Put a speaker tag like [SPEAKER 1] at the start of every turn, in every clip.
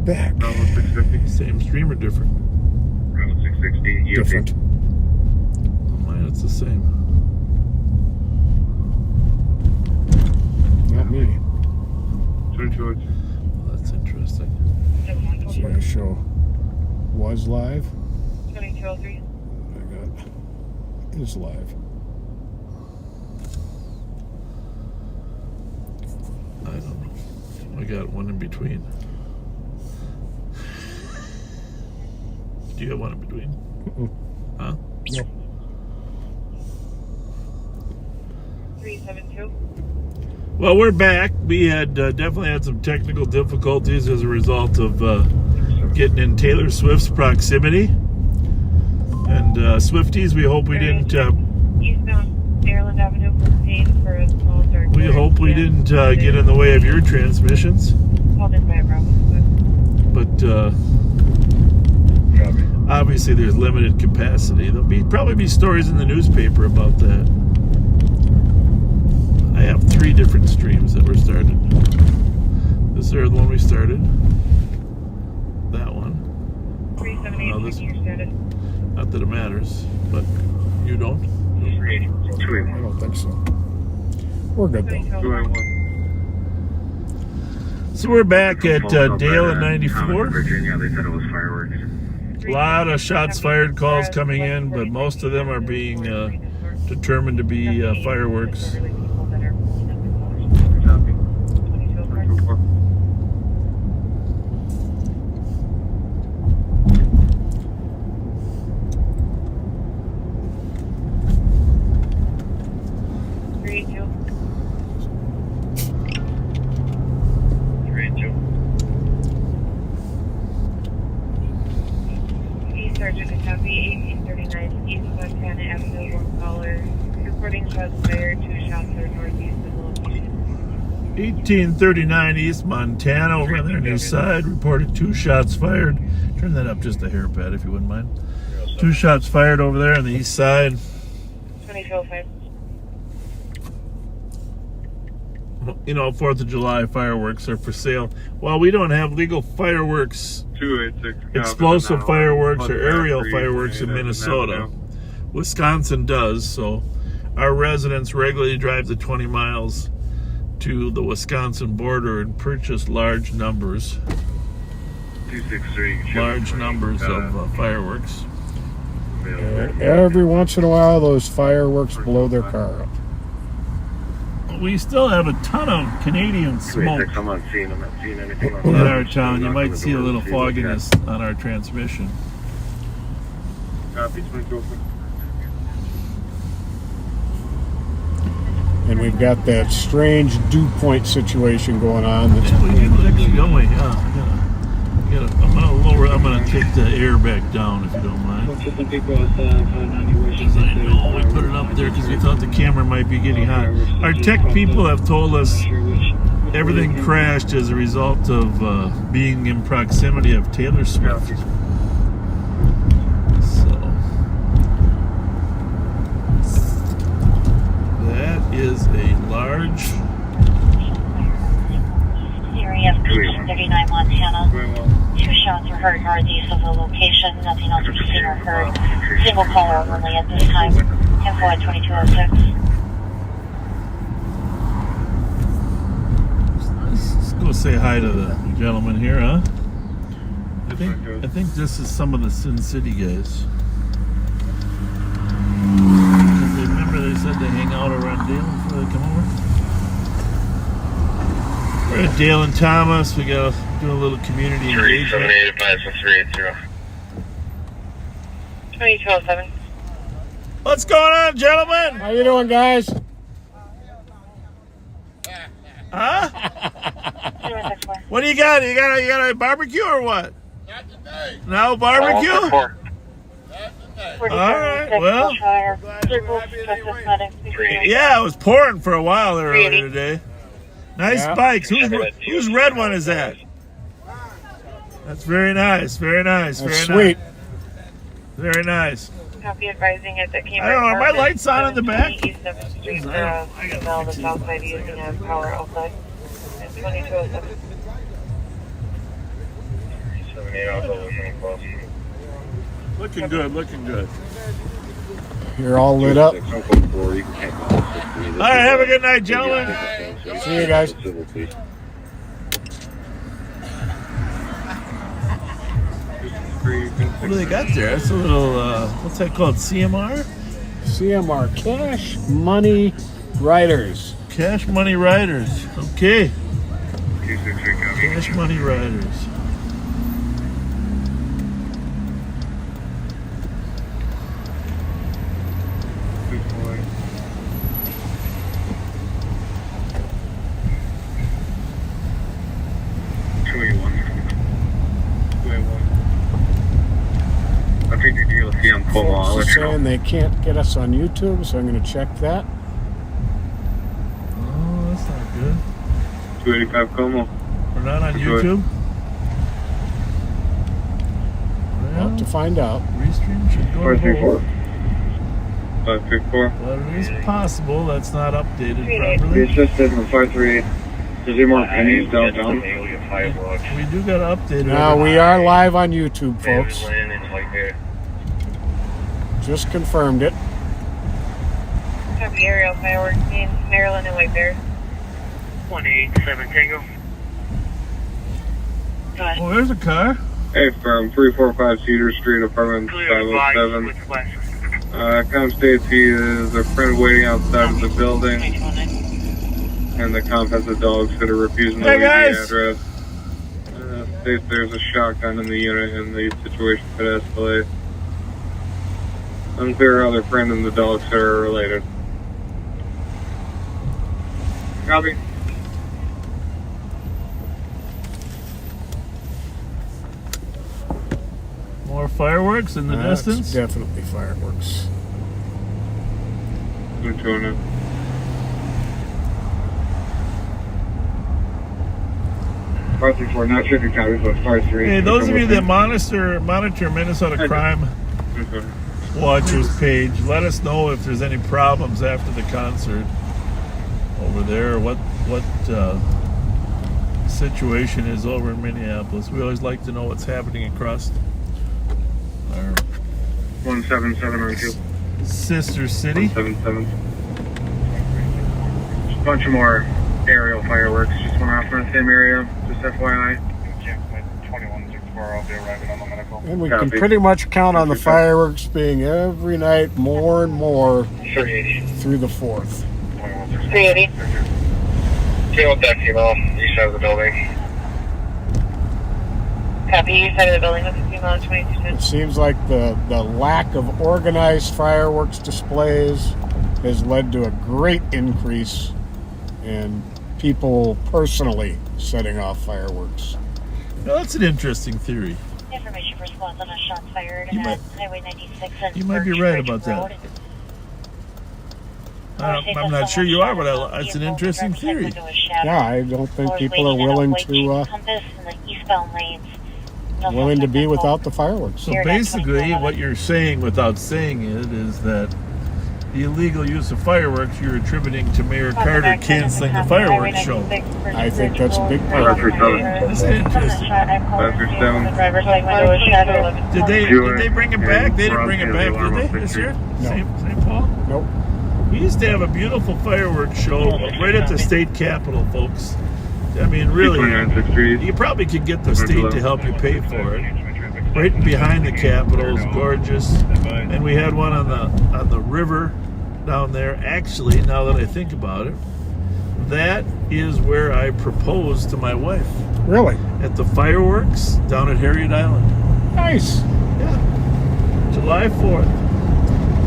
[SPEAKER 1] back.
[SPEAKER 2] Bravo 650.
[SPEAKER 3] Same stream or different?
[SPEAKER 2] Bravo 660. EOP.
[SPEAKER 1] Different.
[SPEAKER 3] Mine, it's the same.
[SPEAKER 1] Not me.
[SPEAKER 2] 2202.
[SPEAKER 3] Well, that's interesting.
[SPEAKER 1] That's what I show. Was live.
[SPEAKER 4] 2203.
[SPEAKER 1] I got is live.
[SPEAKER 3] I don't know. I got one in between. Do you have one in between? Huh?
[SPEAKER 1] No.
[SPEAKER 4] 372.
[SPEAKER 3] Well, we're back. We had definitely had some technical difficulties as a result of getting in Taylor Swift's proximity. And Swifties, we hope we didn't.
[SPEAKER 4] Eastbound Maryland Avenue, paying for a small dark.
[SPEAKER 3] We hope we didn't get in the way of your transmissions.
[SPEAKER 4] Called in by a Bravo.
[SPEAKER 3] But obviously, there's limited capacity. There'll probably be stories in the newspaper about that. I have 3 different streams that were started. This is the one we started. That one.
[SPEAKER 4] 378.
[SPEAKER 3] This
[SPEAKER 4] You're started.
[SPEAKER 3] Not that it matters, but you don't.
[SPEAKER 1] I don't think so. We're good though.
[SPEAKER 2] 281.
[SPEAKER 3] So we're back at Dale and 94.
[SPEAKER 2] Virginia, they said it was fireworks.
[SPEAKER 3] A lot of shots fired calls coming in, but most of them are being determined to be fireworks.
[SPEAKER 2] Copy.
[SPEAKER 4] 2204. 382.
[SPEAKER 2] 382.
[SPEAKER 4] East Sergeant copy 1839 East Montana Avenue, 1 caller. Reporting shots fired, 2 shots are northeast of the location.
[SPEAKER 3] 1839 East Montana, over on their new side, reported 2 shots fired. Turn that up just a hair pad if you wouldn't mind. 2 shots fired over there on the east side.
[SPEAKER 4] 2205.
[SPEAKER 3] You know, 4th of July fireworks are for sale. While we don't have legal fireworks,
[SPEAKER 2] 286.
[SPEAKER 3] explosive fireworks or aerial fireworks in Minnesota,
[SPEAKER 2] Avenue.
[SPEAKER 3] Wisconsin does. So our residents regularly drive the 20 miles to the Wisconsin border and purchase large numbers
[SPEAKER 2] 263.
[SPEAKER 3] of fireworks.
[SPEAKER 1] Every once in a while, those fireworks blow their car up.
[SPEAKER 3] We still have a ton of Canadian smoke
[SPEAKER 2] I'm not seeing anything on
[SPEAKER 3] in
[SPEAKER 2] that.
[SPEAKER 3] our town. You might see a little fogginess on our transmission.
[SPEAKER 2] Copy 2204.
[SPEAKER 1] And we've got that strange dew point situation going on. That's
[SPEAKER 3] Yeah, we can actually go away. I'm gonna take the air back down if you don't mind. Because I know we put it up there because we thought the camera might be getting hot. Our tech people have told us everything crashed as a result of being in proximity of Taylor Swift. So that is a large.
[SPEAKER 5] Area of 39 Montana. 2 shots were heard northeast of the location. Nothing else was seen or heard. Single caller only at this time. Info at 2206.
[SPEAKER 3] Let's go say hi to the gentleman here, huh? I think this is some of the Sin City guys. Remember they said they hang out around Dale before they come over? We're at Dale and Thomas. We gotta do a little community engagement.
[SPEAKER 2] 378-5380.
[SPEAKER 4] 2207.
[SPEAKER 3] What's going on, gentlemen?
[SPEAKER 1] How you doing, guys?
[SPEAKER 3] Huh?
[SPEAKER 4] 064.
[SPEAKER 3] What do you got? You got a barbecue or what?
[SPEAKER 6] Not today.
[SPEAKER 3] No barbecue?
[SPEAKER 6] Not today.
[SPEAKER 3] All right, well.
[SPEAKER 4] Circle,
[SPEAKER 3] Yeah, it was pouring for a while there earlier today. Nice bikes. Whose red one is that? That's very nice. Very nice.
[SPEAKER 1] That's
[SPEAKER 3] very
[SPEAKER 1] sweet.
[SPEAKER 3] nice. Very nice.
[SPEAKER 4] Copy advising it that came.
[SPEAKER 3] I don't know, are my lights on in the back?
[SPEAKER 4] East 7th Street,
[SPEAKER 3] I gotta
[SPEAKER 4] smell the
[SPEAKER 3] fix
[SPEAKER 4] south
[SPEAKER 3] these.
[SPEAKER 4] side using a power outside. And 2207.
[SPEAKER 3] Looking good, looking good.
[SPEAKER 1] You're all lit up.
[SPEAKER 3] All right, have a good night, gentlemen.
[SPEAKER 1] See you guys.
[SPEAKER 3] What do they got there? That's a little, what's that called? CMR?
[SPEAKER 1] CMR, Cash Money Riders.
[SPEAKER 3] Cash Money Riders. Okay. Cash Money Riders.
[SPEAKER 2] I figured you'll see them pull
[SPEAKER 1] Folks
[SPEAKER 2] I'll
[SPEAKER 1] are
[SPEAKER 2] let you know.
[SPEAKER 1] saying they can't get us on YouTube, so I'm going to check that.
[SPEAKER 3] Oh, that's not good.
[SPEAKER 2] 285 Como.
[SPEAKER 3] We're not on
[SPEAKER 2] Enjoy.
[SPEAKER 3] YouTube?
[SPEAKER 1] Well, to find out.
[SPEAKER 3] Restream should go to
[SPEAKER 2] 534.
[SPEAKER 3] hold.
[SPEAKER 2] 564.
[SPEAKER 3] But it is possible that's not updated properly.
[SPEAKER 2] The assistant from 538. Is there more pennies downtown?
[SPEAKER 3] We do got to update it.
[SPEAKER 1] Now, we are live on YouTube, folks. Just confirmed it.
[SPEAKER 4] Copy aerial fireworks in Maryland and White Bear.
[SPEAKER 2] 187 Tango.
[SPEAKER 5] Go ahead.
[SPEAKER 3] Oh, there's a car.
[SPEAKER 2] Hey, from 345 Cedar Street, apartment 507. Com states he is a friend waiting outside of the building, and the comp has a dog that are refusing to
[SPEAKER 3] Hey,
[SPEAKER 2] leave the
[SPEAKER 3] guys.
[SPEAKER 2] address. States there's a shotgun in the unit and the situation could escalate. Unclear how their friend and the dogs are related. Copy.
[SPEAKER 3] More fireworks in the
[SPEAKER 1] That's
[SPEAKER 3] distance.
[SPEAKER 1] definitely fireworks.
[SPEAKER 2] I'm showing it. Not sure if you copies, but 538.
[SPEAKER 3] Hey, those of you that monitor Minnesota Crime Watchers page, let us know if there's any problems after the concert over there. What situation is over in Minneapolis? We always like to know what's happening across our
[SPEAKER 2] 17792.
[SPEAKER 3] sister city.
[SPEAKER 2] 177. Just a bunch of more aerial fireworks just went off in the same area. Just FYI. 2164, I'll be arriving on the medical.
[SPEAKER 1] And we can
[SPEAKER 2] Copy.
[SPEAKER 1] pretty much count on the fireworks being every night more and more
[SPEAKER 2] 380.
[SPEAKER 1] through the 4th.
[SPEAKER 4] 380.
[SPEAKER 2] Tail decimo, east side of the building.
[SPEAKER 4] Copy, east side of the building with a female on 22.
[SPEAKER 1] It seems like the lack of organized fireworks displays has led to a great increase in people personally setting off fireworks.
[SPEAKER 3] Well, that's an interesting theory.
[SPEAKER 5] Information for response on a shots fired
[SPEAKER 3] You
[SPEAKER 5] at
[SPEAKER 3] might-
[SPEAKER 5] Highway 96 and
[SPEAKER 3] you might be
[SPEAKER 5] Birch
[SPEAKER 3] right
[SPEAKER 5] Ridge
[SPEAKER 3] about that.
[SPEAKER 5] Road.
[SPEAKER 3] I'm not sure you are, but it's an interesting theory.
[SPEAKER 1] Yeah, I don't think people are willing to be without the fireworks.
[SPEAKER 3] So basically, what you're saying without saying it is that the illegal use of fireworks you're attributing to Mayor Carter canceling the fireworks show.
[SPEAKER 1] I think that's a big part of it.
[SPEAKER 3] That's interesting.
[SPEAKER 4] Driver's light window is shattered.
[SPEAKER 3] Did they bring it back? They didn't bring it back, did they, this year?
[SPEAKER 1] No.
[SPEAKER 3] St. Paul?
[SPEAKER 1] Nope.
[SPEAKER 3] We used to have a beautiful fireworks show right at the state capitol, folks. I mean, really,
[SPEAKER 2] 229th Street.
[SPEAKER 3] you probably could get the state to help you pay for it. Right behind the capitol is gorgeous, and we had one on the river down there. Actually, now that I think about it, that is where I proposed to my wife,
[SPEAKER 1] Really?
[SPEAKER 3] at the fireworks down at Harriet Island.
[SPEAKER 1] Nice.
[SPEAKER 3] Yeah, July 4th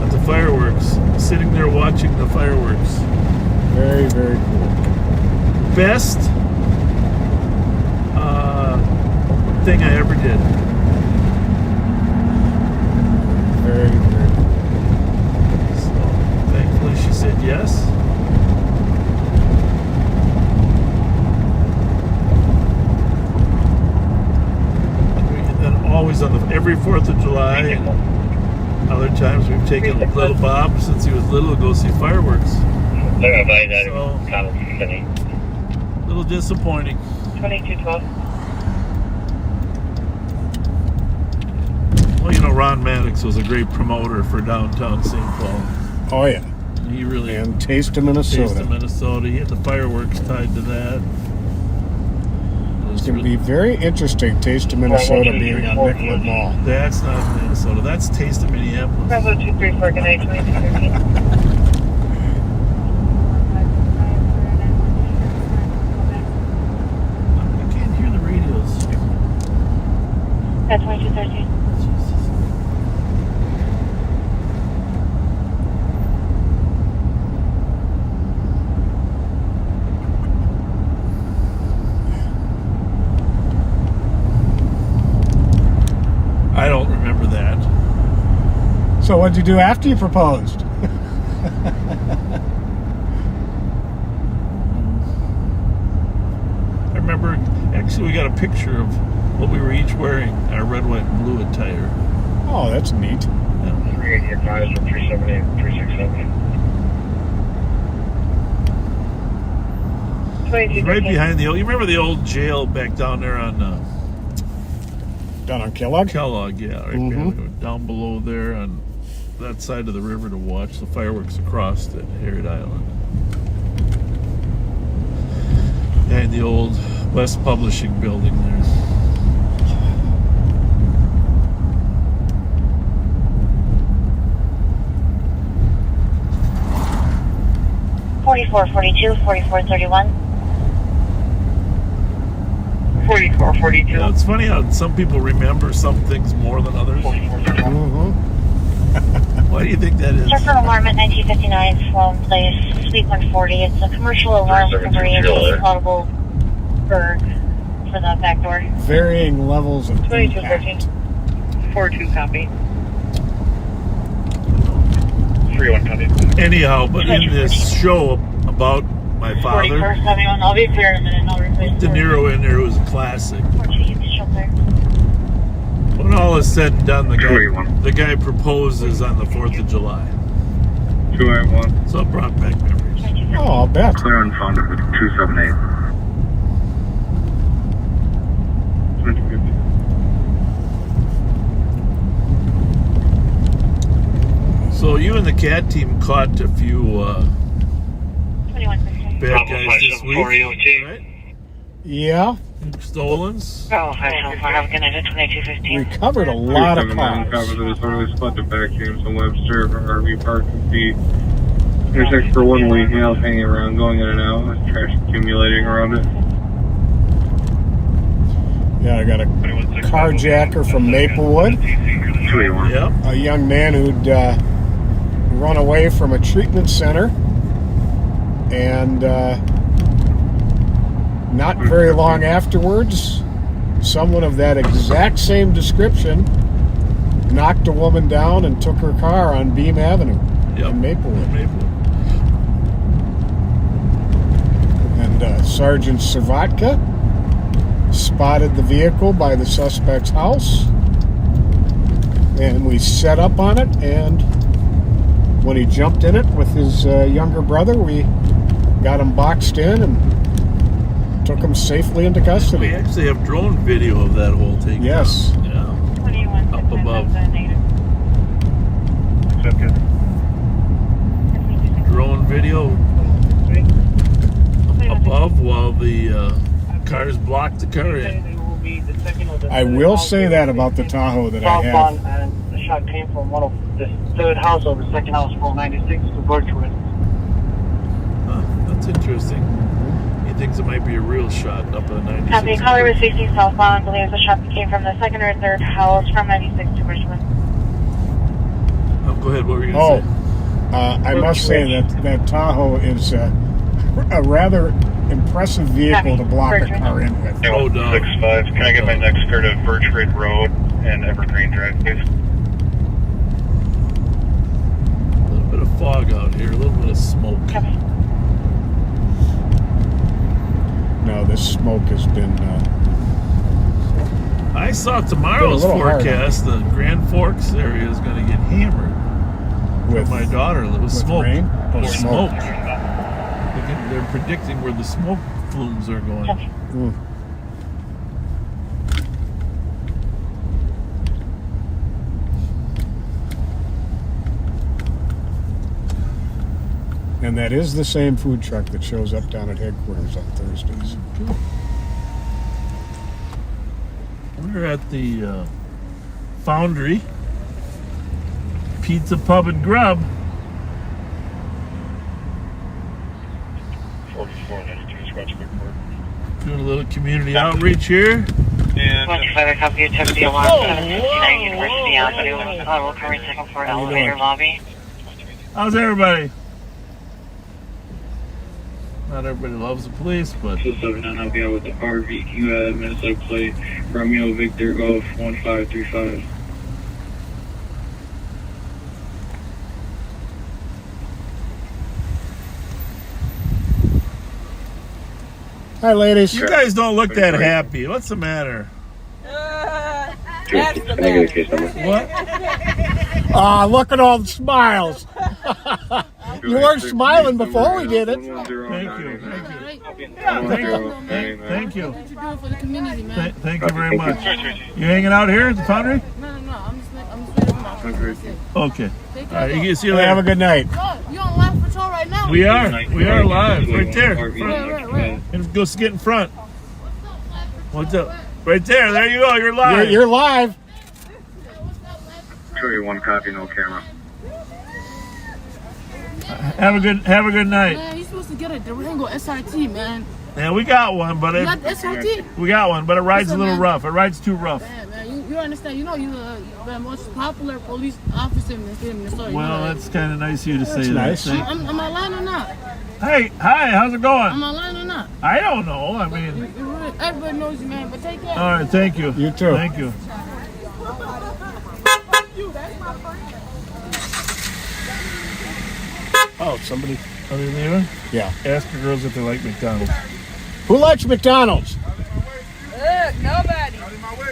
[SPEAKER 3] at the fireworks, sitting there watching the fireworks.
[SPEAKER 1] Very, very cool.
[SPEAKER 3] Best thing I ever did.
[SPEAKER 1] Very, very cool.
[SPEAKER 3] So thankfully she said yes. And then always on every 4th of July, and other times we've taken little Bob since he was little to go see fireworks. So, a little disappointing.
[SPEAKER 4] 2212.
[SPEAKER 3] Well, you know, Ron Maddox was a great promoter for downtown St. Paul.
[SPEAKER 1] Oh yeah,
[SPEAKER 3] He really
[SPEAKER 1] and Taste of Minnesota.
[SPEAKER 3] Taste of Minnesota. He had the fireworks tied to that.
[SPEAKER 1] It's going to be very interesting. Taste of Minnesota being on Nicollet Mall.
[SPEAKER 3] That's not Minnesota. That's Taste of Minneapolis.
[SPEAKER 4] Bravo 234, good night, 2213.
[SPEAKER 3] I can't hear the radios.
[SPEAKER 5] That's 2213.
[SPEAKER 3] I don't remember that.
[SPEAKER 1] So what'd you do after you proposed?
[SPEAKER 3] I remember, actually, we got a picture of what we were each wearing, our red, white, and blue attire.
[SPEAKER 1] Oh, that's neat.
[SPEAKER 3] Yeah.
[SPEAKER 2] 385 or 378, 367.
[SPEAKER 3] Right behind the old, you remember the old jail back down there on
[SPEAKER 1] Down on Kellogg?
[SPEAKER 3] Kellogg, yeah, right down below there on that side of the river to watch the fireworks across at Harriet Island. Behind the old West Publishing building there.
[SPEAKER 5] Forty-four, 42, 44, 31.
[SPEAKER 4] 4442.
[SPEAKER 3] Yeah, it's funny how some people remember some things more than others.
[SPEAKER 1] Mm-hmm.
[SPEAKER 3] Why do you think that is?
[SPEAKER 5] Check for alarm at 1959 Sloan Place, Suite 140. It's a commercial alarm recovery and audible for the back door.
[SPEAKER 1] Varying levels of impact.
[SPEAKER 4] 2213. 42 copy.
[SPEAKER 2] 31 copy.
[SPEAKER 3] Anyhow, but in this show about my father,
[SPEAKER 5] 4171. I'll be clear in a minute. I'll replace
[SPEAKER 3] De Niro in there was a classic.
[SPEAKER 5] Shelter.
[SPEAKER 3] When all is said and done, the guy proposes on the 4th of July.
[SPEAKER 2] 281.
[SPEAKER 3] So it brought back memories.
[SPEAKER 1] Oh, I'll bet.
[SPEAKER 2] Clear and founded with 278. 2050.
[SPEAKER 3] So you and the CAT team caught a few
[SPEAKER 5] 2115.
[SPEAKER 3] bad guys this week, right?
[SPEAKER 1] Yeah,
[SPEAKER 3] Stolens.
[SPEAKER 4] Oh, I have a good night at 2215.
[SPEAKER 1] recovered a lot of
[SPEAKER 2] 279
[SPEAKER 1] cars.
[SPEAKER 2] copies of disorderly split to back James and Webster from RV Park and the intersection for 1 lane, hails hanging around, going in and out, with trash accumulating around it.
[SPEAKER 1] Yeah, I got a carjacker from Maplewood,
[SPEAKER 2] 281.
[SPEAKER 3] Yep.
[SPEAKER 1] a young man who'd run away from a treatment center, and not very long afterwards, someone of that exact same description knocked a woman down and took her car on Beam Avenue in Maplewood. And Sergeant Servatka spotted the vehicle by the suspect's house, and we set up on it, and when he jumped in it with his younger brother, we got him boxed in and took him safely into custody.
[SPEAKER 3] We actually have drone video of that whole takedown.
[SPEAKER 1] Yes.
[SPEAKER 3] Yeah.
[SPEAKER 5] 21
[SPEAKER 3] Up above. Drone video above while the cars blocked the car in.
[SPEAKER 1] I will say that about the Tahoe that I have.
[SPEAKER 6] And the shot came from one of the third house or the second house, 496 to Birchwood.
[SPEAKER 3] Huh, that's interesting. He thinks it might be a real shot up at 96.
[SPEAKER 5] Copy. Caller was facing southbound. Believes the shot came from the second or third house from 96 to Birchwood.
[SPEAKER 3] Oh, go ahead. What were you going to say?
[SPEAKER 1] I must say that Tahoe is a rather impressive vehicle to block a car in with.
[SPEAKER 3] Oh, no.
[SPEAKER 2] 65. Can I get my next clear to Birchwood Road and Evergreen Drive, please?
[SPEAKER 3] A little bit of fog out here, a little bit of smoke.
[SPEAKER 5] Copy.
[SPEAKER 1] No, this smoke has been.
[SPEAKER 3] I saw tomorrow's
[SPEAKER 1] Been a little hard.
[SPEAKER 3] forecast. The Grand Forks area is going to get hammered.
[SPEAKER 1] With
[SPEAKER 3] My daughter, it was
[SPEAKER 1] with
[SPEAKER 3] smoke.
[SPEAKER 1] rain? Oh,
[SPEAKER 3] Or
[SPEAKER 1] smoke.
[SPEAKER 3] smoke. They're predicting where the smoke flumes are going.
[SPEAKER 1] And that is the same food truck that shows up down at headquarters on Thursdays.
[SPEAKER 3] We're at the Foundry Pizza Pub and Grub.
[SPEAKER 2] 4492 Scratch Report.
[SPEAKER 3] Doing a little community outreach here.
[SPEAKER 2] And
[SPEAKER 4] 25, copy of Deputy Alarm 759 University Avenue. We'll cover second floor elevator lobby.
[SPEAKER 3] How's everybody? Not everybody loves the police, but
[SPEAKER 2] 279, I'll be out with the RV. You had Minnesota plate Romeo Victor Golf 1535.
[SPEAKER 1] Hi, ladies.
[SPEAKER 3] you guys don't look that happy. What's the matter?
[SPEAKER 7] That's the man.
[SPEAKER 3] What?
[SPEAKER 1] Look at all the smiles. You weren't smiling before we did it.
[SPEAKER 3] Thank you. Thank you.
[SPEAKER 7] What you doing for the community, man?
[SPEAKER 3] Thank you very much. You hanging out here at the Foundry?
[SPEAKER 7] No. I'm just with my friends.
[SPEAKER 3] Okay.
[SPEAKER 7] Take
[SPEAKER 3] All right.
[SPEAKER 7] care.
[SPEAKER 3] You can see you
[SPEAKER 1] Hey, have a
[SPEAKER 3] later.
[SPEAKER 1] good night.
[SPEAKER 7] You on live patrol right now?
[SPEAKER 3] We are live right there.
[SPEAKER 7] Where?
[SPEAKER 3] And go get in front. What's up? Right there. There you go. You're live.
[SPEAKER 1] You're live.
[SPEAKER 2] Sure, you one copy, no camera.
[SPEAKER 3] Have a good night.
[SPEAKER 7] Man, you supposed to get a Durango SRT, man.
[SPEAKER 3] Yeah, we got one, but
[SPEAKER 7] You got the SRT?
[SPEAKER 3] we got one, but it rides a
[SPEAKER 7] Listen,
[SPEAKER 3] little
[SPEAKER 7] man.
[SPEAKER 3] rough. It rides too rough.
[SPEAKER 7] Man, you understand? You know you're the most popular police officer in the state of Minnesota.
[SPEAKER 3] Well, that's kind of nice of you to say
[SPEAKER 1] That's
[SPEAKER 3] that.
[SPEAKER 1] nice.
[SPEAKER 3] Thank-
[SPEAKER 7] Am I lying or not?
[SPEAKER 3] Hey, hi, how's it
[SPEAKER 7] Am
[SPEAKER 3] going?
[SPEAKER 7] I lying or not?
[SPEAKER 3] I don't know. I mean,
[SPEAKER 7] Everybody knows you, man. But take care.
[SPEAKER 3] all right, thank you.
[SPEAKER 1] You too.
[SPEAKER 3] Thank you.
[SPEAKER 1] Oh, somebody.
[SPEAKER 3] Are they leaving?
[SPEAKER 1] Yeah.
[SPEAKER 3] Ask the girls if they like McDonald's.
[SPEAKER 1] Who likes McDonald's?
[SPEAKER 8] Nobody.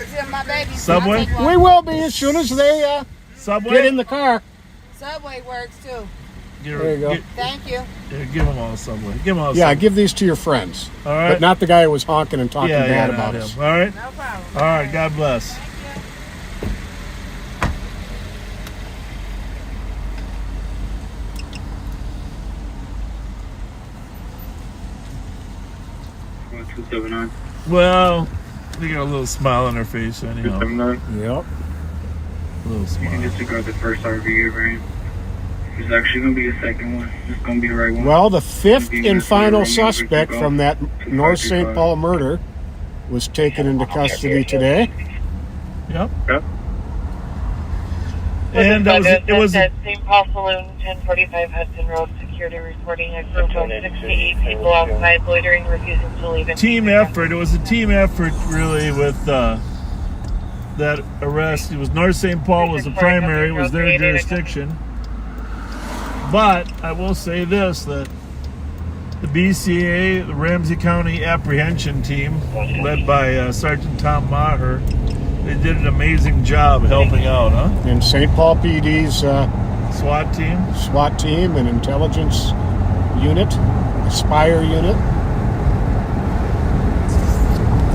[SPEAKER 8] Except my baby.
[SPEAKER 3] Subway?
[SPEAKER 1] We will be as soon as they
[SPEAKER 3] Subway?
[SPEAKER 1] get in the car.
[SPEAKER 8] Subway works too.
[SPEAKER 1] There you go.
[SPEAKER 8] Thank you.
[SPEAKER 3] Give them all a Subway. Give them all a
[SPEAKER 1] Yeah,
[SPEAKER 3] Subway.
[SPEAKER 1] give these to your friends.
[SPEAKER 3] All right.
[SPEAKER 1] But not the guy who was honking and talking bad
[SPEAKER 3] not
[SPEAKER 1] about
[SPEAKER 3] him.
[SPEAKER 1] us.
[SPEAKER 3] All right?
[SPEAKER 8] No problem.
[SPEAKER 3] All right, God bless.
[SPEAKER 2] One 279.
[SPEAKER 3] Well, they got a little smile on their face anyhow.
[SPEAKER 2] 279.
[SPEAKER 1] Yep.
[SPEAKER 3] A little
[SPEAKER 2] You can
[SPEAKER 3] smile.
[SPEAKER 2] disregard the first RV, right? There's actually going to be a second one. It's going to be the right one.
[SPEAKER 1] Well, the fifth and final suspect from that North St. Paul murder was taken into custody today.
[SPEAKER 3] Yep.
[SPEAKER 2] Yep.
[SPEAKER 3] And it was
[SPEAKER 4] at St. Paul Saloon, 1045 Hudson Road. Security reporting a group of 68 people outside loitering, refusing to leave.
[SPEAKER 3] team effort. It was a team effort, really, with that arrest. It was North St. Paul was the primary. It was their jurisdiction. But I will say this, that the BCA, the Ramsey County Apprehension Team, led by Sergeant Tom Maher, they did an amazing job helping out, huh?
[SPEAKER 1] And St. Paul PD's
[SPEAKER 3] SWAT team.
[SPEAKER 1] SWAT team and intelligence unit, Aspire unit.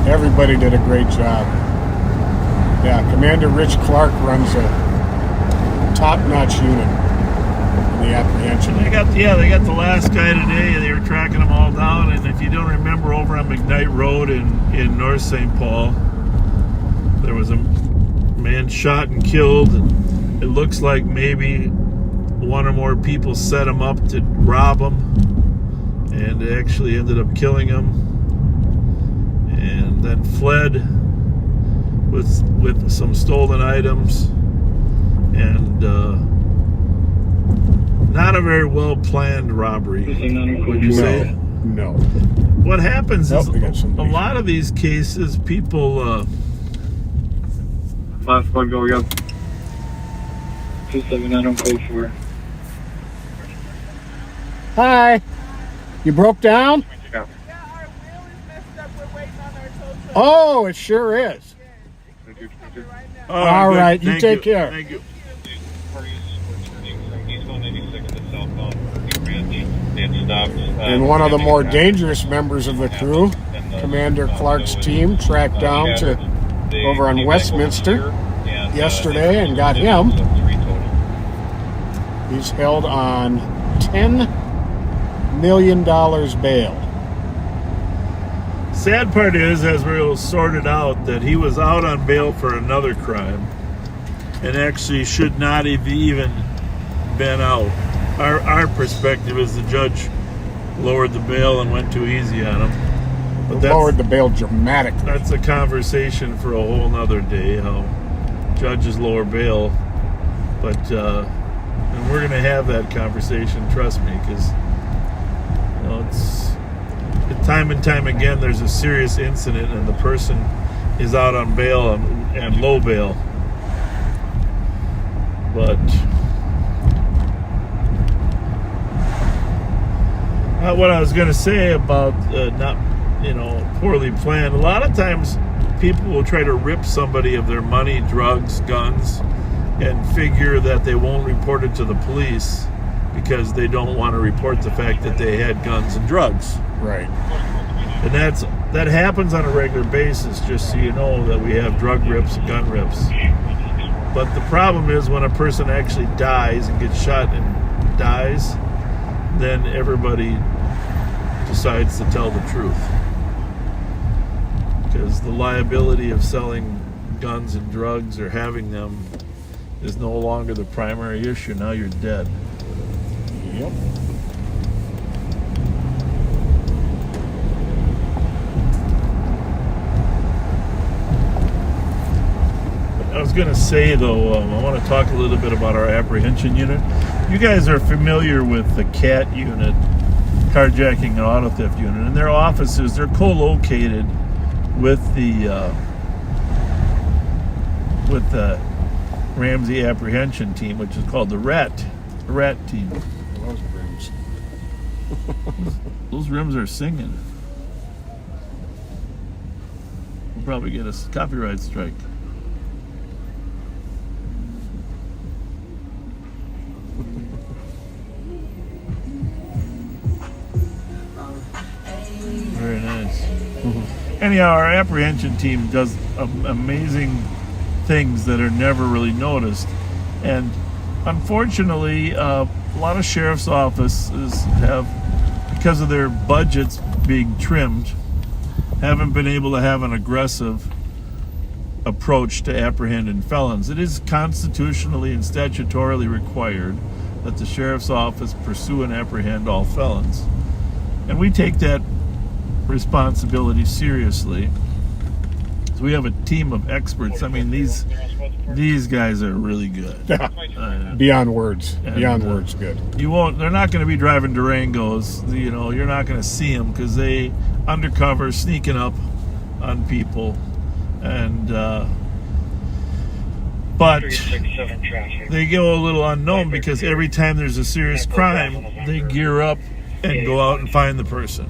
[SPEAKER 1] Everybody did a great job. Yeah, Commander Rich Clark runs a top-notch unit in the apprehension.
[SPEAKER 3] They got the last guy today. They were tracking them all down, and if you don't remember, over on McKnight Road in North St. Paul, there was a man shot and killed. It looks like maybe one or more people set him up to rob him, and they actually ended up killing him, and then fled with some stolen items, and not a very well planned robbery, would you say?
[SPEAKER 1] No.
[SPEAKER 3] What happens is
[SPEAKER 1] we got
[SPEAKER 3] a
[SPEAKER 1] somebody.
[SPEAKER 3] lot of these cases, people
[SPEAKER 2] Last one, go, we got 279 on code 4.
[SPEAKER 1] Hi. You broke down?
[SPEAKER 2] Yeah.
[SPEAKER 1] Oh, it sure is. All right, you
[SPEAKER 3] thank
[SPEAKER 1] take care.
[SPEAKER 3] Thank you.
[SPEAKER 1] And one of the more dangerous members of the crew, Commander Clark's team, tracked down to over on Westminster yesterday and got him. He's held on 10 million bail.
[SPEAKER 3] Sad part is, as we sorted out, that he was out on bail for another crime and actually should not have even been out. Our perspective is the judge lowered the bail and went too easy on him. But
[SPEAKER 1] Lowered the bail dramatically.
[SPEAKER 3] That's a conversation for a whole nother day, how judges lower bail. But and we're going to have that conversation, trust me, because it's time and time again there's a serious incident and the person is out on bail and low bail. But what I was going to say about not, poorly planned. A lot of times people will try to rip somebody of their money, drugs, guns, and figure that they won't report it to the police because they don't want to report the fact that they had guns and drugs.
[SPEAKER 1] Right.
[SPEAKER 3] And that happens on a regular basis, just so you know that we have drug rips and gun rips. But the problem is when a person actually dies and gets shot and dies, then everybody decides to tell the truth. Because the liability of selling guns and drugs or having them is no longer the primary issue. Now you're dead.
[SPEAKER 1] Yep.
[SPEAKER 3] I was going to say, though, I want to talk a little bit about our apprehension unit. You guys are familiar with the CAT unit, carjacking and auto theft unit, and their offices, they're co-located with the Ramsey apprehension team, which is called the RAT team.
[SPEAKER 1] Those rims.
[SPEAKER 3] Those rims are singing. We'll probably get a copyright strike. Very nice. Anyhow, our apprehension team does amazing things that are never really noticed. And unfortunately, a lot of sheriff's offices have, because of their budgets being trimmed, haven't been able to have an aggressive approach to apprehending felons. It is constitutionally and statutorily required that the sheriff's office pursue and apprehend all felons. And we take that responsibility seriously. So we have a team of experts. I mean, these guys are really good.
[SPEAKER 1] Beyond words.
[SPEAKER 3] And,
[SPEAKER 1] Beyond words good.
[SPEAKER 3] They're not going to be driving Durangos. You're not going to see them because they undercover, sneaking up on people. And but they go a little unknown because every time there's a serious crime, they gear up and go out and find the person.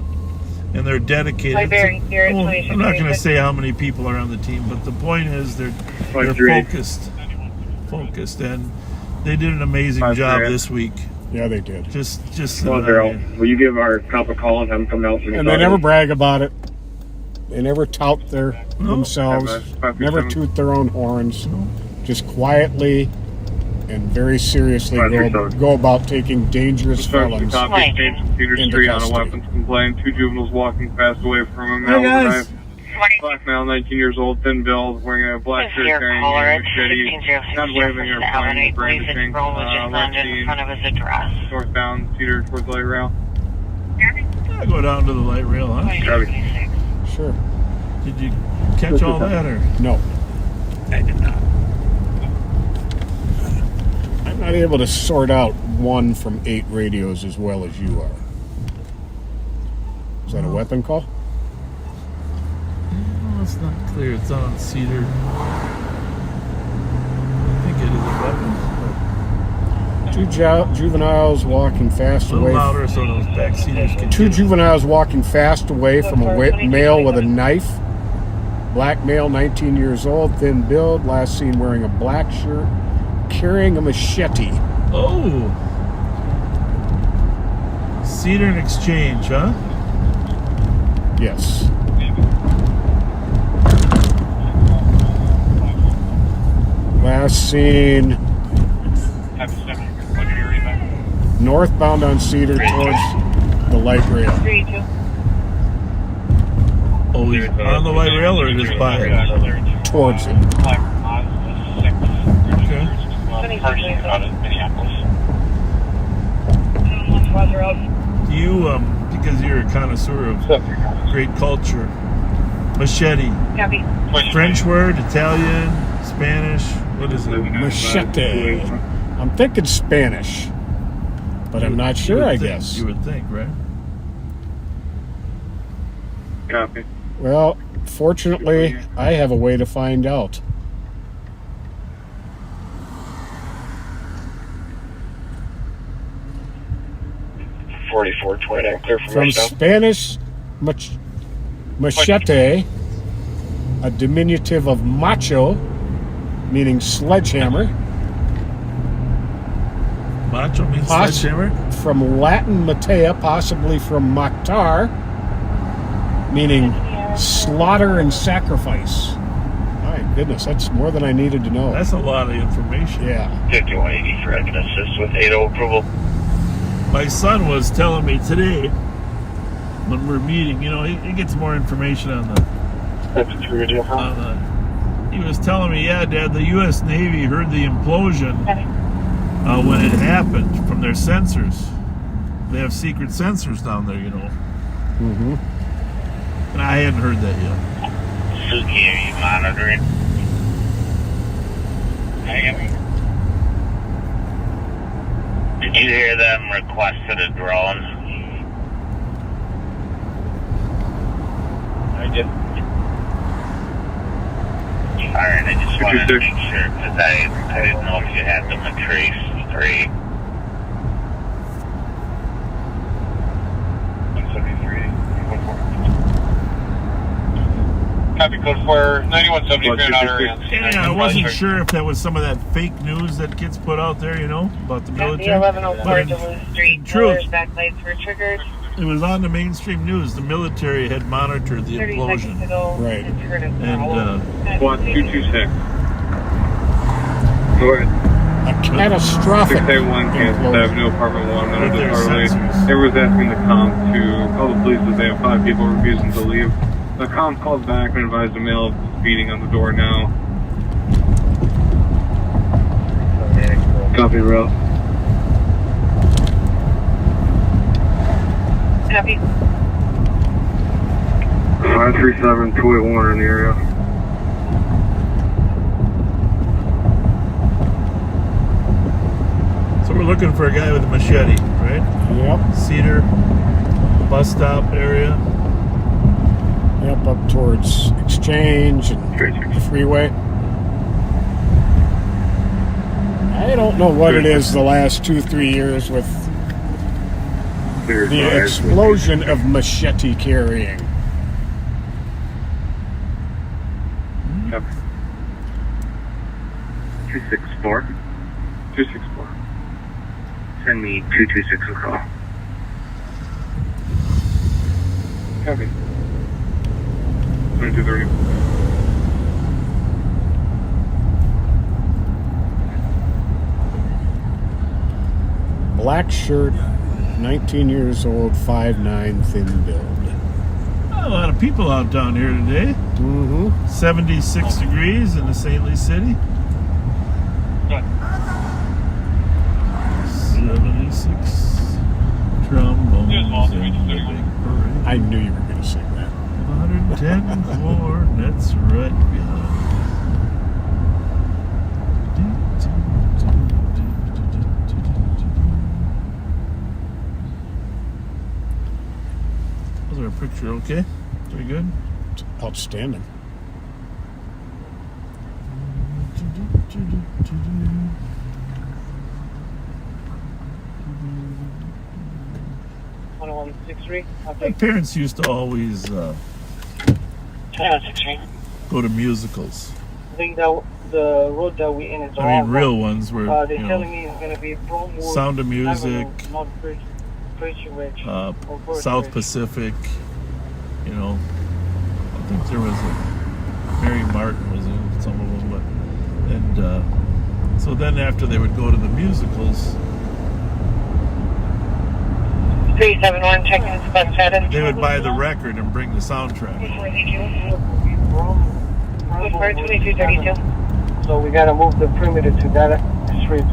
[SPEAKER 3] And they're dedicated. I'm not going to say how many people are on the team, but the point is they're focused, and they did an amazing job this week.
[SPEAKER 1] Yeah, they did.
[SPEAKER 2] Will you give our cop a call and have them come out?
[SPEAKER 1] And they never brag about it. They never tout themselves. Never toot their own horns. Just quietly and very seriously go about taking dangerous felons
[SPEAKER 2] Cedar Street on a weapons complaint. 2 juveniles walking fast away from a male with a knife. Black male, 19 years old, thin build, wearing a black shirt, carrying a machete, not waving or pointing, brandishing. Northbound Cedar towards light rail.
[SPEAKER 3] I go down to the light rail, huh?
[SPEAKER 1] Sure.
[SPEAKER 3] Did you catch all that, or?
[SPEAKER 1] No. I did not. I'm not able to sort out 1 from 8 radios as well as you are. Is that a weapon call?
[SPEAKER 3] No, it's not clear. It's on Cedar. I think it is a weapon.
[SPEAKER 1] 2 juveniles walking fast
[SPEAKER 3] A little
[SPEAKER 1] away.
[SPEAKER 3] louder so those back seaters can
[SPEAKER 1] 2
[SPEAKER 3] get it.
[SPEAKER 1] juveniles walking fast away from a male with a knife. Black male, 19 years old, thin build, last seen wearing a black shirt, carrying a machete.
[SPEAKER 3] Oh! Cedar and Exchange, huh?
[SPEAKER 1] Yes. Last seen northbound on Cedar towards the light rail.
[SPEAKER 4] 32.
[SPEAKER 3] Oh, he's on the light rail or just by it?
[SPEAKER 1] Towards it.
[SPEAKER 3] Okay. Do you, because you're a connoisseur of great culture, machete,
[SPEAKER 4] Copy.
[SPEAKER 3] French word, Italian, Spanish, what is it?
[SPEAKER 1] Machete. I'm thinking Spanish, but I'm not sure, I guess.
[SPEAKER 3] You would think, right?
[SPEAKER 2] Copy.
[SPEAKER 1] Well, fortunately, I have a way to find out.
[SPEAKER 6] Clear
[SPEAKER 1] From Spanish, machete, a diminutive of macho, meaning sledgehammer.
[SPEAKER 3] Macho means
[SPEAKER 1] Poss-
[SPEAKER 3] sledgehammer?
[SPEAKER 1] From Latin matea, possibly from mactar, meaning slaughter and sacrifice. My goodness, that's more than I needed to know.
[SPEAKER 3] That's a lot of information.
[SPEAKER 1] Yeah.
[SPEAKER 6] 5180 for I can assist with 80 approval.
[SPEAKER 3] My son was telling me today, when we're meeting, you know, he gets more information on the, he was telling me, yeah, Dad, the U.S. Navy heard the implosion when it happened from their sensors. They have secret sensors down there, you know.
[SPEAKER 1] Mm-hmm.
[SPEAKER 3] And I hadn't heard that yet.
[SPEAKER 6] Suki, are you monitoring? Did you hear them requested a drone? I did. Alright, I just wanted to make sure, because I didn't know if you had the Matrice 3. 173. Copy code for 9170 Grand Outer.
[SPEAKER 3] Yeah, I wasn't sure if that was some of that fake news that gets put out there, you know, about the military.
[SPEAKER 4] 1104 Duluth Street.
[SPEAKER 3] Truth.
[SPEAKER 4] Backlights were triggered.
[SPEAKER 3] It was on the mainstream news. The military had monitored the
[SPEAKER 4] 30
[SPEAKER 3] implosion.
[SPEAKER 4] seconds ago.
[SPEAKER 1] Right.
[SPEAKER 4] It's heard of
[SPEAKER 3] And
[SPEAKER 2] Squad 226. Go ahead.
[SPEAKER 1] A catastrophic
[SPEAKER 2] 681 Kansas
[SPEAKER 1] implosion.
[SPEAKER 2] Avenue, apartment 1,
[SPEAKER 3] With
[SPEAKER 2] under
[SPEAKER 3] their
[SPEAKER 2] the Harley.
[SPEAKER 3] sensors.
[SPEAKER 2] They was asking the comp to call the police as they have 5 people refusing to leave. The comp called back and advised the male of beating on the door now. Copy, Ralph.
[SPEAKER 4] Copy.
[SPEAKER 2] 537 281 in the area.
[SPEAKER 3] So we're looking for a guy with a machete, right?
[SPEAKER 1] Yep.
[SPEAKER 3] Cedar, bus stop area.
[SPEAKER 1] Yep, up towards Exchange and the freeway. I don't know what it is the last 2-3 years with the explosion of machete carrying.
[SPEAKER 2] Yep. 264. 264. Send me 226 a call. Copy. 2230.
[SPEAKER 1] Black shirt, 19 years old, 5'9", thin build.
[SPEAKER 3] A lot of people out down here today.
[SPEAKER 1] Mm-hmm.
[SPEAKER 3] 76 degrees in the St. Louis city. 76 trombones in the big parade.
[SPEAKER 1] I knew you were going to sing that.
[SPEAKER 3] 110 floor, that's right behind. Was our picture okay? Pretty good?
[SPEAKER 1] Outstanding.
[SPEAKER 3] My parents used to always go to musicals.
[SPEAKER 6] I think that the road that we in is
[SPEAKER 3] I mean, real ones where,
[SPEAKER 6] they're
[SPEAKER 3] you
[SPEAKER 6] telling
[SPEAKER 3] know,
[SPEAKER 6] me it's going to be Bromwood,
[SPEAKER 3] Sound of Music,
[SPEAKER 6] North Bridge,
[SPEAKER 3] South Pacific, you know. I think there was a Mary Martin was in some of them, and so then after they would go to the musicals,
[SPEAKER 4] 371, checking the spot status.
[SPEAKER 3] They would buy the record and bring the soundtrack.
[SPEAKER 4] With car 2232.
[SPEAKER 9] So we gotta move the perimeter to that street.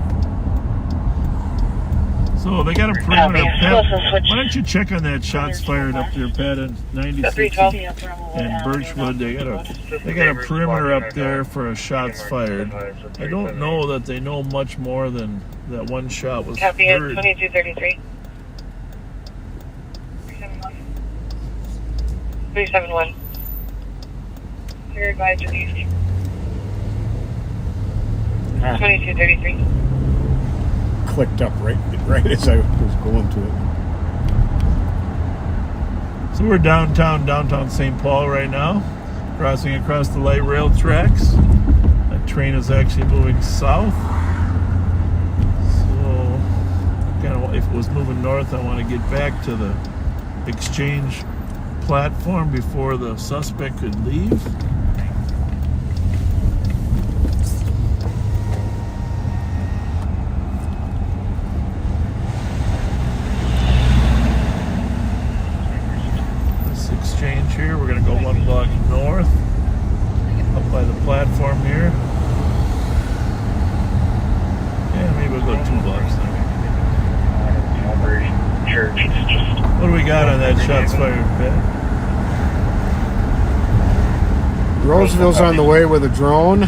[SPEAKER 3] So they got a perimeter.
[SPEAKER 5] Copy.
[SPEAKER 3] Pat,
[SPEAKER 5] Closest switch.
[SPEAKER 3] why don't you check on that shots fired up there, Pat, on 96 and Birchwood? They got a perimeter up there for a shots fired. I don't know that they know much more than that one shot was
[SPEAKER 4] Copy it,
[SPEAKER 3] heard.
[SPEAKER 4] 2233. 371. Your advisor east. 2233.
[SPEAKER 1] Clicked up right as I was going to it.
[SPEAKER 3] So we're downtown St. Paul right now, crossing across the light rail tracks. That train is actually moving south. So, if it was moving north, I want to get back to the exchange platform before the suspect could leave. Exchange here. We're going to go 1 block north up by the platform here. Yeah, maybe we'll go 2 blocks then. What do we got on that shots fired, Ben?
[SPEAKER 1] Roseville's on the way with a drone.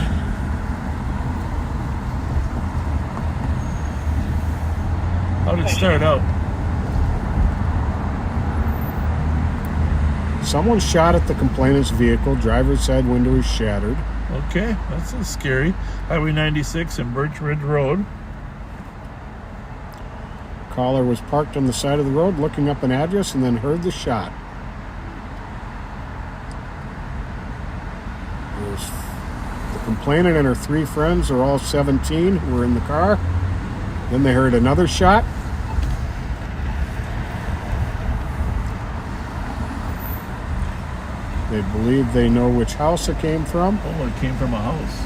[SPEAKER 3] How did it start out?
[SPEAKER 1] Someone shot at the complainant's vehicle. Driver's side window is shattered.
[SPEAKER 3] Okay, that's a scary. Highway 96 and Birch Ridge Road.
[SPEAKER 1] Caller was parked on the side of the road looking up an address and then heard the shot. The complainant and her 3 friends are all 17 who were in the car. Then they heard another shot. They believe they know which house it came from.
[SPEAKER 3] Oh, it came from a house.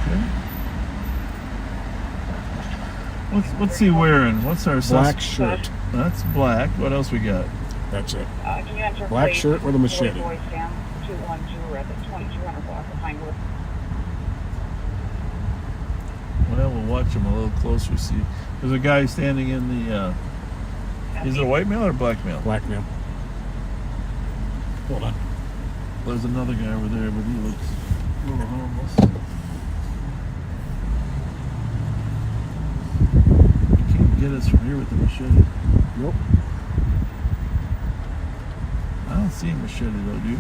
[SPEAKER 3] Okay. What's he wearing? What's our
[SPEAKER 1] Black
[SPEAKER 3] suspect?
[SPEAKER 1] shirt.
[SPEAKER 3] That's black. What else we got?
[SPEAKER 1] That's it. Black shirt with a machete.
[SPEAKER 8] 212, we're at the 2200 block of Pinewood.
[SPEAKER 3] Well, we'll watch him a little closer. See, there's a guy standing in the. Is it a white male or black male?
[SPEAKER 1] Black male. Hold on.
[SPEAKER 3] There's another guy over there, but he looks a little harmless. You can't get us from here with the machete.
[SPEAKER 1] Nope.
[SPEAKER 3] I don't see a machete though, do you?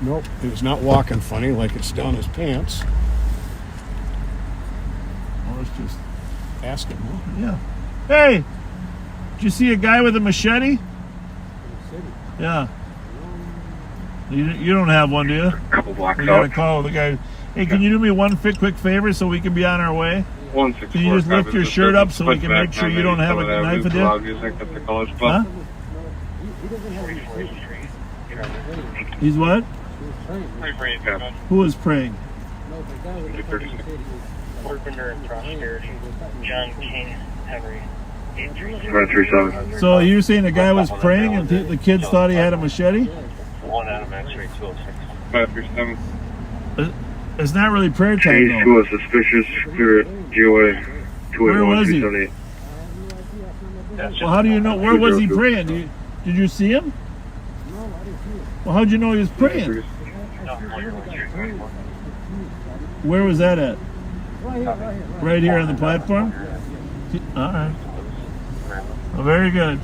[SPEAKER 1] Nope. It's not walking funny like it's down his pants.
[SPEAKER 3] Oh, it's just.
[SPEAKER 1] Ask him.
[SPEAKER 3] Yeah. Hey! Did you see a guy with a machete? Yeah. You don't have one, do you?
[SPEAKER 2] A couple blocks
[SPEAKER 3] We got a
[SPEAKER 2] out.
[SPEAKER 3] call with the guy. Hey, can you do me one quick favor so we can be on our way?
[SPEAKER 2] 164.
[SPEAKER 3] Can you just lift your shirt up so we can make sure you don't have a knife in there? Huh? He's what? Who is praying?
[SPEAKER 6] Carpenter and Prosperity. John King Henry.
[SPEAKER 2] 537.
[SPEAKER 3] So you're saying the guy was praying and the kids thought he had a machete?
[SPEAKER 6] 1 Adam X-ray 206.
[SPEAKER 2] 537.
[SPEAKER 3] It's not really prayer time
[SPEAKER 2] Change
[SPEAKER 3] though.
[SPEAKER 2] to a suspicious spirit. GOA.
[SPEAKER 3] Where was he?
[SPEAKER 2] 281-278.
[SPEAKER 3] Well, how do you know? Where was he praying? Did you see him? Well, how'd you know he was praying? Where was that at? Right here on the platform? All right. Well, very good.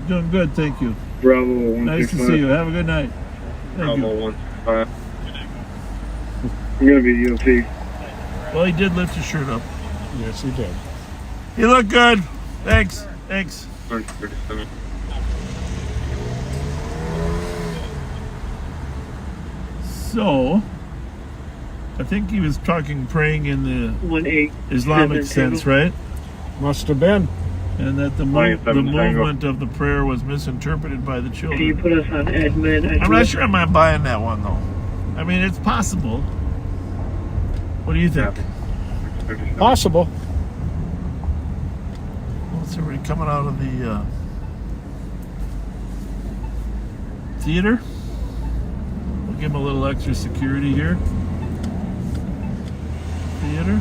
[SPEAKER 3] Doing good, thank you.
[SPEAKER 2] Bravo 165.
[SPEAKER 3] Nice to see you. Have a good night. Thank
[SPEAKER 2] Bravo
[SPEAKER 3] you.
[SPEAKER 2] 165. I'm gonna be UMP.
[SPEAKER 3] Well, he did lift his shirt up.
[SPEAKER 1] Yes, he did.
[SPEAKER 3] You look good. Thanks. Thanks.
[SPEAKER 2] 37.
[SPEAKER 3] So, I think he was praying in the Islamic sense, right?
[SPEAKER 1] Must have been.
[SPEAKER 3] And that the movement of the prayer was misinterpreted by the children.
[SPEAKER 9] Can you put us on admin?
[SPEAKER 3] I'm not sure I'm not buying that one, though. I mean, it's possible. What do you think?
[SPEAKER 1] Possible.
[SPEAKER 3] Well, it's already coming out of the Theater. We'll give them a little extra security here. Theater.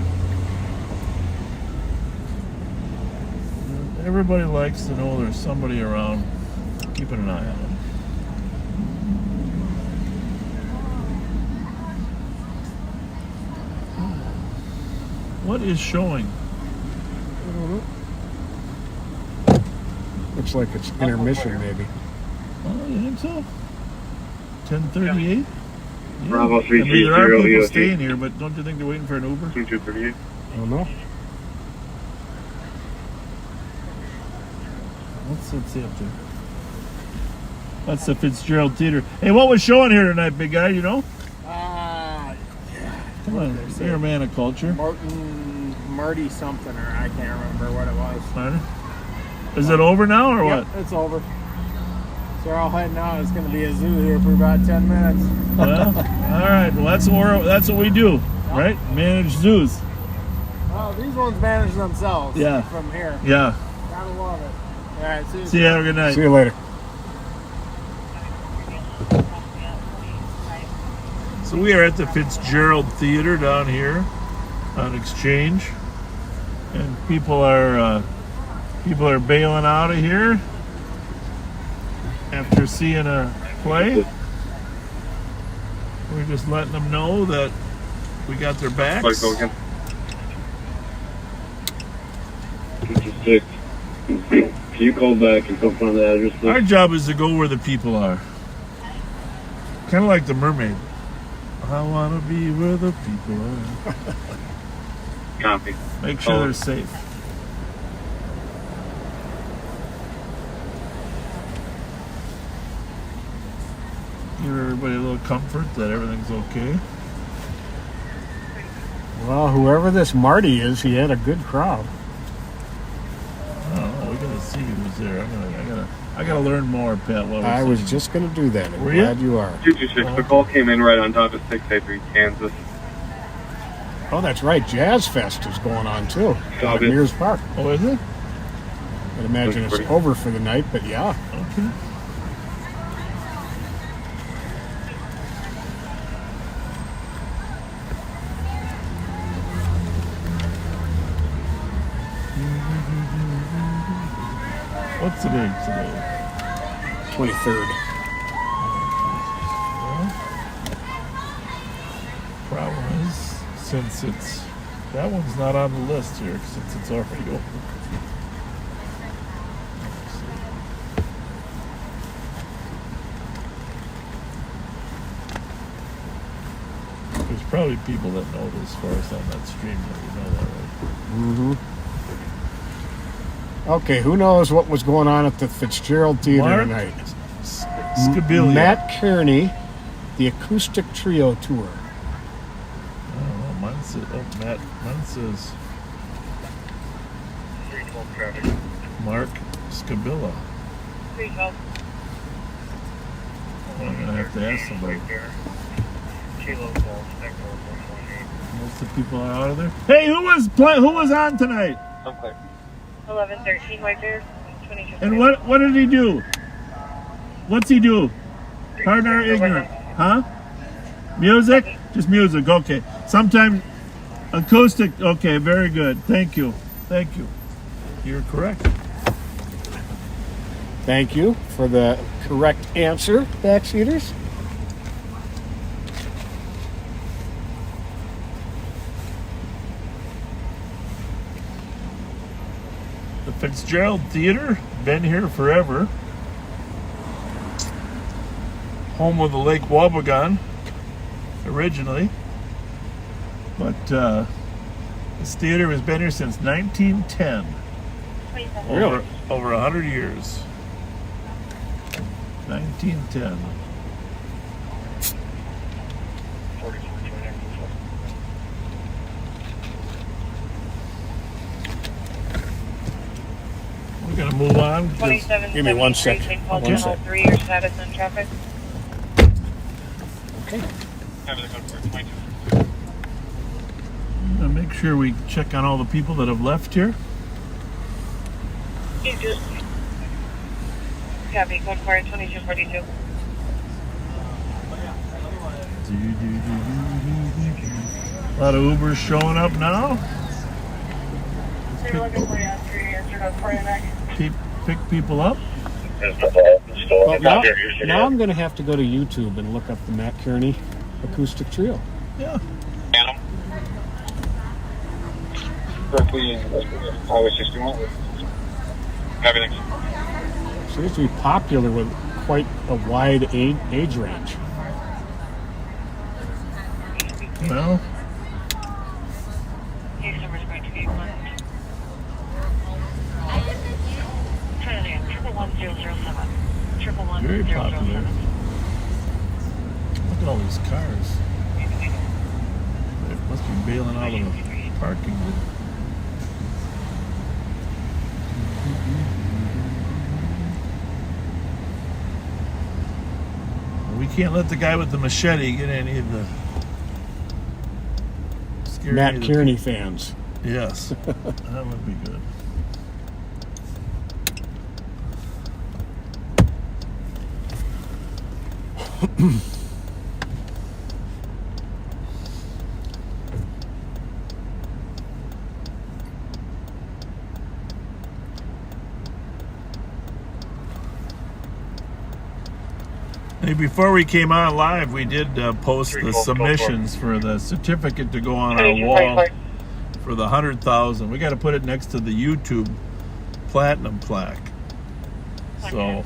[SPEAKER 3] Everybody likes to know there's somebody around keeping an eye on them. What is showing?
[SPEAKER 1] I don't know. Looks like it's intermission, maybe.
[SPEAKER 3] Oh, you think so? 10:38? Yeah.
[SPEAKER 2] Bravo
[SPEAKER 3] I mean, there are
[SPEAKER 2] 330
[SPEAKER 3] people
[SPEAKER 2] EOT.
[SPEAKER 3] staying here, but don't you think they're waiting for an Uber?
[SPEAKER 2] 2238.
[SPEAKER 1] I don't know.
[SPEAKER 3] Let's see up there. That's the Fitzgerald Theater. Hey, what was showing here tonight, big guy, you know? Come on, you're a man of culture.
[SPEAKER 10] Marty something, or I can't remember what it was.
[SPEAKER 3] Marty? Is it over now, or
[SPEAKER 10] Yep,
[SPEAKER 3] what?
[SPEAKER 10] it's over. So we're all heading out. It's going to be a zoo here for about 10 minutes.
[SPEAKER 3] Well, all right. Well, that's what we do, right? Manage zoos.
[SPEAKER 10] Well, these ones manage themselves
[SPEAKER 3] Yeah.
[SPEAKER 10] from here.
[SPEAKER 3] Yeah.
[SPEAKER 10] Gotta love it. All right, see you.
[SPEAKER 3] See you. Have a good night.
[SPEAKER 1] See you later.
[SPEAKER 3] So we are at the Fitzgerald Theater down here on Exchange, and people are bailing out of here after seeing a play. We're just letting them know that we got their backs.
[SPEAKER 2] Can you call back and confirm the address, please?
[SPEAKER 3] Our job is to go where the people are. Kind of like the mermaid. I want to be where the people are.
[SPEAKER 2] Copy.
[SPEAKER 3] Make sure they're safe. Give everybody a little comfort that everything's okay.
[SPEAKER 1] Well, whoever this Marty is, he had a good crowd.
[SPEAKER 3] I don't know. We're gonna see who's there. I gotta learn more, Pat. What
[SPEAKER 1] I was
[SPEAKER 3] saying.
[SPEAKER 1] just going to do that. I'm
[SPEAKER 3] Were you?
[SPEAKER 1] glad you are.
[SPEAKER 2] 226. The call came in right on top of 683 Kansas.
[SPEAKER 1] Oh, that's right. Jazz Fest is going on too. Out at
[SPEAKER 2] Copy.
[SPEAKER 1] Mears Park.
[SPEAKER 3] Oh, is it?
[SPEAKER 1] I'd imagine it's over for the night, but yeah.
[SPEAKER 3] Okay. What's the date today?
[SPEAKER 1] 23rd.
[SPEAKER 3] Well, problem is, since that one's not on the list here, since it's already open. There's probably people that know this for us on that stream that we know that, right?
[SPEAKER 1] Mm-hmm. Okay, who knows what was going on at the Fitzgerald Theater
[SPEAKER 3] Mark
[SPEAKER 1] tonight?
[SPEAKER 3] Scabilia.
[SPEAKER 1] Matt Kearney, the acoustic trio tour.
[SPEAKER 3] I don't know. Mine says, mine says
[SPEAKER 6] 312 traffic.
[SPEAKER 3] Mark Scabilia.
[SPEAKER 4] 312.
[SPEAKER 3] I'm gonna have to ask somebody.
[SPEAKER 6] Kilo Golf, Echo 118.
[SPEAKER 3] Most of the people are out of there. Hey, who was on tonight?
[SPEAKER 2] I'm clear.
[SPEAKER 4] 1113 right there. 22.
[SPEAKER 3] And what did he do? What's he do? Partner ignorant. Huh? Music? Just music, okay. Sometimes acoustic, okay, very good. Thank you. Thank you. You're correct.
[SPEAKER 1] Thank you for the correct answer, backseaters.
[SPEAKER 3] The Fitzgerald Theater, been here forever. Home of the Lake Wobegon, originally. But this theater has been here since 1910.
[SPEAKER 1] Really?
[SPEAKER 3] Over 100 years. 1910. We're going to move on.
[SPEAKER 4] 27.
[SPEAKER 1] Give me 1 second.
[SPEAKER 4] St. Paul
[SPEAKER 1] Okay.
[SPEAKER 4] Channel 3, your status on traffic.
[SPEAKER 1] Okay.
[SPEAKER 3] I'll make sure we check on all the people that have left here.
[SPEAKER 4] You just copy code for 2242.
[SPEAKER 3] A lot of Ubers showing up now. Pick people up.
[SPEAKER 1] Well, now I'm going to have to go to YouTube and look up the Matt Kearney acoustic trio.
[SPEAKER 3] Yeah.
[SPEAKER 2] Highway 61. Everything.
[SPEAKER 1] Seems to be popular with quite a wide age range.
[SPEAKER 3] Well, very popular. Look at all these cars. They must be bailing out of the parking. We can't let the guy with the machete get any of the
[SPEAKER 1] Matt Kearney fans.
[SPEAKER 3] Yes, that would be good. Hey, before we came on live, we did post the submissions for the certificate to go on our wall for the 100,000. We got to put it next to the YouTube platinum plaque. So,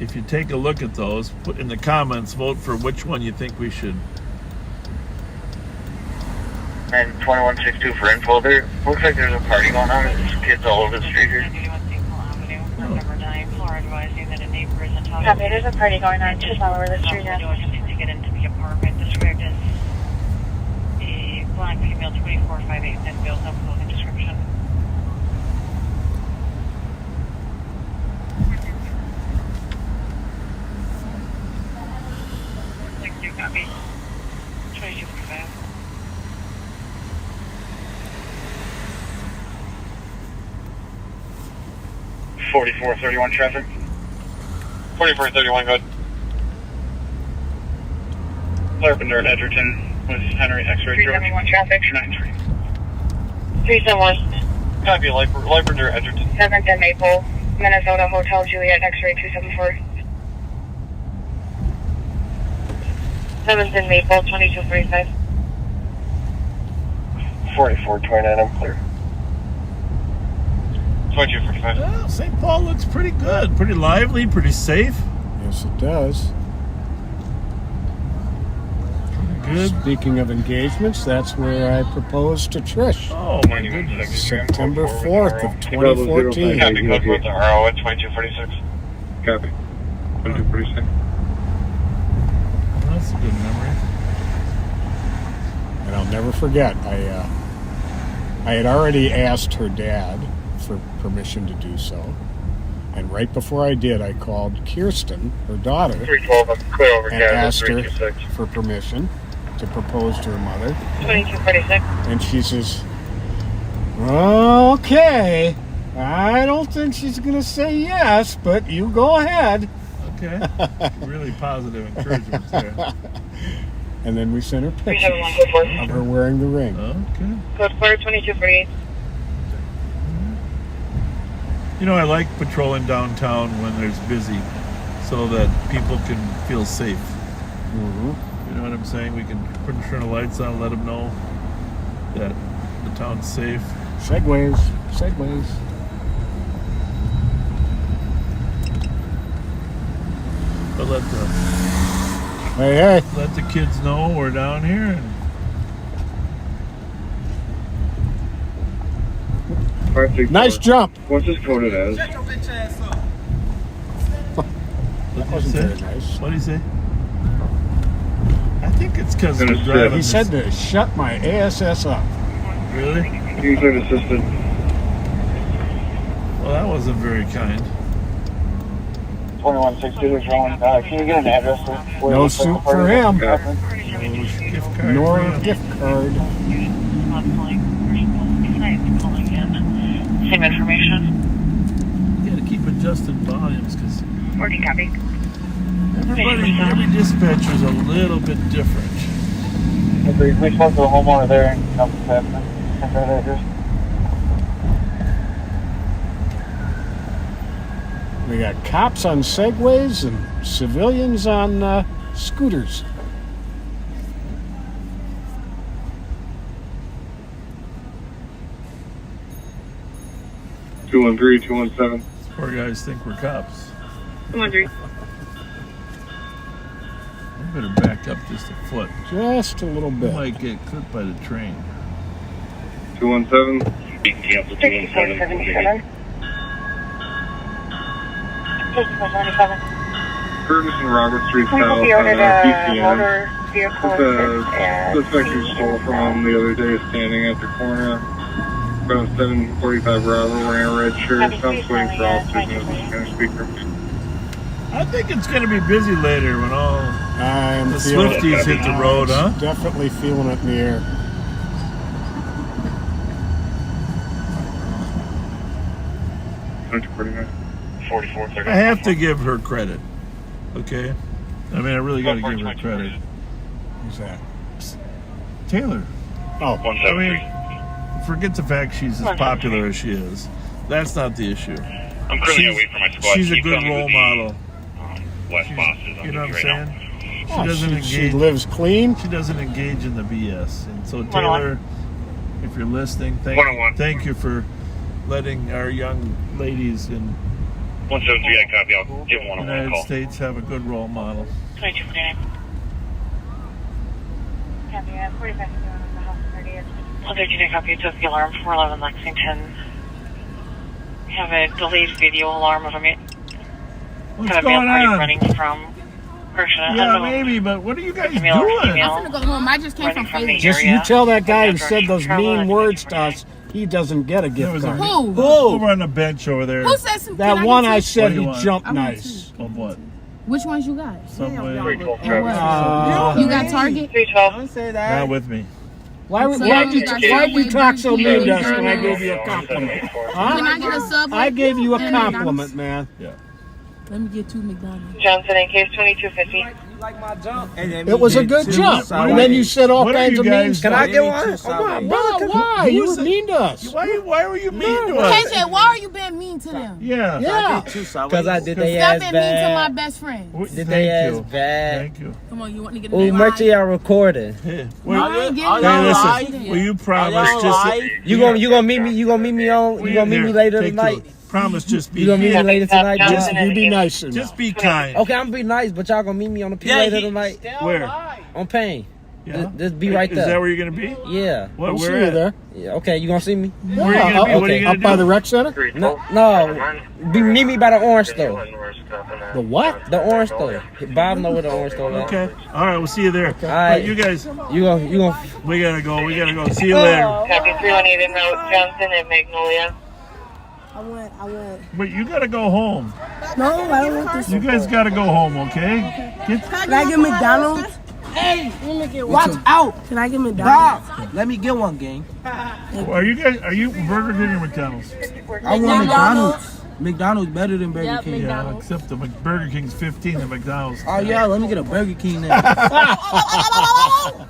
[SPEAKER 3] if you take a look at those, put in the comments, vote for which one you think we should.
[SPEAKER 6] And 2162 for info. There looks like there's a party going on. There's kids all over the street here.
[SPEAKER 5] Copy, there's a party going on just all over the street now.
[SPEAKER 4] To get into the apartment, described as a black female 2458 that builds up clothing description. Thank you, copy. 2245.
[SPEAKER 6] .4431 traffic. 4431, go ahead. Carpenter at Edgerton with Henry X-ray
[SPEAKER 5] 371 traffic.
[SPEAKER 6] 93.
[SPEAKER 5] 371.
[SPEAKER 6] Copy, Carpenter at Edgerton.
[SPEAKER 5] 7th and Maple, Minnesota Hotel Juliet X-ray 274. 7th and Maple, 2245.
[SPEAKER 9] 4429, I'm clear.
[SPEAKER 6] 2245.
[SPEAKER 3] Well, St. Paul looks pretty good. Pretty lively, pretty safe.
[SPEAKER 1] Yes, it does.
[SPEAKER 3] Good.
[SPEAKER 1] Speaking of engagements, that's where I proposed to Trish.
[SPEAKER 3] Oh, my goodness.
[SPEAKER 1] September 4th of 2014.
[SPEAKER 6] Copy, code with the RO at 2246.
[SPEAKER 2] Copy. 2246.
[SPEAKER 3] That's a good memory.
[SPEAKER 1] And I'll never forget, I had already asked her dad for permission to do so. And right before I did, I called Kirsten, her daughter,
[SPEAKER 6] 312, I'm clear over
[SPEAKER 1] and asked her for permission to propose to her mother.
[SPEAKER 5] 2246.
[SPEAKER 1] And she says, okay, I don't think she's going to say yes, but you go ahead.
[SPEAKER 3] Okay. Really positive encouragement there.
[SPEAKER 1] And then we sent her pictures
[SPEAKER 5] 371
[SPEAKER 1] of her wearing the ring.
[SPEAKER 3] Okay.
[SPEAKER 5] Code 42248.
[SPEAKER 3] You know, I like patrolling downtown when there's busy so that people can feel safe.
[SPEAKER 1] Mm-hmm.
[SPEAKER 3] You know what I'm saying? We can turn the lights on, let them know that the town's safe.
[SPEAKER 1] Segways.
[SPEAKER 3] But
[SPEAKER 1] Hey.
[SPEAKER 3] let the kids know we're down here. And
[SPEAKER 1] Nice jump.
[SPEAKER 2] What's this coded as?
[SPEAKER 1] That wasn't very nice.
[SPEAKER 3] What did he say? I think it's because we're driving.
[SPEAKER 1] He said to shut my ASS up.
[SPEAKER 3] Really?
[SPEAKER 2] User assisted.
[SPEAKER 3] Well, that wasn't very kind.
[SPEAKER 9] 2162 is wrong. Can you get an address?
[SPEAKER 1] No soup for him.
[SPEAKER 3] Gift card.
[SPEAKER 1] Nor
[SPEAKER 3] for
[SPEAKER 1] a
[SPEAKER 3] him.
[SPEAKER 1] gift card.
[SPEAKER 4] Same information.
[SPEAKER 3] You gotta keep adjusting volumes because
[SPEAKER 5] Working copy.
[SPEAKER 3] every dispatcher is a little bit different.
[SPEAKER 9] We spoke to the homeowner there and nothing's happening. And that address.
[SPEAKER 1] We got cops on Segways and civilians on scooters.
[SPEAKER 2] Two 217.
[SPEAKER 3] Poor guys think we're cops.
[SPEAKER 4] 213.
[SPEAKER 3] I better back up just a foot.
[SPEAKER 1] Just a little
[SPEAKER 3] We
[SPEAKER 1] bit.
[SPEAKER 3] might get clipped by the train.
[SPEAKER 2] 217.
[SPEAKER 6] Cancel
[SPEAKER 5] 6477. 6477.
[SPEAKER 2] Ferguson Robert Street
[SPEAKER 5] We
[SPEAKER 2] South
[SPEAKER 5] will be
[SPEAKER 2] on
[SPEAKER 5] ordered a
[SPEAKER 2] PCN.
[SPEAKER 5] motor vehicle
[SPEAKER 2] Suspect who stole from him the other day standing at the corner. About 745 Bravo wearing a red shirt. I'm just waiting for officers and this kind of speaker.
[SPEAKER 3] I think it's going to be busy later when all
[SPEAKER 1] I'm
[SPEAKER 3] the
[SPEAKER 1] feeling it.
[SPEAKER 3] Swifties hit the road, huh?
[SPEAKER 1] Definitely feeling it in the air.
[SPEAKER 3] I have to give her credit, okay? I mean, I really got to give her credit.
[SPEAKER 1] Who's that?
[SPEAKER 3] Taylor.
[SPEAKER 1] Oh,
[SPEAKER 3] I mean, forget the fact she's as popular as she is. That's not the issue.
[SPEAKER 6] I'm currently away from my squad.
[SPEAKER 3] She's a
[SPEAKER 6] Can you
[SPEAKER 3] good
[SPEAKER 6] tell me
[SPEAKER 3] role
[SPEAKER 6] who
[SPEAKER 3] model.
[SPEAKER 6] West boss is on
[SPEAKER 3] You know what I'm
[SPEAKER 6] duty right
[SPEAKER 3] saying?
[SPEAKER 6] now?
[SPEAKER 3] She doesn't engage.
[SPEAKER 1] she lives clean.
[SPEAKER 3] She doesn't engage in the BS. And so, Taylor, if you're listening, thank you for letting our young ladies in
[SPEAKER 6] 173, I copy. I'll give
[SPEAKER 3] the
[SPEAKER 6] 101
[SPEAKER 3] United
[SPEAKER 6] call.
[SPEAKER 3] States have a good role model.
[SPEAKER 5] 2249. Copy, 45 on the house 30th. 113, copy, took the alarm 411 Lexington. Have a delayed video alarm of a male
[SPEAKER 3] What's
[SPEAKER 5] party
[SPEAKER 3] going on?
[SPEAKER 5] running from Berkshire.
[SPEAKER 3] Yeah, maybe, but what are you guys doing?
[SPEAKER 5] Female or
[SPEAKER 7] I'm
[SPEAKER 5] female.
[SPEAKER 7] gonna go home. I just came
[SPEAKER 5] Running
[SPEAKER 7] from
[SPEAKER 5] from the
[SPEAKER 7] Facebook.
[SPEAKER 1] Just you tell that guy who said those mean words to us, he doesn't get a
[SPEAKER 3] There
[SPEAKER 1] gift
[SPEAKER 3] was a
[SPEAKER 1] card.
[SPEAKER 7] Who?
[SPEAKER 3] over on the bench over there.
[SPEAKER 7] Who said some?
[SPEAKER 1] That
[SPEAKER 7] can
[SPEAKER 1] one
[SPEAKER 7] get
[SPEAKER 1] I
[SPEAKER 7] two?
[SPEAKER 1] said
[SPEAKER 3] What do you
[SPEAKER 1] he
[SPEAKER 3] want?
[SPEAKER 1] jumped
[SPEAKER 7] I want
[SPEAKER 1] nice.
[SPEAKER 3] Of what?
[SPEAKER 7] Which ones you got?
[SPEAKER 3] Subway.
[SPEAKER 7] And what? You got Target?
[SPEAKER 5] 312.
[SPEAKER 10] Don't say that.
[SPEAKER 3] Not with me.
[SPEAKER 1] Why'd you talk so mean to us when I gave you a compliment?
[SPEAKER 7] Can
[SPEAKER 1] Huh?
[SPEAKER 7] I get a Subway?
[SPEAKER 1] I gave you a
[SPEAKER 7] and
[SPEAKER 1] compliment, man.
[SPEAKER 3] Yeah.
[SPEAKER 7] Let me get two McDonald's.
[SPEAKER 5] Johnson in case 2250.
[SPEAKER 10] Like my jump.
[SPEAKER 1] It was a good jump.
[SPEAKER 3] Subway.
[SPEAKER 1] And then you said all
[SPEAKER 3] What are
[SPEAKER 1] kinds
[SPEAKER 3] you
[SPEAKER 1] of mean
[SPEAKER 3] guys
[SPEAKER 10] Can I
[SPEAKER 1] stuff.
[SPEAKER 10] get one? Oh my
[SPEAKER 1] No, why? You were mean to us.
[SPEAKER 3] Why were you mean to us?
[SPEAKER 7] KJ, why are you being mean to them?
[SPEAKER 3] Yeah.
[SPEAKER 1] Yeah.
[SPEAKER 10] Because I did they
[SPEAKER 7] Stop
[SPEAKER 10] ass
[SPEAKER 7] being mean to my
[SPEAKER 10] bad.
[SPEAKER 7] best friend.
[SPEAKER 10] Did they
[SPEAKER 3] Thank
[SPEAKER 10] ass
[SPEAKER 3] you.
[SPEAKER 10] bad?
[SPEAKER 3] Thank you.
[SPEAKER 7] Come on, you want to get a
[SPEAKER 10] Oh,
[SPEAKER 7] big
[SPEAKER 10] Merchie,
[SPEAKER 7] ride?
[SPEAKER 10] y'all recording.
[SPEAKER 3] Hey,
[SPEAKER 7] I ain't giving
[SPEAKER 3] hey,
[SPEAKER 7] you
[SPEAKER 3] listen.
[SPEAKER 7] a
[SPEAKER 3] Will you promise
[SPEAKER 10] Y'all
[SPEAKER 3] just?
[SPEAKER 10] live? You gonna meet me? You gonna meet me on? You gonna meet me later
[SPEAKER 3] Take
[SPEAKER 10] tonight?
[SPEAKER 3] two. Promise, just be.
[SPEAKER 10] You gonna meet me later tonight?
[SPEAKER 5] Johnson
[SPEAKER 1] You be nice enough.
[SPEAKER 3] Just be kind.
[SPEAKER 10] Okay, I'm gonna be nice, but y'all gonna meet me on the P later tonight
[SPEAKER 3] Where?
[SPEAKER 10] on Pain.
[SPEAKER 3] Yeah.
[SPEAKER 10] Just be right
[SPEAKER 3] Is that
[SPEAKER 10] there.
[SPEAKER 3] where you're gonna be?
[SPEAKER 10] Yeah.
[SPEAKER 3] What?
[SPEAKER 1] We'll see
[SPEAKER 3] Where
[SPEAKER 1] you
[SPEAKER 3] at?
[SPEAKER 1] there.
[SPEAKER 10] Yeah. Okay, you gonna see me?
[SPEAKER 3] Where are you gonna be? What are you
[SPEAKER 1] Up
[SPEAKER 3] gonna
[SPEAKER 1] by
[SPEAKER 3] do?
[SPEAKER 1] the rec center?
[SPEAKER 10] No. Meet me by the orange store.
[SPEAKER 1] The what?
[SPEAKER 10] The orange store. Bob know where the orange store is.
[SPEAKER 3] Okay. All right. We'll see you there.
[SPEAKER 10] All
[SPEAKER 3] All
[SPEAKER 10] right.
[SPEAKER 3] right. You guys.
[SPEAKER 10] You gonna.
[SPEAKER 3] We gotta go. We gotta go. See you later.
[SPEAKER 5] Copy 318 en route Johnson and Magnolia.
[SPEAKER 7] I went.
[SPEAKER 3] But you gotta go home.
[SPEAKER 7] No, I don't want this.
[SPEAKER 3] You guys gotta go home, okay? Get.
[SPEAKER 7] Can I get McDonald's? Hey, watch out. Can I get McDonald's?
[SPEAKER 10] Let me get one, gang.
[SPEAKER 3] Are you guys? Are you Burger King or McDonald's?
[SPEAKER 10] I want McDonald's. McDonald's better than Burger King.
[SPEAKER 3] Yeah, except the Burger King's 15, the McDonald's.
[SPEAKER 10] Oh yeah, let me get a Burger King then. I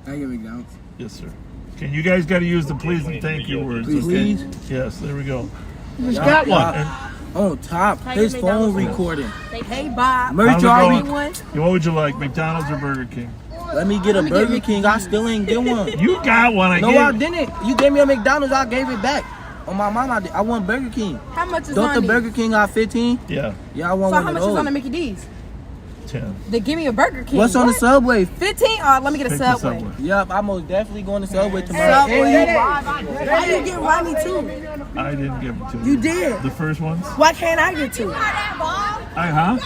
[SPEAKER 10] get McDonald's.
[SPEAKER 3] Yes, sir. Can you guys got to use the please and thank you words? Okay?
[SPEAKER 10] Please.
[SPEAKER 3] Yes, there we go.
[SPEAKER 1] He's got one.
[SPEAKER 3] And
[SPEAKER 10] On top, his phone recording.
[SPEAKER 7] Hey, Bob.
[SPEAKER 10] Merch
[SPEAKER 3] I'm
[SPEAKER 10] already.
[SPEAKER 3] going- what would you like, McDonald's or Burger King?
[SPEAKER 10] Let me get a Burger King. I still ain't get one.
[SPEAKER 3] You got one. I
[SPEAKER 10] No,
[SPEAKER 3] gave.
[SPEAKER 10] I didn't. You gave me a McDonald's. I gave it back. On my mom, I did. I want Burger King.
[SPEAKER 7] How much is
[SPEAKER 10] Don't
[SPEAKER 7] on
[SPEAKER 10] the
[SPEAKER 7] these?
[SPEAKER 10] Burger King got 15?
[SPEAKER 3] Yeah,
[SPEAKER 10] Yeah, I want
[SPEAKER 7] So
[SPEAKER 10] one
[SPEAKER 7] how
[SPEAKER 10] of
[SPEAKER 7] much
[SPEAKER 10] those.
[SPEAKER 7] is on the Mickey D's?
[SPEAKER 3] 10.
[SPEAKER 7] They give me a Burger King.
[SPEAKER 10] What's on the Subway?
[SPEAKER 7] 15? Let me get a
[SPEAKER 3] Pick the
[SPEAKER 7] Subway.
[SPEAKER 3] Subway.
[SPEAKER 10] Yep, I'm most definitely going to Subway tomorrow.
[SPEAKER 7] Subway. Why you get Ronnie too?
[SPEAKER 3] I didn't give it to you.
[SPEAKER 7] You did.
[SPEAKER 3] The first ones?
[SPEAKER 7] Why can't I get two?
[SPEAKER 3] Huh?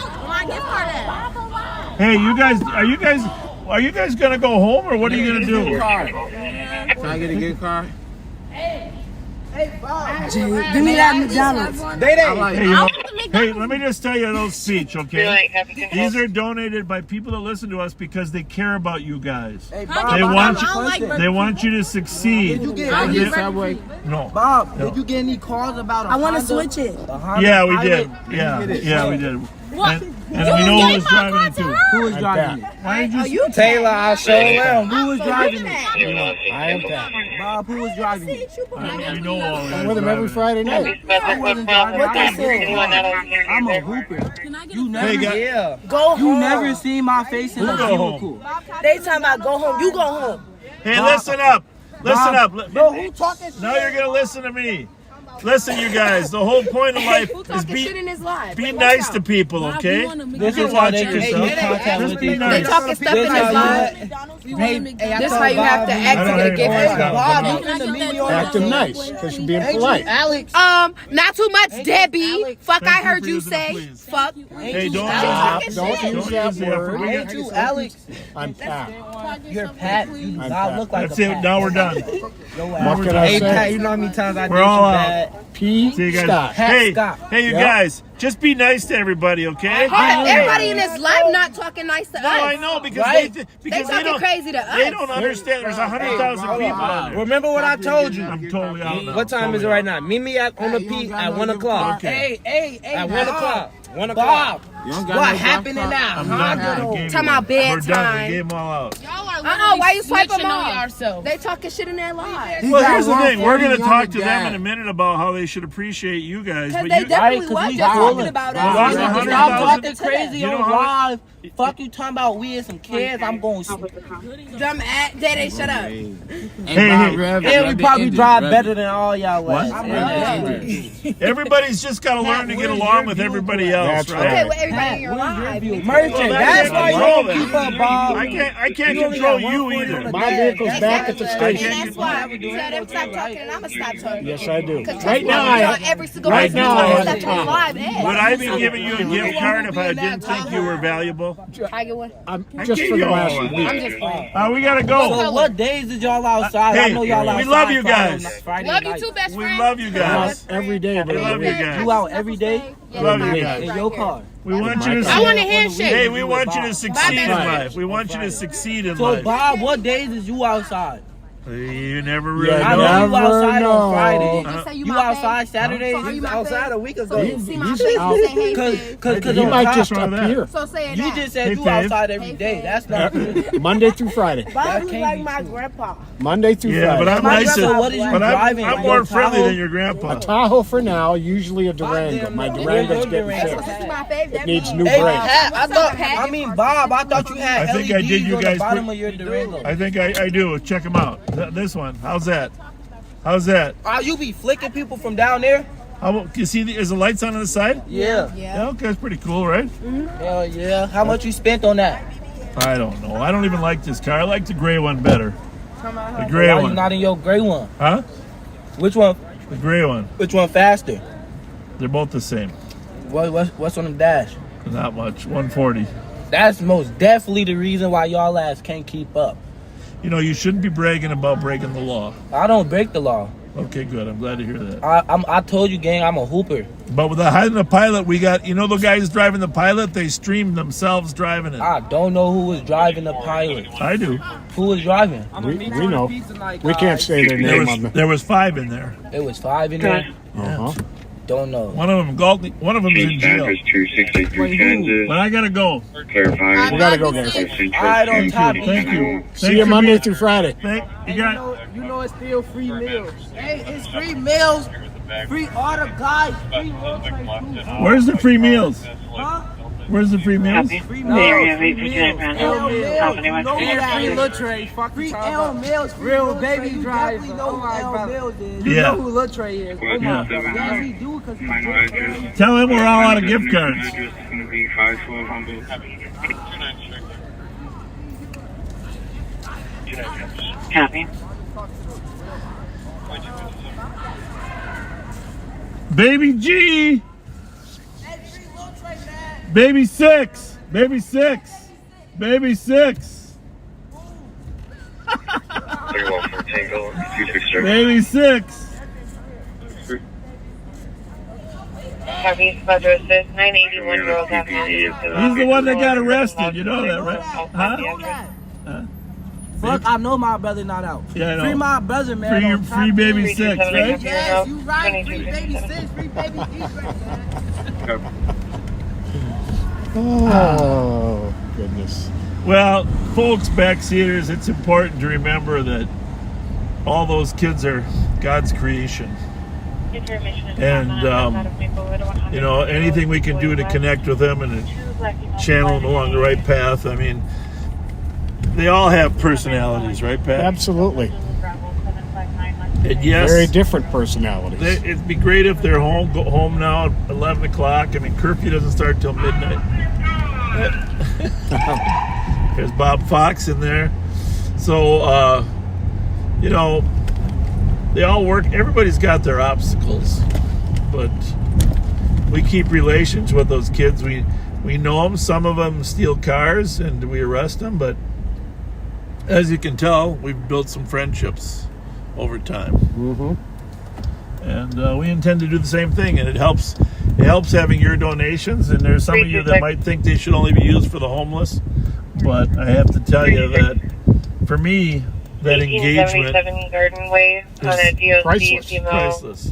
[SPEAKER 3] Hey, you guys, are you guys gonna go home or what are you gonna do?
[SPEAKER 10] Can I get a gift card?
[SPEAKER 7] Give me that McDonald's.
[SPEAKER 3] Hey, you know, hey, let me just tell you a little speech, okay?
[SPEAKER 5] Copy
[SPEAKER 3] These are donated by people that listen to us because they care about you guys.
[SPEAKER 10] Hey,
[SPEAKER 3] They want you to succeed.
[SPEAKER 10] Did you get
[SPEAKER 7] I'll
[SPEAKER 10] any
[SPEAKER 7] get
[SPEAKER 10] Subway?
[SPEAKER 3] No.
[SPEAKER 10] Bob,
[SPEAKER 3] No.
[SPEAKER 10] did you get any calls about a
[SPEAKER 7] I want to
[SPEAKER 10] Honda?
[SPEAKER 7] switch it.
[SPEAKER 10] A Honda
[SPEAKER 3] Yeah, we
[SPEAKER 10] Pilot?
[SPEAKER 3] did. Yeah, we did.
[SPEAKER 7] What?
[SPEAKER 3] And we know who's driving it too.
[SPEAKER 10] Who is
[SPEAKER 1] I'm
[SPEAKER 10] driving
[SPEAKER 1] Pat.
[SPEAKER 10] it?
[SPEAKER 3] Why did you?
[SPEAKER 7] You
[SPEAKER 10] Taylor, I sure am. Who was driving it?
[SPEAKER 1] I am Pat.
[SPEAKER 10] Bob, who was driving it?
[SPEAKER 3] We know all
[SPEAKER 1] I'm with him every Friday night.
[SPEAKER 10] I wasn't driving.
[SPEAKER 7] What they say?
[SPEAKER 10] I'm a hooper. You never,
[SPEAKER 3] Hey, guys.
[SPEAKER 10] yeah.
[SPEAKER 7] Go
[SPEAKER 10] You
[SPEAKER 7] home.
[SPEAKER 10] never seen my face in
[SPEAKER 3] Who
[SPEAKER 10] a
[SPEAKER 3] go
[SPEAKER 10] vehicle.
[SPEAKER 7] They talking about go home. You go home.
[SPEAKER 3] Hey, listen up. Listen up.
[SPEAKER 10] Bro, who talking shit?
[SPEAKER 3] Now you're gonna listen to me. Listen, you guys. The whole point of life
[SPEAKER 7] Who
[SPEAKER 3] is
[SPEAKER 7] talking shit in his life?
[SPEAKER 3] be nice to people, okay?
[SPEAKER 10] This
[SPEAKER 3] You
[SPEAKER 10] is
[SPEAKER 3] can
[SPEAKER 10] how
[SPEAKER 3] watch
[SPEAKER 10] they
[SPEAKER 3] it
[SPEAKER 10] can
[SPEAKER 3] yourself.
[SPEAKER 10] make contact
[SPEAKER 3] Just
[SPEAKER 10] with
[SPEAKER 3] be
[SPEAKER 10] these
[SPEAKER 3] nice.
[SPEAKER 7] They talking stuff in his life. This how you have to act to get a gift.
[SPEAKER 3] Bob,
[SPEAKER 10] you finna meet me on
[SPEAKER 1] Acting nice because you're being polite.
[SPEAKER 10] Alex.
[SPEAKER 7] Not too much, Debbie. Fuck,
[SPEAKER 3] Thank
[SPEAKER 7] I
[SPEAKER 3] you
[SPEAKER 7] heard
[SPEAKER 3] for
[SPEAKER 7] you
[SPEAKER 3] using the
[SPEAKER 7] say.
[SPEAKER 3] please.
[SPEAKER 7] Fuck.
[SPEAKER 3] Hey, don't
[SPEAKER 1] Stop.
[SPEAKER 7] talking
[SPEAKER 1] Don't
[SPEAKER 7] shit.
[SPEAKER 1] use that word.
[SPEAKER 10] Ain't you Alex?
[SPEAKER 1] I'm Pat.
[SPEAKER 10] You're Pat. You do
[SPEAKER 1] I'm
[SPEAKER 10] not
[SPEAKER 1] Pat.
[SPEAKER 10] look like
[SPEAKER 3] That's
[SPEAKER 10] a
[SPEAKER 3] it.
[SPEAKER 10] Pat.
[SPEAKER 3] Now we're done.
[SPEAKER 1] What can I
[SPEAKER 10] Hey, Pat,
[SPEAKER 1] say?
[SPEAKER 10] you know how many times I
[SPEAKER 3] We're
[SPEAKER 10] did
[SPEAKER 3] all
[SPEAKER 10] you
[SPEAKER 3] out.
[SPEAKER 10] bad?
[SPEAKER 1] P.
[SPEAKER 3] See you guys.
[SPEAKER 1] Scott.
[SPEAKER 3] Hey,
[SPEAKER 10] Scott.
[SPEAKER 3] hey, you
[SPEAKER 1] Yep.
[SPEAKER 3] guys. Just be nice to everybody, okay?
[SPEAKER 7] Everybody in this life not talking nice to us.
[SPEAKER 3] No, I know because
[SPEAKER 10] Right?
[SPEAKER 3] they
[SPEAKER 7] They talking
[SPEAKER 3] don't.
[SPEAKER 7] crazy to us.
[SPEAKER 3] They don't understand. There's 100,000 people out there.
[SPEAKER 10] Remember what I told you?
[SPEAKER 3] I'm totally out now.
[SPEAKER 10] What time is it right now? Meet me on the P at 1 o'clock.
[SPEAKER 3] Okay.
[SPEAKER 10] Hey, at 1 o'clock. 1 o'clock. What happened in that?
[SPEAKER 3] I'm done. I gave
[SPEAKER 7] Talking
[SPEAKER 3] you
[SPEAKER 7] about
[SPEAKER 3] one. We're done. We
[SPEAKER 7] bedtime.
[SPEAKER 3] gave them all out.
[SPEAKER 7] Why you swipe them off? They talking shit in their lives.
[SPEAKER 3] Well, here's the thing. We're going to talk to them in a minute about how they should appreciate you guys.
[SPEAKER 7] Because
[SPEAKER 3] But
[SPEAKER 7] they
[SPEAKER 3] you,
[SPEAKER 7] definitely was
[SPEAKER 10] we
[SPEAKER 7] just
[SPEAKER 10] fooling.
[SPEAKER 7] talking about
[SPEAKER 3] We lost
[SPEAKER 7] us.
[SPEAKER 3] 100,000.
[SPEAKER 10] Stop talking crazy
[SPEAKER 3] You know
[SPEAKER 10] on
[SPEAKER 3] how-
[SPEAKER 10] live. Fuck you talking about we and some kids. I'm going to
[SPEAKER 7] Dumb ass. They shut up.
[SPEAKER 3] hey,
[SPEAKER 10] and we probably drive better than all y'all was.
[SPEAKER 3] everybody's just got to learn to get along with everybody else,
[SPEAKER 1] That's
[SPEAKER 3] right?
[SPEAKER 7] Okay, with everybody in your life.
[SPEAKER 10] Merchant,
[SPEAKER 3] Well,
[SPEAKER 10] that's
[SPEAKER 3] can't
[SPEAKER 10] why you
[SPEAKER 3] control
[SPEAKER 10] don't keep
[SPEAKER 3] that.
[SPEAKER 10] up, Bob.
[SPEAKER 3] I can't control you either.
[SPEAKER 1] My vehicle's back at the
[SPEAKER 7] And
[SPEAKER 1] station.
[SPEAKER 7] that's why I tell them stop talking and I'm going to stop talking.
[SPEAKER 1] Yes, I do.
[SPEAKER 7] Because
[SPEAKER 1] Right now,
[SPEAKER 7] every single
[SPEAKER 3] Right
[SPEAKER 7] person
[SPEAKER 3] now, I have
[SPEAKER 7] that's
[SPEAKER 1] time.
[SPEAKER 7] on live edge.
[SPEAKER 3] Would I be giving you a gift card if I didn't think you were valuable?
[SPEAKER 7] I get one.
[SPEAKER 1] I'm
[SPEAKER 3] I
[SPEAKER 1] just
[SPEAKER 3] gave
[SPEAKER 1] for the
[SPEAKER 3] you all
[SPEAKER 1] last
[SPEAKER 3] one.
[SPEAKER 1] week.
[SPEAKER 7] I'm just playing.
[SPEAKER 3] We gotta go.
[SPEAKER 10] So what days is y'all outside? I
[SPEAKER 3] Hey,
[SPEAKER 10] know y'all
[SPEAKER 3] we
[SPEAKER 10] outside.
[SPEAKER 3] love you guys.
[SPEAKER 10] Friday
[SPEAKER 7] Love you
[SPEAKER 10] night.
[SPEAKER 7] too, best
[SPEAKER 3] We
[SPEAKER 7] friend.
[SPEAKER 3] love you
[SPEAKER 1] Out
[SPEAKER 3] guys.
[SPEAKER 1] every day.
[SPEAKER 3] We love you guys.
[SPEAKER 10] You out every day?
[SPEAKER 3] Love you guys.
[SPEAKER 10] In your car.
[SPEAKER 3] We want you to.
[SPEAKER 7] I want a handshake.
[SPEAKER 3] Hey, we want you to succeed in
[SPEAKER 7] Bye.
[SPEAKER 3] life. We want you to succeed in
[SPEAKER 10] So
[SPEAKER 3] life.
[SPEAKER 10] Bob, what days is you outside?
[SPEAKER 3] You never really
[SPEAKER 1] Yeah,
[SPEAKER 10] I
[SPEAKER 3] know.
[SPEAKER 10] know you
[SPEAKER 1] Never
[SPEAKER 10] outside
[SPEAKER 1] know.
[SPEAKER 10] on Friday.
[SPEAKER 7] Just say
[SPEAKER 10] You
[SPEAKER 7] my
[SPEAKER 10] outside
[SPEAKER 7] babe.
[SPEAKER 10] Saturday?
[SPEAKER 7] So are you my
[SPEAKER 10] outside
[SPEAKER 7] babe?
[SPEAKER 10] a week
[SPEAKER 7] So
[SPEAKER 10] ago.
[SPEAKER 7] you see my
[SPEAKER 1] He's
[SPEAKER 7] face
[SPEAKER 1] out.
[SPEAKER 7] and say, hey, babe.
[SPEAKER 10] Cause
[SPEAKER 1] You
[SPEAKER 10] on
[SPEAKER 1] might
[SPEAKER 10] top,
[SPEAKER 1] just
[SPEAKER 3] wrong with that?
[SPEAKER 1] appear.
[SPEAKER 7] So say it
[SPEAKER 10] you
[SPEAKER 7] now.
[SPEAKER 10] just said
[SPEAKER 3] Hey,
[SPEAKER 10] you
[SPEAKER 3] babe.
[SPEAKER 10] outside every day. That's not true.
[SPEAKER 1] Monday through Friday.
[SPEAKER 10] That can't be true.
[SPEAKER 7] grandpa.
[SPEAKER 1] Monday through
[SPEAKER 3] Yeah, but
[SPEAKER 1] Friday.
[SPEAKER 3] I'm
[SPEAKER 10] My
[SPEAKER 3] nicer.
[SPEAKER 10] grandpa, what is you
[SPEAKER 3] But
[SPEAKER 10] driving?
[SPEAKER 3] I'm
[SPEAKER 10] Your
[SPEAKER 3] more friendly
[SPEAKER 10] Tahoe?
[SPEAKER 3] than your grandpa.
[SPEAKER 1] A Tahoe for now, usually a Durango. My Durango's getting
[SPEAKER 10] Durango.
[SPEAKER 1] fixed.
[SPEAKER 7] This is my favorite.
[SPEAKER 1] It needs new
[SPEAKER 10] Hey,
[SPEAKER 1] brakes.
[SPEAKER 10] Pat,
[SPEAKER 7] What's up, Pat?
[SPEAKER 10] Bob, I thought you had
[SPEAKER 3] I think I
[SPEAKER 10] LEDs
[SPEAKER 3] did you
[SPEAKER 10] on
[SPEAKER 3] guys
[SPEAKER 10] the bottom
[SPEAKER 3] put-
[SPEAKER 10] of your Durango.
[SPEAKER 3] I think I do. Check them out. This one. How's that? How's that?
[SPEAKER 10] You be flicking people from down there?
[SPEAKER 3] You see, is the lights on the side?
[SPEAKER 10] Yeah.
[SPEAKER 3] Yeah, okay, that's pretty cool, right?
[SPEAKER 10] Hell yeah. How much you spent on that?
[SPEAKER 3] I don't know. I don't even like this car. I like the gray one better. The gray
[SPEAKER 10] Why you
[SPEAKER 3] one.
[SPEAKER 10] not in your gray one?
[SPEAKER 3] Huh?
[SPEAKER 10] Which one?
[SPEAKER 3] The gray one.
[SPEAKER 10] Which one faster?
[SPEAKER 3] They're both the same.
[SPEAKER 10] What's on the dash?
[SPEAKER 3] Not much. 140.
[SPEAKER 10] That's most definitely the reason why y'all ass can't keep up.
[SPEAKER 3] You know, you shouldn't be bragging about breaking the law.
[SPEAKER 10] I don't break the law.
[SPEAKER 3] Okay, good. I'm glad to hear that.
[SPEAKER 10] I told you, gang, I'm a hooper.
[SPEAKER 3] But with the hiding the pilot, we got, you know, the guys driving the pilot, they streamed themselves driving it.
[SPEAKER 10] I don't know who was driving the pilot.
[SPEAKER 3] I do.
[SPEAKER 10] Who was driving?
[SPEAKER 1] We know. We can't say their name on the.
[SPEAKER 3] There was 5 in there.
[SPEAKER 10] It was 5 in there.
[SPEAKER 1] Uh-huh.
[SPEAKER 10] Don't know.
[SPEAKER 3] One of them's in jail.
[SPEAKER 2] 263 Kansas.
[SPEAKER 3] But I gotta go.
[SPEAKER 2] Clarifying.
[SPEAKER 1] We gotta go, guys.
[SPEAKER 10] I don't top
[SPEAKER 3] Thank you.
[SPEAKER 1] See you Monday through Friday.
[SPEAKER 3] You got.
[SPEAKER 10] You know it's still free meals. Hey, it's free meals. Free order guys. Free meal trays too.
[SPEAKER 3] Where's the free meals?
[SPEAKER 10] Huh?
[SPEAKER 3] Where's the free meals?
[SPEAKER 10] Free
[SPEAKER 4] Area
[SPEAKER 10] meals.
[SPEAKER 4] of 8%
[SPEAKER 10] Free
[SPEAKER 4] Company
[SPEAKER 10] meals.
[SPEAKER 4] West.
[SPEAKER 10] You know that
[SPEAKER 8] Free
[SPEAKER 10] is.
[SPEAKER 8] Lil Trey. Fuck
[SPEAKER 10] Free
[SPEAKER 8] you
[SPEAKER 10] L
[SPEAKER 8] talking about.
[SPEAKER 10] meals. Free
[SPEAKER 8] Real
[SPEAKER 10] Lil
[SPEAKER 8] baby
[SPEAKER 10] Trey. You
[SPEAKER 8] driver.
[SPEAKER 10] definitely know
[SPEAKER 8] Oh my
[SPEAKER 10] who L
[SPEAKER 8] brother.
[SPEAKER 10] meals is.
[SPEAKER 8] You
[SPEAKER 3] Yeah.
[SPEAKER 8] know who Lil Trey is. Oh my God.
[SPEAKER 10] Yes, he do because he's
[SPEAKER 2] Final address.
[SPEAKER 3] Tell him we're all out of gift cards.
[SPEAKER 2] Address is going to be 512
[SPEAKER 4] Copy.
[SPEAKER 3] Baby G. Baby 6. Baby 6. Baby 6.
[SPEAKER 2] 314 Tango 263.
[SPEAKER 3] Baby 6.
[SPEAKER 4] Copy. Fletcher assist 981 Girls Avenue.
[SPEAKER 3] He's the one that got arrested. You know that, right? Huh?
[SPEAKER 10] Fuck, I know my brother not out.
[SPEAKER 3] Yeah, I know.
[SPEAKER 10] Free my brother, man.
[SPEAKER 3] Free baby 6, right?
[SPEAKER 10] Yes, you right. Free baby 6. Free baby 8.
[SPEAKER 1] Oh, goodness.
[SPEAKER 3] Well, folks, backseaters, it's important to remember that all those kids are God's creation. And, you know, anything we can do to connect with them and channel them along the right path. I mean, they all have personalities, right, Pat?
[SPEAKER 1] Absolutely.
[SPEAKER 3] And yes,
[SPEAKER 1] very different personalities.
[SPEAKER 3] It'd be great if they're go home now at 11 o'clock. I mean, curfew doesn't start till midnight. There's Bob Fox in there. So, you know, they all work. Everybody's got their obstacles. But we keep relations with those kids. We know them. Some of them steal cars and we arrest them. But as you can tell, we've built some friendships over time.
[SPEAKER 1] Mm-hmm.
[SPEAKER 3] And we intend to do the same thing. And it helps having your donations. And there's some of you that might think they should only be used for the homeless. But I have to tell you that for me, that engagement
[SPEAKER 4] Garden Way on a DOC
[SPEAKER 3] priceless.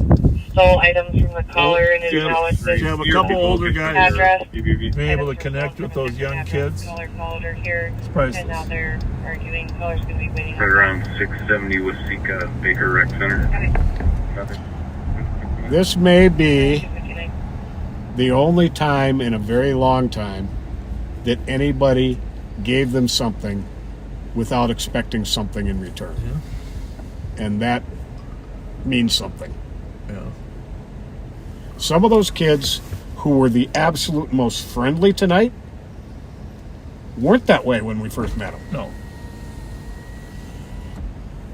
[SPEAKER 4] Stole items from the caller and his house.
[SPEAKER 3] You have a couple older guys
[SPEAKER 4] Address.
[SPEAKER 3] being able to connect with those young kids.
[SPEAKER 4] Caller called her here,
[SPEAKER 3] It's priceless.
[SPEAKER 4] and now they're arguing. Caller's going to be waiting.
[SPEAKER 2] Right around 670 Wasika Baker Rec Center.
[SPEAKER 1] This may be the only time in a very long time that anybody gave them something without expecting something in return.
[SPEAKER 3] Yeah.
[SPEAKER 1] And that means something.
[SPEAKER 3] Yeah.
[SPEAKER 1] Some of those kids who were the absolute most friendly tonight weren't that way when we first met them.
[SPEAKER 3] No.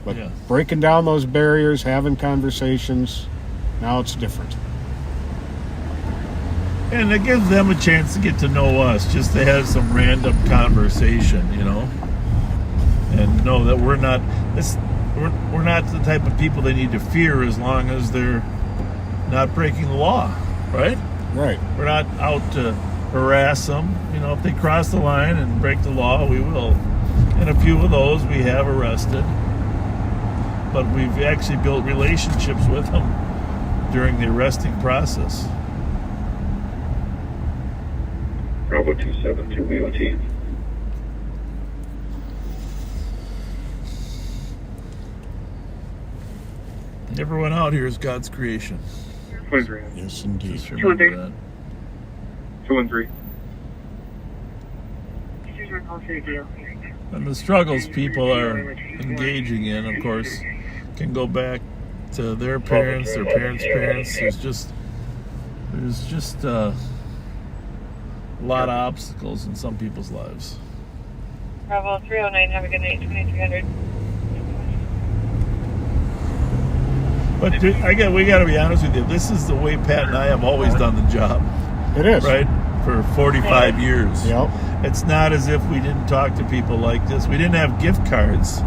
[SPEAKER 1] But
[SPEAKER 3] Yeah.
[SPEAKER 1] breaking down those barriers, having conversations, now it's different.
[SPEAKER 3] And it gives them a chance to get to know us, just to have some random conversation, you know, and know that we're not the type of people they need to fear as long as they're not breaking the law, right?
[SPEAKER 1] Right.
[SPEAKER 3] We're not out to harass them. You know, if they cross the line and break the law, we will. And a few of those we have arrested, but we've actually built relationships with them during the arresting process.
[SPEAKER 2] Bravo 272 BOT.
[SPEAKER 3] Everyone out here is God's creation.
[SPEAKER 2] 23.
[SPEAKER 1] Yes, indeed.
[SPEAKER 3] Just remember that.
[SPEAKER 2] 213.
[SPEAKER 3] And the struggles people are engaging in, of course, can go back to their parents, their parents' parents. There's just a lot of obstacles in some people's lives.
[SPEAKER 4] Bravo 309, have a good night, 2300.
[SPEAKER 3] But we got to be honest with you. This is the way Pat and I have always done the job.
[SPEAKER 1] It is.
[SPEAKER 3] Right? For 45 years.
[SPEAKER 1] Yep.
[SPEAKER 3] It's not as if we didn't talk to people like this. We didn't have gift cards,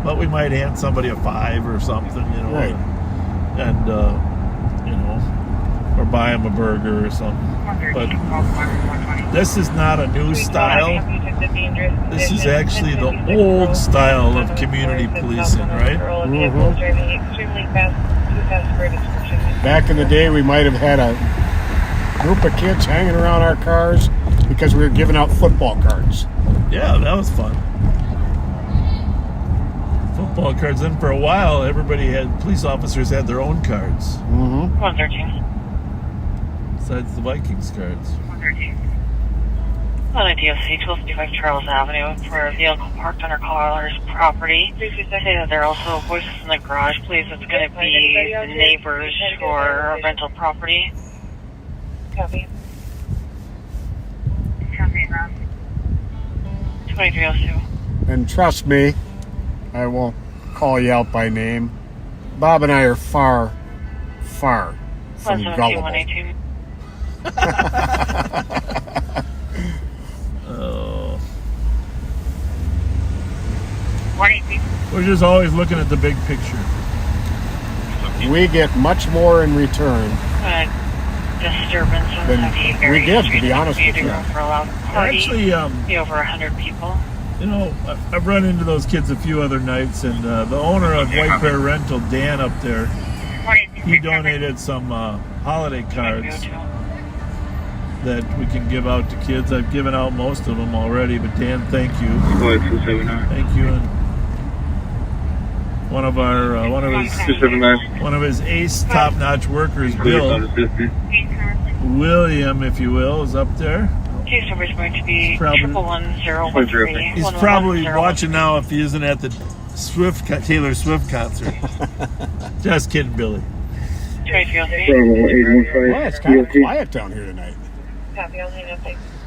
[SPEAKER 3] but we might hand somebody a $5 or something, you know.
[SPEAKER 1] Right.
[SPEAKER 3] And you know, or buy them a burger or something. But this is not a new style. This is actually the old style of community policing, right?
[SPEAKER 1] Back in the day, we might have had a group of kids hanging around our cars because we were giving out football cards.
[SPEAKER 3] Yeah, that was fun. Football cards. Then for a while, police officers had their own cards.
[SPEAKER 1] Mm-hmm.
[SPEAKER 5] 113.
[SPEAKER 3] Besides the Vikings cards.
[SPEAKER 5] 113. On a DOC 1255 Charles Avenue for a vehicle parked on our caller's property. Say that there are also voices in the garage. Please, it's going to be the neighbors for a rental property.
[SPEAKER 4] Copy.
[SPEAKER 5] Copy, 2302.
[SPEAKER 1] And trust me, I won't call you out by name. Bob and I are far, far from
[SPEAKER 5] 117,
[SPEAKER 1] gullible.
[SPEAKER 5] 118.
[SPEAKER 3] Oh.
[SPEAKER 5] 118.
[SPEAKER 3] We're just always looking at the big picture.
[SPEAKER 1] We get much more in return.
[SPEAKER 5] Disturbances
[SPEAKER 1] Then
[SPEAKER 5] of the
[SPEAKER 1] we
[SPEAKER 5] various
[SPEAKER 1] give, to
[SPEAKER 5] streets
[SPEAKER 1] be
[SPEAKER 5] in the
[SPEAKER 1] honest with
[SPEAKER 5] community
[SPEAKER 1] you.
[SPEAKER 5] room for a loud party.
[SPEAKER 3] Actually,
[SPEAKER 5] Be over 100 people.
[SPEAKER 3] you know, I've run into those kids a few other nights, and the owner of White Bear Rental, Dan up there, he donated some holiday cards that we can give out to kids. I've given out most of them already, but Dan, thank you.
[SPEAKER 2] Flight 279.
[SPEAKER 3] Thank you. And one of his ace top-notch workers, Bill William, if you will, is up there.
[SPEAKER 5] Case number is going to be 111-013.
[SPEAKER 3] He's probably watching now if he isn't at the Taylor Swift concert. Just kidding, Billy.
[SPEAKER 1] Well, it's kind of quiet down here tonight.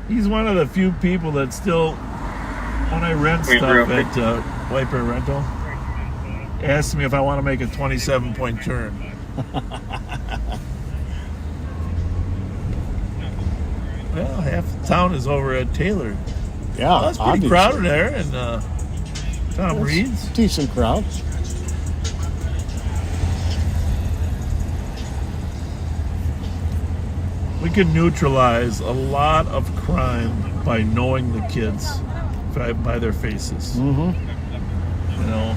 [SPEAKER 3] He's one of the few people that still, when I rent stuff at Wiper Rental, asks me if I want to make a 27-point turn. Well, half the town is over at Taylor.
[SPEAKER 1] Yeah,
[SPEAKER 3] well, it's pretty crowded there, and Tom Reed's.
[SPEAKER 1] Decent crowd.
[SPEAKER 3] We can neutralize a lot of crime by knowing the kids by their faces.
[SPEAKER 1] Mm-hmm.
[SPEAKER 3] You know.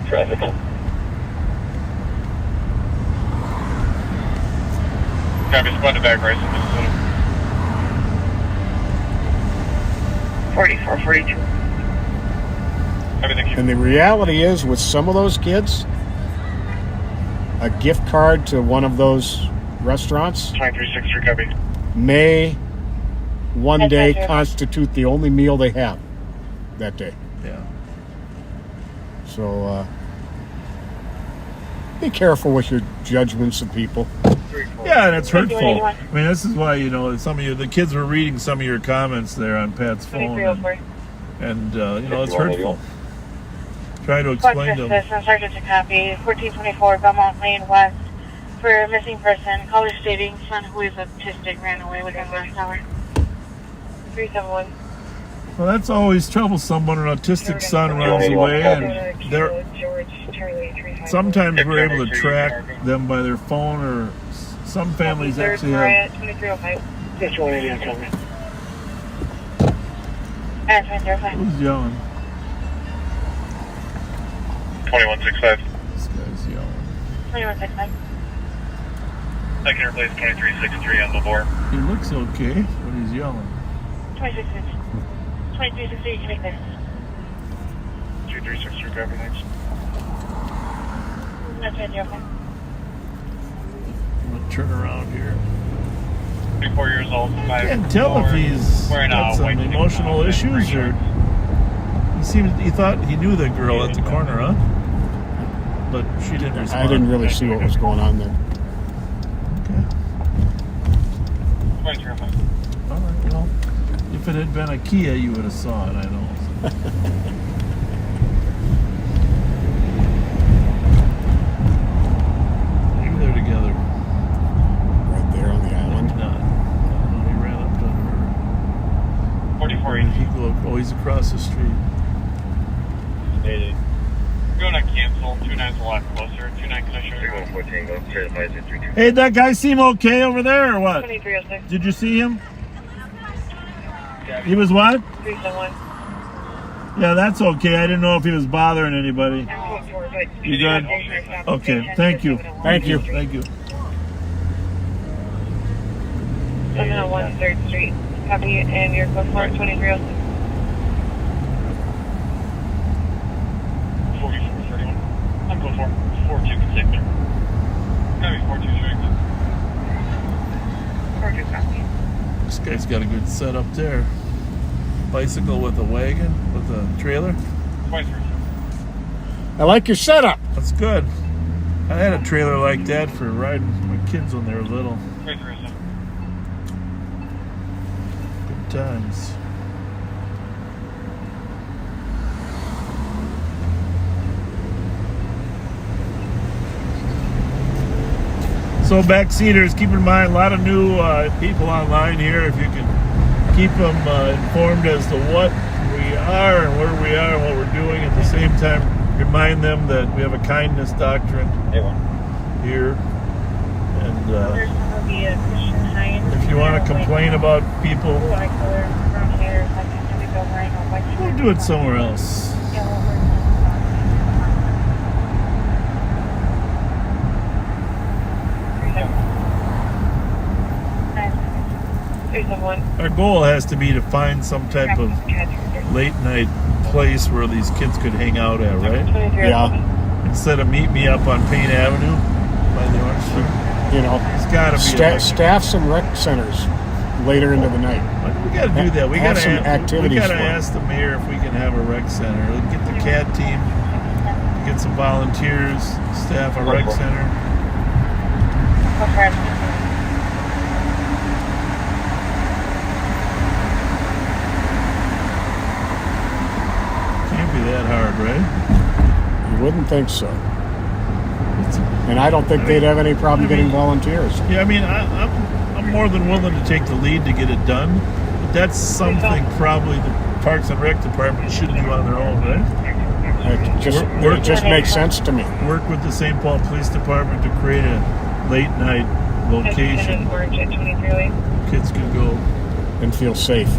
[SPEAKER 6] Traffic. Copy, squad to back race in Minnesota.
[SPEAKER 5] 4442.
[SPEAKER 6] Everything you.
[SPEAKER 1] And the reality is, with some of those kids, a gift card to one of those restaurants
[SPEAKER 6] 2363, copy.
[SPEAKER 1] may one day constitute the only meal they have that day.
[SPEAKER 3] Yeah.
[SPEAKER 1] So be careful with your judgments of people.
[SPEAKER 3] Yeah, and it's hurtful. I mean, this is why, you know, some of you, the kids were reading some of your comments there on Pat's phone. And you know, it's hurtful. Try to explain to them.
[SPEAKER 4] Sergeant to copy 1424 Belmont Lane West for missing person. Caller stating son who is autistic ran away within last hour. 371.
[SPEAKER 3] Well, that's always troublesome when an autistic son runs away, and they're sometimes we're able to track them by their phone, or some families actually have.
[SPEAKER 4] 2305.
[SPEAKER 3] Who's yelling?
[SPEAKER 6] 2165.
[SPEAKER 3] This guy's yelling.
[SPEAKER 4] 2165.
[SPEAKER 6] I can replace 2363 on the board.
[SPEAKER 3] He looks okay, but he's yelling.
[SPEAKER 4] 2360, you can make this.
[SPEAKER 6] 2363, copy, thanks.
[SPEAKER 4] That's right, you're okay.
[SPEAKER 3] I'm gonna turn around here.
[SPEAKER 6] 24 years old.
[SPEAKER 3] I can't tell if he's got some emotional issues, or he thought he knew the girl at the corner, huh? But she didn't respond.
[SPEAKER 1] I didn't really see what was going on there.
[SPEAKER 3] Okay. All right, well, if it had been a Kia, you would have saw it, I know. Maybe they're together.
[SPEAKER 1] Right there on the island.
[SPEAKER 3] No, he ran up to her.
[SPEAKER 6] 44.
[SPEAKER 3] Oh, he's across the street.
[SPEAKER 6] Stated. Going to cancel. 29's a lot closer. 29, can I show you? 14, go clear the 532.
[SPEAKER 3] Hey, that guy seem okay over there, or what?
[SPEAKER 4] 2306.
[SPEAKER 3] Did you see him? He was what?
[SPEAKER 4] 371.
[SPEAKER 3] Yeah, that's okay. I didn't know if he was bothering anybody. You good? Okay, thank you.
[SPEAKER 1] Thank you.
[SPEAKER 3] Thank you.
[SPEAKER 4] 701 3rd Street. Copy, and your code for 2306.
[SPEAKER 6] 4431. I'm going for 42 can take there. Copy, 42 showing that.
[SPEAKER 4] 42 copy.
[SPEAKER 3] This guy's got a good setup there. Bicycle with a wagon, with a trailer.
[SPEAKER 6] 23.
[SPEAKER 1] I like your setup.
[SPEAKER 3] That's good. I had a trailer like that for riding my kids when they were little.
[SPEAKER 6] 2307.
[SPEAKER 3] Good times. So backseaters, keep in mind, a lot of new people online here. If you can keep them informed as to what we are and where we are and what we're doing, at the same time remind them that we have a kindness doctrine here. And if you want to complain about people, go do it somewhere else.
[SPEAKER 4] 371.
[SPEAKER 3] Our goal has to be to find some type of late night place where these kids could hang out at, right?
[SPEAKER 1] Yeah.
[SPEAKER 3] Instead of meet me up on Payne Avenue by the Orange Street.
[SPEAKER 1] You know,
[SPEAKER 3] It's gotta be
[SPEAKER 1] staffs and rec centers later into the night.
[SPEAKER 3] We gotta do that. We
[SPEAKER 1] Have
[SPEAKER 3] gotta
[SPEAKER 1] some activities
[SPEAKER 3] We gotta
[SPEAKER 1] for 'em.
[SPEAKER 3] ask the mayor if we can have a rec center. Get the CAD team, get some volunteers, staff a rec center. Can't be that hard, right?
[SPEAKER 1] You wouldn't think so. And I don't think they'd have any problem getting volunteers.
[SPEAKER 3] Yeah, I mean, I'm more than willing to take the lead to get it done. But that's something probably the Parks and Rec Department should do on their own, right?
[SPEAKER 1] It just makes sense to me.
[SPEAKER 3] Work with the St. Paul Police Department to create a late night location. Kids can go
[SPEAKER 1] and feel safe.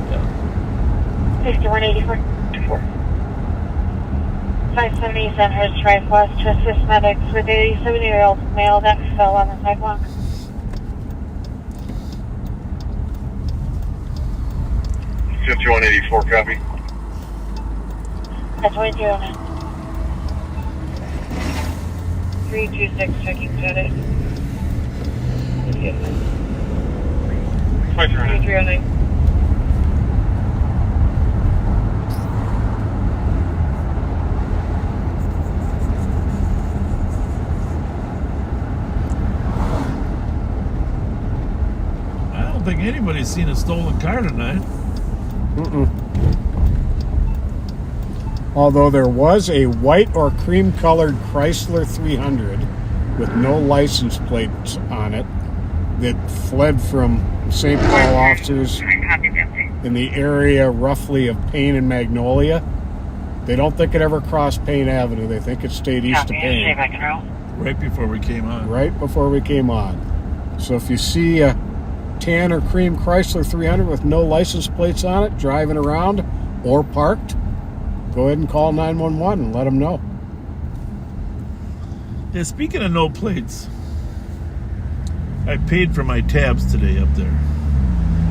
[SPEAKER 3] Yeah.
[SPEAKER 4] 5184. 570 Sandhurst Drive West to assist medics with a 70-year-old male that fell on the sidewalk.
[SPEAKER 6] Fifty 184, copy.
[SPEAKER 4] That's 2209. 326 checking status. 3309.
[SPEAKER 3] I don't think anybody's seen a stolen car tonight.
[SPEAKER 1] Although there was a white or cream-colored Chrysler 300 with no license plates on it that fled from St. Paul officers in the area roughly of Payne and Magnolia. They don't think it ever crossed Payne Avenue. They think it stayed east of Payne.
[SPEAKER 3] Right before we came on.
[SPEAKER 1] Right before we came on. So if you see a tan or cream Chrysler 300 with no license plates on it driving around or parked, go ahead and call 911 and let them know.
[SPEAKER 3] Yeah, speaking of no plates, I paid for my tabs today up there.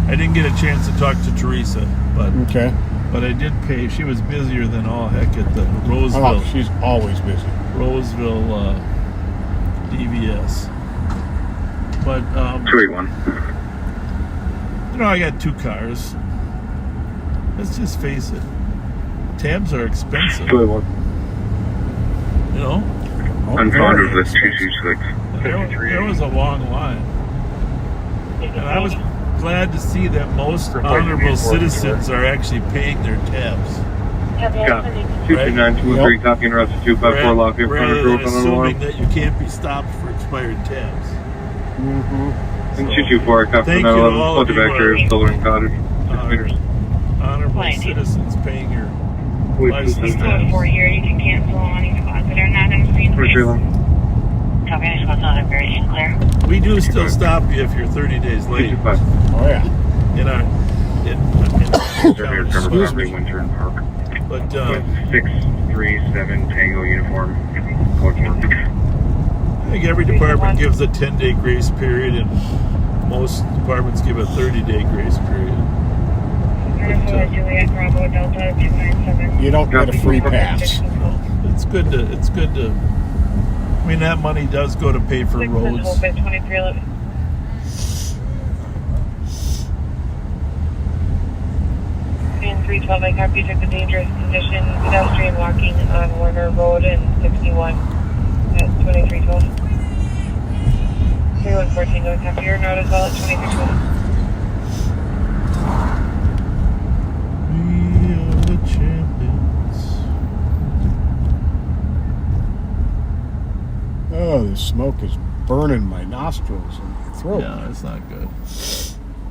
[SPEAKER 3] I didn't get a chance to talk to Teresa, but but I did pay. She was busier than all heck at the Roseville.
[SPEAKER 1] Oh, she's always busy.
[SPEAKER 3] Roseville DVS. But
[SPEAKER 2] 281.
[SPEAKER 3] you know, I got two cars. Let's just face it. Tabs are expensive.
[SPEAKER 2] 281.
[SPEAKER 3] You know?
[SPEAKER 2] I'm fond of this 226.
[SPEAKER 3] There was a long line. And I was glad to see that most honorable citizens are actually paying their tabs.
[SPEAKER 2] Copy. 22923, copy and route to 254 lock in front of
[SPEAKER 3] Rather
[SPEAKER 2] group
[SPEAKER 3] than
[SPEAKER 2] on the
[SPEAKER 3] assuming
[SPEAKER 2] alarm.
[SPEAKER 3] that you can't be stopped for expired tabs.
[SPEAKER 2] And 224, copy
[SPEAKER 3] Thank you to
[SPEAKER 2] 911,
[SPEAKER 3] all
[SPEAKER 2] flood
[SPEAKER 3] of
[SPEAKER 2] to
[SPEAKER 3] you
[SPEAKER 2] back area, Solar and Cottage. 6 meters.
[SPEAKER 3] Honorable citizens paying your license
[SPEAKER 4] For
[SPEAKER 3] tabs.
[SPEAKER 4] 4 year, you can cancel on any deposit or not in the same place.
[SPEAKER 2] 331.
[SPEAKER 5] Copy, I just was not very clear.
[SPEAKER 3] We do still stop you if you're 30 days late.
[SPEAKER 2] 225.
[SPEAKER 1] Oh, yeah.
[SPEAKER 3] In our,
[SPEAKER 2] Excuse me. Winter and Park.
[SPEAKER 3] But
[SPEAKER 2] 637 Tango uniform.
[SPEAKER 3] I think every department gives a 10-day grace period, and most departments give a 30-day grace period.
[SPEAKER 4] Juliet Bravo Delta 297.
[SPEAKER 1] You don't get a free pass.
[SPEAKER 3] It's good to. I mean, that money does go to pay for roads.
[SPEAKER 4] 2311. In 312, I copy check the dangerous condition pedestrian walking on Warner Road and 61 at 2312. 3114, go copy your note as well at 2312.
[SPEAKER 3] We are the champions.
[SPEAKER 1] Oh, the smoke is burning my nostrils and my throat.
[SPEAKER 3] Yeah, it's not good.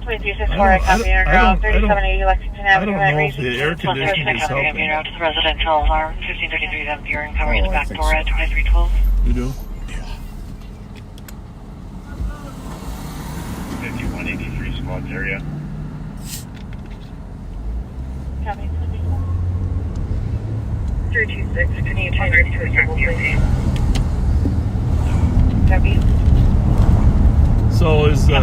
[SPEAKER 4] 2364, I copy your note. 3780 Lexington
[SPEAKER 3] I
[SPEAKER 4] Avenue.
[SPEAKER 3] don't know if the air conditioning is helping.
[SPEAKER 5] To the residential alarm, 1533 Ampere and covering the back door at 2312.
[SPEAKER 3] You do?
[SPEAKER 6] 5183 squads area.
[SPEAKER 4] Copy. 326, continue to ready to assemble, please. Copy.
[SPEAKER 3] So is the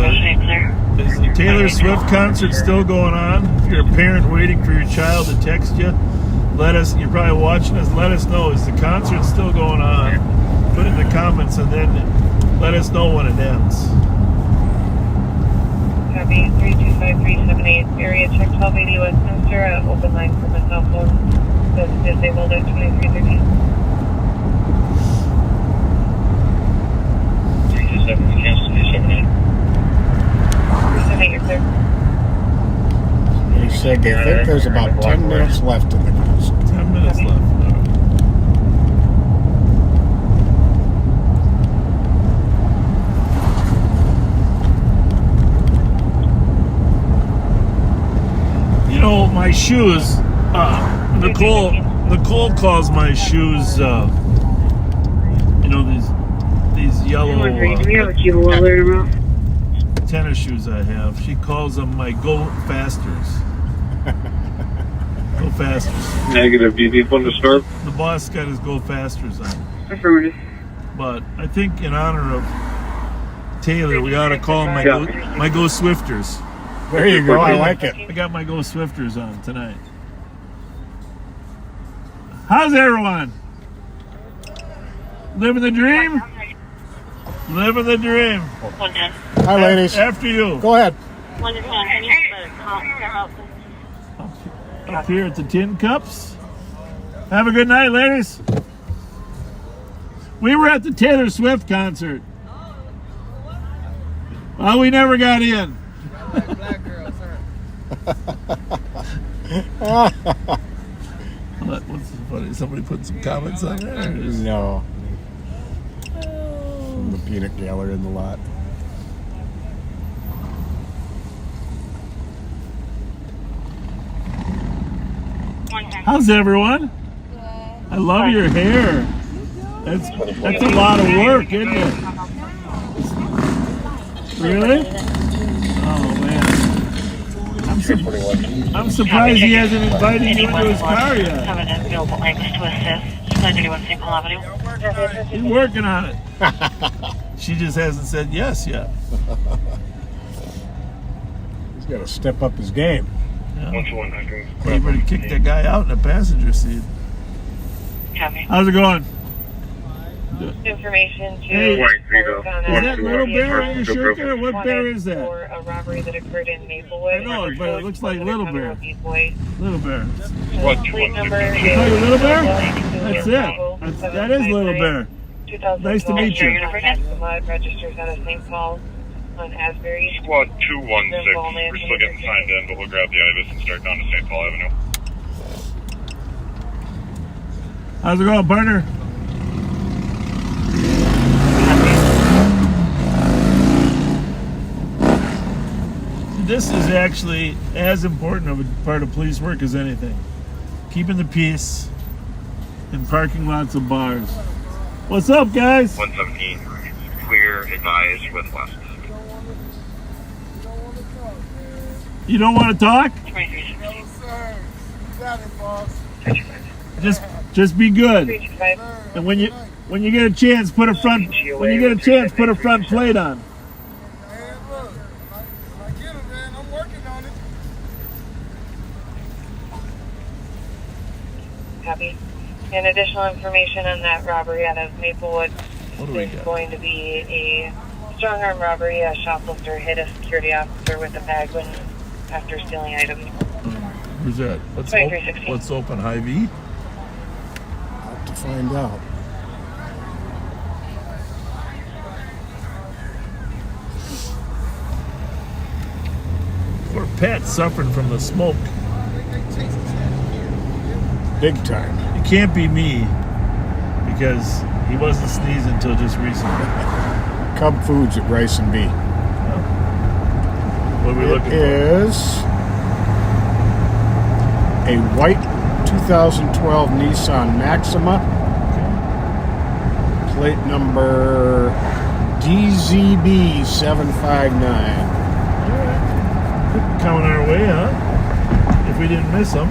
[SPEAKER 3] Taylor Swift concert still going on? If you're a parent waiting for your child to text you, you're probably watching us, let us know. Is the concert still going on? Put it in the comments and then let us know when it ends.
[SPEAKER 4] Copy, 325378, area check 1280 Westminster, open line for my cell phone. That's disabled at 2313.
[SPEAKER 6] 327, cancel 378.
[SPEAKER 4] 378, you're clear.
[SPEAKER 1] They said they think there's about 10 minutes left in the concert.
[SPEAKER 3] 10 minutes left. You know, my shoes, Nicole calls my shoes, you know, these yellow tennis shoes I have. She calls them my Go Fasters. Go Fasters.
[SPEAKER 2] Negative. Do you need one to start?
[SPEAKER 3] The boss got his Go Fasters on.
[SPEAKER 4] Affirmative.
[SPEAKER 3] But I think in honor of Taylor, we ought to call them my Go Swifters.
[SPEAKER 1] There you go. I like it.
[SPEAKER 3] I got my Go Swifters on tonight. How's everyone? Living the dream? Living the dream.
[SPEAKER 5] 110.
[SPEAKER 1] Hi, ladies.
[SPEAKER 3] After you.
[SPEAKER 1] Go ahead.
[SPEAKER 5] 110.
[SPEAKER 3] Up here at the Tin Cups. Have a good night, ladies. We were at the Taylor Swift concert. Well, we never got in.
[SPEAKER 10] Black girl, sir.
[SPEAKER 3] What's funny? Somebody put some comments on there?
[SPEAKER 1] No. From the peanut gallery in the lot.
[SPEAKER 3] How's everyone? I love your hair. That's a lot of work, isn't it? Really? Oh man. I'm surprised he hasn't invited you into his car yet. He's working on it. She just hasn't said yes yet.
[SPEAKER 1] He's got to step up his game.
[SPEAKER 3] Yeah. He better kick that guy out in the passenger seat. How's it going?
[SPEAKER 4] Information to
[SPEAKER 3] Hey,
[SPEAKER 2] White
[SPEAKER 3] is that Little Bear on your shirt there? What bear is that?
[SPEAKER 4] for a robbery that occurred in Maplewood.
[SPEAKER 3] I know, but it looks like Little Bear. Little Bear.
[SPEAKER 4] Plate number
[SPEAKER 3] Oh, you Little Bear? That's it. That is Little Bear. Nice to meet you.
[SPEAKER 4] Registers out of St. Paul on Asbury.
[SPEAKER 6] Squad 216. We're still getting signed in, but we'll grab the Ibis and start down to St. Paul Avenue.
[SPEAKER 3] How's it going, partner? This is actually as important of a part of police work as anything. Keeping the peace in parking lots of bars. What's up, guys?
[SPEAKER 6] 117. Clear, advised with west.
[SPEAKER 3] You don't want to talk?
[SPEAKER 10] No, sir. You got it, boss.
[SPEAKER 3] Just be good.
[SPEAKER 4] 325.
[SPEAKER 3] And when you get a chance, put a front plate on.
[SPEAKER 10] Man, look. I get it, man. I'm working on it.
[SPEAKER 4] Copy. And additional information on that robbery out of Maplewood.
[SPEAKER 3] What do we
[SPEAKER 4] There's
[SPEAKER 3] got?
[SPEAKER 4] going to be a strong arm robbery. A shoplifter hit a security officer with a bag when after stealing items.
[SPEAKER 3] Who's that?
[SPEAKER 4] 2316.
[SPEAKER 3] What's open? Hy-Vee?
[SPEAKER 1] I'll have to find out.
[SPEAKER 3] Poor Pat suffering from the smoke.
[SPEAKER 1] Big time.
[SPEAKER 3] It can't be me because he wasn't sneezing until just recently.
[SPEAKER 1] Cub Foods at Rice and B.
[SPEAKER 3] What are we
[SPEAKER 1] It
[SPEAKER 3] looking for?
[SPEAKER 1] is a white 2012 Nissan Maxima. Plate number DZB759.
[SPEAKER 3] Coming our way, huh? If we didn't miss them.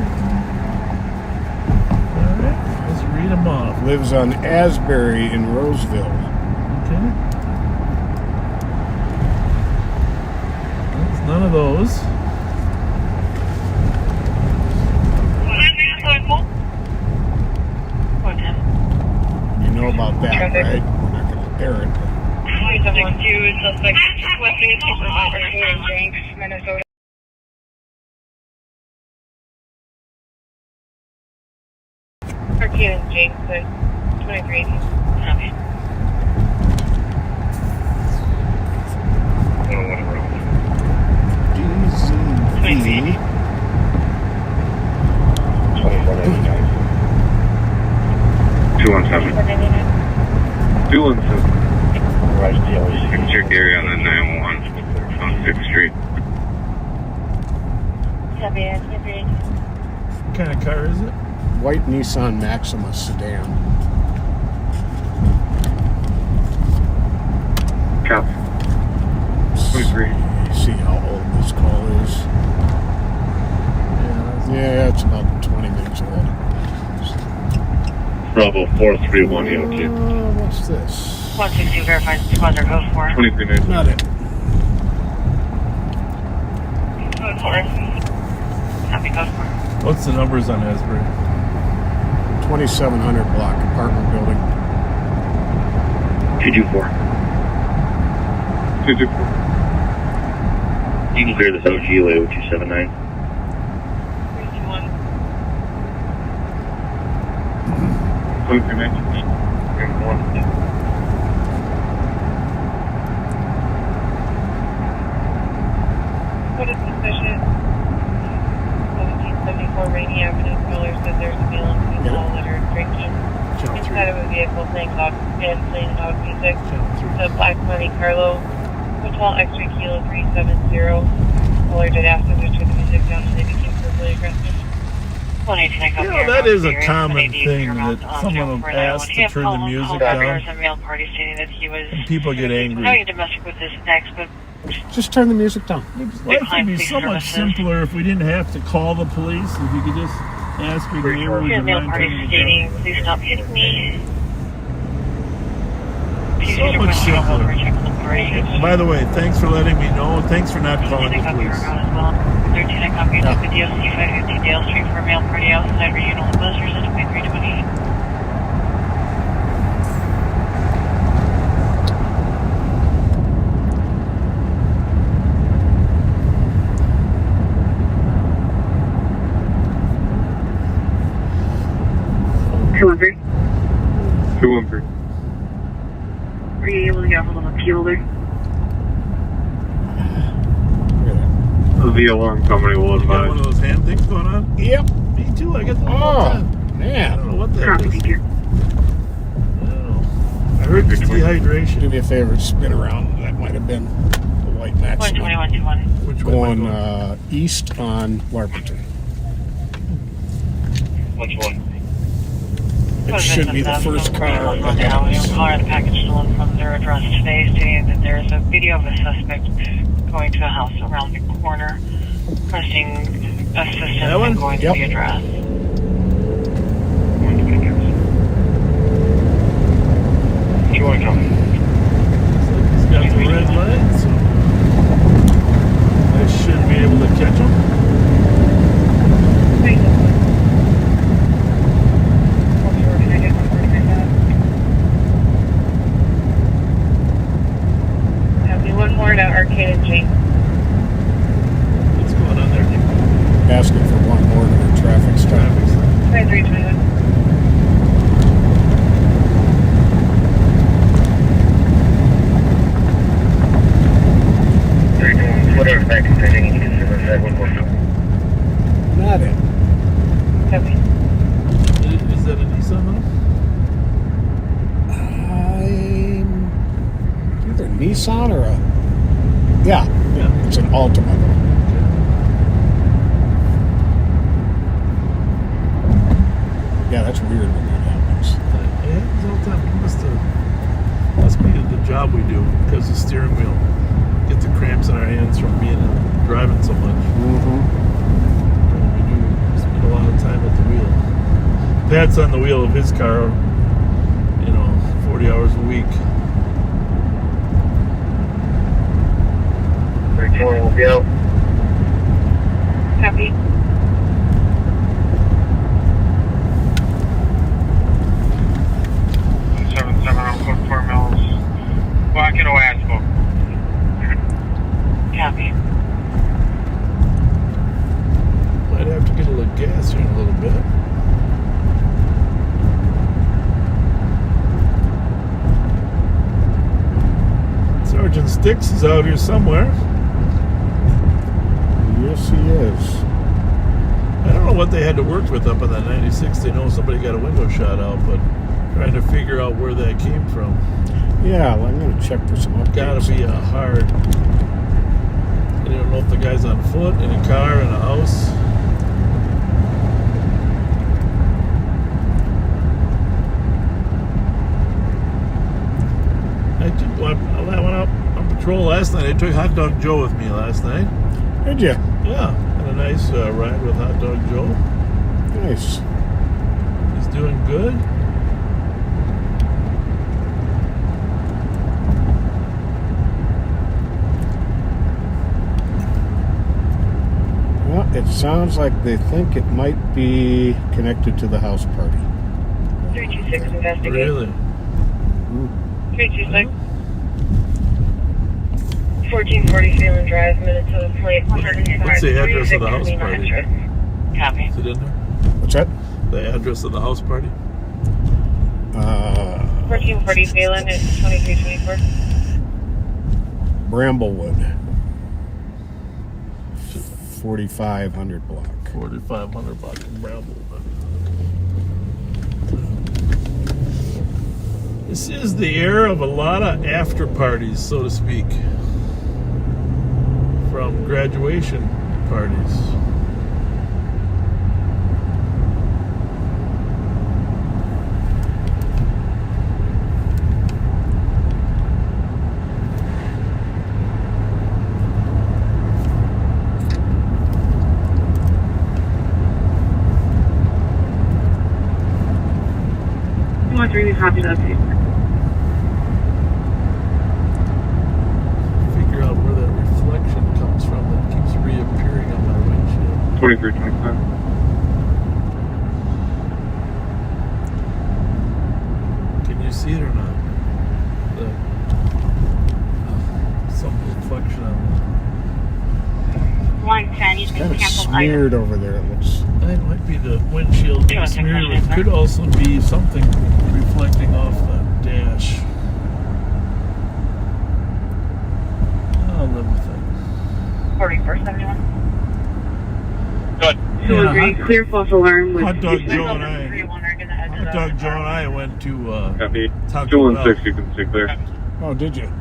[SPEAKER 3] All right, let's read them off.
[SPEAKER 1] Lives on Asbury in Roseville.
[SPEAKER 3] Okay. of those.
[SPEAKER 1] You know about that, right? We're not going to air it.
[SPEAKER 4] Suspect requesting a supervisor here in Jenks, Minnesota. Arcade in Jenks, 23. Copy.
[SPEAKER 1] DZP.
[SPEAKER 2] 217. 217. Can check area on the 911 on 6th Street.
[SPEAKER 4] Copy, 23.
[SPEAKER 3] What kind of car is it?
[SPEAKER 1] White Nissan Maxima sedan.
[SPEAKER 2] Copy. 23.
[SPEAKER 1] See how old this call is. Yeah, it's about 20 minutes old.
[SPEAKER 2] Bravo 431 EOT.
[SPEAKER 1] What's this?
[SPEAKER 5] 160 verified squad code 4.
[SPEAKER 2] 23 minutes.
[SPEAKER 1] Not it.
[SPEAKER 5] Code 4. Copy code 4.
[SPEAKER 3] What's the numbers on Asbury?
[SPEAKER 1] 2700 block apartment building.
[SPEAKER 2] 224. 224. You can clear this OG away with 279.
[SPEAKER 4] 321.
[SPEAKER 2] 23 minutes. 1.
[SPEAKER 4] What is suspicious? 1774 Rainy Avenue. Caller said there's a male and female that are drinking inside of a vehicle playing loud music. The Black Monte Carlo Hotel X-ray Kilo 370. Caller did ask them to turn the music down and they became verbally aggressive.
[SPEAKER 3] You know, that is a common thing that someone will ask to turn the music down, and people get angry.
[SPEAKER 5] Domestic with this ex, but
[SPEAKER 1] Just turn the music down.
[SPEAKER 3] Life would be so much simpler if we didn't have to call the police. If you could just ask your neighbor, would you mind turning it
[SPEAKER 5] stating,
[SPEAKER 3] down?
[SPEAKER 5] please stop hitting me.
[SPEAKER 3] So much simpler. By the way, thanks for letting me know. Thanks for not calling the police.
[SPEAKER 5] 13, I copy the DOC 550 Dale Street for a male party outside regional buzzers at 2320.
[SPEAKER 2] Two 213.
[SPEAKER 5] Were you able to get a hold of a peeler?
[SPEAKER 2] The alarm company will
[SPEAKER 3] You got one
[SPEAKER 2] advise.
[SPEAKER 3] of those hand things going on?
[SPEAKER 1] Yep.
[SPEAKER 3] Me too. I get them all the
[SPEAKER 1] Oh,
[SPEAKER 3] time. I
[SPEAKER 1] man.
[SPEAKER 3] don't know what that
[SPEAKER 5] Copy,
[SPEAKER 3] is.
[SPEAKER 5] thank you.
[SPEAKER 3] I don't know. I heard it's
[SPEAKER 1] Do
[SPEAKER 3] dehydration.
[SPEAKER 1] me a favor, spin around. That might have been the white Maxima.
[SPEAKER 5] 12121.
[SPEAKER 3] Which way am I
[SPEAKER 1] Going
[SPEAKER 3] going?
[SPEAKER 1] east on Larpenton.
[SPEAKER 2] Which one?
[SPEAKER 1] It should be the first car ahead of us.
[SPEAKER 5] Caller, the package stolen from their address today, stating that there is a video of a suspect going to a house around the corner, requesting assistance
[SPEAKER 3] That one?
[SPEAKER 5] and going
[SPEAKER 1] Yep.
[SPEAKER 5] to the address.
[SPEAKER 2] Which one coming?
[SPEAKER 3] He's got the red light, so I should be able to catch him.
[SPEAKER 4] One more to Arcade and Jenks.
[SPEAKER 3] What's going on there?
[SPEAKER 1] Asking for one more to the traffic stop.
[SPEAKER 4] 2321.
[SPEAKER 2] Whatever, back to the you can send us that one more time.
[SPEAKER 1] Not it.
[SPEAKER 4] Copy.
[SPEAKER 3] Is that a Nissan
[SPEAKER 1] I'm either Nissan or a... Yeah,
[SPEAKER 3] Yeah.
[SPEAKER 1] it's an Altima. Yeah, that's weird when that happens.
[SPEAKER 3] It happens all the time. It must be the job we do because the steering wheel get the cramps in our hands from being driving so much.
[SPEAKER 1] Mm-hmm.
[SPEAKER 3] We do spend a lot of time at the wheel. Pat's on the wheel of his car, 40 hours a week.
[SPEAKER 2] 320 will be out.
[SPEAKER 4] Copy.
[SPEAKER 6] on 4 miles. Walking away, I spoke.
[SPEAKER 5] Copy.
[SPEAKER 3] Might have to get a little gas here in a little bit. Sergeant Sticks is out here somewhere.
[SPEAKER 1] Yes, he is.
[SPEAKER 3] I don't know what they had to work with up on that 96. They know somebody got a window shot out, but trying to figure out where that came from.
[SPEAKER 1] Yeah, well, I'm going to check for some updates.
[SPEAKER 3] Gotta be a hard. I don't know if the guy's on foot, in a car, in a house. I went out on patrol last night. I took Hot Dog Joe with me last night.
[SPEAKER 1] Did you?
[SPEAKER 3] Yeah, had a nice ride with Hot Dog Joe.
[SPEAKER 1] Nice.
[SPEAKER 3] He's doing good.
[SPEAKER 1] Well, it sounds like they think it might be connected to the house party.
[SPEAKER 4] 326 investigate.
[SPEAKER 3] Really?
[SPEAKER 4] 326. 1440 Phelan Drive, Minnesota plate.
[SPEAKER 3] What's the address of the house party?
[SPEAKER 5] Copy.
[SPEAKER 3] Is it in there?
[SPEAKER 1] What's that?
[SPEAKER 3] The address of the house party?
[SPEAKER 4] 1440 Phelan is 2324.
[SPEAKER 1] Bramblewood. 4500 block.
[SPEAKER 3] 4500 block in Bramblewood. This is the era of a lot of after parties, so to speak. From graduation parties.
[SPEAKER 4] We copy that.
[SPEAKER 3] Figure out where that reflection comes from that keeps reappearing on my windshield.
[SPEAKER 2] 2325.
[SPEAKER 3] Can you see it or not? Some reflection on
[SPEAKER 8] 110, you
[SPEAKER 1] Kind
[SPEAKER 8] can
[SPEAKER 1] of
[SPEAKER 8] cancel
[SPEAKER 1] smeared over there, it looks.
[SPEAKER 3] that. Might be the windshield being smeared. It could also be something reflecting off the dash. I'll live with it.
[SPEAKER 4] 4471.
[SPEAKER 6] Good.
[SPEAKER 4] So
[SPEAKER 3] Yeah,
[SPEAKER 4] agree. Clear false alarm with
[SPEAKER 3] Hot Dog Joe and Hot Dog Joe and I went to
[SPEAKER 2] Copy.
[SPEAKER 3] Taco Bell.
[SPEAKER 2] 216, you can stay clear.
[SPEAKER 1] Oh, did you?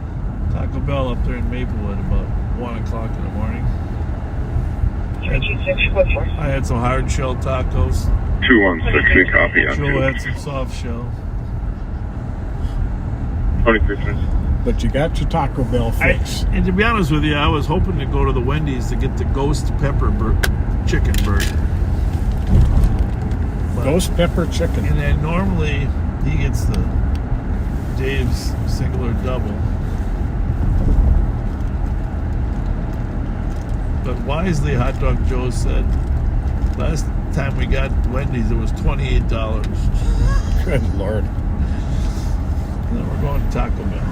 [SPEAKER 3] Taco Bell up there in Maplewood about 1 o'clock in the morning.
[SPEAKER 4] 326
[SPEAKER 3] I had some hard shell tacos.
[SPEAKER 2] 216, we copy.
[SPEAKER 3] Joe had some soft shell.
[SPEAKER 2] 2326.
[SPEAKER 1] But you got your Taco Bell fix.
[SPEAKER 3] And to be honest with you, I was hoping to go to the Wendy's to get the ghost pepper chicken burger. But,
[SPEAKER 1] Ghost pepper chicken.
[SPEAKER 3] and then normally he gets the Dave's single or double. But wisely, Hot Dog Joe said, last time we got Wendy's, it was $28.
[SPEAKER 1] Good Lord.
[SPEAKER 3] Then we're going to Taco Bell.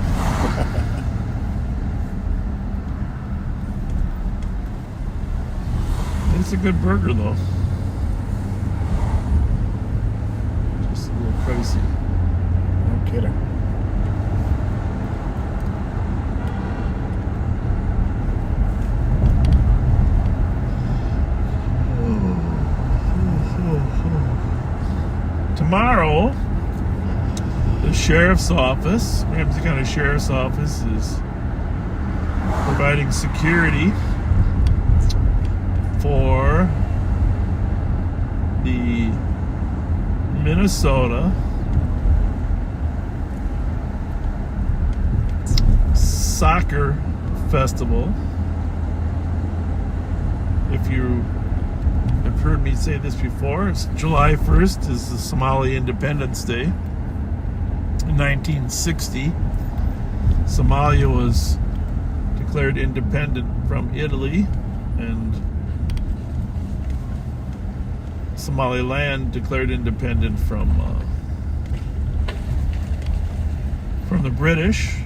[SPEAKER 3] It's a good burger, though. Just a little pricey.
[SPEAKER 1] No kidding.
[SPEAKER 3] Tomorrow, the sheriff's office, Ramsey County Sheriff's Office, is providing security for the Minnesota Soccer Festival. If you have heard me say this before, it's July 1st is the Somali Independence Day. In 1960, Somalia was declared independent from Italy, and Somaliland declared independent from the British.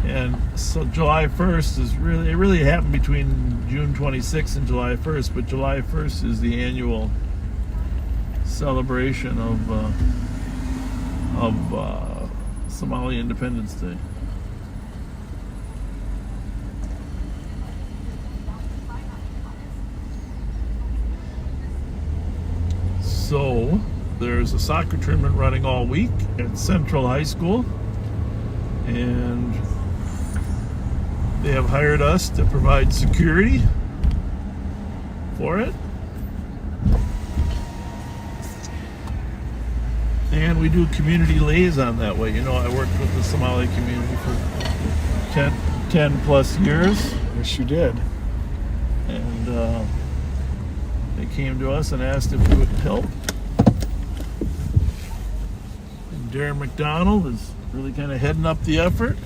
[SPEAKER 3] And so July 1st is it really happened between June 26th and July 1st, but July 1st is the annual celebration of Somali Independence Day. So there's a soccer tournament running all week at Central High School, and they have hired us to provide security for it. And we do community liaison that way. You know, I worked with the Somali community for 10 plus years.
[SPEAKER 1] Yes, you did.
[SPEAKER 3] And they came to us and asked if we would help. And Darren McDonald is really kind of heading up the effort.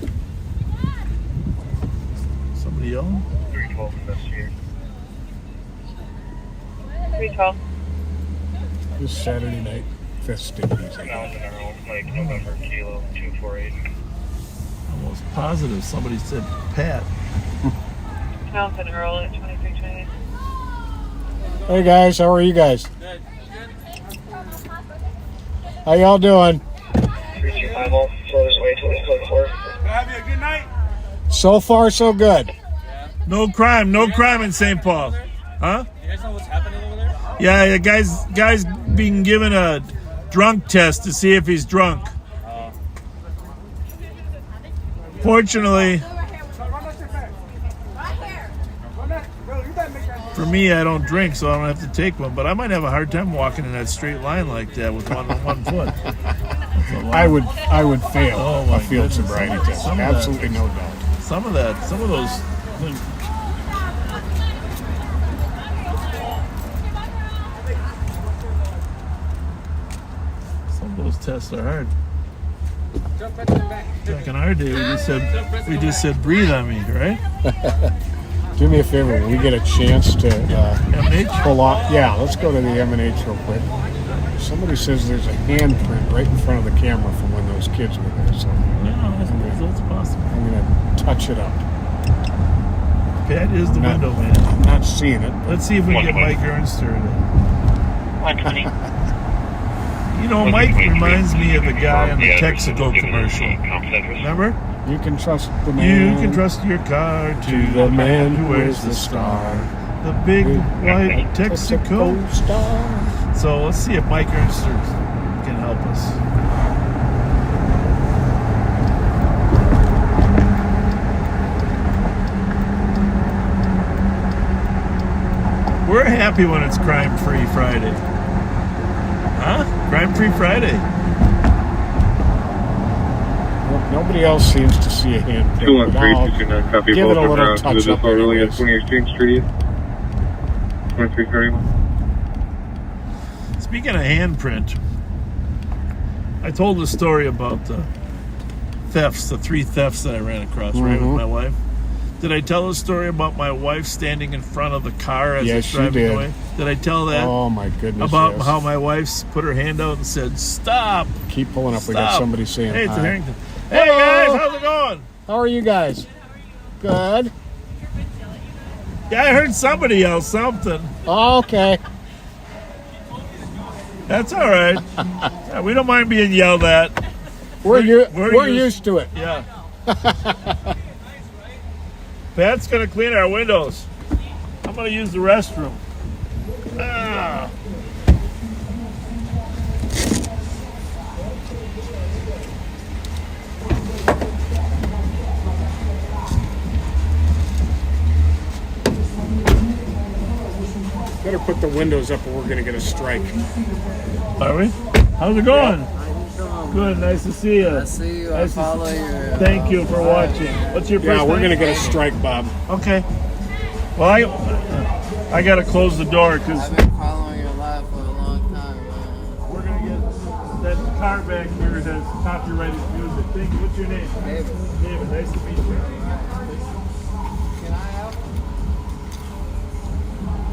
[SPEAKER 3] Somebody yelling?
[SPEAKER 6] 312 investigate.
[SPEAKER 4] 312.
[SPEAKER 1] This Saturday night festivities.
[SPEAKER 6] Mountain Earl, Mike, November, Kilo, 248.
[SPEAKER 3] Almost positive somebody said Pat.
[SPEAKER 4] Mountain Earl at 2328.
[SPEAKER 1] Hey guys, how are you guys? How y'all doing?
[SPEAKER 6] 3250, flow this way to the code 4.
[SPEAKER 10] Have you a good night?
[SPEAKER 1] So far, so good.
[SPEAKER 3] No crime in St. Paul. Huh?
[SPEAKER 10] You guys know what's happening over there?
[SPEAKER 3] Yeah, the guy's being given a drunk test to see if he's drunk. Fortunately, for me, I don't drink, so I don't have to take one. But I might have a hard time walking in that straight line like that with one foot.
[SPEAKER 1] I would fail
[SPEAKER 3] Oh, my
[SPEAKER 1] a field
[SPEAKER 3] goodness.
[SPEAKER 1] sobriety test.
[SPEAKER 3] Some of that.
[SPEAKER 1] Absolutely no doubt.
[SPEAKER 3] Some of those things. Some of those tests are hard. Back in our day, we just said breathe on me, right?
[SPEAKER 1] Do me a favor, when we get a chance to
[SPEAKER 3] M&H?
[SPEAKER 1] pull off. Yeah, let's go to the M&H real quick. Somebody says there's a handprint right in front of the camera from when those kids were there, so
[SPEAKER 3] Yeah, that's possible.
[SPEAKER 1] I'm going to touch it up.
[SPEAKER 3] Pat is the window man.
[SPEAKER 1] I'm not seeing it.
[SPEAKER 3] Let's see if we can get Mike Ernst to
[SPEAKER 5] 120.
[SPEAKER 3] You know, Mike reminds me of the guy on the Texaco commercial. Remember?
[SPEAKER 1] You can trust the man.
[SPEAKER 3] You can trust your car to the man who wears the star. The big white Texaco.
[SPEAKER 1] Star.
[SPEAKER 3] So let's see if Mike Ernst can help us. We're happy when it's crime-free Friday. Huh? Crime-free Friday.
[SPEAKER 1] Well, nobody else seems to see a handprint.
[SPEAKER 2] 213-229, copy
[SPEAKER 1] give it
[SPEAKER 2] both
[SPEAKER 1] a
[SPEAKER 2] of
[SPEAKER 1] little
[SPEAKER 2] rounds.
[SPEAKER 1] touch
[SPEAKER 2] This
[SPEAKER 1] up
[SPEAKER 2] rolling at
[SPEAKER 1] anyways.
[SPEAKER 2] 20 Exchange Street. 2331.
[SPEAKER 3] Speaking of handprint, I told the story about the thefts, the 3 thefts that I ran across, right, with my wife. Did I tell the story about my wife standing in front of the car as it's driving
[SPEAKER 1] you did.
[SPEAKER 3] away? Did I tell that?
[SPEAKER 1] Oh my goodness.
[SPEAKER 3] About
[SPEAKER 1] yes.
[SPEAKER 3] how my wife put her hand out and said, "Stop."
[SPEAKER 1] Keep pulling up.
[SPEAKER 3] Stop.
[SPEAKER 1] We got somebody saying
[SPEAKER 3] Hey, it's
[SPEAKER 1] hi.
[SPEAKER 3] Harrington. Hey guys, how's it going?
[SPEAKER 1] How are you guys? Good.
[SPEAKER 3] Yeah, I heard somebody yell something.
[SPEAKER 1] Oh, okay.
[SPEAKER 3] That's all right. Yeah, we don't mind being yelled at.
[SPEAKER 1] We're
[SPEAKER 3] we're
[SPEAKER 1] used to it.
[SPEAKER 3] Yeah. Pat's gonna clean our windows. I'm gonna use the restroom. Ah.
[SPEAKER 1] Better put the windows up or we're going to get a strike.
[SPEAKER 3] Are we? How's it going? Good, nice to see you.
[SPEAKER 10] I see you.
[SPEAKER 3] Nice
[SPEAKER 10] I follow you.
[SPEAKER 3] Thank you for watching. What's your first
[SPEAKER 1] Yeah, we're
[SPEAKER 3] name?
[SPEAKER 1] going to get a strike, Bob.
[SPEAKER 3] Okay. Well, I got to close the door because
[SPEAKER 10] I've been following your live for a long time, man.
[SPEAKER 3] we're going to get that car back here that has copyrighted music. Thank you. What's your name?
[SPEAKER 10] David.
[SPEAKER 3] David, nice to meet you.
[SPEAKER 10] Can I help?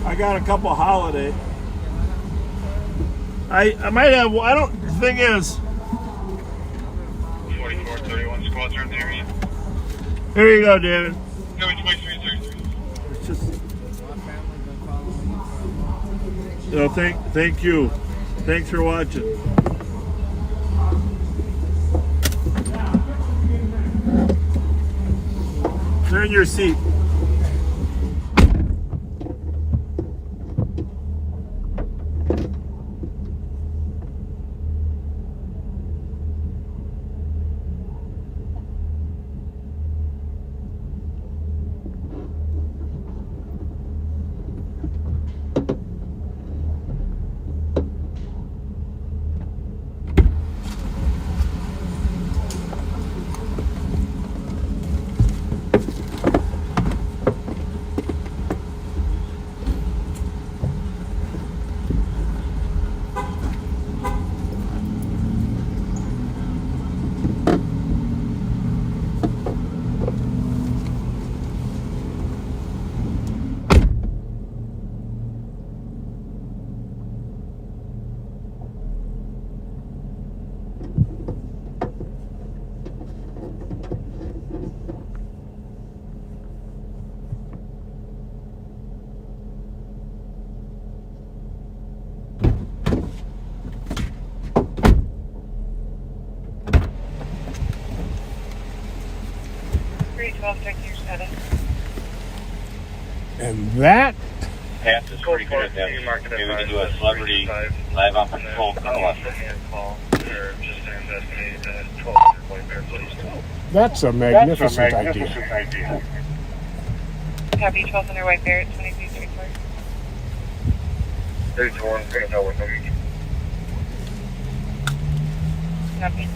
[SPEAKER 3] I got a couple holiday. I might have. I don't. The thing is,
[SPEAKER 6] 4431 squads are in the area.
[SPEAKER 3] here you go, David.
[SPEAKER 6] No, it's way 333.
[SPEAKER 3] It's just. So thank you. Thanks for watching. Turn your seat.
[SPEAKER 1] And that
[SPEAKER 6] Pass is pretty good at that. Maybe we can do a celebrity live on patrol call.
[SPEAKER 1] that's a magnificent idea.
[SPEAKER 4] Copy 1200 White Bear at 2334.
[SPEAKER 6] 31, no one.
[SPEAKER 4] Copy.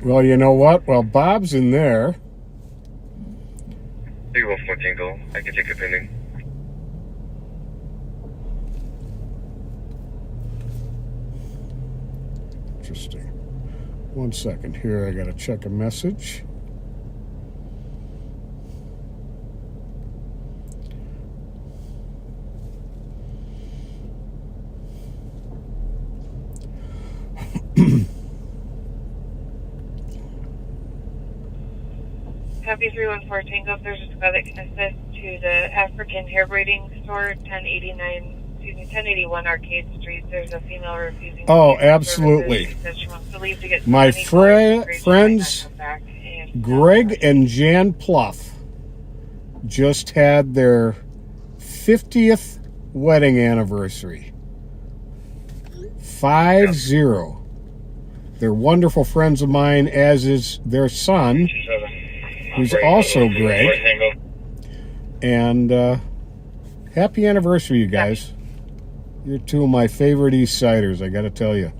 [SPEAKER 1] Well, you know what? Well, Bob's in there.
[SPEAKER 6] 314 go. I can take a pending.
[SPEAKER 1] Interesting. 1 second here. I got to check a message.
[SPEAKER 4] Copy 314 Tango. If there's a squad that can assist to the African hair braiding store, 1081 Arcade Street. There's a female refusing.
[SPEAKER 1] Oh, absolutely.
[SPEAKER 4] She says she wants to leave to get
[SPEAKER 1] My
[SPEAKER 4] friends,
[SPEAKER 1] friends, Greg and Jan Pluff, just had their 50th wedding anniversary. 50. They're wonderful friends of mine, as is their son, who's also Greg. And happy anniversary, you guys. You're two of my favorite East Siders, I gotta tell you.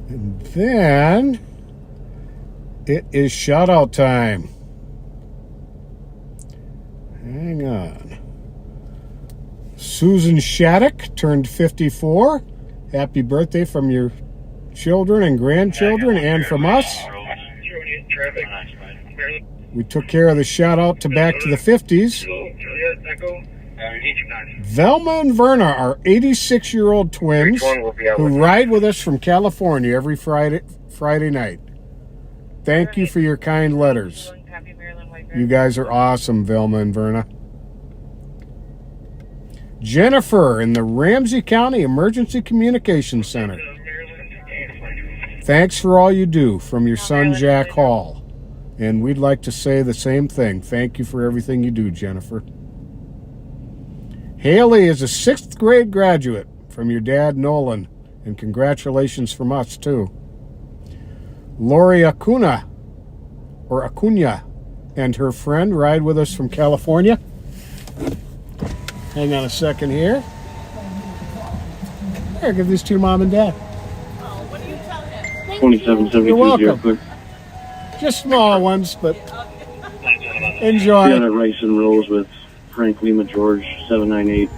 [SPEAKER 1] And then it is shout out time. Hang on. Susan Shattuck turned 54. Happy birthday from your children and grandchildren and from us. We took care of the shout out to Back to the 50s. Velma and Verna are 86-year-old twins who ride with us from California every Friday night. Thank you for your kind letters. You guys are awesome, Velma and Verna. Jennifer in the Ramsey County Emergency Communications Center. Thanks for all you do, from your son, Jack Hall. And we'd like to say the same thing. Thank you for everything you do, Jennifer. Haley is a 6th grade graduate from your dad, Nolan. And congratulations from us, too. Lori Acuna and her friend ride with us from California. Hang on a second here. Here, give these to your mom and dad.
[SPEAKER 2] 2772.
[SPEAKER 1] You're welcome. Just small ones, but enjoy.
[SPEAKER 2] Yeah, that Rice and Rose with Frank Lima George 798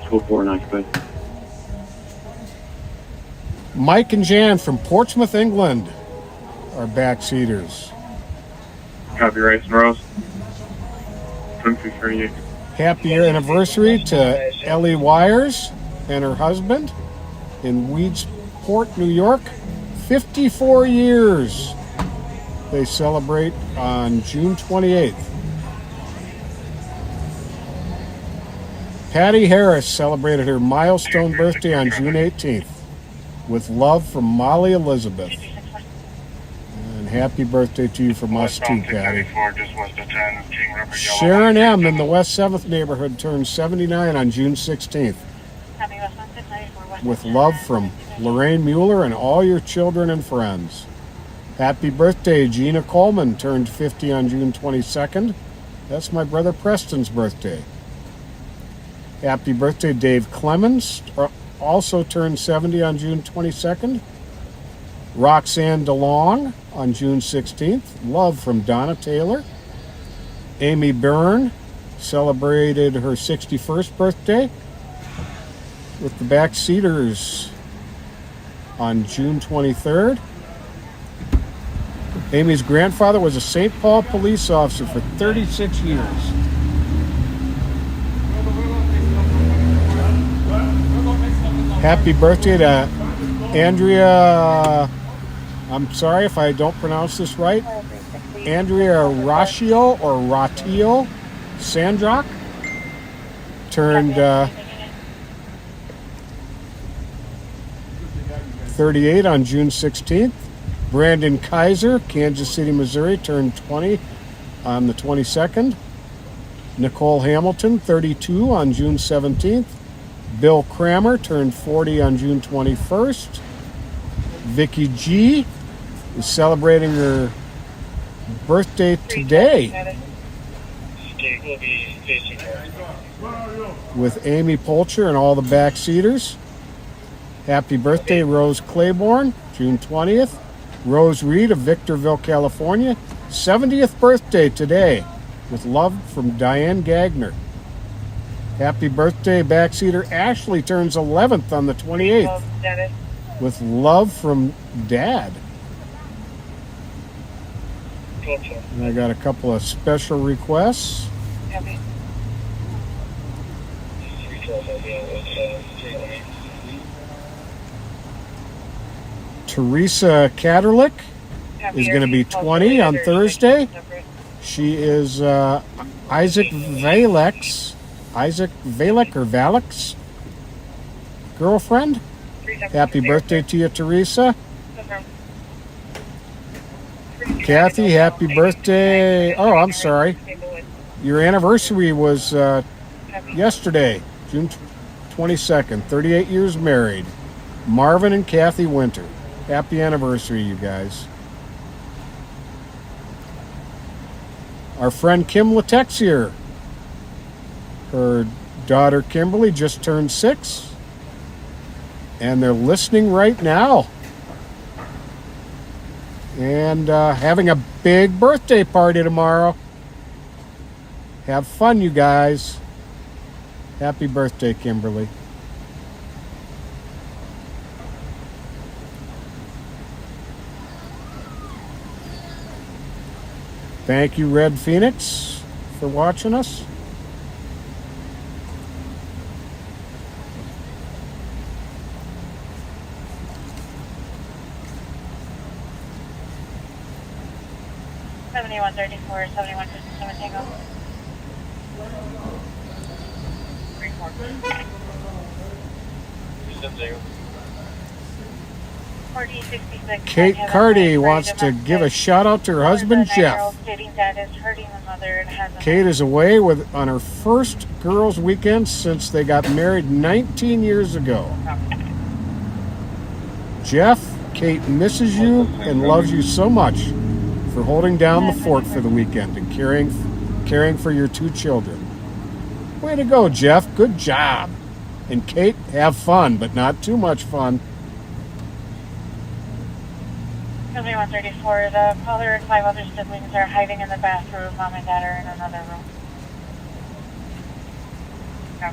[SPEAKER 2] 24 and occupied.
[SPEAKER 1] Mike and Jan from Portsmouth, England are backseaters.
[SPEAKER 2] Copy, Rice and Rose. 2338.
[SPEAKER 1] Happy anniversary to Ellie Wires and her husband in Weedsport, New York. 54 years. They celebrate on June 28th. Patty Harris celebrated her milestone birthday on June 18th. With love from Molly Elizabeth. And happy birthday to you from us too, Patty. Sharon M. in the West 7th neighborhood turned 79 on June 16th. With love from Lorraine Mueller and all your children and friends. Happy birthday, Gina Coleman turned 50 on June 22nd. That's my brother Preston's birthday. Happy birthday, Dave Clemens. Also turned 70 on June 22nd. Roxanne DeLong on June 16th. Love from Donna Taylor. Amy Byrne celebrated her 61st birthday with the backseaters on June 23rd. Amy's grandfather was a St. Paul police officer for 36 years. Happy birthday to Andrea, I'm sorry if I don't pronounce this right, Andrea Ratio or Ratio Sandrock turned 38 on June 16th. Brandon Kaiser, Kansas City, Missouri, turned 20 on the 22nd. Nicole Hamilton, 32 on June 17th. Bill Kramer turned 40 on June 21st. Vicky G is celebrating her birthday today with Amy Polcher and all the backseaters. Happy birthday, Rose Claiborne, June 20th. Rose Reed of Victorville, California, 70th birthday today with love from Diane Gagner. Happy birthday, backseater Ashley turns 11th on the 28th with love from Dad. And I got a couple of special requests. Teresa Katerlick is going to be 20 on Thursday. She is Isaac Valek's girlfriend. Happy birthday to you, Teresa. Kathy, happy birthday. Oh, I'm sorry. Your anniversary was yesterday, June 22nd. 38 years married. Marvin and Kathy Winter. Happy anniversary, you guys. Our friend Kim Latexier. Her daughter Kimberly just turned 6. And they're listening right now. And having a big birthday party tomorrow. Have fun, you guys. Happy birthday, Kimberly. Thank you, Red Phoenix, for watching us.
[SPEAKER 4] Seventy-one 7157 Tango. 4066.
[SPEAKER 1] Kate Cardy wants to give a shout out to her husband, Jeff. Kate is away on her first girls' weekend since they got married 19 years ago. Jeff, Kate misses you and loves you so much for holding down the fort for the weekend and caring for your 2 children. Way to go, Jeff. Good job. And Kate, have fun, but not too much fun.
[SPEAKER 4] 134, the caller and 5 other siblings are hiding in the bathroom. Mom and dad are in another room. Okay.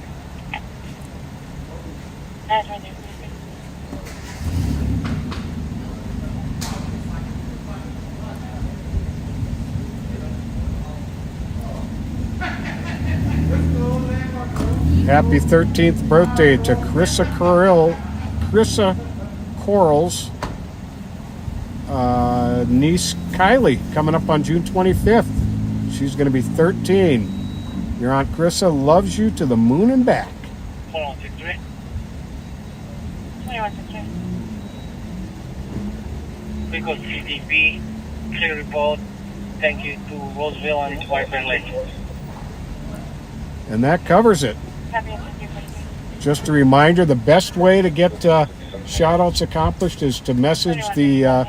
[SPEAKER 4] That's right there.
[SPEAKER 1] Happy 13th birthday to Chrissa Coral's niece Kylie, coming up on June 25th. She's going to be 13. Your Aunt Chrissa loves you to the moon and back.
[SPEAKER 6] Hold on, 63.
[SPEAKER 4] 2163.
[SPEAKER 6] Because CDP, clear report. Thank you to Roseville and Whiteman Lake.
[SPEAKER 1] And that covers it.
[SPEAKER 4] Happy 50.
[SPEAKER 1] Just a reminder, the best way to get shout-outs accomplished is to message the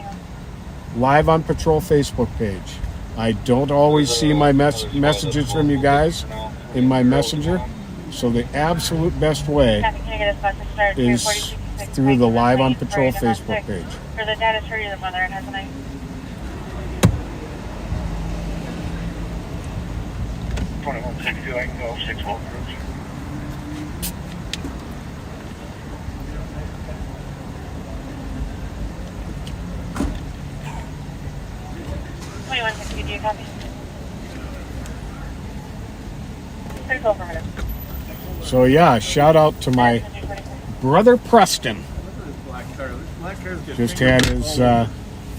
[SPEAKER 1] Live on Patrol Facebook page. I don't always see my messages from you guys in my messenger, so the absolute best way is through the Live on Patrol Facebook page.
[SPEAKER 4] For the dad is for you, the mother, and has a nice.
[SPEAKER 6] 2160, I can go 61 groups.
[SPEAKER 4] Do you copy? 34 for a minute.
[SPEAKER 1] So yeah, shout out to my brother Preston. Just had his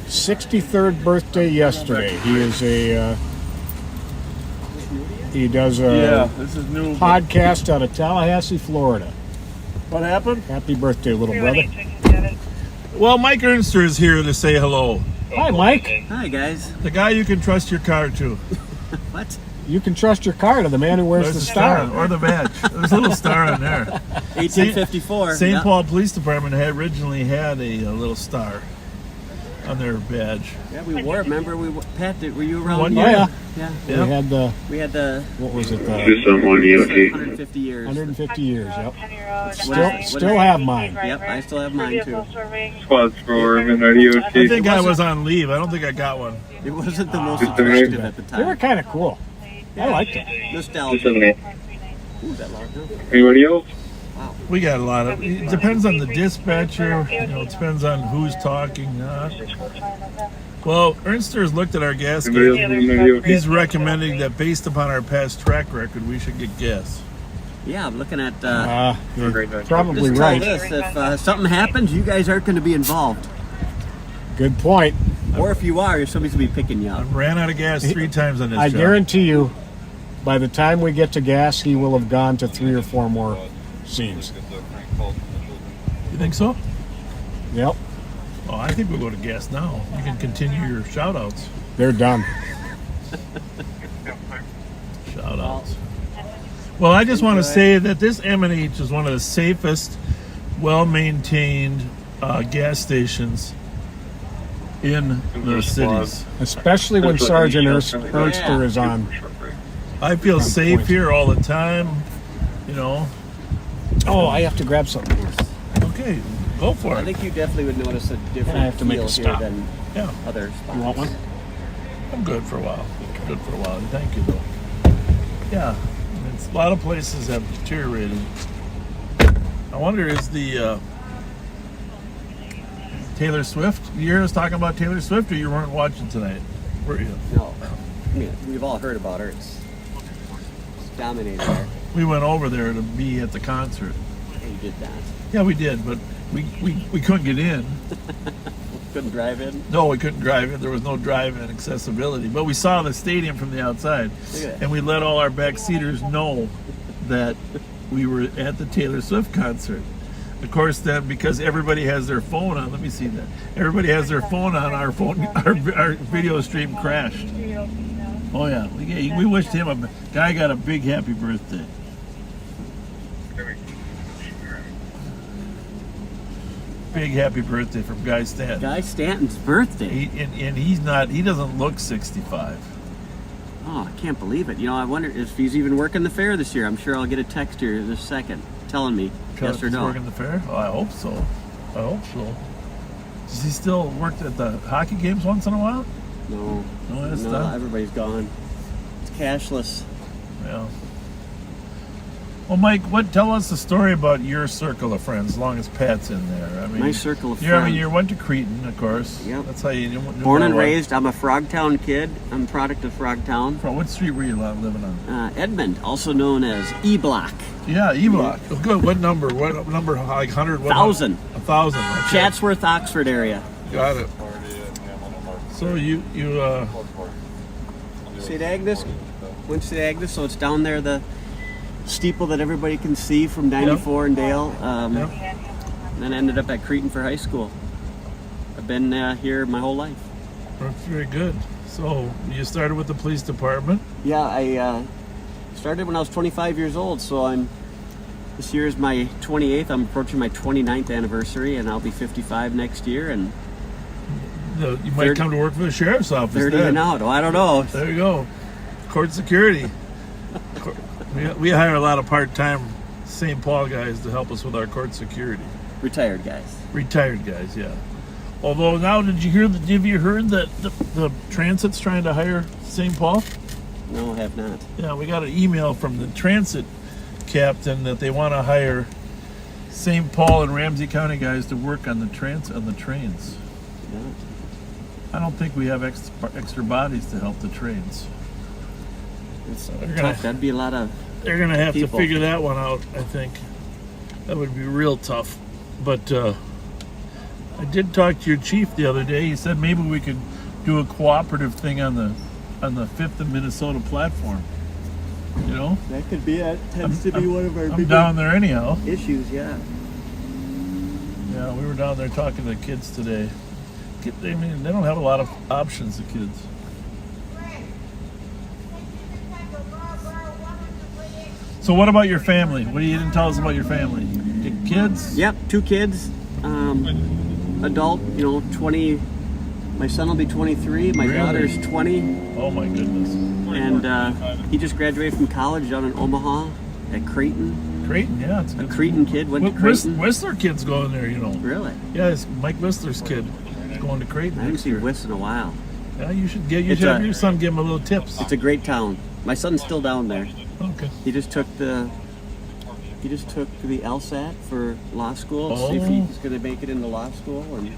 [SPEAKER 1] 63rd birthday yesterday. He is he does a
[SPEAKER 3] this is new.
[SPEAKER 1] podcast out of Tallahassee, Florida.
[SPEAKER 3] What happened?
[SPEAKER 1] Happy birthday, little brother.
[SPEAKER 3] Well, Mike Ernster is here to say hello.
[SPEAKER 1] Hi, Mike.
[SPEAKER 10] Hi, guys.
[SPEAKER 3] The guy you can trust your car to.
[SPEAKER 10] What?
[SPEAKER 1] You can trust your car to the man who wears
[SPEAKER 3] There's
[SPEAKER 1] the
[SPEAKER 3] a
[SPEAKER 1] star.
[SPEAKER 3] or the badge. There's a little star on there.
[SPEAKER 10] 1854.
[SPEAKER 3] St. Paul Police Department had originally had a little star on their badge.
[SPEAKER 10] Yeah, we wore it. Remember, Pat, were you around?
[SPEAKER 3] One
[SPEAKER 10] here?
[SPEAKER 3] year.
[SPEAKER 10] Yeah.
[SPEAKER 1] We had the what was it?
[SPEAKER 10] 150 years.
[SPEAKER 1] 150 years. Yep.
[SPEAKER 10] What
[SPEAKER 1] Still have mine.
[SPEAKER 10] Yep, I still have mine too.
[SPEAKER 2] Squad for EOT.
[SPEAKER 3] I think I was on leave. I don't think I got one.
[SPEAKER 10] It wasn't the most attractive at the
[SPEAKER 1] They were
[SPEAKER 10] time.
[SPEAKER 1] kind of cool. I liked it.
[SPEAKER 10] Nostalgia. Ooh, that loud.
[SPEAKER 2] Anybody else?
[SPEAKER 3] We got a lot of. It depends on the dispatcher. It depends on who's talking. Well, Ernster's looked at our gas
[SPEAKER 2] Anybody
[SPEAKER 3] gauge.
[SPEAKER 2] else in EOT?
[SPEAKER 3] He's recommending that based upon our past track record, we should get gas.
[SPEAKER 10] Yeah, I'm looking at.
[SPEAKER 1] You're probably
[SPEAKER 10] Just tell
[SPEAKER 1] right.
[SPEAKER 10] this: if something happens, you guys aren't going to be involved.
[SPEAKER 1] Good point.
[SPEAKER 10] Or if you are, somebody's going to be picking you
[SPEAKER 3] I
[SPEAKER 10] up.
[SPEAKER 3] ran out of gas 3 times on this
[SPEAKER 1] I
[SPEAKER 3] job.
[SPEAKER 1] guarantee you, by the time we get to gas, he will have gone to 3 or 4 more scenes.
[SPEAKER 3] You think so?
[SPEAKER 1] Yep,
[SPEAKER 3] Oh, I think we'll go to gas now. You can continue your shout-outs.
[SPEAKER 1] they're done.
[SPEAKER 3] Shout-outs. Well, I just want to say that this M&H is one of the safest, well-maintained gas stations in the cities.
[SPEAKER 1] Especially when Sergeant Ernster is on.
[SPEAKER 3] I feel safe here all the time, you know.
[SPEAKER 1] Oh, I have to grab something.
[SPEAKER 3] Okay, go for
[SPEAKER 10] I
[SPEAKER 3] it.
[SPEAKER 10] think you definitely would notice a different
[SPEAKER 1] I have to make
[SPEAKER 10] feel
[SPEAKER 1] a
[SPEAKER 10] here
[SPEAKER 1] stop.
[SPEAKER 10] than
[SPEAKER 3] Yeah,
[SPEAKER 10] other spots.
[SPEAKER 1] You want one?
[SPEAKER 3] I'm good for a while. Good for a while. Thank you, though. Yeah, a lot of places have deteriorated. I wonder, is the Taylor Swift? You hear us talking about Taylor Swift, or you weren't watching tonight? Were you?
[SPEAKER 10] No, I mean, we've all heard about her. It's dominated there.
[SPEAKER 3] We went over there to be at the concert.
[SPEAKER 10] Yeah, you did that.
[SPEAKER 3] Yeah, we did, but we couldn't get in.
[SPEAKER 10] Couldn't drive in.
[SPEAKER 3] No, we couldn't drive in. There was no drive-in accessibility. But we saw the stadium from the outside,
[SPEAKER 10] Look at that.
[SPEAKER 3] and we let all our backseaters know that we were at the Taylor Swift concert. Of course, then, because everybody has their phone on, let me see that. Everybody has their phone on. Our video stream crashed. Oh yeah, we wished him a guy got a big happy birthday. Big happy birthday from Guy Stanton.
[SPEAKER 10] Guy Stanton's birthday.
[SPEAKER 3] He doesn't look 65.
[SPEAKER 11] Oh, I can't believe it. You know, I wonder if he's even working the fair this year. I'm sure I'll get a text here in a second telling me yes or
[SPEAKER 3] He's
[SPEAKER 11] no.
[SPEAKER 3] working the fair? Oh, I hope so. I hope so. Does he still work at the hockey games once in a while?
[SPEAKER 11] No.
[SPEAKER 3] No, that's done?
[SPEAKER 11] Everybody's gone. It's cashless.
[SPEAKER 3] Yeah. Well, Mike, tell us the story about your circle of friends, as long as Pat's in there. I mean,
[SPEAKER 11] My circle of
[SPEAKER 3] I
[SPEAKER 11] friends.
[SPEAKER 3] mean, you went to Cretin, of course.
[SPEAKER 11] Yep.
[SPEAKER 3] That's how you knew.
[SPEAKER 11] Born and raised. I'm a Frogtown kid. I'm a product of Frogtown.
[SPEAKER 3] What street were you living on?
[SPEAKER 11] Edmond, also known as E-Block.
[SPEAKER 3] Yeah, E-Block. Oh, good. What number? What number? Like 100?
[SPEAKER 11] 1,000.
[SPEAKER 3] 1,000. Okay.
[SPEAKER 11] Chatsworth, Oxford area.
[SPEAKER 3] Got it. So you
[SPEAKER 11] St. Agnes? Went to St. Agnes, so it's down there, the steeple that everybody can see from 94 and Dale. And then ended up at Cretin for high school. I've been here my whole life.
[SPEAKER 3] That's very good. So you started with the police department?
[SPEAKER 11] Yeah, I started when I was 25 years old, so this year is my 28th. I'm approaching my 29th anniversary, and I'll be 55 next year. And
[SPEAKER 3] you might come to work for the sheriff's office.
[SPEAKER 11] 30 and out. Oh, I don't know.
[SPEAKER 3] There you go. Court security. We hire a lot of part-time St. Paul guys to help us with our court security.
[SPEAKER 11] Retired guys.
[SPEAKER 3] Retired guys, yeah. Although now, have you heard that the transit's trying to hire St. Paul?
[SPEAKER 11] No, I have not.
[SPEAKER 3] Yeah, we got an email from the transit captain that they want to hire St. Paul and Ramsey County guys to work on the trains.
[SPEAKER 11] Yeah.
[SPEAKER 3] I don't think we have extra bodies to help the trains.
[SPEAKER 11] It's tough. That'd be a lot of
[SPEAKER 3] They're going to have
[SPEAKER 11] people
[SPEAKER 3] to figure that one out, I think. That would be real tough. But I did talk to your chief the other day. He said maybe we could do a cooperative thing on the 5th and Minnesota platform. You know?
[SPEAKER 11] That could be it. Tends to be one of our
[SPEAKER 3] I'm
[SPEAKER 11] big
[SPEAKER 3] down there anyhow.
[SPEAKER 11] issues, yeah.
[SPEAKER 3] Yeah, we were down there talking to the kids today. I mean, they don't have a lot of options, the kids. So what about your family? What you didn't tell us about your family? Your kids?
[SPEAKER 11] Yep, 2 kids. Adult, 20. My son will be 23. My
[SPEAKER 3] Really?
[SPEAKER 11] daughter's 20.
[SPEAKER 3] Oh my goodness.
[SPEAKER 11] And he just graduated from college down in Omaha at Cretin.
[SPEAKER 3] Creighton, yeah. It's
[SPEAKER 11] A Cretin kid went to Cretin.
[SPEAKER 3] Whistler kid's going there,
[SPEAKER 11] Really?
[SPEAKER 3] Yeah, it's Mike Whistler's kid. He's going to Creighton
[SPEAKER 11] I haven't
[SPEAKER 3] next
[SPEAKER 11] seen
[SPEAKER 3] year.
[SPEAKER 11] Whist in a while.
[SPEAKER 3] Yeah, you should have your son give him a little tips.
[SPEAKER 11] It's a great town. My son's still down there.
[SPEAKER 3] Okay.
[SPEAKER 11] He just took the LSAT for law school.
[SPEAKER 3] Oh.
[SPEAKER 11] See if he's going to make it into law school. And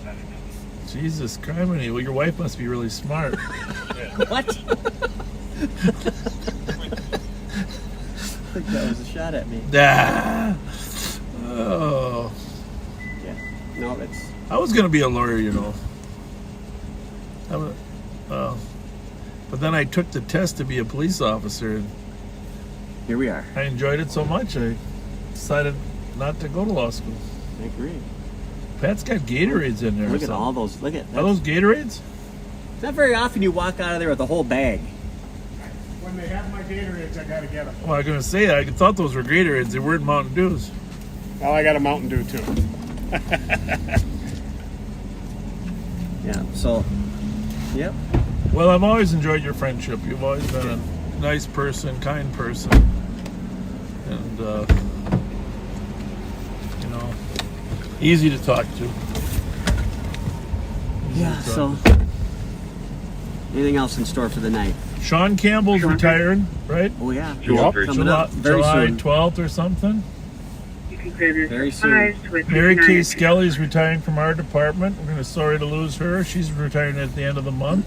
[SPEAKER 3] Jesus criminy. Well, your wife must be really smart.
[SPEAKER 11] what? I think that was a shot at me.
[SPEAKER 3] Ah. Oh.
[SPEAKER 11] Yeah. No, it's.
[SPEAKER 3] I was going to be a lawyer, but then I took the test to be a police officer, and
[SPEAKER 11] Here we are.
[SPEAKER 3] I enjoyed it so much, I decided not to go to law school.
[SPEAKER 11] I agree.
[SPEAKER 3] Pat's got Gatorades in there.
[SPEAKER 11] Look at all those. Look at
[SPEAKER 3] Are those Gatorades?
[SPEAKER 11] It's not very often you walk out of there with a whole bag.
[SPEAKER 1] When they have my Gatorades, I gotta get them.
[SPEAKER 3] Well, I was going to say, I thought those were Gatorades. They weren't Mountain Dews.
[SPEAKER 1] Well, I got a Mountain Dew too.
[SPEAKER 11] Yeah. So. Yep.
[SPEAKER 3] Well, I've always enjoyed your friendship. You've always been a nice person, kind person. And, easy to talk to.
[SPEAKER 11] Yeah. So. Anything else in store for the night?
[SPEAKER 3] Sean Campbell's retiring, right?
[SPEAKER 11] Oh yeah.
[SPEAKER 1] Yep.
[SPEAKER 11] Coming up very
[SPEAKER 3] July
[SPEAKER 11] soon.
[SPEAKER 3] 12th or something.
[SPEAKER 11] Very soon.
[SPEAKER 3] Mary Kay Skelly's retiring from our department. We're going to sorry to lose her. She's retiring at the end of the month.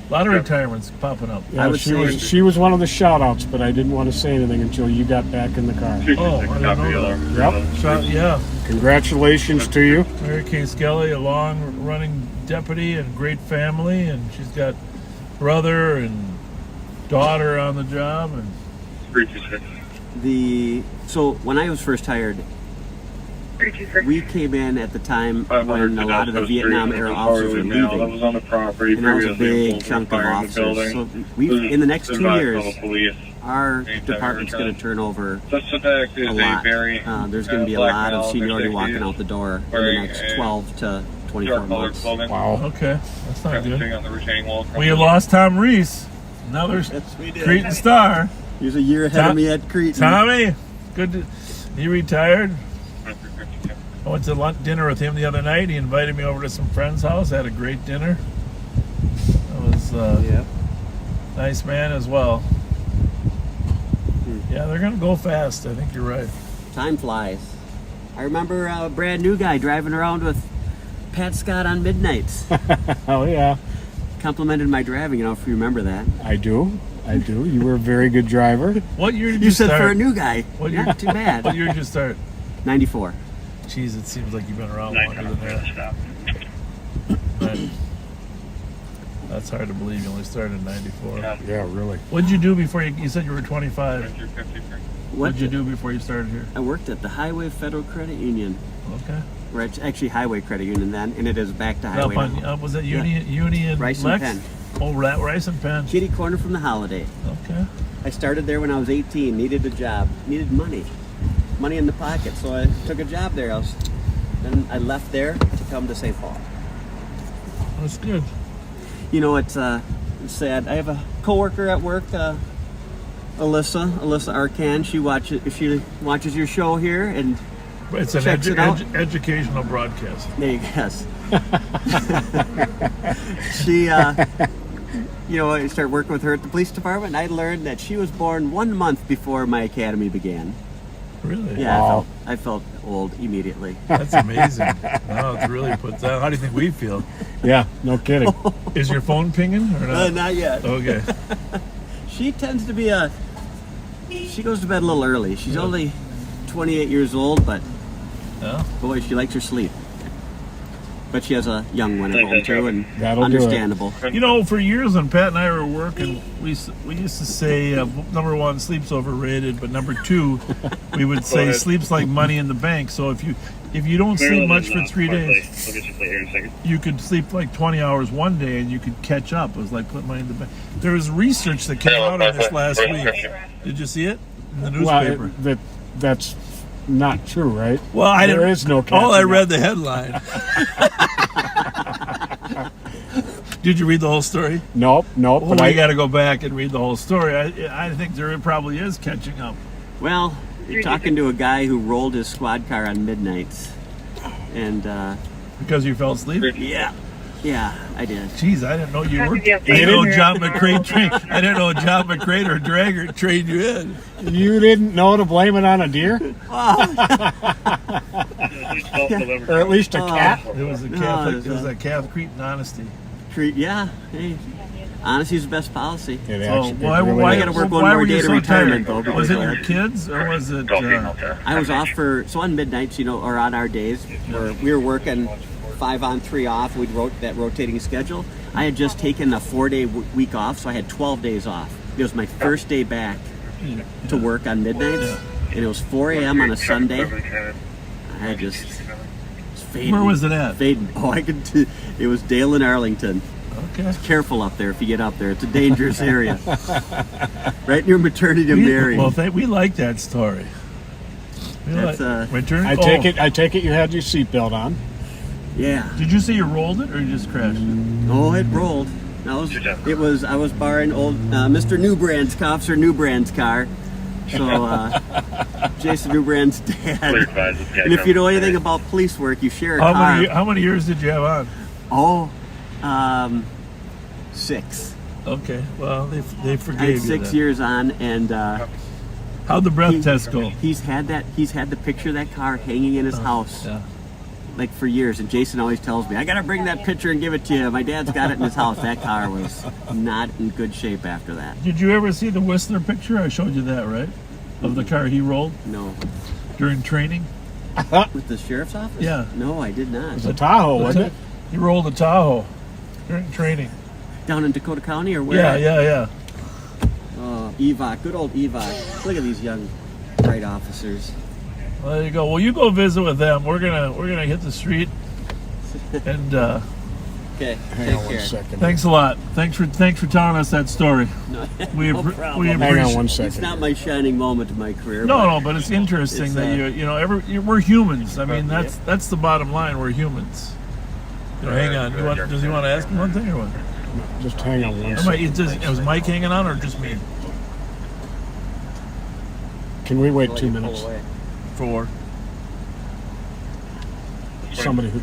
[SPEAKER 3] A lot of retirements popping up.
[SPEAKER 1] Yeah, she was one of the shout-outs, but I didn't want to say anything until you got back in the car.
[SPEAKER 3] Oh, I didn't know that.
[SPEAKER 1] Yep.
[SPEAKER 3] Yeah.
[SPEAKER 1] Congratulations to you.
[SPEAKER 3] Mary Kay Skelly, a long-running deputy and great family, and she's got brother and daughter on the job. And
[SPEAKER 11] So when I was first hired, we came in at the time when a lot of the Vietnam era officers were leaving.
[SPEAKER 2] That was on the property.
[SPEAKER 11] And that was a big chunk of officers. So in the next 2 years, our department's going to turn over a lot. There's going to be a lot of seniority walking out the door in the next 12 to 24 months.
[SPEAKER 1] Wow.
[SPEAKER 3] Okay, that's not good. Well, you lost Tom Reese. Another
[SPEAKER 11] Yes, we did.
[SPEAKER 3] Cretan star.
[SPEAKER 11] He was a year ahead of me at Cretan.
[SPEAKER 3] Tommy, good. He retired. I went to dinner with him the other night. He invited me over to some friend's house. Had a great dinner. It was nice man as well. Yeah, they're gonna go fast. I think you're right.
[SPEAKER 11] Time flies. I remember a brand new guy driving around with Pat Scott on Midnights.
[SPEAKER 1] Oh yeah,
[SPEAKER 11] Complimented my driving. If you remember that.
[SPEAKER 1] I do. You were a very good driver.
[SPEAKER 3] What year did
[SPEAKER 11] You
[SPEAKER 3] you
[SPEAKER 11] said
[SPEAKER 3] start?
[SPEAKER 11] for a new guy.
[SPEAKER 3] What year?
[SPEAKER 11] Not too bad.
[SPEAKER 3] What year did you start?
[SPEAKER 11] 94.
[SPEAKER 3] Jeez, it seems like you've been around longer than that. But that's hard to believe. You only started in 94.
[SPEAKER 1] Yeah, really.
[SPEAKER 3] What did you do before you said you were 25? What did you
[SPEAKER 11] do?
[SPEAKER 3] do before you started here?
[SPEAKER 11] I worked at the Highway Federal Credit Union.
[SPEAKER 3] Okay.
[SPEAKER 11] Or it's actually Highway Credit Union then, and it is back to
[SPEAKER 3] Up
[SPEAKER 11] Highway
[SPEAKER 3] on,
[SPEAKER 11] now.
[SPEAKER 3] was it Uni and
[SPEAKER 11] Rice and
[SPEAKER 3] Lex?
[SPEAKER 11] Penn.
[SPEAKER 3] Oh, Rice and Penn.
[SPEAKER 11] Kitty corner from the Holiday.
[SPEAKER 3] Okay.
[SPEAKER 11] I started there when I was 18, needed a job, needed money in the pocket, so I took a job there. Then I left there to come to St. Paul.
[SPEAKER 3] That's good.
[SPEAKER 11] It's sad. I have a coworker at work, Alyssa Arcan. She watches your show here and
[SPEAKER 3] It's an
[SPEAKER 11] checks it out.
[SPEAKER 3] educational broadcast.
[SPEAKER 11] There you guess. She, I started working with her at the police department, and I learned that she was born 1 month before my academy began.
[SPEAKER 3] Really?
[SPEAKER 11] Yeah,
[SPEAKER 1] Wow.
[SPEAKER 11] I felt old immediately.
[SPEAKER 3] That's amazing. No, it's really puts out. How do you think we feel?
[SPEAKER 1] Yeah, no kidding.
[SPEAKER 3] Is your phone pinging or not?
[SPEAKER 11] Not yet.
[SPEAKER 3] Okay.
[SPEAKER 11] She tends to be she goes to bed a little early. She's only 28 years old, but
[SPEAKER 3] Yeah.
[SPEAKER 11] boy, she likes her sleep. But she has a young one at home too, and
[SPEAKER 1] That'll do it.
[SPEAKER 11] understandable.
[SPEAKER 3] For years when Pat and I were working, we used to say, number one, sleep's overrated, but number two, we would say sleep's like money in the bank. So if you don't sleep much for 3 days, you could sleep like 20 hours one day and you could catch up. It was like putting money in the bank. There was research that came out on this last week. Did you see it in the newspaper?
[SPEAKER 1] Well, that's not true, right?
[SPEAKER 3] Well,
[SPEAKER 1] there is no catching
[SPEAKER 3] all I
[SPEAKER 1] up.
[SPEAKER 3] read the headline. Did you read the whole story?
[SPEAKER 1] Nope.
[SPEAKER 3] Well,
[SPEAKER 1] But
[SPEAKER 3] I got to go back and read the whole story. I think there probably is catching up.
[SPEAKER 11] Well, you're talking to a guy who rolled his squad car on midnights, and
[SPEAKER 3] Because you fell asleep?
[SPEAKER 11] yeah, I did.
[SPEAKER 3] Jeez, I didn't know you were. I didn't know John McCrane trained. I didn't know John McCrane or Dragger trained you in.
[SPEAKER 1] You didn't know to blame it on a deer? Or at least a cat?
[SPEAKER 3] It was a Catholic. It was a Catholic Cretan honesty.
[SPEAKER 11] Yeah, hey, honesty's the best policy.
[SPEAKER 1] It
[SPEAKER 3] So
[SPEAKER 1] actually,
[SPEAKER 3] why
[SPEAKER 1] it really
[SPEAKER 11] I
[SPEAKER 1] is.
[SPEAKER 11] gotta work one
[SPEAKER 3] why
[SPEAKER 11] more
[SPEAKER 3] were you
[SPEAKER 11] day to
[SPEAKER 3] so
[SPEAKER 11] retirement,
[SPEAKER 3] tired?
[SPEAKER 11] though,
[SPEAKER 3] Was it
[SPEAKER 11] because
[SPEAKER 3] your kids or was it?
[SPEAKER 11] I was off so on midnights, or on our days where we were working 5 on 3 off. We'd that rotating schedule. I had just taken a 4-day week off, so I had 12 days off. It was my first day back to work on midnights, and it was 4 a.m. on a Sunday. I just was fading.
[SPEAKER 3] Where was it at?
[SPEAKER 11] Fading. Oh, it was Dale and Arlington.
[SPEAKER 3] Okay.
[SPEAKER 11] Careful up there if you get up there. It's a dangerous area. Right near Maternity and Mary.
[SPEAKER 3] Well, we like that story. Return.
[SPEAKER 1] I take it you had your seatbelt on.
[SPEAKER 11] Yeah.
[SPEAKER 3] Did you say you rolled it or you just crashed it?
[SPEAKER 11] Oh, it rolled. I was borrowing old Mr. Newbrand's Officer Newbrand's car. So Jason Newbrand's dad. And if you know anything about police work, you share a car.
[SPEAKER 3] How many years did you have on?
[SPEAKER 11] 6.
[SPEAKER 3] Okay. Well, they forgave
[SPEAKER 11] I had
[SPEAKER 3] you
[SPEAKER 11] 6
[SPEAKER 3] then.
[SPEAKER 11] years on, and
[SPEAKER 3] How'd the breath test go?
[SPEAKER 11] He's had the picture of that car hanging in his house.
[SPEAKER 3] Yeah.
[SPEAKER 11] Like for years, and Jason always tells me, I gotta bring that picture and give it to you. My dad's got it in his house. That car was not in good shape after that.
[SPEAKER 3] Did you ever see the Whistler picture? I showed you that, right? Of the car he rolled
[SPEAKER 11] No.
[SPEAKER 3] during training?
[SPEAKER 11] With the sheriff's office?
[SPEAKER 3] Yeah.
[SPEAKER 11] No, I did not.
[SPEAKER 1] It was a Tahoe, wasn't it?
[SPEAKER 3] He rolled a Tahoe during training.
[SPEAKER 11] Down in Dakota County or where?
[SPEAKER 3] Yeah.
[SPEAKER 11] Oh, EVOC, good old EVOC. Look at these young, bright officers.
[SPEAKER 3] Well, there you go. Well, you go visit with them. We're gonna hit the street, and
[SPEAKER 11] Okay,
[SPEAKER 1] Hang on one second.
[SPEAKER 3] thanks a lot. Thanks for telling us that story.
[SPEAKER 11] No,
[SPEAKER 3] We
[SPEAKER 11] no
[SPEAKER 3] appre-
[SPEAKER 11] problem.
[SPEAKER 3] we
[SPEAKER 1] Hang on
[SPEAKER 3] appreciate.
[SPEAKER 1] one
[SPEAKER 11] It's
[SPEAKER 1] second.
[SPEAKER 11] not my shining moment in my career.
[SPEAKER 3] No, but it's interesting
[SPEAKER 11] It's,
[SPEAKER 3] that we're humans. I mean, that's the bottom line. We're humans. Hang on. Does he want to ask me one thing or what?
[SPEAKER 1] Just hang on one
[SPEAKER 3] Was Mike hanging on or just me?
[SPEAKER 1] Can we wait 2 minutes?
[SPEAKER 3] For
[SPEAKER 1] somebody who...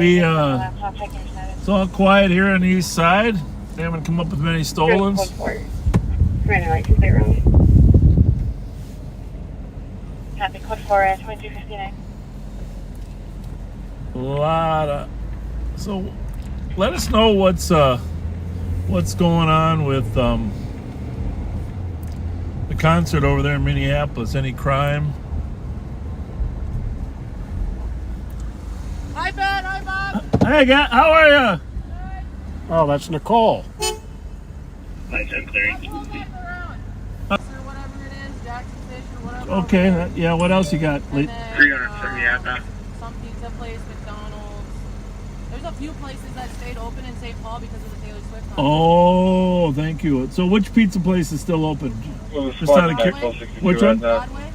[SPEAKER 3] It's all quiet here on the east side. They haven't come up with many stolens.
[SPEAKER 4] Copy, code 4 at 2259.
[SPEAKER 3] So let us know what's going on with the concert over there in Minneapolis. Any crime?
[SPEAKER 7] Hi, Ben. Hi, Bob.
[SPEAKER 3] Hey, guy, how are you?
[SPEAKER 1] Oh, that's Nicole.
[SPEAKER 3] Okay, yeah, what else you got?
[SPEAKER 7] 370 some pizza place, McDonald's. There's a few places that stayed open in St. Paul because of the Taylor Swift concert.
[SPEAKER 3] Oh, thank you. So which pizza place is still open? Just out of which one?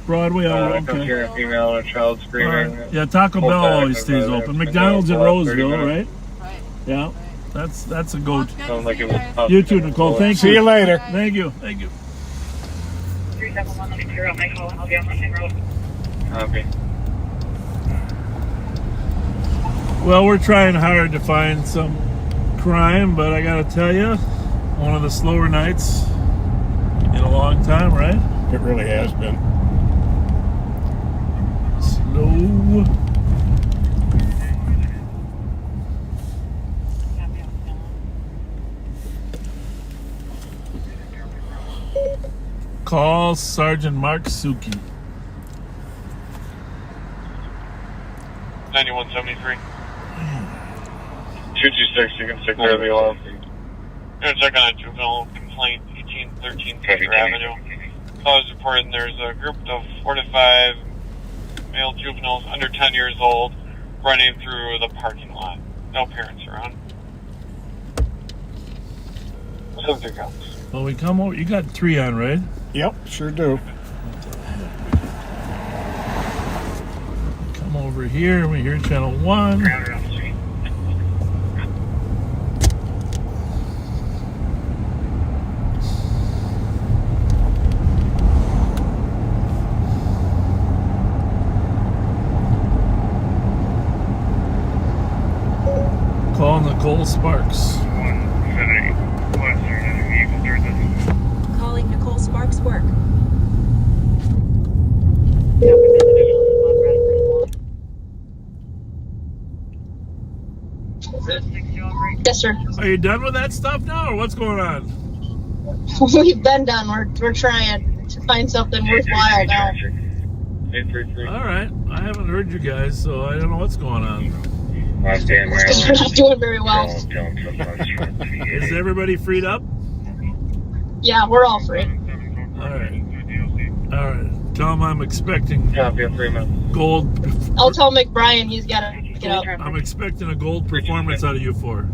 [SPEAKER 3] Broadway.
[SPEAKER 2] Comes here a female and a child screaming.
[SPEAKER 3] Right. Yeah, Taco Bell always stays open. McDonald's in Roseville, right?
[SPEAKER 7] Right.
[SPEAKER 3] Yeah, that's a go.
[SPEAKER 2] Sounds like it was
[SPEAKER 3] You too, Nicole. Thank you.
[SPEAKER 1] See you later.
[SPEAKER 3] Thank you.
[SPEAKER 4] 371, let me clear out my call. I'll be on the same road.
[SPEAKER 2] Copy.
[SPEAKER 3] Well, we're trying hard to find some crime, but I gotta tell you, one of the slower nights in a long time, right?
[SPEAKER 1] It really has been.
[SPEAKER 3] Slow. Call Sergeant Mark Suki.
[SPEAKER 6] 9173.
[SPEAKER 2] 226, you can stick there the alarm.
[SPEAKER 6] You're gonna check on a juvenile complaint, 1813 Fletcher Avenue. Call is reporting there's a group of 4 to 5 male juveniles under 10 years old running through the parking lot. No parents around. Subject counts.
[SPEAKER 3] Well, we come over. You got 3 on, right?
[SPEAKER 1] Yep, sure do.
[SPEAKER 3] Come over here, and we hear channel 1. Call Nicole Sparks.
[SPEAKER 6] 178. Western vehicle, there's
[SPEAKER 12] Calling Nicole Sparks work.
[SPEAKER 13] Yes, sir.
[SPEAKER 3] Are you done with that stuff now, or what's going on?
[SPEAKER 13] We've been done. We're trying to find something worthwhile now.
[SPEAKER 3] All right. I haven't heard you guys, so I don't know what's going on.
[SPEAKER 13] We're not doing very well.
[SPEAKER 3] Is everybody freed up?
[SPEAKER 13] Yeah, we're all free.
[SPEAKER 3] All right. All right. Tell him I'm expecting gold.
[SPEAKER 13] I'll tell McBrien he's got to get up.
[SPEAKER 3] I'm expecting a gold performance out of you four.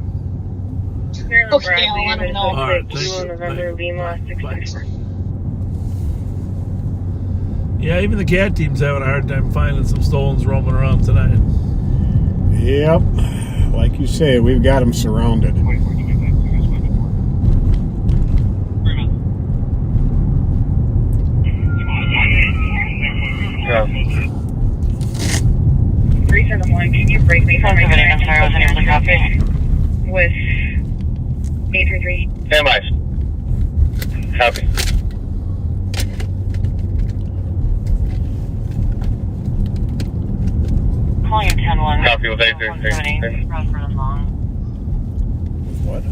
[SPEAKER 13] Okay, I'll let him know.
[SPEAKER 3] All right. Thank you. Bye. Yeah, even the cat team's having a hard time finding some stolens roaming around tonight.
[SPEAKER 1] Yep. like you say, we've got them surrounded.
[SPEAKER 4] Can you break me from my
[SPEAKER 5] I'm sorry, I wasn't able to copy.
[SPEAKER 4] with 833?
[SPEAKER 2] Stand by. Copy.
[SPEAKER 5] Calling you 10-1.
[SPEAKER 2] Copy with 833.
[SPEAKER 5] Bradford and Long.
[SPEAKER 1] What?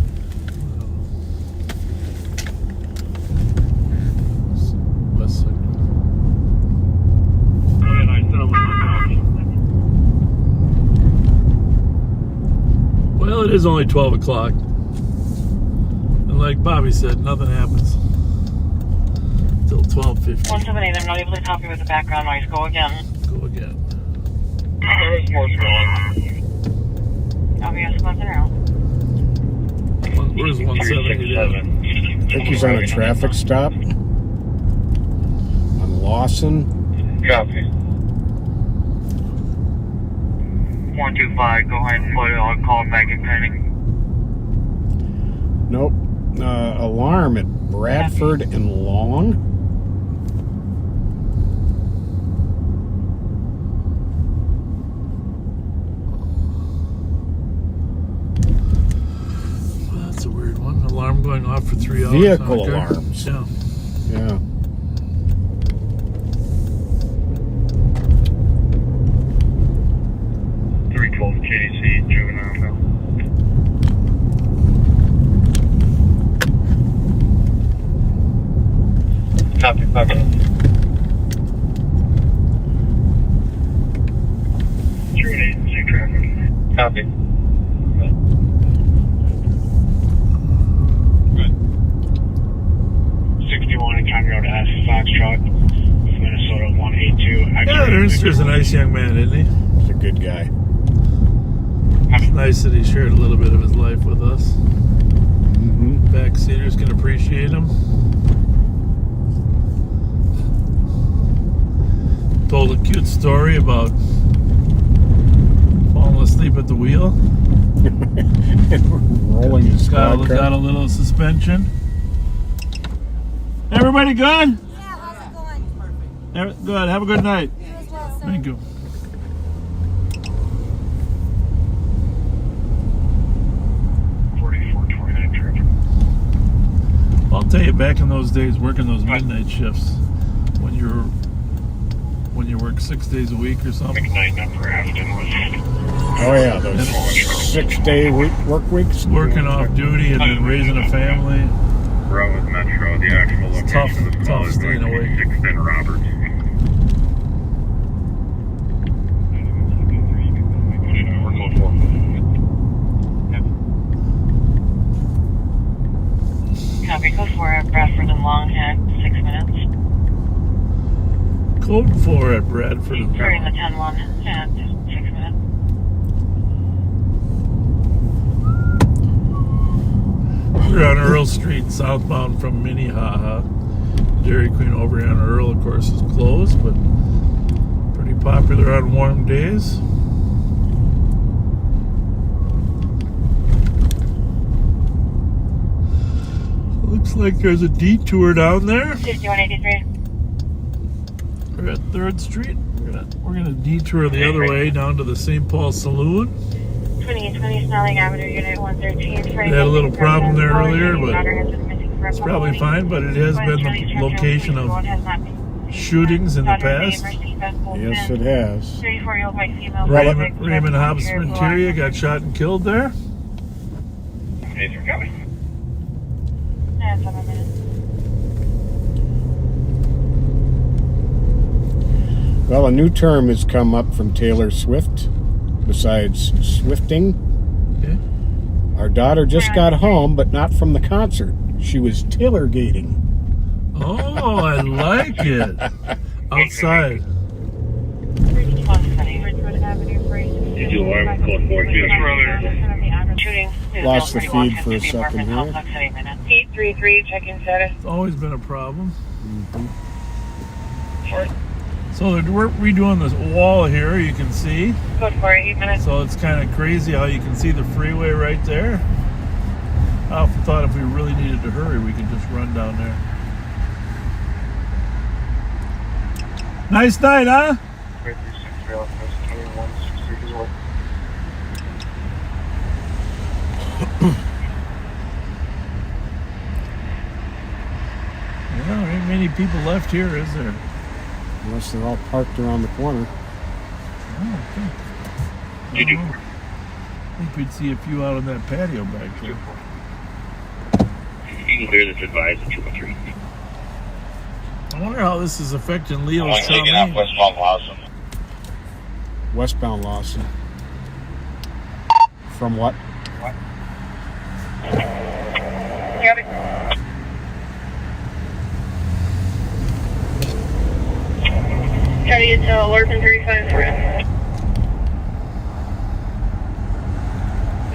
[SPEAKER 3] West side. Well, it is only 12 o'clock. And like Bobby said, nothing happens till 12:50.
[SPEAKER 5] 178, I'm not able to copy with the background noise. Go again.
[SPEAKER 3] Go again.
[SPEAKER 2] There's more going.
[SPEAKER 5] Copy us, one zero.
[SPEAKER 3] Where's 170?
[SPEAKER 1] I think he's on a traffic stop on Lawson.
[SPEAKER 2] Copy.
[SPEAKER 6] 125, go ahead and put it on call back in pending.
[SPEAKER 1] Nope. Alarm at Bradford and Long.
[SPEAKER 3] Well, that's a weird one. Alarm going off for 3 hours.
[SPEAKER 1] Vehicle
[SPEAKER 3] Okay.
[SPEAKER 1] alarms.
[SPEAKER 3] Yeah.
[SPEAKER 1] Yeah.
[SPEAKER 6] KDC, juvenile.
[SPEAKER 2] Copy, copy. Copy.
[SPEAKER 6] Good. 61 in County Road S, Foxtrot, Minnesota 182.
[SPEAKER 3] Yeah, Ernster's a nice young man, isn't he?
[SPEAKER 1] He's a good guy.
[SPEAKER 3] It's nice that he shared a little bit of his life with us.
[SPEAKER 1] Mm-hmm.
[SPEAKER 3] Backseaters can appreciate him. Told a cute story about falling asleep at the wheel.
[SPEAKER 1] Rolling his squad car.
[SPEAKER 3] Got a little suspension. Everybody good?
[SPEAKER 7] Yeah, how's it going?
[SPEAKER 3] Good. Have a good night.
[SPEAKER 7] You as well, sir.
[SPEAKER 3] Thank you. I'll tell you, back in those days, working those midnight shifts, when you work 6 days a week or something.
[SPEAKER 1] Oh yeah, those 6-day work weeks.
[SPEAKER 3] Working off duty and then raising a family.
[SPEAKER 2] Road Metro, the actual
[SPEAKER 3] It's
[SPEAKER 2] location of the call
[SPEAKER 3] tough
[SPEAKER 2] is
[SPEAKER 3] staying awake.
[SPEAKER 2] 2610 Roberts. We're code 4.
[SPEAKER 5] Copy, code 4 at Bradford and Long at 6 minutes.
[SPEAKER 3] Code 4 at Bradford and
[SPEAKER 5] Starting the
[SPEAKER 3] Long.
[SPEAKER 5] 10-1 at 6 minutes.
[SPEAKER 3] We're on Earl Street, southbound from Minnehaha. Dairy Queen over here on Earl, of course, is closed, but pretty popular on warm days. Looks like there's a detour down there.
[SPEAKER 5] 5183.
[SPEAKER 3] We're at 3rd Street. We're gonna detour the other way down to the St. Paul Saloon.
[SPEAKER 4] 2820 Snelling Avenue, Unit 113.
[SPEAKER 3] We had a little problem there earlier, but it's probably fine. But it has been the location of shootings in the past.
[SPEAKER 1] Yes, it has.
[SPEAKER 4] 34-year-old white female.
[SPEAKER 3] Raymond Hobbs Renteria got shot and killed there.
[SPEAKER 4] And 7 minutes.
[SPEAKER 1] Well, a new term has come up from Taylor Swift, besides swifting.
[SPEAKER 3] Okay.
[SPEAKER 1] Our daughter just got home, but not from the concert. She was tailor-gating.
[SPEAKER 3] Oh, I like it. Outside.
[SPEAKER 2] Did you alarm code 4?
[SPEAKER 4] Shooting.
[SPEAKER 1] Lost the feed for a second here.
[SPEAKER 4] 833, check-in status.
[SPEAKER 3] It's always been a problem. So they're redoing this wall here, you can see.
[SPEAKER 4] Good for 8 minutes.
[SPEAKER 3] So it's kind of crazy how you can see the freeway right there. I often thought if we really needed to hurry, we could just run down there. Nice night, huh? Well, there ain't many people left here, is there?
[SPEAKER 1] Unless they're all parked around the corner.
[SPEAKER 3] Oh, okay. I think we'd see a few out on that patio back there.
[SPEAKER 12] You can clear this advised at 203.
[SPEAKER 3] I wonder how this is affecting Leo's
[SPEAKER 12] taking out westbound Lawson.
[SPEAKER 1] Westbound Lawson. From what?
[SPEAKER 4] Try to get to Larkin 35 for it.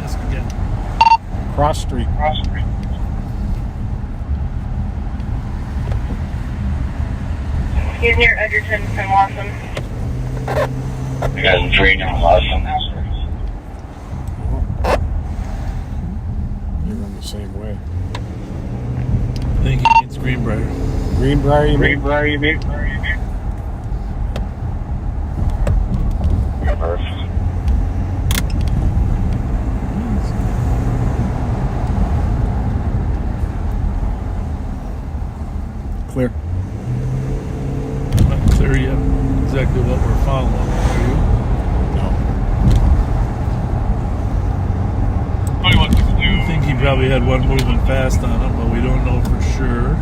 [SPEAKER 3] Ask again.
[SPEAKER 1] Cross Street.
[SPEAKER 4] He's near Edgerton and Lawson.
[SPEAKER 12] I got him trained in Lawson.
[SPEAKER 1] They run the same way.
[SPEAKER 3] I think he means Greenbrier.
[SPEAKER 1] Greenbrier, you mean?
[SPEAKER 2] Greenbrier, you mean?
[SPEAKER 1] Clear.
[SPEAKER 3] Not clear yet exactly what we're following. Are you?
[SPEAKER 1] No.
[SPEAKER 3] I think he probably had one moving fast on him, but we don't know for sure.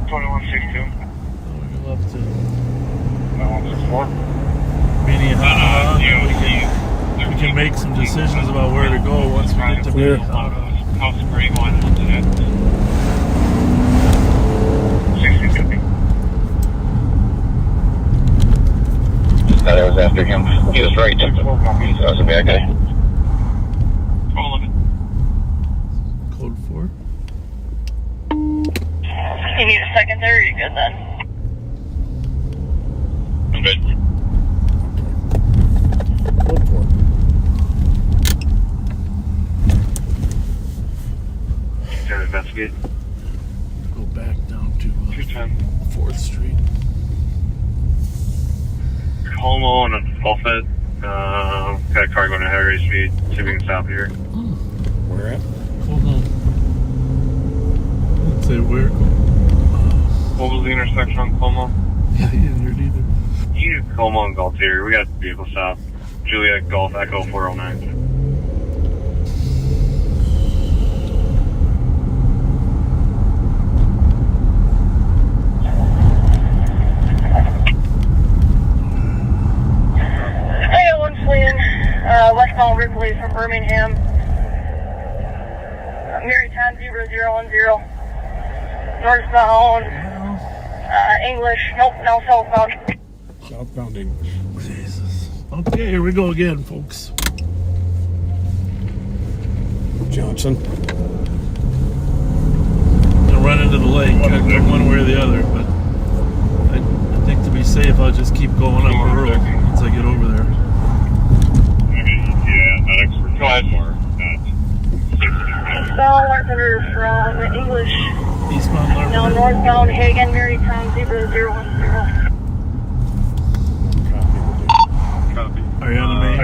[SPEAKER 2] 2162.
[SPEAKER 3] So we go up to
[SPEAKER 2] 9164.
[SPEAKER 3] Minnehaha. We can make some decisions about where to go once we get to Minnehaha.
[SPEAKER 6] House Spring one.
[SPEAKER 12] That I was after him. He was right. So I was a bad guy.
[SPEAKER 3] Code 4.
[SPEAKER 4] You need a second there, or you good then?
[SPEAKER 12] I'm good.
[SPEAKER 1] Code 4.
[SPEAKER 2] Can I investigate?
[SPEAKER 3] Go back down to
[SPEAKER 2] 210.
[SPEAKER 3] 4th Street.
[SPEAKER 2] Como and a Buffett. Got a car going at high speed. See if we can stop here.
[SPEAKER 1] Where at?
[SPEAKER 3] Hold on. Let's say where.
[SPEAKER 2] What was the intersection on Como?
[SPEAKER 3] Yeah, he didn't hear it either.
[SPEAKER 2] You Como and Galtier. We got vehicle stop. Juliet Golf Echo 409.
[SPEAKER 4] Westbound Ripley from Birmingham. Marytown 0010. Northbound. English. Nope, now southbound.
[SPEAKER 1] Southbound English.
[SPEAKER 3] Jesus. Okay, here we go again, folks.
[SPEAKER 1] Johnson.
[SPEAKER 3] Gonna run into the lake. Gotta go one way or the other, but I think to be safe, I'll just keep going up Earl once I get over there.
[SPEAKER 2] Go ahead, more.
[SPEAKER 4] Eastbound Larpenter from English.
[SPEAKER 3] Eastbound Larpenter.
[SPEAKER 4] Now northbound Hagen, Marytown 0010.
[SPEAKER 2] Copy.
[SPEAKER 3] Are you on the main?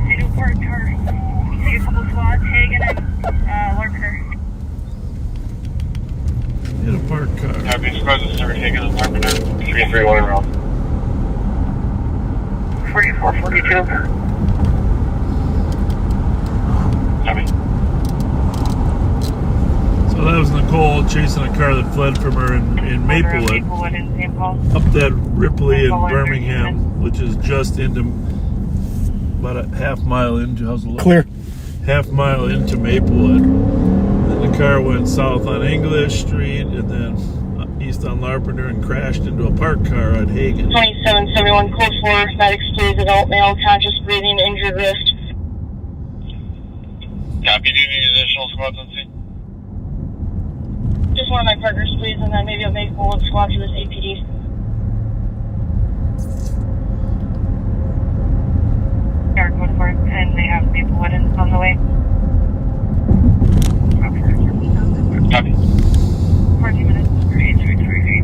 [SPEAKER 4] They do park car. Take a couple spots, Hagen and Larpenter.
[SPEAKER 3] Hit a park car.
[SPEAKER 6] Happy squad to start Hagen and Larpenter.
[SPEAKER 2] 331 around.
[SPEAKER 4] 4442.
[SPEAKER 3] So that was Nicole chasing a car that fled from her in Maplewood. Up that Ripley in Birmingham, which is just into about a half mile into, how's it look?
[SPEAKER 1] Clear.
[SPEAKER 3] Half mile into Maplewood. Then the car went south on English Street and then east on Larpenter and crashed into a parked car on Hagen.
[SPEAKER 4] 2771, code 4, not excluded, adult male, conscious breathing, injured wrist.
[SPEAKER 6] Copy, do you need additional squads on scene?
[SPEAKER 13] Just one of my partners, please, and then maybe a Maplewood squad to this APD.
[SPEAKER 5] Dark Wood Forest, and they have Maplewood on the way.
[SPEAKER 12] Copy.
[SPEAKER 5] 14 minutes.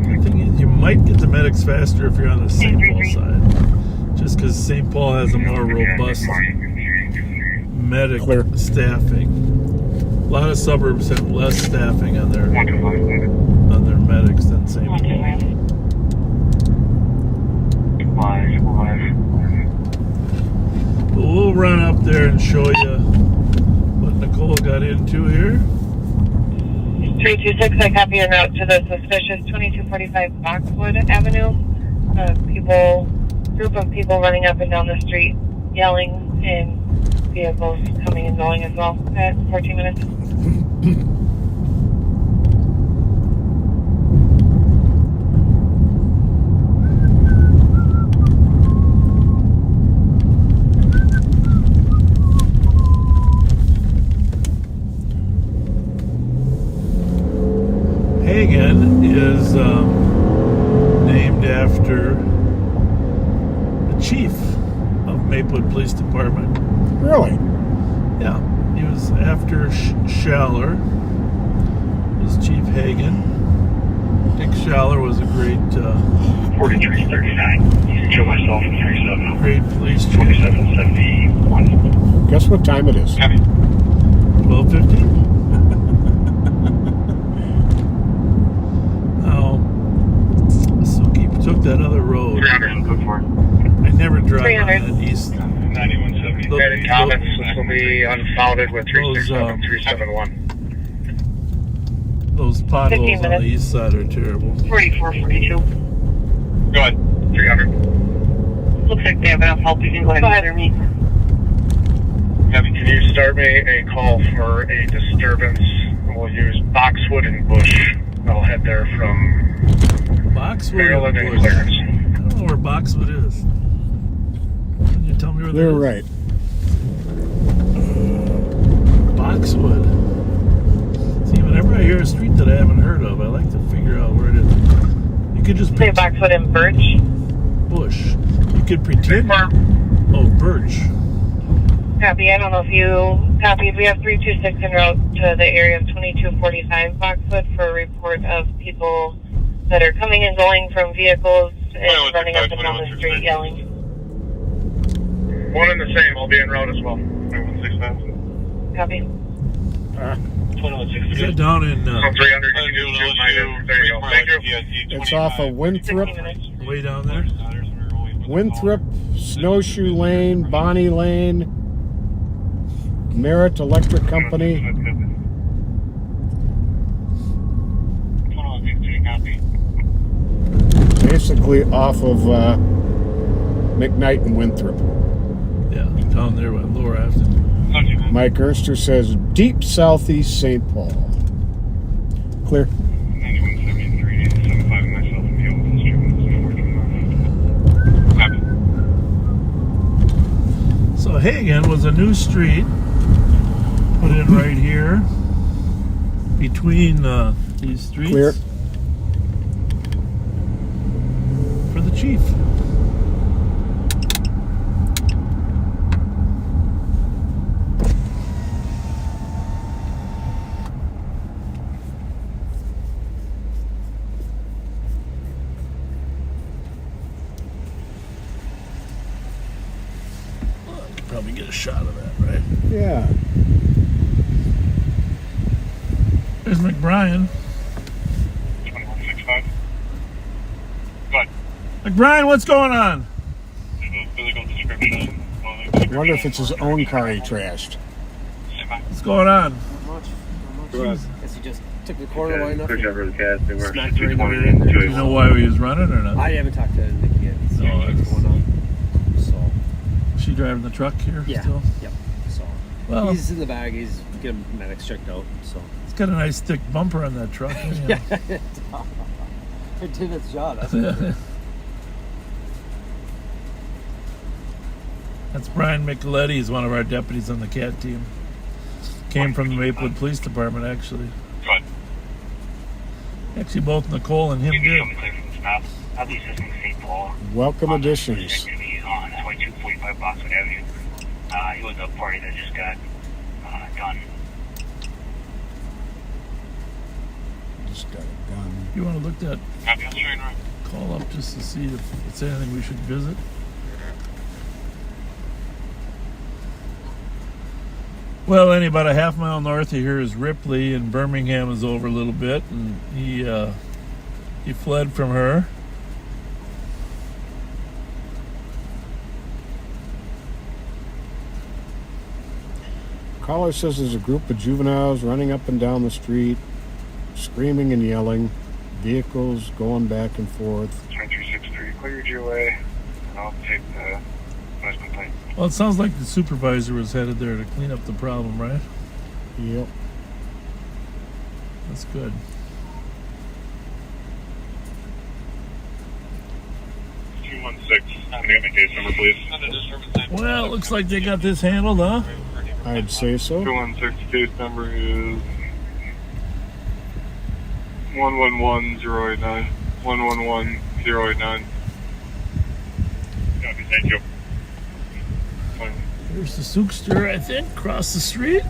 [SPEAKER 3] The thing is, you might get the medics faster if you're on the St. Paul side. Just because St. Paul has a more robust medic staffing. A lot of suburbs have less staffing on their medics than St. Paul. But we'll run up there and show you what Nicole got into here.
[SPEAKER 4] 326, I copy a note to the suspicious 2245 Boxwood Avenue. Group of people running up and down the street, yelling, and vehicles coming and going as well at 14 minutes.
[SPEAKER 3] Hagen is named after the chief of Maplewood Police Department.
[SPEAKER 1] Really?
[SPEAKER 3] Yeah, he was after Schaller. Was Chief Hagen. Dick Schaller was a great
[SPEAKER 12] 4339. Show myself in 37.
[SPEAKER 3] Great police chief.
[SPEAKER 12] 2771.
[SPEAKER 1] Guess what time it is?
[SPEAKER 3] 12:15. Took that other road.
[SPEAKER 12] 300, good for it.
[SPEAKER 3] I never drive on that east.
[SPEAKER 12] 9170. Comments, this will be unfounded with 367 371.
[SPEAKER 3] Those potholes on the east side are terrible.
[SPEAKER 5] 4442.
[SPEAKER 12] Go ahead. 300.
[SPEAKER 5] Looks like they have enough help. You can go ahead and clear me.
[SPEAKER 12] Can you start me a call for a disturbance? We'll use Boxwood and Bush. I'll head there from
[SPEAKER 3] Boxwood and Bush.
[SPEAKER 12] Clarence.
[SPEAKER 3] I don't know where Boxwood is. Can you tell me where
[SPEAKER 1] They're
[SPEAKER 3] that
[SPEAKER 1] right.
[SPEAKER 3] is? Boxwood. See, whenever I hear a street that I haven't heard of, I like to figure out where it is. You could just
[SPEAKER 4] Say Boxwood and Birch.
[SPEAKER 3] Bush. You could pretend. Oh, Birch.
[SPEAKER 4] Copy. I don't know if you copied. We have 326 en route to the area of 2245 Boxwood for a report of people that are coming and going from vehicles and running up and down the street yelling.
[SPEAKER 12] One and the same. I'll be en route as well. 2165.
[SPEAKER 4] Copy.
[SPEAKER 12] 2165.
[SPEAKER 3] Is that down in
[SPEAKER 12] 300. There you go. Thank you.
[SPEAKER 1] It's off of Winthrop.
[SPEAKER 3] Way down there?
[SPEAKER 1] Winthrop, Snowshoe Lane, Bonnie Lane, Merritt Electric Company. Basically off of McKnight and Winthrop.
[SPEAKER 3] Yeah, down there by Lower Afton.
[SPEAKER 1] Mike Ernster says deep southeast St. Paul. Clear.
[SPEAKER 12] 9173, 75 myself in the open street.
[SPEAKER 3] So Hagen was a new street put in right here between these streets.
[SPEAKER 1] Clear.
[SPEAKER 3] For the chief. Well, I could probably get a shot of that, right?
[SPEAKER 1] Yeah.
[SPEAKER 3] There's McBrien.
[SPEAKER 12] 2165. Good.
[SPEAKER 3] McBrien, what's going on?
[SPEAKER 12] Physical description.
[SPEAKER 1] I wonder if it's his own car he trashed.
[SPEAKER 3] What's going on?
[SPEAKER 11] Not much. Guess he just took the corner line up.
[SPEAKER 12] Push over the cast. They were
[SPEAKER 11] Smacked right in the rear end.
[SPEAKER 3] Do you know why he was running or not?
[SPEAKER 11] I haven't talked to Nikki yet. So what's going on. So.
[SPEAKER 3] She driving the truck here
[SPEAKER 11] Yeah.
[SPEAKER 3] still?
[SPEAKER 11] Yep. So.
[SPEAKER 3] Well,
[SPEAKER 11] He's in the bag. He's getting medics checked out. So.
[SPEAKER 3] it's got a nice thick bumper on that truck.
[SPEAKER 11] Yeah. It did its job. That's what
[SPEAKER 3] That's Brian Micheletti. He's one of our deputies on the CAT team. Came from the Maplewood Police Department, actually.
[SPEAKER 12] Good.
[SPEAKER 3] Actually, both Nicole and him did.
[SPEAKER 1] Welcome additions.
[SPEAKER 12] On 2245 Boxwood Avenue. He was a party that just got done.
[SPEAKER 1] Just got it done.
[SPEAKER 3] You want to look that call up just to see if it's anything we should visit? Well, only about a half mile north of here is Ripley, and Birmingham is over a little bit, and he fled from her.
[SPEAKER 1] Caller says there's a group of juveniles running up and down the street, screaming and yelling, vehicles going back and forth.
[SPEAKER 12] 2363, cleared your way, and I'll take the noise complaint.
[SPEAKER 3] Well, it sounds like the supervisor was headed there to clean up the problem, right?
[SPEAKER 1] Yep.
[SPEAKER 3] That's good.
[SPEAKER 12] Can I get the case number, please?
[SPEAKER 3] Well, it looks like they got this handled, huh?
[SPEAKER 1] I'd say so.
[SPEAKER 2] 216 case number is 111089. 111089.
[SPEAKER 12] Copy, thank you.
[SPEAKER 3] There's the Sookster, I think, across the street.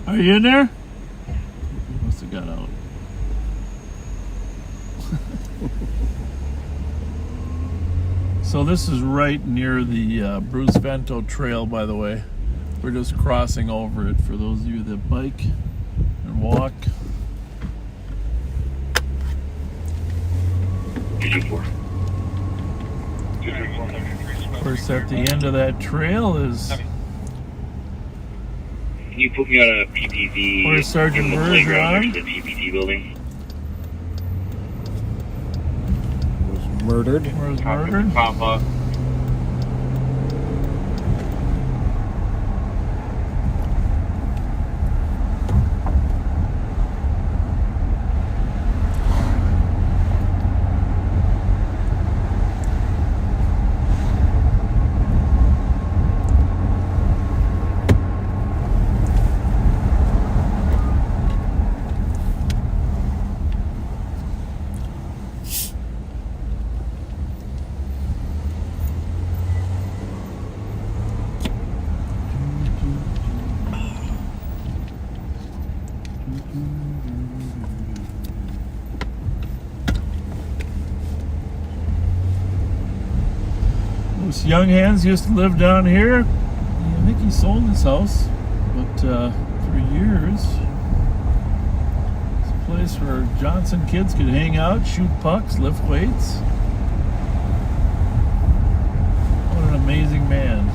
[SPEAKER 3] Are you in there? Must have got out. So this is right near the Bruce Vento Trail, by the way. We're just crossing over it for those of you that bike and walk.
[SPEAKER 12] 224.
[SPEAKER 3] Of course, at the end of that trail is...
[SPEAKER 12] Can you put me on a PPV
[SPEAKER 3] Where's Sergeant
[SPEAKER 12] in the
[SPEAKER 3] Bergeron?
[SPEAKER 12] playground next to the PPT building?
[SPEAKER 1] Was murdered.
[SPEAKER 3] Where's murdered?
[SPEAKER 2] Papa.
[SPEAKER 3] This young hands used to live down here. I think he sold his house, but for years, it's a place where Johnson kids could hang out, shoot pucks, lift weights. What an amazing man.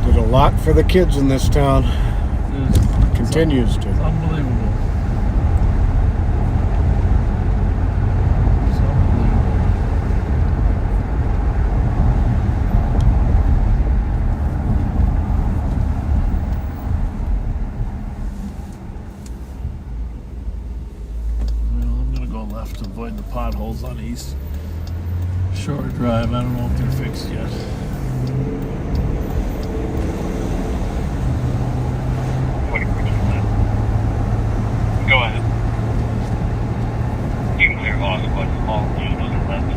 [SPEAKER 1] Did a lot for the kids in this town. Continues to.
[SPEAKER 3] It's unbelievable. To avoid the potholes on East Shore Drive. I don't know if they're fixed yet.
[SPEAKER 12] Go ahead. You can clear all juveniles are left.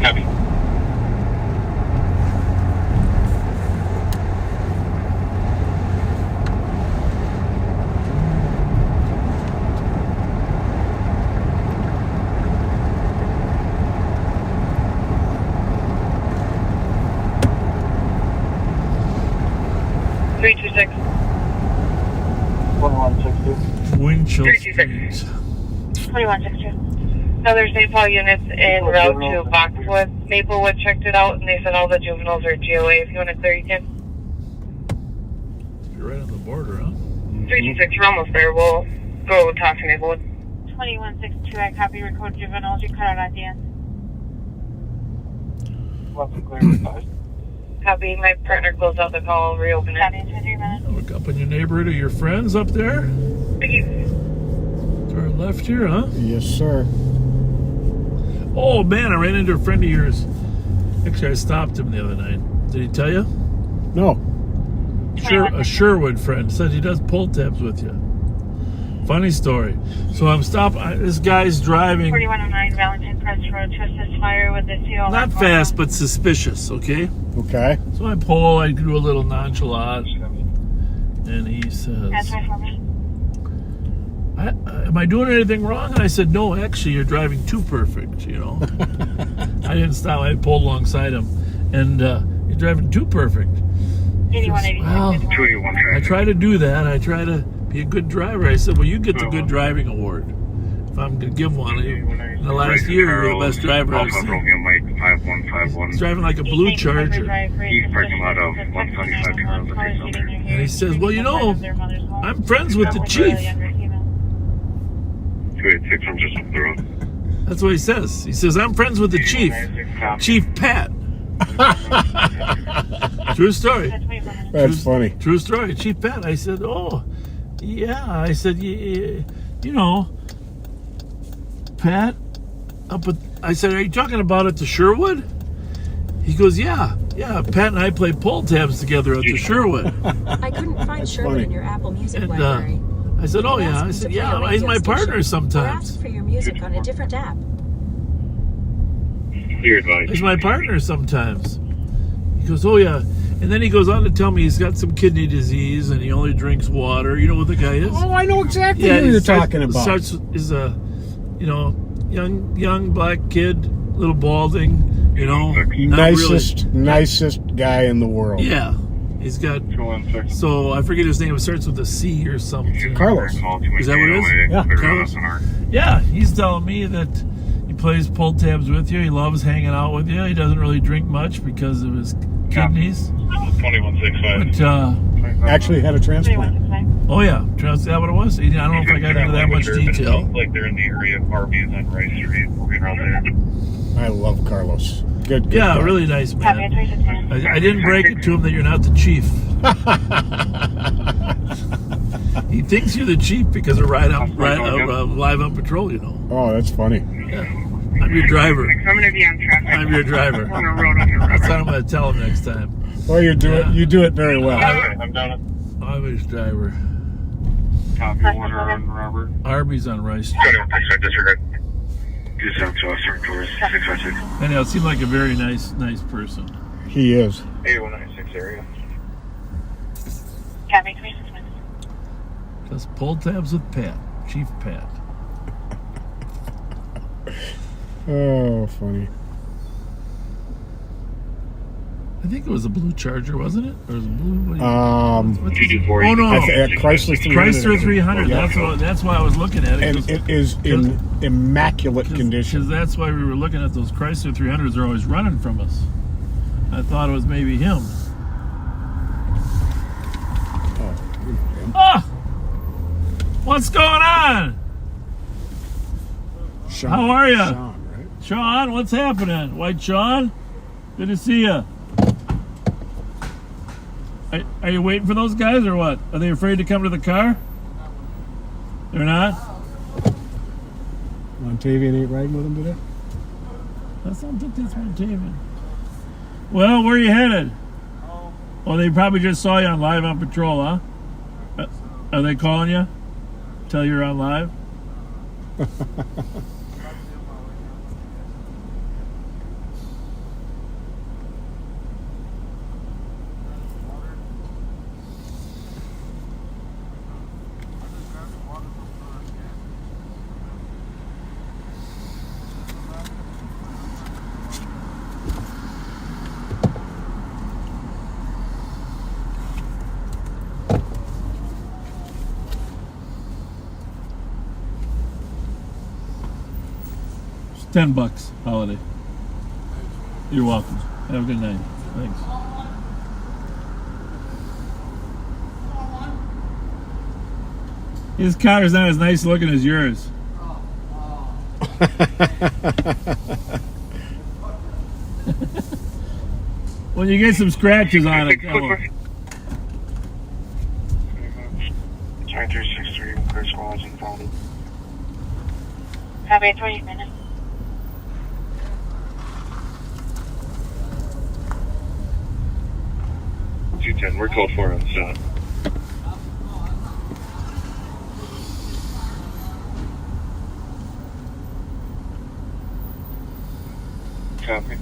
[SPEAKER 12] Copy.
[SPEAKER 3] Winchell
[SPEAKER 4] 326.
[SPEAKER 3] Street.
[SPEAKER 4] 2162. Other St. Paul units en route to Boxwood. Maplewood checked it out and they said all the juveniles are GOA. If you want to clear, you can.
[SPEAKER 3] You're right on the border, huh?
[SPEAKER 4] 326, we're almost there. We'll go talk to Maplewood. 2162, I copy record juveniles. You cut out at the end. Copy, Copy. My partner closed out the call. Reopen it. Copy. 3 minutes.
[SPEAKER 3] Look up in your neighborhood. Are your friends up there?
[SPEAKER 4] Thank you.
[SPEAKER 3] To our left here, huh?
[SPEAKER 1] Yes, sir.
[SPEAKER 3] Oh, man, I ran into a friend of yours. Actually, I stopped him the other night. Did he tell you?
[SPEAKER 1] No.
[SPEAKER 3] A Sherwood friend said he does pull tabs with you. Funny story. So I'm this guy's driving.
[SPEAKER 4] 4109 Valentine Press Road to assist fire with the CO.
[SPEAKER 3] Not fast, but suspicious, okay?
[SPEAKER 1] Okay.
[SPEAKER 3] So I pull, I do a little nonchalant, and he says,
[SPEAKER 4] That's my phone.
[SPEAKER 3] am I doing anything wrong? And I said, no, actually, you're driving too perfect, you know. I didn't stop. I pulled alongside him, and you're driving too perfect. Says, well, I try to do that. I try to be a good driver. I said, well, you get the good driving award. If I'm going to give one, in the last year, you're the best driver I've seen. He's driving like a blue Charger. And he says, well, you know, I'm friends with the chief.
[SPEAKER 12] 286, I'm just up the road.
[SPEAKER 3] That's what he says. He says, I'm friends with the chief. Chief Pat. True story.
[SPEAKER 1] That's funny.
[SPEAKER 3] True story. Chief Pat. I said, oh, yeah. I said, you know, Pat, I said, are you talking about at the Sherwood? He goes, yeah. Pat and I play pull tabs together at the Sherwood.
[SPEAKER 14] I couldn't find Sherwood in your Apple Music library.
[SPEAKER 3] I said, oh, yeah. I said, yeah, he's my partner sometimes.
[SPEAKER 14] Ask for your music on a different app.
[SPEAKER 3] He's my partner sometimes. He goes, oh, yeah. And then he goes on to tell me he's got some kidney disease and he only drinks water. You know what the guy is?
[SPEAKER 1] Oh, I know exactly who you're talking about.
[SPEAKER 3] Is a, young black kid, little balding,
[SPEAKER 1] nicest guy in the world.
[SPEAKER 3] Yeah. He's got, so I forget his name. It starts with a C or something.
[SPEAKER 1] Carlos.
[SPEAKER 3] Is that what it is?
[SPEAKER 1] Yeah.
[SPEAKER 3] Carlos. Yeah, he's telling me that he plays pull tabs with you. He loves hanging out with you. He doesn't really drink much because of his kidneys.
[SPEAKER 12] 2165.
[SPEAKER 3] But,
[SPEAKER 1] actually had a transplant.
[SPEAKER 3] oh, yeah. Is that what it was? I don't know if I got into that much detail.
[SPEAKER 12] Like they're in the area of Arby's on Rice Street, moving around there.
[SPEAKER 1] I love Carlos. Good
[SPEAKER 3] Yeah,
[SPEAKER 1] guy.
[SPEAKER 3] really nice man. I didn't break it to him that you're not the chief. He thinks you're the chief because of live on patrol, you know.
[SPEAKER 1] Oh, that's funny.
[SPEAKER 3] Yeah. I'm your driver.
[SPEAKER 4] I'm going to be on traffic.
[SPEAKER 3] I'm your driver. That's what I'm going to tell him next time.
[SPEAKER 1] Well, you do it very well.
[SPEAKER 12] I'm done.
[SPEAKER 3] I'm his driver.
[SPEAKER 12] Copy, one on Robert.
[SPEAKER 3] Arby's on Rice.
[SPEAKER 12] Disregard.
[SPEAKER 3] Anyhow, seemed like a very nice person.
[SPEAKER 1] He is.
[SPEAKER 12] 8196 area.
[SPEAKER 4] Copy, 26 minutes.
[SPEAKER 3] Just pull tabs with Pat, Chief Pat.
[SPEAKER 1] Oh, funny.
[SPEAKER 3] I think it was a blue Charger, wasn't it? Or was it blue?
[SPEAKER 1] Oh,
[SPEAKER 3] no.
[SPEAKER 1] Chrysler 300.
[SPEAKER 3] Chrysler 300.
[SPEAKER 1] Yeah.
[SPEAKER 3] That's why I was looking at it.
[SPEAKER 1] And it is in immaculate condition.
[SPEAKER 3] Because that's why we were looking at those Chrysler 300s. They're always running from us. I thought it was maybe him. Oh! What's going on?
[SPEAKER 1] Sean,
[SPEAKER 3] how are you?
[SPEAKER 1] Sean, right?
[SPEAKER 3] Sean, what's happening? White Sean? Good to see you. Are you waiting for those guys or what? Are they afraid to come to the car? They're not?
[SPEAKER 1] Montavian ain't riding with them today?
[SPEAKER 3] I don't think that's Montavian. Well, where are you headed? Oh, they probably just saw you on Live on Patrol, huh? Are they calling you? Tell you you're on live? $10 holiday. You're welcome. Have a good night. Thanks. His car is not as nice looking as yours. When you get some scratches on it, tell them.
[SPEAKER 12] 2363, clear squads in front.
[SPEAKER 4] Copy, 20 minutes.
[SPEAKER 12] Two-10, we're code 4 on the south. Copy.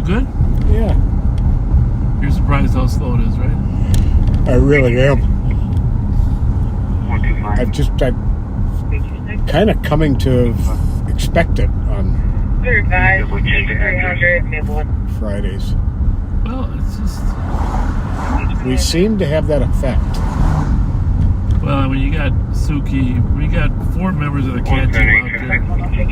[SPEAKER 3] Good?
[SPEAKER 1] Yeah.
[SPEAKER 3] You're surprised how slow it is, right?
[SPEAKER 1] I really am. I'm kind of coming to expect it on Fridays.
[SPEAKER 3] Well, it's just...
[SPEAKER 1] We seem to have that effect.
[SPEAKER 3] Well, I mean, you got Suki. We got 4 members of the CAT team out there.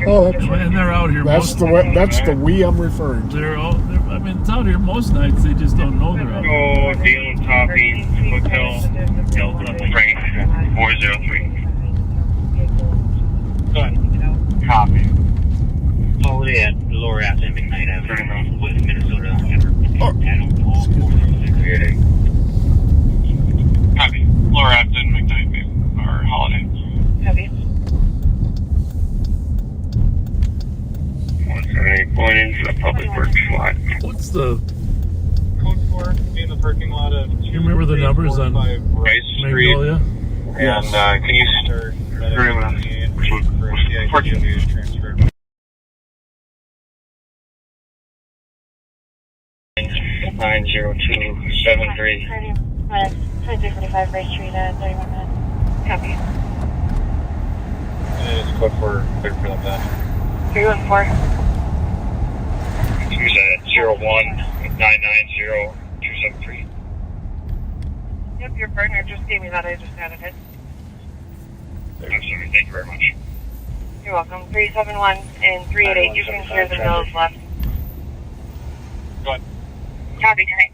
[SPEAKER 1] Oh,
[SPEAKER 3] and they're out here.
[SPEAKER 1] That's the way. That's the we I'm referring to.
[SPEAKER 3] They're all. I mean, it's out here most nights. They just don't know they're out here.
[SPEAKER 12] Oh, deal copy. Hotel Delta Frank 403. Go ahead. Copy.
[SPEAKER 15] Holiday at Lower Ave and McKnight Avenue, West Minnesota.
[SPEAKER 6] Copy. Lower Afton, McKnight, or Holiday.
[SPEAKER 4] Copy.
[SPEAKER 12] 178 going into the public works lot.
[SPEAKER 3] What's the...
[SPEAKER 6] Code 4, be in the parking lot of...
[SPEAKER 3] You remember the numbers on
[SPEAKER 6] Rice Street?
[SPEAKER 3] Magnolia?
[SPEAKER 6] And can you start...
[SPEAKER 12] Very much.
[SPEAKER 6] Transfer.
[SPEAKER 12] 90273.
[SPEAKER 4] 2345 Rice Street at 31 minutes. Copy.
[SPEAKER 6] And it's code 4, clear for them then.
[SPEAKER 4] 314.
[SPEAKER 12] Use that at 01-990-273.
[SPEAKER 4] Yep, your partner just gave me that. I just added it.
[SPEAKER 12] Absolutely. Thank you very much.
[SPEAKER 4] You're welcome. 371 and 388. You can clear the mills left.
[SPEAKER 6] Go ahead.
[SPEAKER 4] Copy, tonight.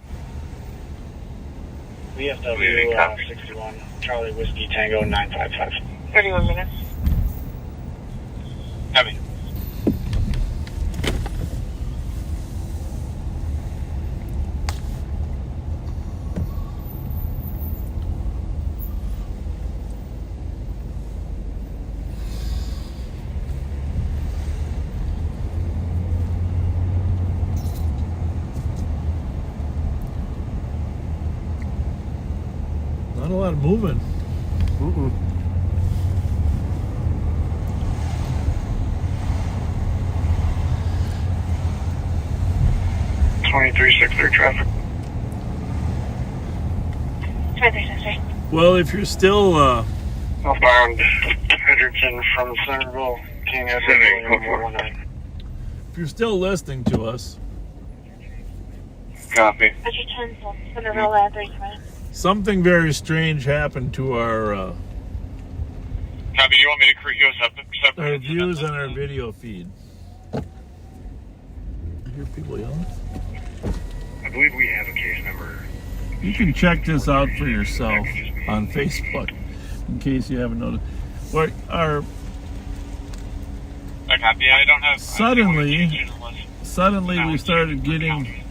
[SPEAKER 12] VFW
[SPEAKER 15] 61, Charlie Whiskey Tango 955.
[SPEAKER 4] 31 minutes.
[SPEAKER 6] Copy.
[SPEAKER 3] Not a lot of moving.
[SPEAKER 12] 2363 traffic.
[SPEAKER 4] 2363.
[SPEAKER 3] Well, if you're still...
[SPEAKER 12] Southbound Hendrickson from Centerville, King Edward, 419.
[SPEAKER 3] If you're still listening to us...
[SPEAKER 12] Copy.
[SPEAKER 4] That's your 10, so Centerville at 30 minutes.
[SPEAKER 3] Something very strange happened to our...
[SPEAKER 6] Copy, you want me to create you a separate
[SPEAKER 3] our views on our video feed. I hear people yelling.
[SPEAKER 12] I believe we have a case number.
[SPEAKER 3] You can check this out for yourself on Facebook, in case you haven't noticed. Well, our
[SPEAKER 6] copy. I don't have.
[SPEAKER 3] Suddenly we started getting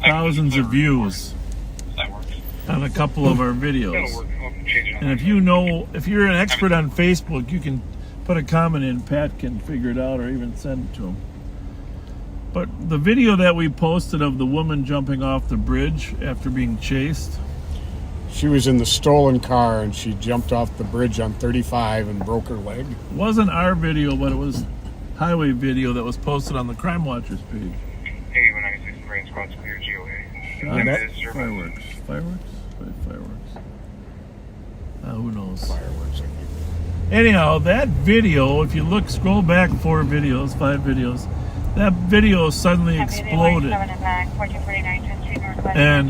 [SPEAKER 3] thousands of views on a couple of our videos. And if you're an expert on Facebook, you can put a comment in. Pat can figure it out or even send it to him. But the video that we posted of the woman jumping off the bridge after being chased.
[SPEAKER 1] She was in the stolen car and she jumped off the bridge on 35 and broke her leg.
[SPEAKER 3] It wasn't our video, but it was highway video that was posted on the Crime Watchers page.
[SPEAKER 12] 8196 Marine Squad's clear GOA.
[SPEAKER 3] Fireworks. Who knows?
[SPEAKER 1] Fireworks.
[SPEAKER 3] Anyhow, that video, if you scroll back 5 videos, that video suddenly exploded. And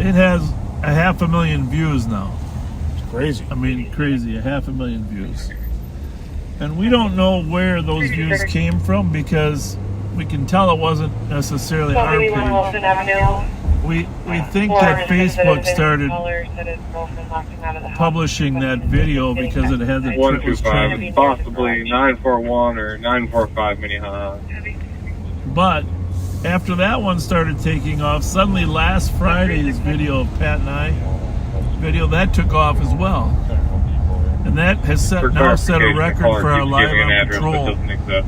[SPEAKER 3] it has 500,000 views now.
[SPEAKER 1] It's crazy.
[SPEAKER 3] I mean, crazy, 500,000 views. And we don't know where those views came from because we can tell it wasn't necessarily our page. We think that Facebook started publishing that video because it had the
[SPEAKER 2] 125, possibly 941 or 945 Minnehaha.
[SPEAKER 3] But after that one started taking off, suddenly last Friday's video of Pat and I video, that took off as well. And that has now set a record for our live on patrol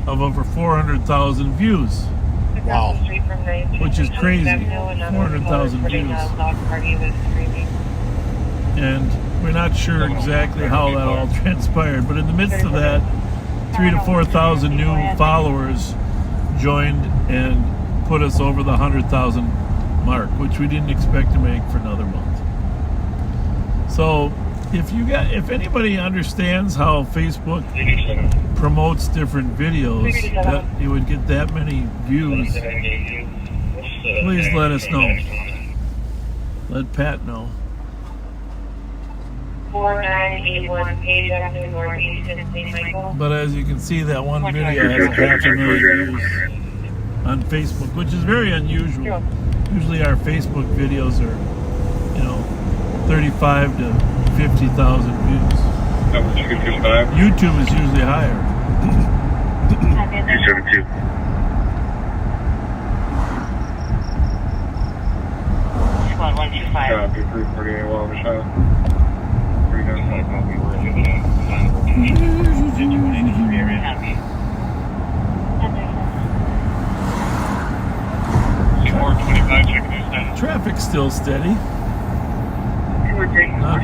[SPEAKER 3] of over 400,000 views.
[SPEAKER 1] Wow.
[SPEAKER 3] Which is crazy. 400,000 views. And we're not sure exactly how that all transpired, but in the midst of that, 3,000 to 4,000 new followers joined and put us over the 100,000 mark, which we didn't expect to make for another month. So if anybody understands how Facebook promotes different videos, that you would get that many views, please let us know. Let Pat know.
[SPEAKER 4] 4981 Page Avenue Northeast in St. Michael.
[SPEAKER 3] But as you can see, that one video has 500,000 views on Facebook, which is very unusual. Usually our Facebook videos are, 35 to 50,000 views. YouTube is usually higher.
[SPEAKER 2] 272.
[SPEAKER 5] Squad 125.
[SPEAKER 2] Copy, 348 Wabash.
[SPEAKER 3] Traffic's still steady. Not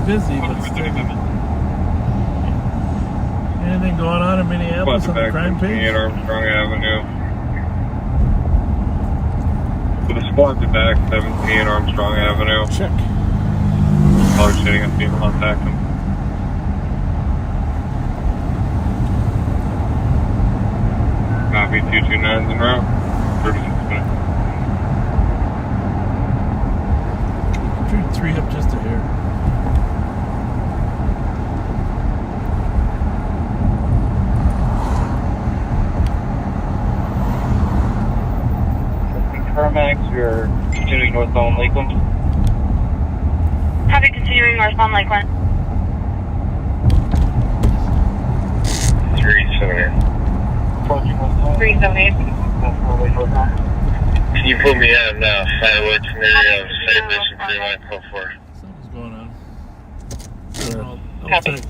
[SPEAKER 3] busy, but steady. Anything going on in Minneapolis on the crime page?
[SPEAKER 2] Armstrong Avenue. For the squad to back, 17 Armstrong Avenue.
[SPEAKER 1] Check.
[SPEAKER 2] Caller shooting at people, contact them. Copy, 229's en route. 36 minutes.
[SPEAKER 3] Turn 3 up just a hair.
[SPEAKER 15] Carmax, we are continuing northbound Lakeland.
[SPEAKER 5] Copy, continuing northbound Lakeland.
[SPEAKER 12] 378.
[SPEAKER 4] 378.
[SPEAKER 12] Can you put me on fireworks in the area of St. Mission 3944?
[SPEAKER 3] Something's going on.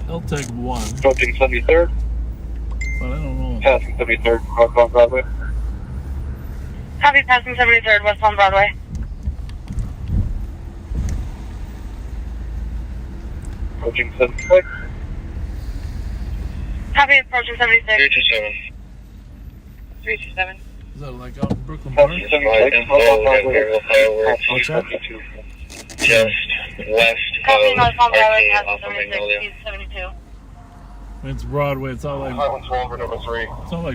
[SPEAKER 3] I'll take 1.
[SPEAKER 12] Approaching 73rd.
[SPEAKER 3] But I don't know.
[SPEAKER 12] Passing 73rd, northbound Broadway.
[SPEAKER 5] Copy, passing 73rd, westbound Broadway.
[SPEAKER 12] Approaching 76.
[SPEAKER 5] Copy, approaching 76.
[SPEAKER 12] 327.
[SPEAKER 4] 327.
[SPEAKER 3] Is that like out in Brooklyn Park?
[SPEAKER 12] What's that? Just west
[SPEAKER 5] Copy,
[SPEAKER 12] of
[SPEAKER 5] northbound Broadway,
[SPEAKER 12] Arcade,
[SPEAKER 5] passing
[SPEAKER 12] off of
[SPEAKER 5] 76,
[SPEAKER 12] Magnolia.
[SPEAKER 5] east 72.
[SPEAKER 3] It's Broadway. It's all like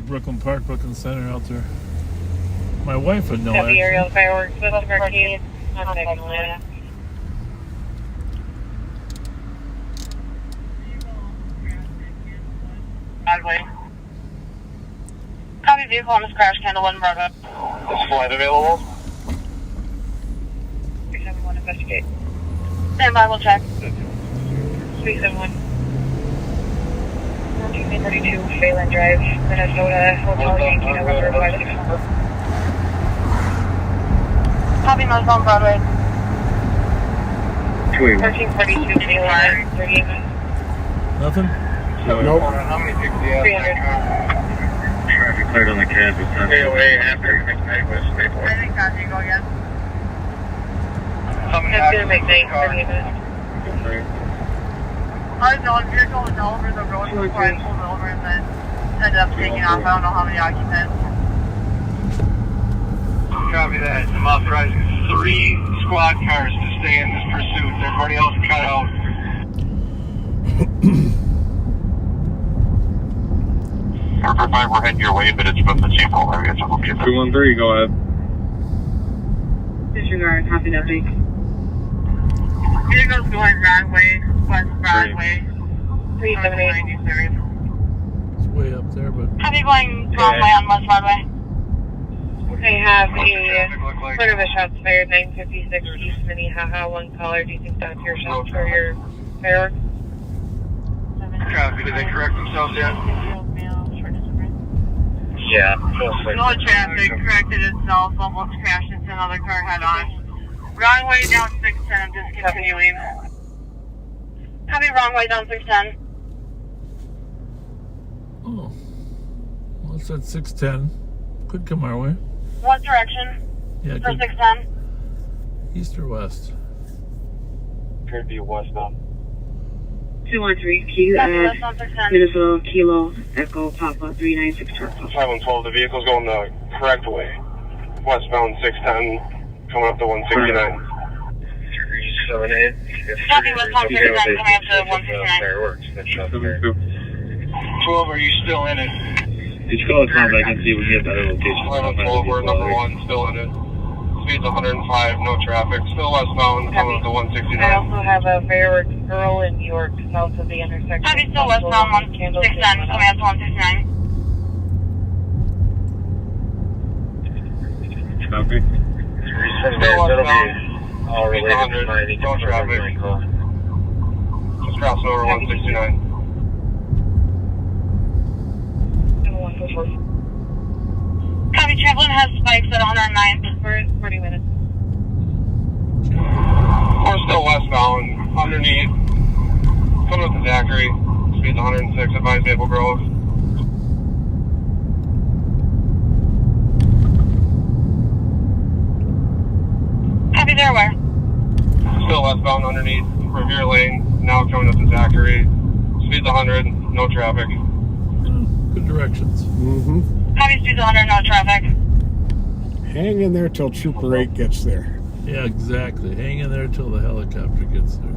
[SPEAKER 3] Brooklyn Park, Brooklyn Center out there. My wife would know.
[SPEAKER 4] Heavy aerial fireworks, west of Arcade, contact Magnolia.
[SPEAKER 5] Broadway. Copy, vehicle on this crash, Candle 1 Broadway.
[SPEAKER 12] Is flight available?
[SPEAKER 4] 371, investigate.
[SPEAKER 5] Stand by, we'll check.
[SPEAKER 4] 371. 1432, Phelan Drive, Minnesota, Hotel Yankee, November 561.
[SPEAKER 5] Copy, northbound Broadway.
[SPEAKER 4] 1342, Phelan, 38 minutes.
[SPEAKER 3] Nothing?
[SPEAKER 1] Nope.
[SPEAKER 12] How many people do you have?
[SPEAKER 4] 300.
[SPEAKER 2] Traffic cleared on the campus.
[SPEAKER 12] Stay away after McKnight West Staples.
[SPEAKER 5] I think that's you go again.
[SPEAKER 4] That's gonna make 38 minutes.
[SPEAKER 5] Our vehicle was over the road before I pulled over and then ended up taking off. I don't know how many occupants.
[SPEAKER 12] Copy that. I'm authorizing 3 squad cars to stay in this pursuit. Everybody else cut out. 5, we're heading your way, but it's from the St. Paul area, so we'll be
[SPEAKER 2] 213, go ahead.
[SPEAKER 4] Disregard, copy that, please. Vehicles going Broadway, West Broadway. 378.
[SPEAKER 3] It's way up there, but...
[SPEAKER 5] Copy going wrong way on West Broadway.
[SPEAKER 4] I have a part of a shots fired, 956 East Minnehaha, one caller. Do you think that's your shots for your fireworks?
[SPEAKER 12] Copy, did they correct themselves yet?
[SPEAKER 4] Yeah.
[SPEAKER 5] No traffic, corrected itself, almost crashed into another car head on. Wrong way down 610, I'm discontinuing. Copy, wrong way down 610.
[SPEAKER 3] Oh. Well, it's at 610. Could come our way.
[SPEAKER 5] What direction?
[SPEAKER 3] Yeah,
[SPEAKER 5] for
[SPEAKER 3] good.
[SPEAKER 5] 610?
[SPEAKER 3] East or west?
[SPEAKER 12] Could be westbound.
[SPEAKER 4] 213, Minnesota, Kilo, Echo, Papa, 396 Charles.
[SPEAKER 12] 512, the vehicle's going the correct way. Westbound 610, coming up to 169. 378.
[SPEAKER 5] Copy, westbound 610, coming up to 169.
[SPEAKER 12] Fireworks, that's shot there. 12, are you still in it?
[SPEAKER 15] Did you call the combat and see if we can get better location?
[SPEAKER 12] 1112, we're number 1, still in it. Speed's 105, no traffic. Still westbound, coming up to 169.
[SPEAKER 4] I also have a fireworks girl in York, south of the intersection.
[SPEAKER 5] Copy, still westbound 169, coming up to 169.
[SPEAKER 2] Copy.
[SPEAKER 12] Still westbound, speed's 100, no traffic. Just crossing over 169.
[SPEAKER 5] Copy, Chamberlain has spikes at 109
[SPEAKER 4] for 40 minutes.
[SPEAKER 12] We're still westbound, underneath, coming up to Zachary, speed's 106, advise Maple Grove.
[SPEAKER 5] Copy, they're aware.
[SPEAKER 12] Still westbound, underneath, Revere Lane, now coming up to Zachary, speed's 100, no traffic.
[SPEAKER 3] Good directions.
[SPEAKER 1] Mm-hmm.
[SPEAKER 5] Copy, speed's 100, no traffic.
[SPEAKER 1] Hang in there till Trooper 8 gets there.
[SPEAKER 3] Yeah, exactly. Hang in there till the helicopter gets there.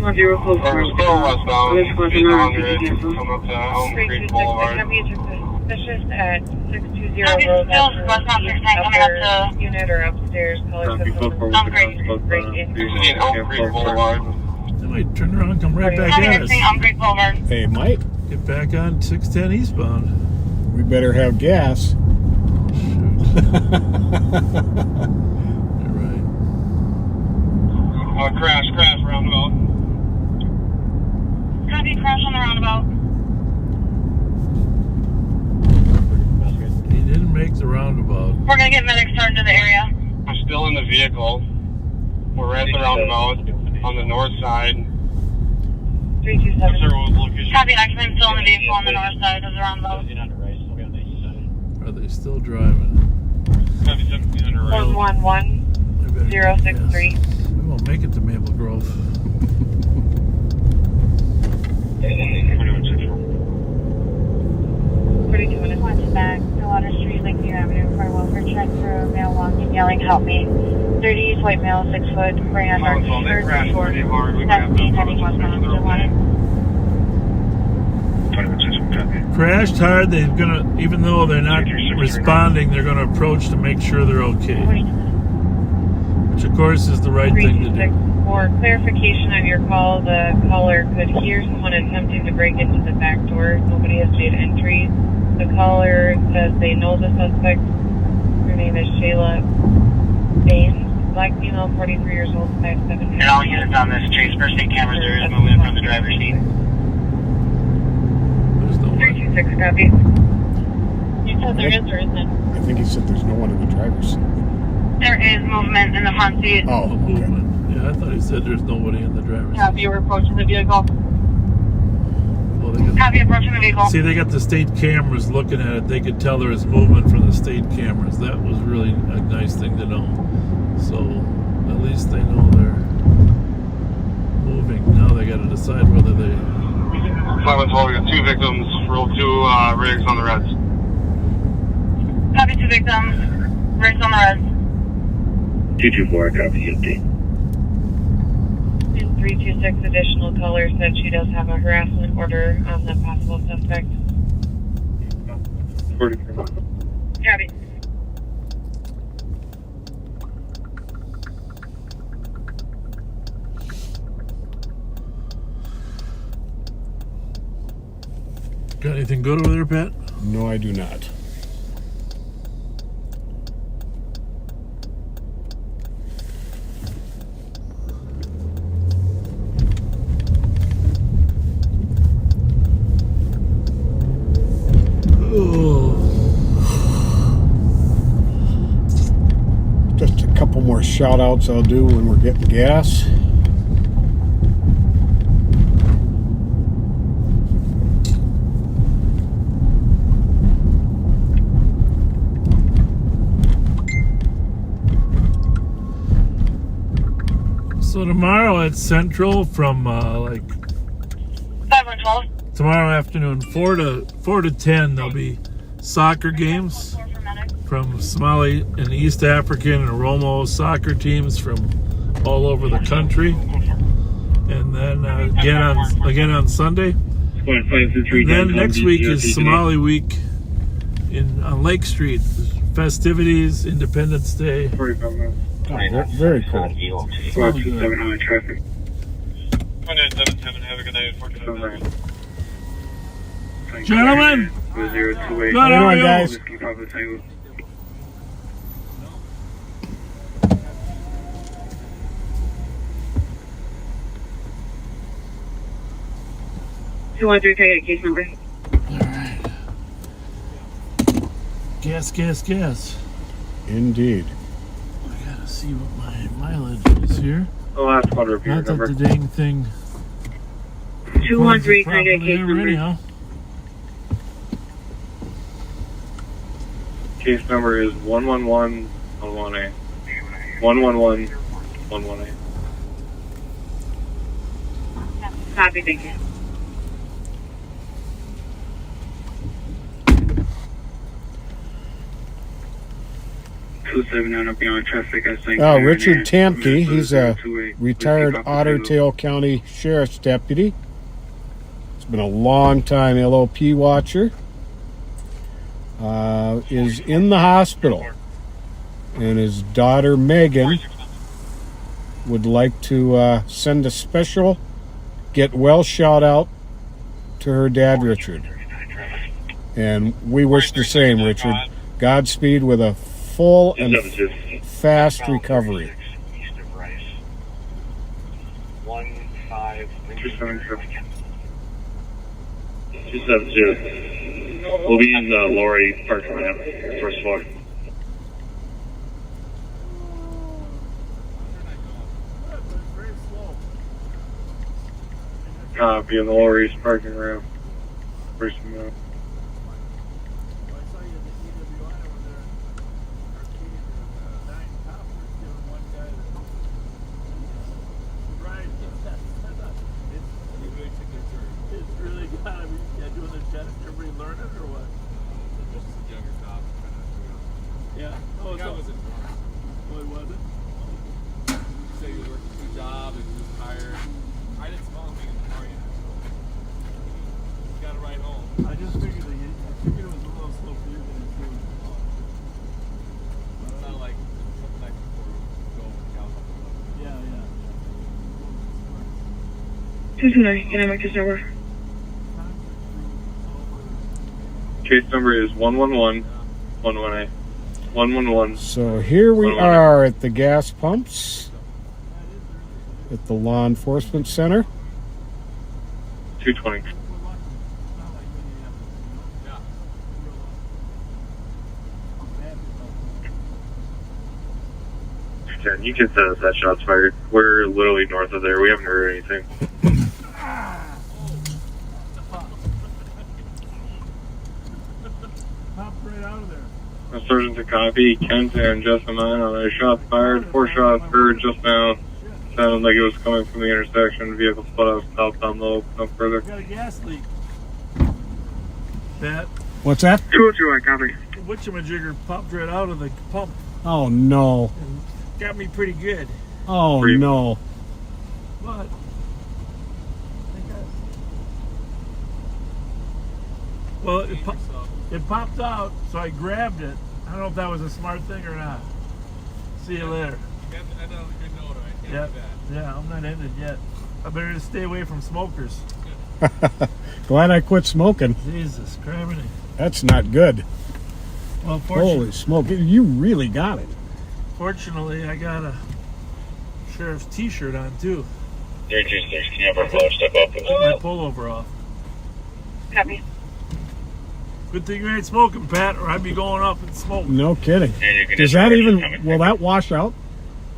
[SPEAKER 12] We're still westbound, speed's 100, coming up to Elm Creek Boulevard.
[SPEAKER 4] Suspicious at 620
[SPEAKER 5] Copy,
[SPEAKER 4] Road.
[SPEAKER 5] still westbound 610, coming up to
[SPEAKER 4] unit or upstairs. Callers have
[SPEAKER 5] Elm Creek.
[SPEAKER 12] Exiting Elm Creek Boulevard.
[SPEAKER 3] They might turn around and come right back
[SPEAKER 5] Copy,
[SPEAKER 3] at us.
[SPEAKER 5] exiting Elm Creek Boulevard.
[SPEAKER 1] They might.
[SPEAKER 3] Get back on 610 eastbound.
[SPEAKER 1] We better have gas.
[SPEAKER 3] Shoot. You're right.
[SPEAKER 12] Crash, roundabout.
[SPEAKER 5] Copy, crash on the roundabout.
[SPEAKER 3] He didn't make the roundabout.
[SPEAKER 5] We're gonna get medics started to the area.
[SPEAKER 12] I'm still in the vehicle. We're at the roundabout on the north side.
[SPEAKER 4] 327.
[SPEAKER 5] Copy, occupant still in the vehicle on the north side of the roundabout.
[SPEAKER 3] Are they still driving?
[SPEAKER 4] 111063.
[SPEAKER 3] We won't make it to Maple Grove.
[SPEAKER 4] 42 minutes.
[SPEAKER 16] Watch back, Stillwater Street, Lakeview Avenue, Farwell for check for male walking, yelling, help me. 30 white male, 6 foot, wearing a dark t-shirt, short, 17, heading westbound, Stillwater.
[SPEAKER 3] Crashed hard. They're gonna, even though they're not responding, they're gonna approach to make sure they're okay. Which, of course, is the right thing to do.
[SPEAKER 4] For clarification on your call, the caller could hear someone attempting to break into the back door. Nobody has made entry. The caller says they know the suspect. Her name is Shayla Baines, black female, 43 years old, 5'7".
[SPEAKER 15] And all units on this chase per state cameras, there is movement from the driver's seat.
[SPEAKER 4] 326, copy. You said there is or isn't?
[SPEAKER 1] I think he said there's no one in the driver's seat.
[SPEAKER 5] There is movement in the front seat.
[SPEAKER 1] Oh, okay.
[SPEAKER 3] Yeah, I thought he said there's nobody in the driver's seat.
[SPEAKER 5] Copy, you're approaching the vehicle.
[SPEAKER 3] Well, they got,
[SPEAKER 5] Copy, approaching the vehicle.
[SPEAKER 3] see, they got the state cameras looking at it. They could tell there was movement from the state cameras. That was really a nice thing to know. So at least they know they're moving. Now they got to decide whether they...
[SPEAKER 12] 512, we got 2 victims, roll 2 rigs on the reds.
[SPEAKER 5] Copy, 2 victims.
[SPEAKER 16] Rick's on the res.
[SPEAKER 15] 224, copy, update.
[SPEAKER 4] 326 additional caller said she does have a harassment order on the possible suspect.
[SPEAKER 2] 44.
[SPEAKER 16] Copy.
[SPEAKER 3] Got anything good over there, Pat?
[SPEAKER 1] No, I do not. Just a couple more shout outs I'll do when we're getting gas.
[SPEAKER 3] So tomorrow at Central from like
[SPEAKER 16] 512.
[SPEAKER 3] tomorrow afternoon 4 to 10 there'll be soccer games from Somali and East African and Oromo soccer teams from all over the country, and then again on Sunday. And then next week is Somali week on Lake Street. Festivities, Independence Day.
[SPEAKER 2] 45 minutes.
[SPEAKER 1] Oh, very cool.
[SPEAKER 2] 527 highway traffic.
[SPEAKER 6] 2977, have a good night. 45.
[SPEAKER 3] Gentlemen,
[SPEAKER 2] 028.
[SPEAKER 3] good, how are you?
[SPEAKER 1] Guys.
[SPEAKER 2] Whiskey Papa Tango.
[SPEAKER 16] Two one three. Can I get a case number?
[SPEAKER 3] Gas.
[SPEAKER 1] Indeed.
[SPEAKER 3] I gotta see what my mileage is here.
[SPEAKER 2] The last quarter of your
[SPEAKER 3] Not that
[SPEAKER 2] number.
[SPEAKER 3] the dang thing.
[SPEAKER 16] 213. Can I get a case
[SPEAKER 3] Already,
[SPEAKER 16] number?
[SPEAKER 3] huh?
[SPEAKER 2] Case number is 111-11A. 111-11A.
[SPEAKER 16] Copy. Thank you.
[SPEAKER 2] 279 up beyond traffic.
[SPEAKER 1] Richard Tamke, he's a retired Otter Tail County Sheriff's Deputy. He's been a long time LOP watcher. Is in the hospital, and his daughter Megan would like to send a special get well shout out to her dad Richard, and we wish the same, Richard. Godspeed with a full and fast recovery.
[SPEAKER 15] 270. We'll be in the Lori parking ramp, first floor.
[SPEAKER 2] Copy in the Lori's parking ramp. First floor.
[SPEAKER 16] Can I make this number?
[SPEAKER 2] Case number is 111-11A. 111.
[SPEAKER 1] So here we are at the gas pumps at the law enforcement center.
[SPEAKER 2] 220. You can send us that shots fired. We're literally north of there. We haven't heard anything.
[SPEAKER 3] Pop right out of there.
[SPEAKER 2] Sergeant to copy. Kent and Justin 9 on a shot fired. 4 shots heard just now. Sounded like it was coming from the intersection. Vehicle split out southbound low. No further.
[SPEAKER 3] Got a gas leak. Pat.
[SPEAKER 1] What's that?
[SPEAKER 2] 202, I copy.
[SPEAKER 3] Whatchamajigger popped right out of the pump.
[SPEAKER 1] Oh no.
[SPEAKER 3] Got me pretty good.
[SPEAKER 1] Oh no.
[SPEAKER 3] But well, it popped out, so I grabbed it. I don't know if that was a smart thing or not. See you later. Yeah, yeah, I'm not ended yet. I better just stay away from smokers.
[SPEAKER 1] Glad I quit smoking.
[SPEAKER 3] Jesus Christ.
[SPEAKER 1] That's not good.
[SPEAKER 3] Well,
[SPEAKER 1] holy smoke. You really got it.
[SPEAKER 3] Fortunately, I got a sheriff's t-shirt on too.
[SPEAKER 15] 326, can you have our flow step up?
[SPEAKER 3] Took my pullover off.
[SPEAKER 4] Copy.
[SPEAKER 3] Good thing you ain't smoking, Pat, or I'd be going up and smoking.
[SPEAKER 1] No kidding. Does that even, will that wash out?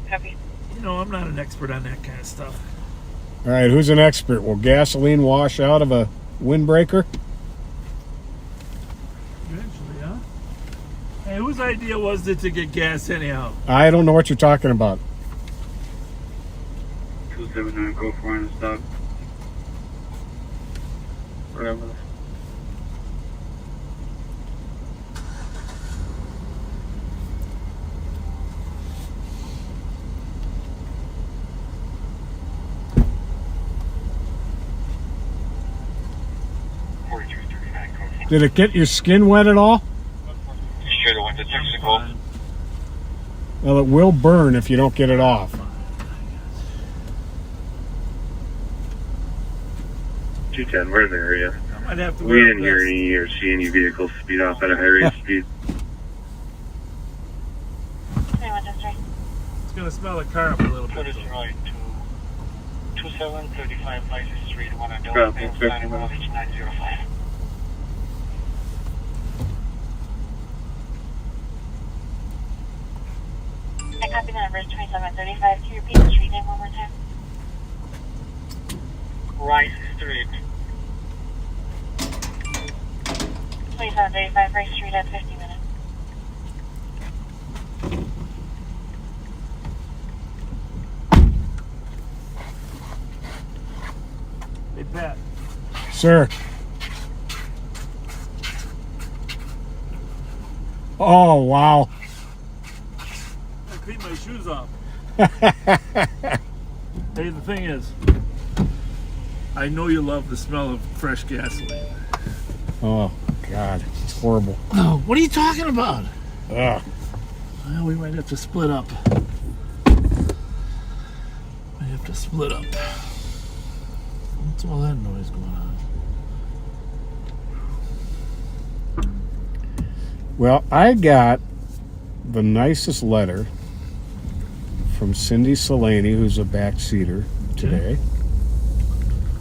[SPEAKER 4] Copy.
[SPEAKER 3] You know, I'm not an expert on that kind of stuff.
[SPEAKER 1] All right, who's an expert? Will gasoline wash out of a windbreaker?
[SPEAKER 3] Eventually, huh? Hey, whose idea was it to get gas anyhow?
[SPEAKER 1] I don't know what you're talking about.
[SPEAKER 2] 279, go for and stop. Whatever.
[SPEAKER 1] Did it get your skin wet at all?
[SPEAKER 15] Straight away to Texaco.
[SPEAKER 1] Well, it will burn if you don't get it off.
[SPEAKER 2] 210, we're in the area.
[SPEAKER 3] I'd have to
[SPEAKER 2] We didn't hear any or see any vehicles speed off at a high rate of speed.
[SPEAKER 3] It's going to smell the car up a little bit.
[SPEAKER 15] Curtis Roy to 2735 Vices Street, 1 and
[SPEAKER 2] Copy,
[SPEAKER 15] 905.
[SPEAKER 16] I copy the numbers 2735. Can you repeat the street name one more time?
[SPEAKER 15] Rice Street.
[SPEAKER 16] 2735 Rice Street at 50 minutes.
[SPEAKER 3] Hey, Pat.
[SPEAKER 1] Sir. Oh, wow.
[SPEAKER 3] I cleaned my shoes off. Hey, the thing is, I know you love the smell of fresh gasoline.
[SPEAKER 1] Oh, God. It's horrible.
[SPEAKER 3] Oh, what are you talking about?
[SPEAKER 1] Ugh.
[SPEAKER 3] Well, we might have to split up. Might have to split up. What's all that noise going on?
[SPEAKER 1] Well, I got the nicest letter from Cindy Salaney, who's a backseater today.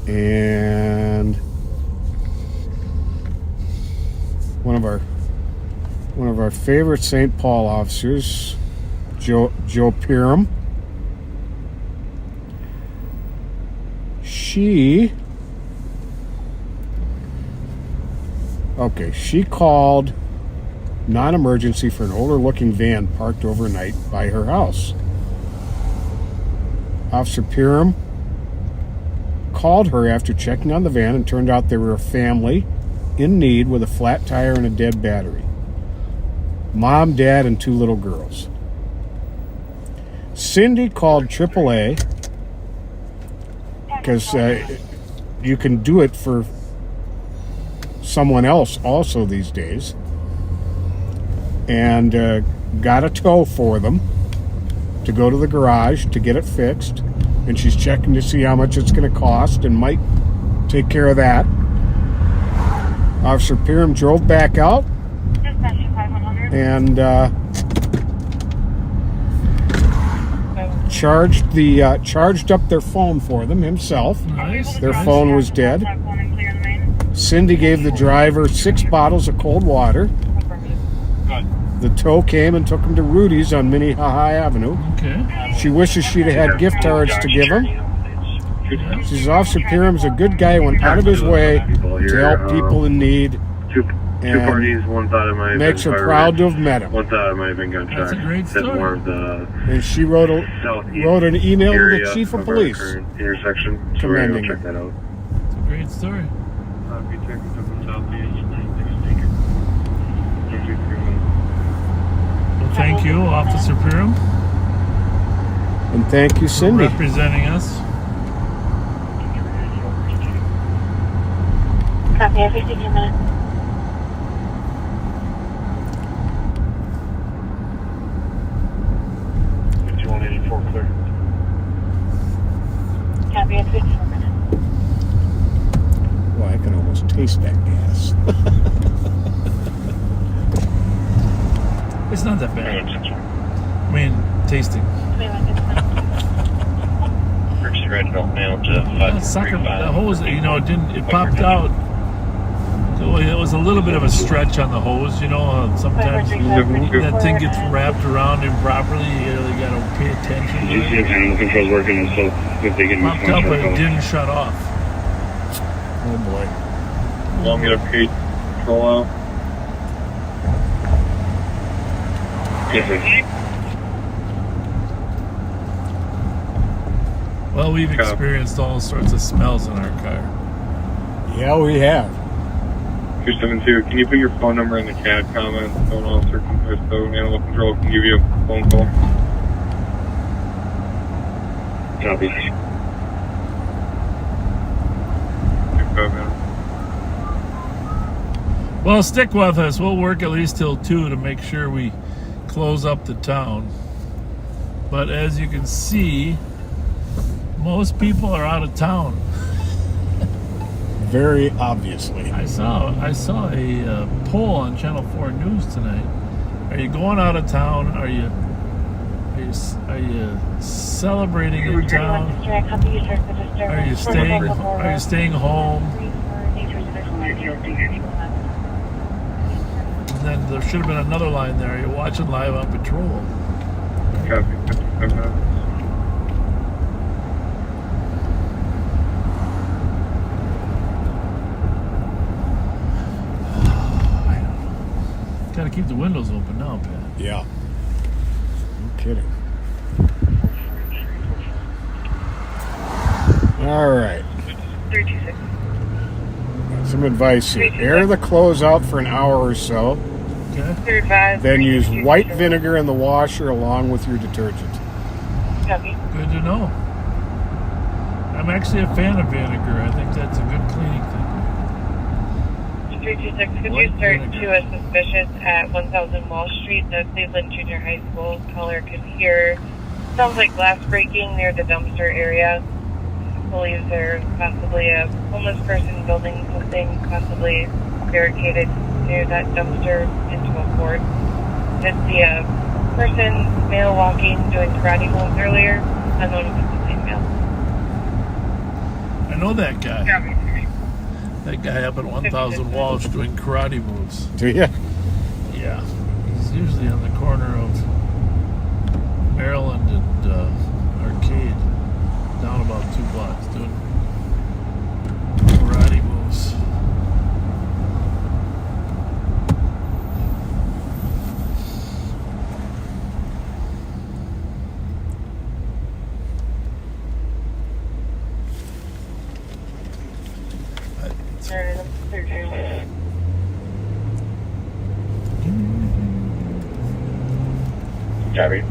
[SPEAKER 1] And one of our favorite St. Paul officers, Joe Piram. She called non-emergency for an older looking van parked overnight by her house. Officer Piram called her after checking on the van and turned out they were a family in need with a flat tire and a dead battery. Mom, dad, and 2 little girls. Cindy called AAA because you can do it for someone else also these days, and got a tow for them to go to the garage to get it fixed, and she's checking to see how much it's going to cost and might take care of that. Officer Piram drove back out and charged up their phone for them himself.
[SPEAKER 3] Nice.
[SPEAKER 1] Their phone was dead. Cindy gave the driver 6 bottles of cold water. The tow came and took him to Rudy's on Minnehaha Avenue.
[SPEAKER 3] Okay.
[SPEAKER 1] She wishes she'd have had gift cards to give him. She says Officer Piram's a good guy who went out of his way to help people in need.
[SPEAKER 2] Two parties, one thought it might have
[SPEAKER 1] makes
[SPEAKER 2] been
[SPEAKER 1] her
[SPEAKER 2] fire
[SPEAKER 1] proud to
[SPEAKER 2] rate.
[SPEAKER 1] have met him.
[SPEAKER 2] One thought it might have been gunshot.
[SPEAKER 3] That's a great
[SPEAKER 2] That's
[SPEAKER 3] story.
[SPEAKER 2] more of the
[SPEAKER 1] And she wrote an email to the chief of police
[SPEAKER 2] intersection. So we're
[SPEAKER 1] commending
[SPEAKER 2] gonna check
[SPEAKER 1] her.
[SPEAKER 2] that out.
[SPEAKER 3] It's a great story.
[SPEAKER 2] Be checking from southeast 96.
[SPEAKER 3] thank you, Officer Piram.
[SPEAKER 1] And thank you, Cindy.
[SPEAKER 3] For representing us.
[SPEAKER 16] Copy, every 15 minutes.
[SPEAKER 12] Clear.
[SPEAKER 16] Copy, every 15 minutes.
[SPEAKER 1] Well, I can almost taste that gas.
[SPEAKER 3] It's not that bad. I mean, tasting.
[SPEAKER 15] First red belt mail to
[SPEAKER 3] the hose, you know, it popped out. So it was a little bit of a stretch on the hose, you know. Sometimes that thing gets wrapped around improperly. You really got to pay attention to it.
[SPEAKER 12] Animal control's working, so if they get
[SPEAKER 3] Popped up, but it didn't shut off.
[SPEAKER 1] Oh boy.
[SPEAKER 2] You want me to pay control out?
[SPEAKER 12] Yes, sir.
[SPEAKER 3] Well, we've experienced all sorts of smells in our car.
[SPEAKER 1] Yeah, we have.
[SPEAKER 2] 272, can you put your phone number in the CAD comments so an officer can, so animal control can give you a phone call?
[SPEAKER 12] Copy.
[SPEAKER 3] Well, stick with us. We'll work at least till 2 to make sure we close up the town. But as you can see, most people are out of town.
[SPEAKER 1] Very obviously.
[SPEAKER 3] I saw a poll on Channel 4 News tonight. Are you going out of town? Are you celebrating in town? Are you staying home? And then there should have been another line there. Are you watching live on patrol?
[SPEAKER 2] Copy. 55 minutes.
[SPEAKER 3] Got to keep the windows open now, Pat.
[SPEAKER 1] Yeah. No kidding. All right.
[SPEAKER 16] 326.
[SPEAKER 1] Some advice here. Air the clothes out for an hour or so.
[SPEAKER 3] Okay.
[SPEAKER 1] Then use white vinegar in the washer along with your detergent.
[SPEAKER 16] Copy.
[SPEAKER 3] Good to know. I'm actually a fan of vinegar. I think that's a good cleaning thing.
[SPEAKER 16] 326, could you start to a suspicious at 1000 Wall Street, the Cleveland Junior High School? Caller could hear, sounds like glass breaking near the dumpster area. Believes there's possibly a homeless person building something, possibly barricaded near that dumpster into a fort. Did see a person, male walking, doing karate moves earlier. Unknown if it's the same male.
[SPEAKER 3] I know that guy. That guy up at 1000 Walsh doing karate moves.
[SPEAKER 1] Do you?
[SPEAKER 3] Yeah. He's usually on the corner of Maryland and Arcade, down about 2 blocks, doing karate moves.
[SPEAKER 12] Copy.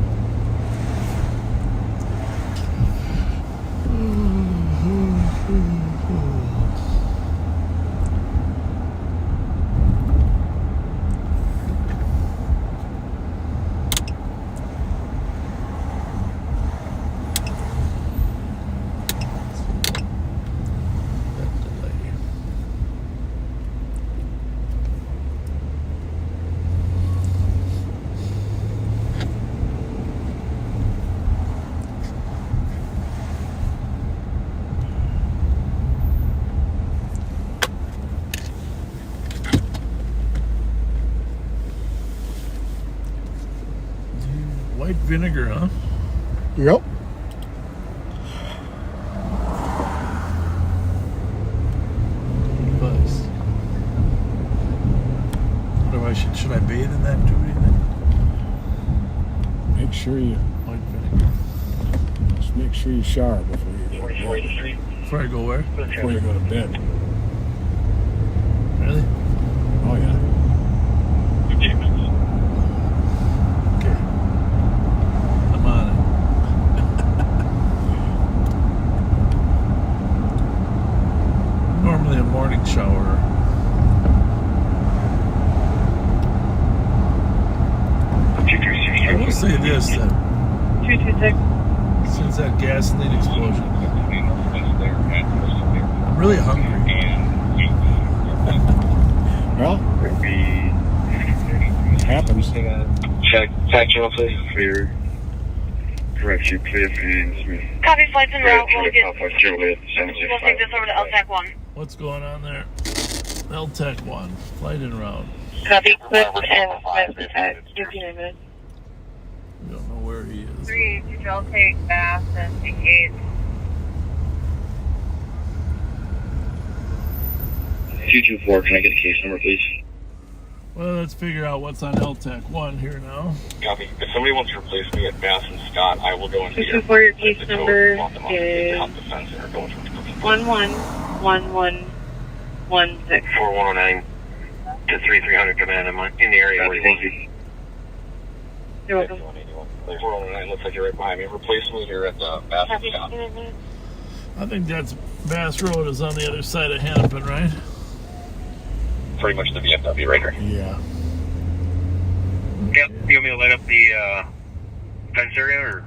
[SPEAKER 3] White vinegar, huh?
[SPEAKER 1] Yep.
[SPEAKER 3] Advice. Should I bathe in that too?
[SPEAKER 1] Make sure you
[SPEAKER 3] White vinegar.
[SPEAKER 1] just make sure you shower before you go to bed.
[SPEAKER 3] Before I go where?
[SPEAKER 1] Before you go to bed.
[SPEAKER 3] Really?
[SPEAKER 1] Oh yeah.
[SPEAKER 3] 15 minutes. Okay.
[SPEAKER 16] 226.
[SPEAKER 3] Since that gasoline explosion. I'm really hungry.
[SPEAKER 1] Well, it happens.
[SPEAKER 12] Check channel, please. Clear. Correct you, clear and Smith.
[SPEAKER 5] Copy, flights en route. We'll take
[SPEAKER 12] Juliet,
[SPEAKER 5] this over to LTAC 1.
[SPEAKER 3] What's going on there? LTAC 1, flight en route.
[SPEAKER 16] Copy, Cliff and Smith at 15 minutes.
[SPEAKER 3] We don't know where he is.
[SPEAKER 16] 382, I'll take Bass and take 8.
[SPEAKER 12] 224, can I get a case number, please?
[SPEAKER 3] Well, let's figure out what's on LTAC 1 here now.
[SPEAKER 12] Copy. If somebody wants to replace me at Bass and Scott, I will go into
[SPEAKER 16] 224, your case number is 111116.
[SPEAKER 12] 4109 to 3300 command. I'm in the area. Thank you.
[SPEAKER 16] You're welcome.
[SPEAKER 12] 4109, looks like you're right behind me. Replace me here at Bass and Scott.
[SPEAKER 3] I think that's Bass Road is on the other side of Hennepin, right?
[SPEAKER 12] Pretty much the VFW right here.
[SPEAKER 1] Yeah.
[SPEAKER 12] Yep. You want me to light up the fence area, or?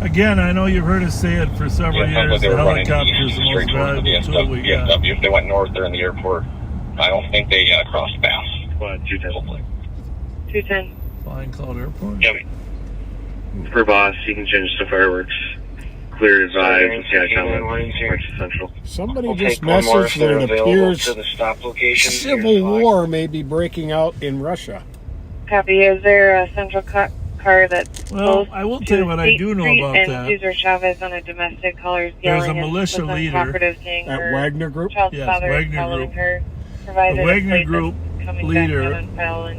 [SPEAKER 3] Again, I know you've heard us say it for several years. The helicopter is the most valuable tool we got.
[SPEAKER 12] VFW. If they went north, they're in the airport. I don't think they crossed Bass. 210.
[SPEAKER 16] 210.
[SPEAKER 3] Flying Cloud Airport?
[SPEAKER 12] Yep. For boss, you can change the fireworks. Clear advise. Central.
[SPEAKER 1] Somebody just messaged that it appears
[SPEAKER 12] to the stop location.
[SPEAKER 1] civil war may be breaking out in Russia.
[SPEAKER 16] Copy. Is there a central car that's
[SPEAKER 3] Well, I will tell you what I do know about
[SPEAKER 16] and
[SPEAKER 3] that.
[SPEAKER 16] User Chavez on a domestic caller
[SPEAKER 3] There's
[SPEAKER 16] yelling
[SPEAKER 3] a militia
[SPEAKER 16] and
[SPEAKER 3] leader
[SPEAKER 16] saying
[SPEAKER 1] at
[SPEAKER 16] her
[SPEAKER 1] Wagner Group.
[SPEAKER 16] child's
[SPEAKER 3] Yes,
[SPEAKER 16] father is
[SPEAKER 3] Wagner
[SPEAKER 16] following
[SPEAKER 3] Group.
[SPEAKER 16] her.
[SPEAKER 3] The
[SPEAKER 16] Provided
[SPEAKER 3] Wagner Group leader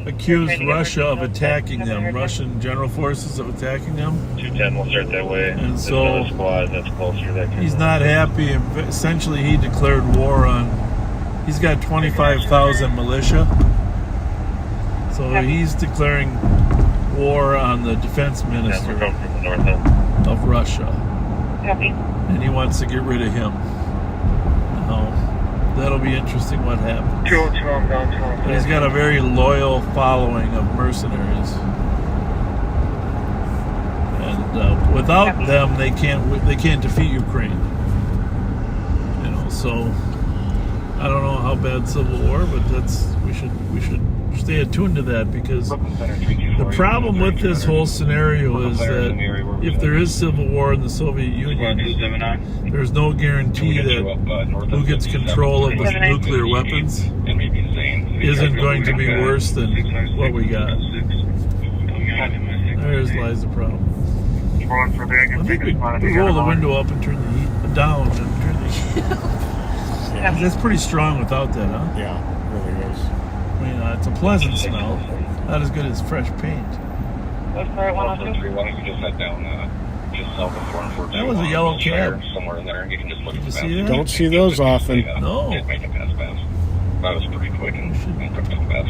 [SPEAKER 3] accused
[SPEAKER 16] trying to get
[SPEAKER 3] Russia of
[SPEAKER 16] her
[SPEAKER 3] attacking
[SPEAKER 16] to
[SPEAKER 3] them,
[SPEAKER 16] her
[SPEAKER 3] Russian general forces of attacking them.
[SPEAKER 12] 210 will start that way.
[SPEAKER 3] And
[SPEAKER 12] There's
[SPEAKER 3] so
[SPEAKER 12] another squad that's closer that can
[SPEAKER 3] he's not happy. And essentially, he declared war on. He's got 25,000 militia, so he's declaring war on the defense minister of Russia, and he wants to get rid of him. Now, that'll be interesting what happens. But he's got a very loyal following of mercenaries, and without them, they can't defeat Ukraine. You know, so I don't know how bad civil war, but we should stay attuned to that, because the problem with this whole scenario is that if there is civil war in the Soviet Union, there's no guarantee that who gets control of the nuclear weapons isn't going to be worse than what we got. There lies the problem. I think we roll the window up and turn the heat down and turn the heat up. That's pretty strong without that, huh?
[SPEAKER 1] Yeah, it really is.
[SPEAKER 3] I mean, it's a pleasant smell. Not as good as fresh paint.
[SPEAKER 12] Why don't you just head down just south of 442?
[SPEAKER 3] That was a yellow cab.
[SPEAKER 12] Somewhere in there. You can just look at the
[SPEAKER 3] see that?
[SPEAKER 1] Don't see those often.
[SPEAKER 3] No.
[SPEAKER 12] Did make it past Bass. That was pretty quick and took it fast.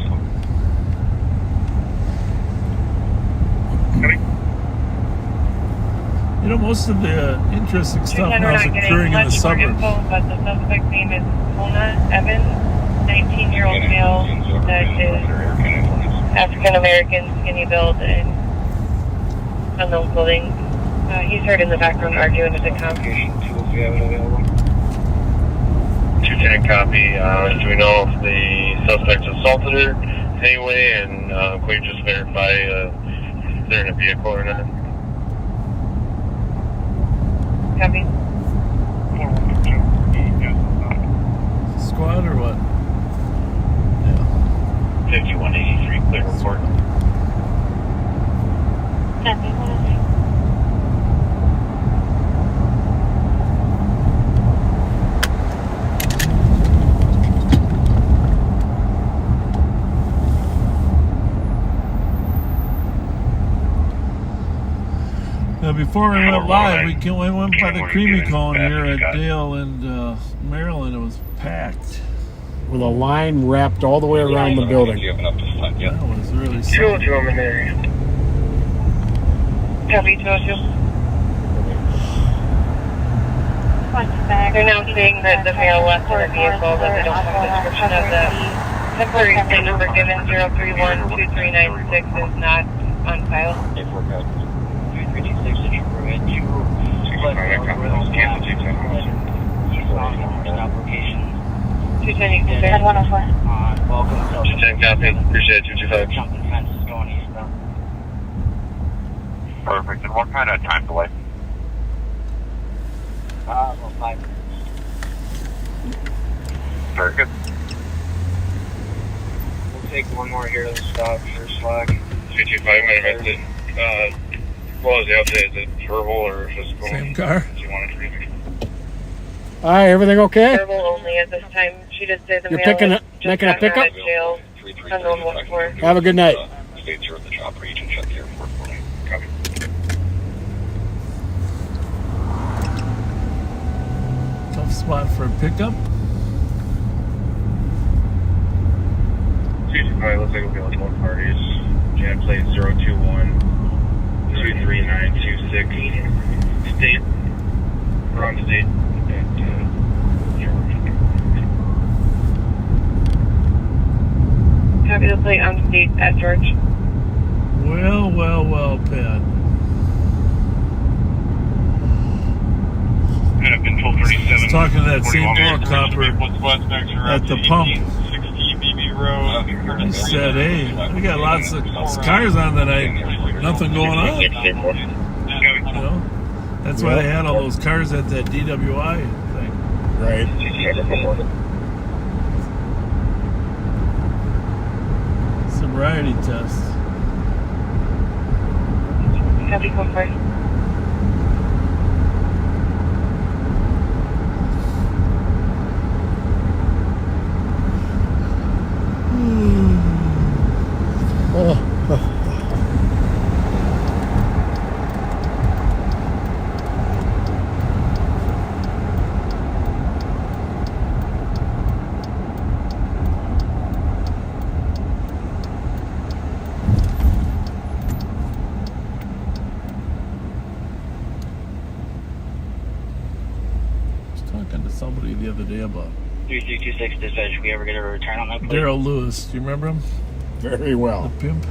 [SPEAKER 3] You know, most of the interesting stuff now is occurring in the suburbs.
[SPEAKER 16] But the suspect name is Mona Evans, 19-year-old male that is African-American, skinny build, and unknown clothing. He's heard in the background arguing with the cops.
[SPEAKER 12] 210 copy. Do we know if the suspect assaulted her anyway? And can we just verify if they're in a vehicle or not?
[SPEAKER 16] Copy.
[SPEAKER 3] Squad or what?
[SPEAKER 12] Yeah. 5183, clear report.
[SPEAKER 16] Copy.
[SPEAKER 3] Now, before we went live, we went by the Creamy Cone here at Dale and Maryland. It was packed.
[SPEAKER 1] With a line wrapped all the way around the building.
[SPEAKER 3] That was really
[SPEAKER 12] Two in the area.
[SPEAKER 16] Copy, 202. They're now saying that the male left in the vehicle, but they don't have a description of the Temporary plate number given 0312396 is not on file.
[SPEAKER 15] 3326 to Trooper at 2. Stop location.
[SPEAKER 16] 210, you can say 104.
[SPEAKER 15] Welcome.
[SPEAKER 12] 210 copy. Appreciate it. 225.
[SPEAKER 15] Jumping fences going eastbound.
[SPEAKER 12] Perfect. And what kind of time delay?
[SPEAKER 15] Well, 5 minutes.
[SPEAKER 12] Very good.
[SPEAKER 15] We'll take one more here to stop for slack.
[SPEAKER 12] 325 minutes. What was the update? Is it verbal or physical?
[SPEAKER 3] Same car.
[SPEAKER 12] Do you want it to be?
[SPEAKER 1] Hi, everything okay?
[SPEAKER 16] Verbal only at this time. She did say the
[SPEAKER 1] You're
[SPEAKER 16] male
[SPEAKER 1] picking
[SPEAKER 16] was
[SPEAKER 1] up-
[SPEAKER 16] just
[SPEAKER 1] making a
[SPEAKER 16] gotten out
[SPEAKER 1] pickup?
[SPEAKER 16] of jail. Unknown what for.
[SPEAKER 1] Have a good night.
[SPEAKER 12] States are at the chopper. You can check the airport for me. Copy.
[SPEAKER 3] Tough spot for a pickup.
[SPEAKER 12] 225, looks like we'll be on both parties. Jan plate 021 23926. State. Wrong state.
[SPEAKER 16] Copy the plate on state at George.
[SPEAKER 3] Well, Pat.
[SPEAKER 12] And I've been told 37.
[SPEAKER 3] He's talking to that St. Paul copper at the pump.
[SPEAKER 6] 60 BB Road.
[SPEAKER 3] He said, hey, we got lots of cars on tonight. Nothing going on. You know? That's why they had all those cars at that DWI thing.
[SPEAKER 1] Right.
[SPEAKER 3] Sobriety test.
[SPEAKER 16] Copy, go for it.
[SPEAKER 3] Talking to somebody the other day about
[SPEAKER 15] 3326 dispatch. We ever get a return on that plate?
[SPEAKER 3] Daryl Lewis. Do you remember him?
[SPEAKER 1] Very well.
[SPEAKER 3] The pimp.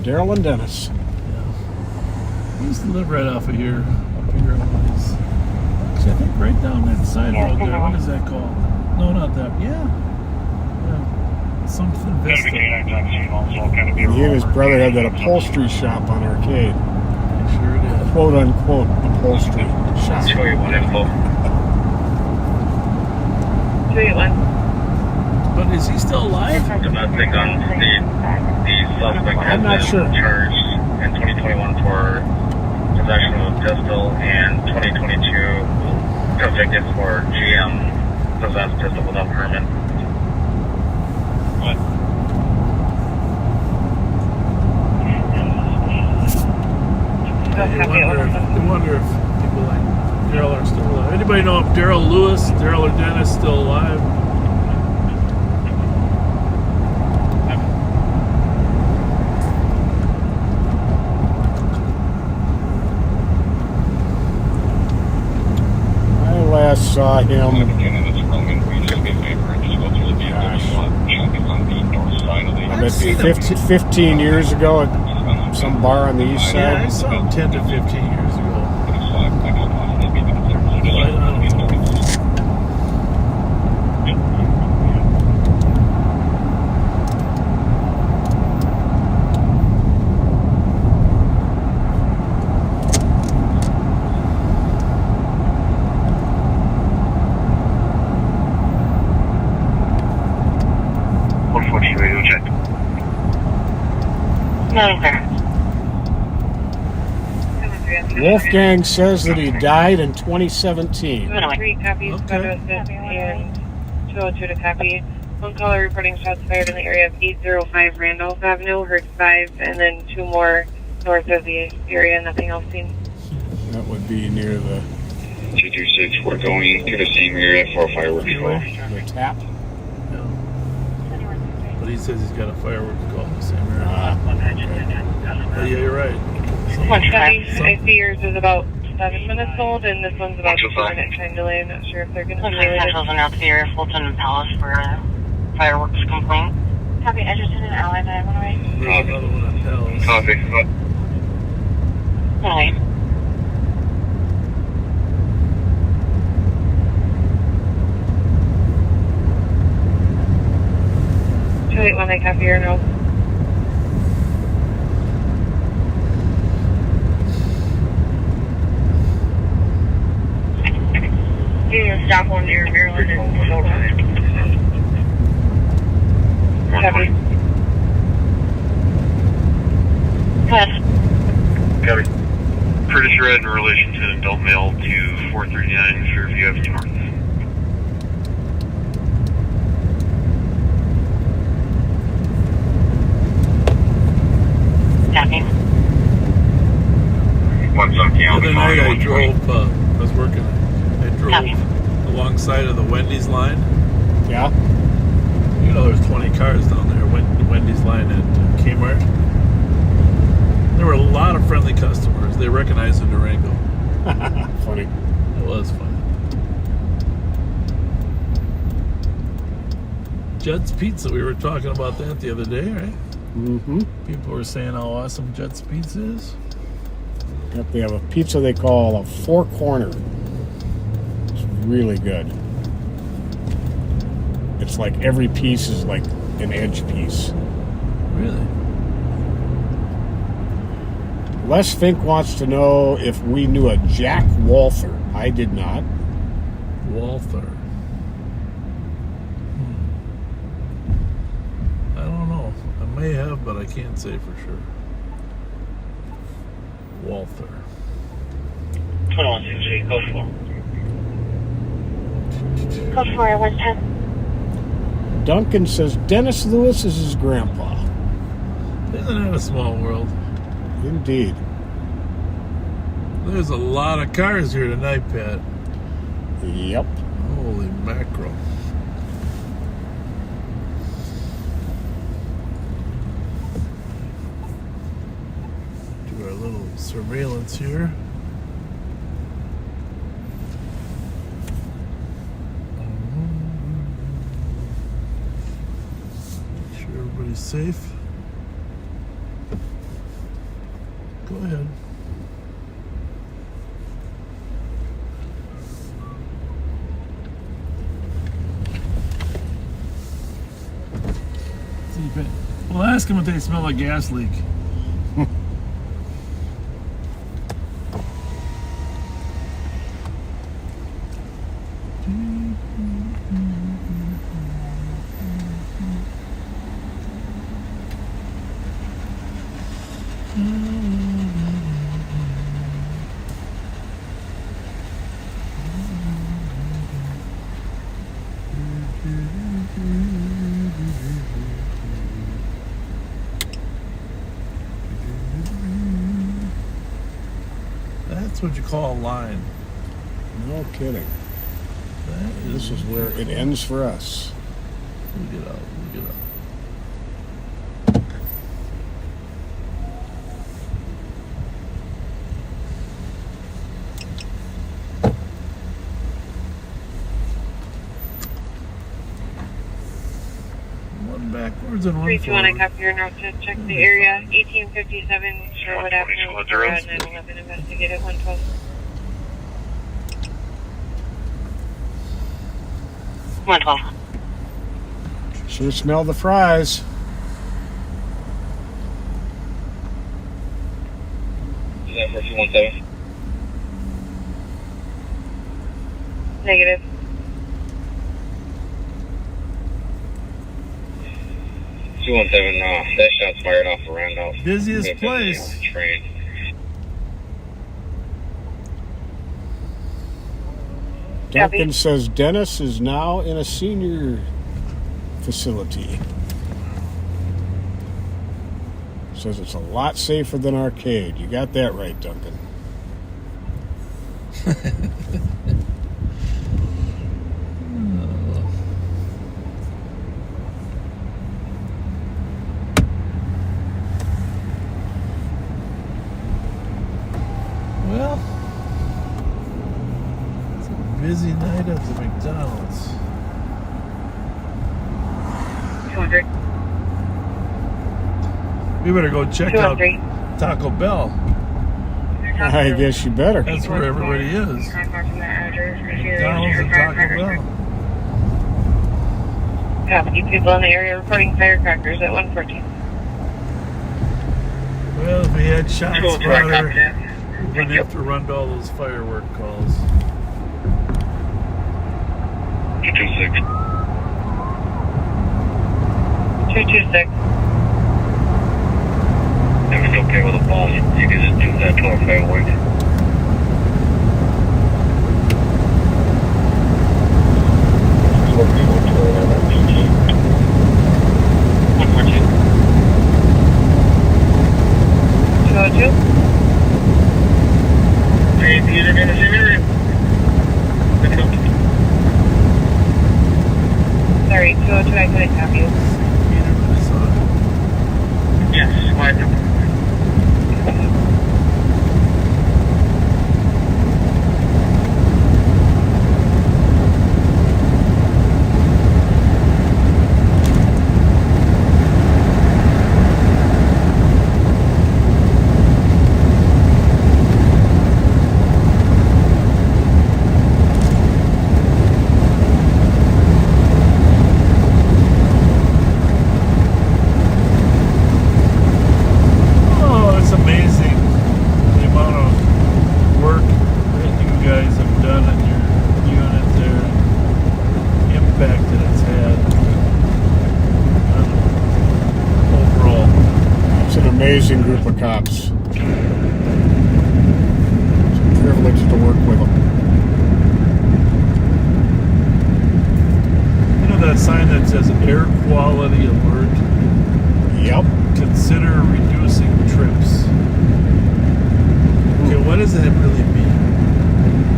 [SPEAKER 1] Daryl and Dennis.
[SPEAKER 3] Yeah. He used to live right off of here, up here in Woods. Actually, I think right down that side road there. What is that called? No, not that. Yeah. Something Vista.
[SPEAKER 1] He and his brother had that upholstery shop on Arcade.
[SPEAKER 3] Sure did.
[SPEAKER 1] Quote unquote upholstery shop.
[SPEAKER 12] 281 info.
[SPEAKER 16] 281.
[SPEAKER 3] But is he still alive?
[SPEAKER 12] Domestic on state. The suspect has
[SPEAKER 1] I'm not
[SPEAKER 12] been
[SPEAKER 1] sure.
[SPEAKER 12] charged in 2021 for possession of a pistol and 2022 convicted for GM possessed pistol without permit. What?
[SPEAKER 3] I wonder if people like Daryl are still alive. Anybody know if Daryl Lewis, Daryl or Dennis still alive?
[SPEAKER 1] I last saw him. I bet 15 years ago at some bar on the east side.
[SPEAKER 3] Yeah, I saw him 10 to 15 years ago.
[SPEAKER 1] Wolfgang says that he died in 2017.
[SPEAKER 16] 3 copies, photo assist, and 202 to copy. One caller reporting shots fired in the area of 805 Randolph Avenue, heard 5, and then 2 more north of the area, nothing else seen.
[SPEAKER 1] That would be near the
[SPEAKER 12] 226, we're going to the same area for a fireworks call.
[SPEAKER 1] the tap.
[SPEAKER 3] Yeah. But he says he's got a fireworks call in the same area. But yeah, you're right.
[SPEAKER 16] One copy. I see yours is about 7 minutes old, and this one's about 2 minute time delay. I'm not sure if they're going to be related.
[SPEAKER 5] Central's and out to your Fulton and Palace for fireworks complaint.
[SPEAKER 4] Copy, Edgerton and Ally 911.
[SPEAKER 3] There's another one at Hell's.
[SPEAKER 2] Copy.
[SPEAKER 5] Alright.
[SPEAKER 16] When I copy your notes.
[SPEAKER 4] You need to stop on near Maryland and Florida.
[SPEAKER 16] Copy.
[SPEAKER 5] Yes.
[SPEAKER 12] Copy. Pretty sure in relation to an adult male to 439 Fairview Avenue North.
[SPEAKER 5] Copy.
[SPEAKER 3] The other night I drove, I was working, I drove alongside of the Wendy's line.
[SPEAKER 1] Yeah.
[SPEAKER 3] You know, there's 20 cars down there, the Wendy's line at Kmart. There were a lot of friendly customers. They recognized the Durango.
[SPEAKER 1] Funny.
[SPEAKER 3] It was funny. Judd's Pizza, we were talking about that the other day, right?
[SPEAKER 1] Mm-hmm.
[SPEAKER 3] People were saying how awesome Judd's Pizza is.
[SPEAKER 1] Yep, they have a pizza they call a four-corner. It's really good. It's like every piece is like an edge piece.
[SPEAKER 3] Really?
[SPEAKER 1] Les Fink wants to know if we knew a Jack Walther. I did not.
[SPEAKER 3] Walther. I don't know. I may have, but I can't say for sure. Walther.
[SPEAKER 15] 2163, code 4.
[SPEAKER 4] Code 4, 110.
[SPEAKER 1] Duncan says Dennis Lewis is his grandpa.
[SPEAKER 3] Isn't that a small world?
[SPEAKER 1] Indeed.
[SPEAKER 3] There's a lot of cars here tonight, Pat.
[SPEAKER 1] Yep.
[SPEAKER 3] Holy mackerel. Do our little surveillance here. Make sure everybody's safe. Go ahead. Well, ask them if they smell a gas leak. That's what you call a line.
[SPEAKER 1] No kidding. This is where it ends for us.
[SPEAKER 3] We'll get out. We'll get out. One backwards and one
[SPEAKER 16] 321, I
[SPEAKER 3] forward.
[SPEAKER 16] copy your note to check the area. 1857 Sherwood Avenue, 911, investigate at 112.
[SPEAKER 1] Sure smell the fries.
[SPEAKER 15] Is that for 217?
[SPEAKER 16] Negative.
[SPEAKER 15] That shot's fired off the Randolph.
[SPEAKER 3] Busiest place.
[SPEAKER 15] On the train.
[SPEAKER 1] Duncan says Dennis is now in a senior facility. Says it's a lot safer than arcade. You got that right, Duncan.
[SPEAKER 3] Well, it's a busy night at the McDonald's. We better go check out Taco Bell.
[SPEAKER 1] I guess you better.
[SPEAKER 3] That's where everybody is. McDonald's and Taco Bell.
[SPEAKER 16] Copy. People in the area reporting firecrackers at 114.
[SPEAKER 3] Well, if we had shot spotter, we wouldn't have to run to all those firework calls.
[SPEAKER 12] 226.
[SPEAKER 16] 226.
[SPEAKER 12] If it's okay with the boss, you can just do that to our fireworks.
[SPEAKER 16] Sorry, 202, I couldn't have you.
[SPEAKER 12] Yes, wide number.
[SPEAKER 1] Amazing group of cops. It's a privilege to work with them.
[SPEAKER 3] You know that sign that says air quality alert?
[SPEAKER 1] Yep.
[SPEAKER 3] Consider reducing trips. Okay, what does that really mean?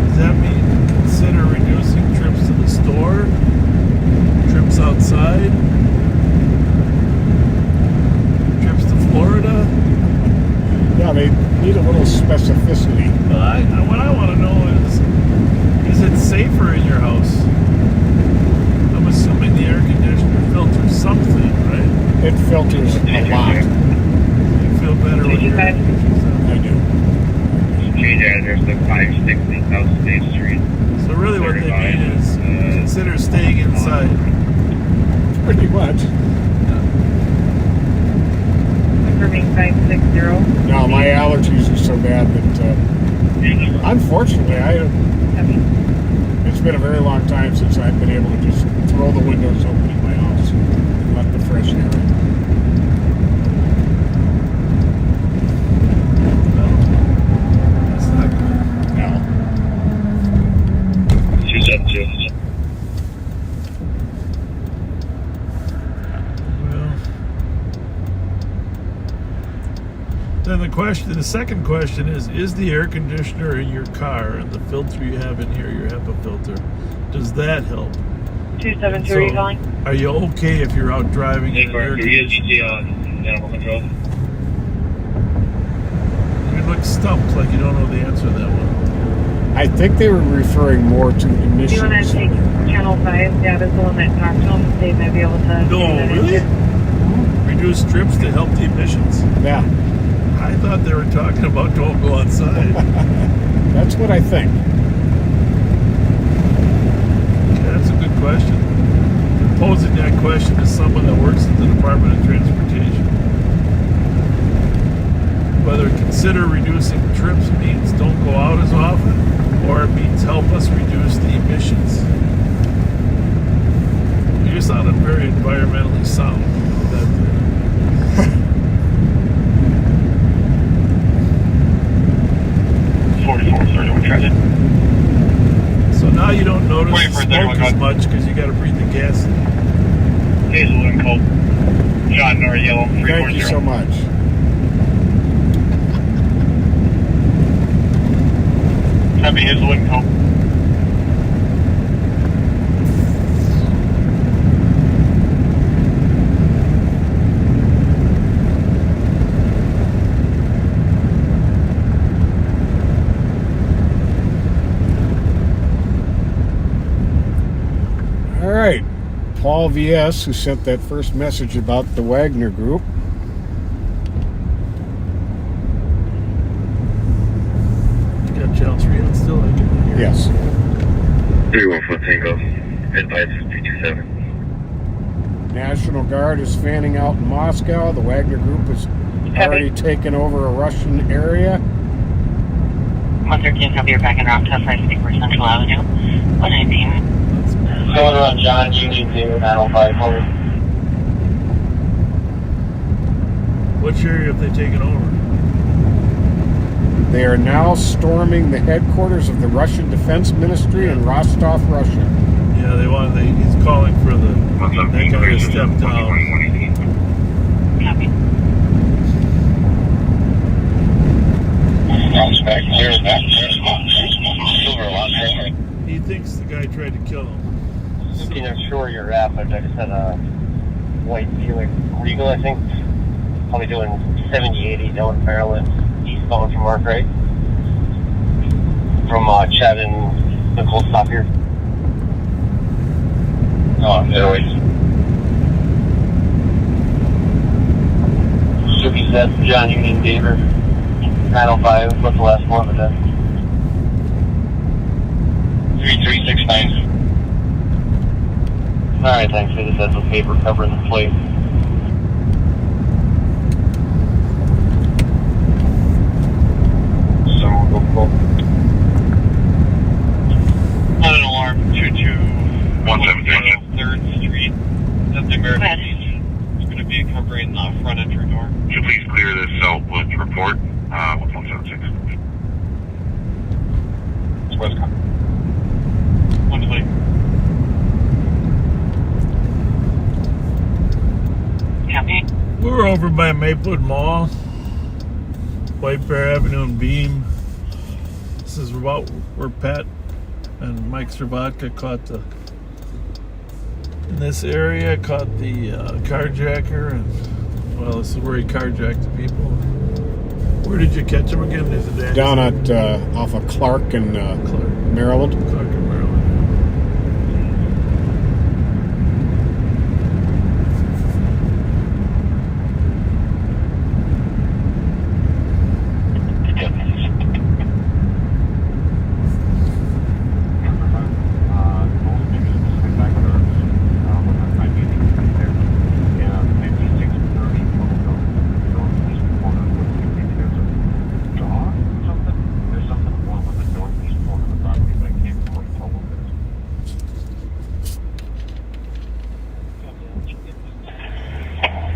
[SPEAKER 3] Does that mean consider reducing trips to the store? Trips outside? Florida?
[SPEAKER 1] Yeah, they need a little specificity.
[SPEAKER 3] What I want to know is it safer in your house? I'm assuming the air conditioner filters something, right?
[SPEAKER 1] It filters a lot.
[SPEAKER 3] You feel better with your air conditioner?
[SPEAKER 1] I do.
[SPEAKER 12] Change address to 560 South State Street.
[SPEAKER 3] So really what they mean is consider staying inside.
[SPEAKER 1] Pretty much.
[SPEAKER 16] Confirming 560.
[SPEAKER 1] No, my allergies are so bad that, unfortunately, it's been a very long time since I've been able to just throw the windows open in my house and let the fresh air in.
[SPEAKER 3] That's not good.
[SPEAKER 12] No. 272.
[SPEAKER 3] Then the second question is the air conditioner in your car and the filter you have in here, your HEPA filter, does that help?
[SPEAKER 16] 272, are you calling?
[SPEAKER 3] Are you okay if you're out driving in an air conditioner?
[SPEAKER 12] Animal control.
[SPEAKER 3] You look stumped like you don't know the answer to that one.
[SPEAKER 1] I think they were referring more to emissions.
[SPEAKER 16] Do you want to take Channel 5? Dad is the one that talked to them. They might be able to...
[SPEAKER 3] No, really? Reduce trips to help the emissions?
[SPEAKER 1] Yeah.
[SPEAKER 3] I thought they were talking about don't go outside.
[SPEAKER 1] That's what I think.
[SPEAKER 3] Okay, that's a good question. Posing that question to someone that works at the Department of Transportation. Whether consider reducing trips means don't go out as often, or it means help us reduce the emissions. You sounded very environmentally sound. So now you don't notice the smoke as much because you got to breathe the gas.
[SPEAKER 12] Hazelwood and Cope. John Nor Yellow.
[SPEAKER 1] Thank you so much.
[SPEAKER 12] Happy Hazelwood and Cope.
[SPEAKER 1] All right, Paul VS, who sent that first message about the Wagner Group. Yes.
[SPEAKER 12] 314 Tango. Advice 327.
[SPEAKER 1] National Guard is fanning out in Moscow. The Wagner Group has already taken over a Russian area.
[SPEAKER 5] 113, copy, you're back en route to 564 Central Avenue. 119.
[SPEAKER 9] Going around John Union 905. Over.
[SPEAKER 3] Which area have they taken over?
[SPEAKER 1] They are now storming the headquarters of the Russian Defense Ministry in Rostov, Russia.
[SPEAKER 3] Yeah, he's calling for that guy to step down.
[SPEAKER 5] Copy.
[SPEAKER 3] He thinks the guy tried to kill him.
[SPEAKER 9] Looking at shore you're at, but I just had a white Buick Regal, I think. Probably doing 70-80 down parallel eastbound from Mark, right? From Chad and Nicole stop here. Oh, anyways. Suki said John Union Daver. 905, what's the last one of that? 3369. Alright, thanks. I just had some paper covering the plate. So, go.
[SPEAKER 6] On an alarm, 2217 3rd Street. That's the American Legion. It's going to be covering the front entry door.
[SPEAKER 12] Could you please clear this southwest report? 1176.
[SPEAKER 6] It's Westcott. 120.
[SPEAKER 5] Copy.
[SPEAKER 3] We're over by Maplewood Mall, White Bear Avenue and Beam. This is about where Pat and Mike Servatka in this area, caught the carjacker, and well, this is where he carjacked the people. Where did you catch him again?
[SPEAKER 1] Down at off of Clark and Maryland.
[SPEAKER 3] Clark and Maryland.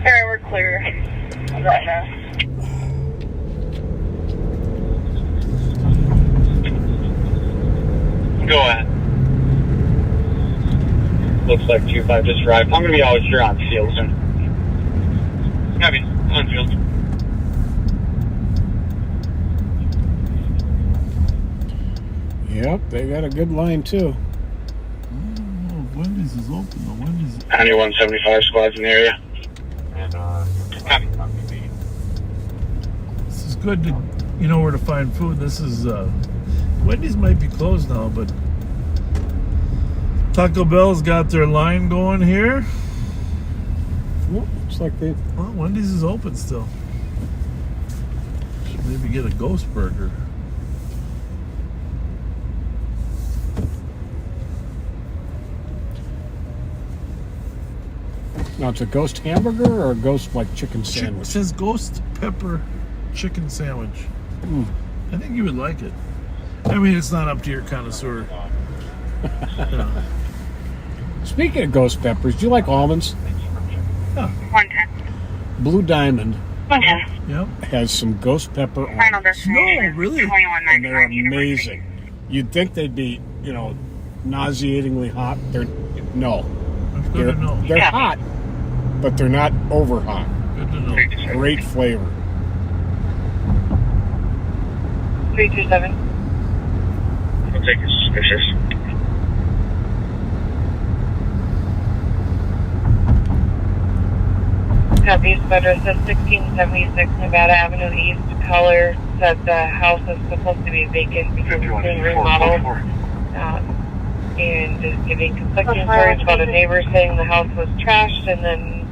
[SPEAKER 16] Alright, we're clear. Right now.
[SPEAKER 6] Go ahead.
[SPEAKER 15] Looks like 25 just arrived. I'm going to be out here on Fieldson.
[SPEAKER 6] Copy. On field.
[SPEAKER 1] Yep, they got a good line too.
[SPEAKER 3] Oh, Wendy's is open though. Wendy's.
[SPEAKER 15] 9175 squads in the area.
[SPEAKER 6] Copy.
[SPEAKER 3] This is good to, you know where to find food. This is, Wendy's might be closed now, but Taco Bell's got their line going here.
[SPEAKER 1] Well, looks like they...
[SPEAKER 3] Well, Wendy's is open still. Should maybe get a ghost burger.
[SPEAKER 1] Now, it's a ghost hamburger or a ghost, like, chicken sandwich?
[SPEAKER 3] It says ghost pepper chicken sandwich. I think you would like it. I mean, it's not up to your connoisseur. Yeah.
[SPEAKER 1] Speaking of ghost peppers, do you like almonds?
[SPEAKER 3] Yeah.
[SPEAKER 16] 110.
[SPEAKER 1] Blue Diamond
[SPEAKER 16] 110.
[SPEAKER 3] Yep.
[SPEAKER 1] has some ghost pepper
[SPEAKER 16] Final
[SPEAKER 1] almonds.
[SPEAKER 16] destination.
[SPEAKER 3] No, really?
[SPEAKER 16] 2199
[SPEAKER 1] And they're
[SPEAKER 16] University.
[SPEAKER 1] amazing. You'd think they'd be, you know, nauseatingly hot. They're no.
[SPEAKER 3] That's good to know.
[SPEAKER 1] They're hot, but they're not over hot.
[SPEAKER 3] Good to know.
[SPEAKER 1] Great flavor.
[SPEAKER 16] 327.
[SPEAKER 12] Looks like it's suspicious.
[SPEAKER 16] Copy. Address is 1676 Nevada Avenue East. Caller said the house is supposed to be vacant because it's being remodeled. And is giving conflicting stories about a neighbor saying the house was trashed, and then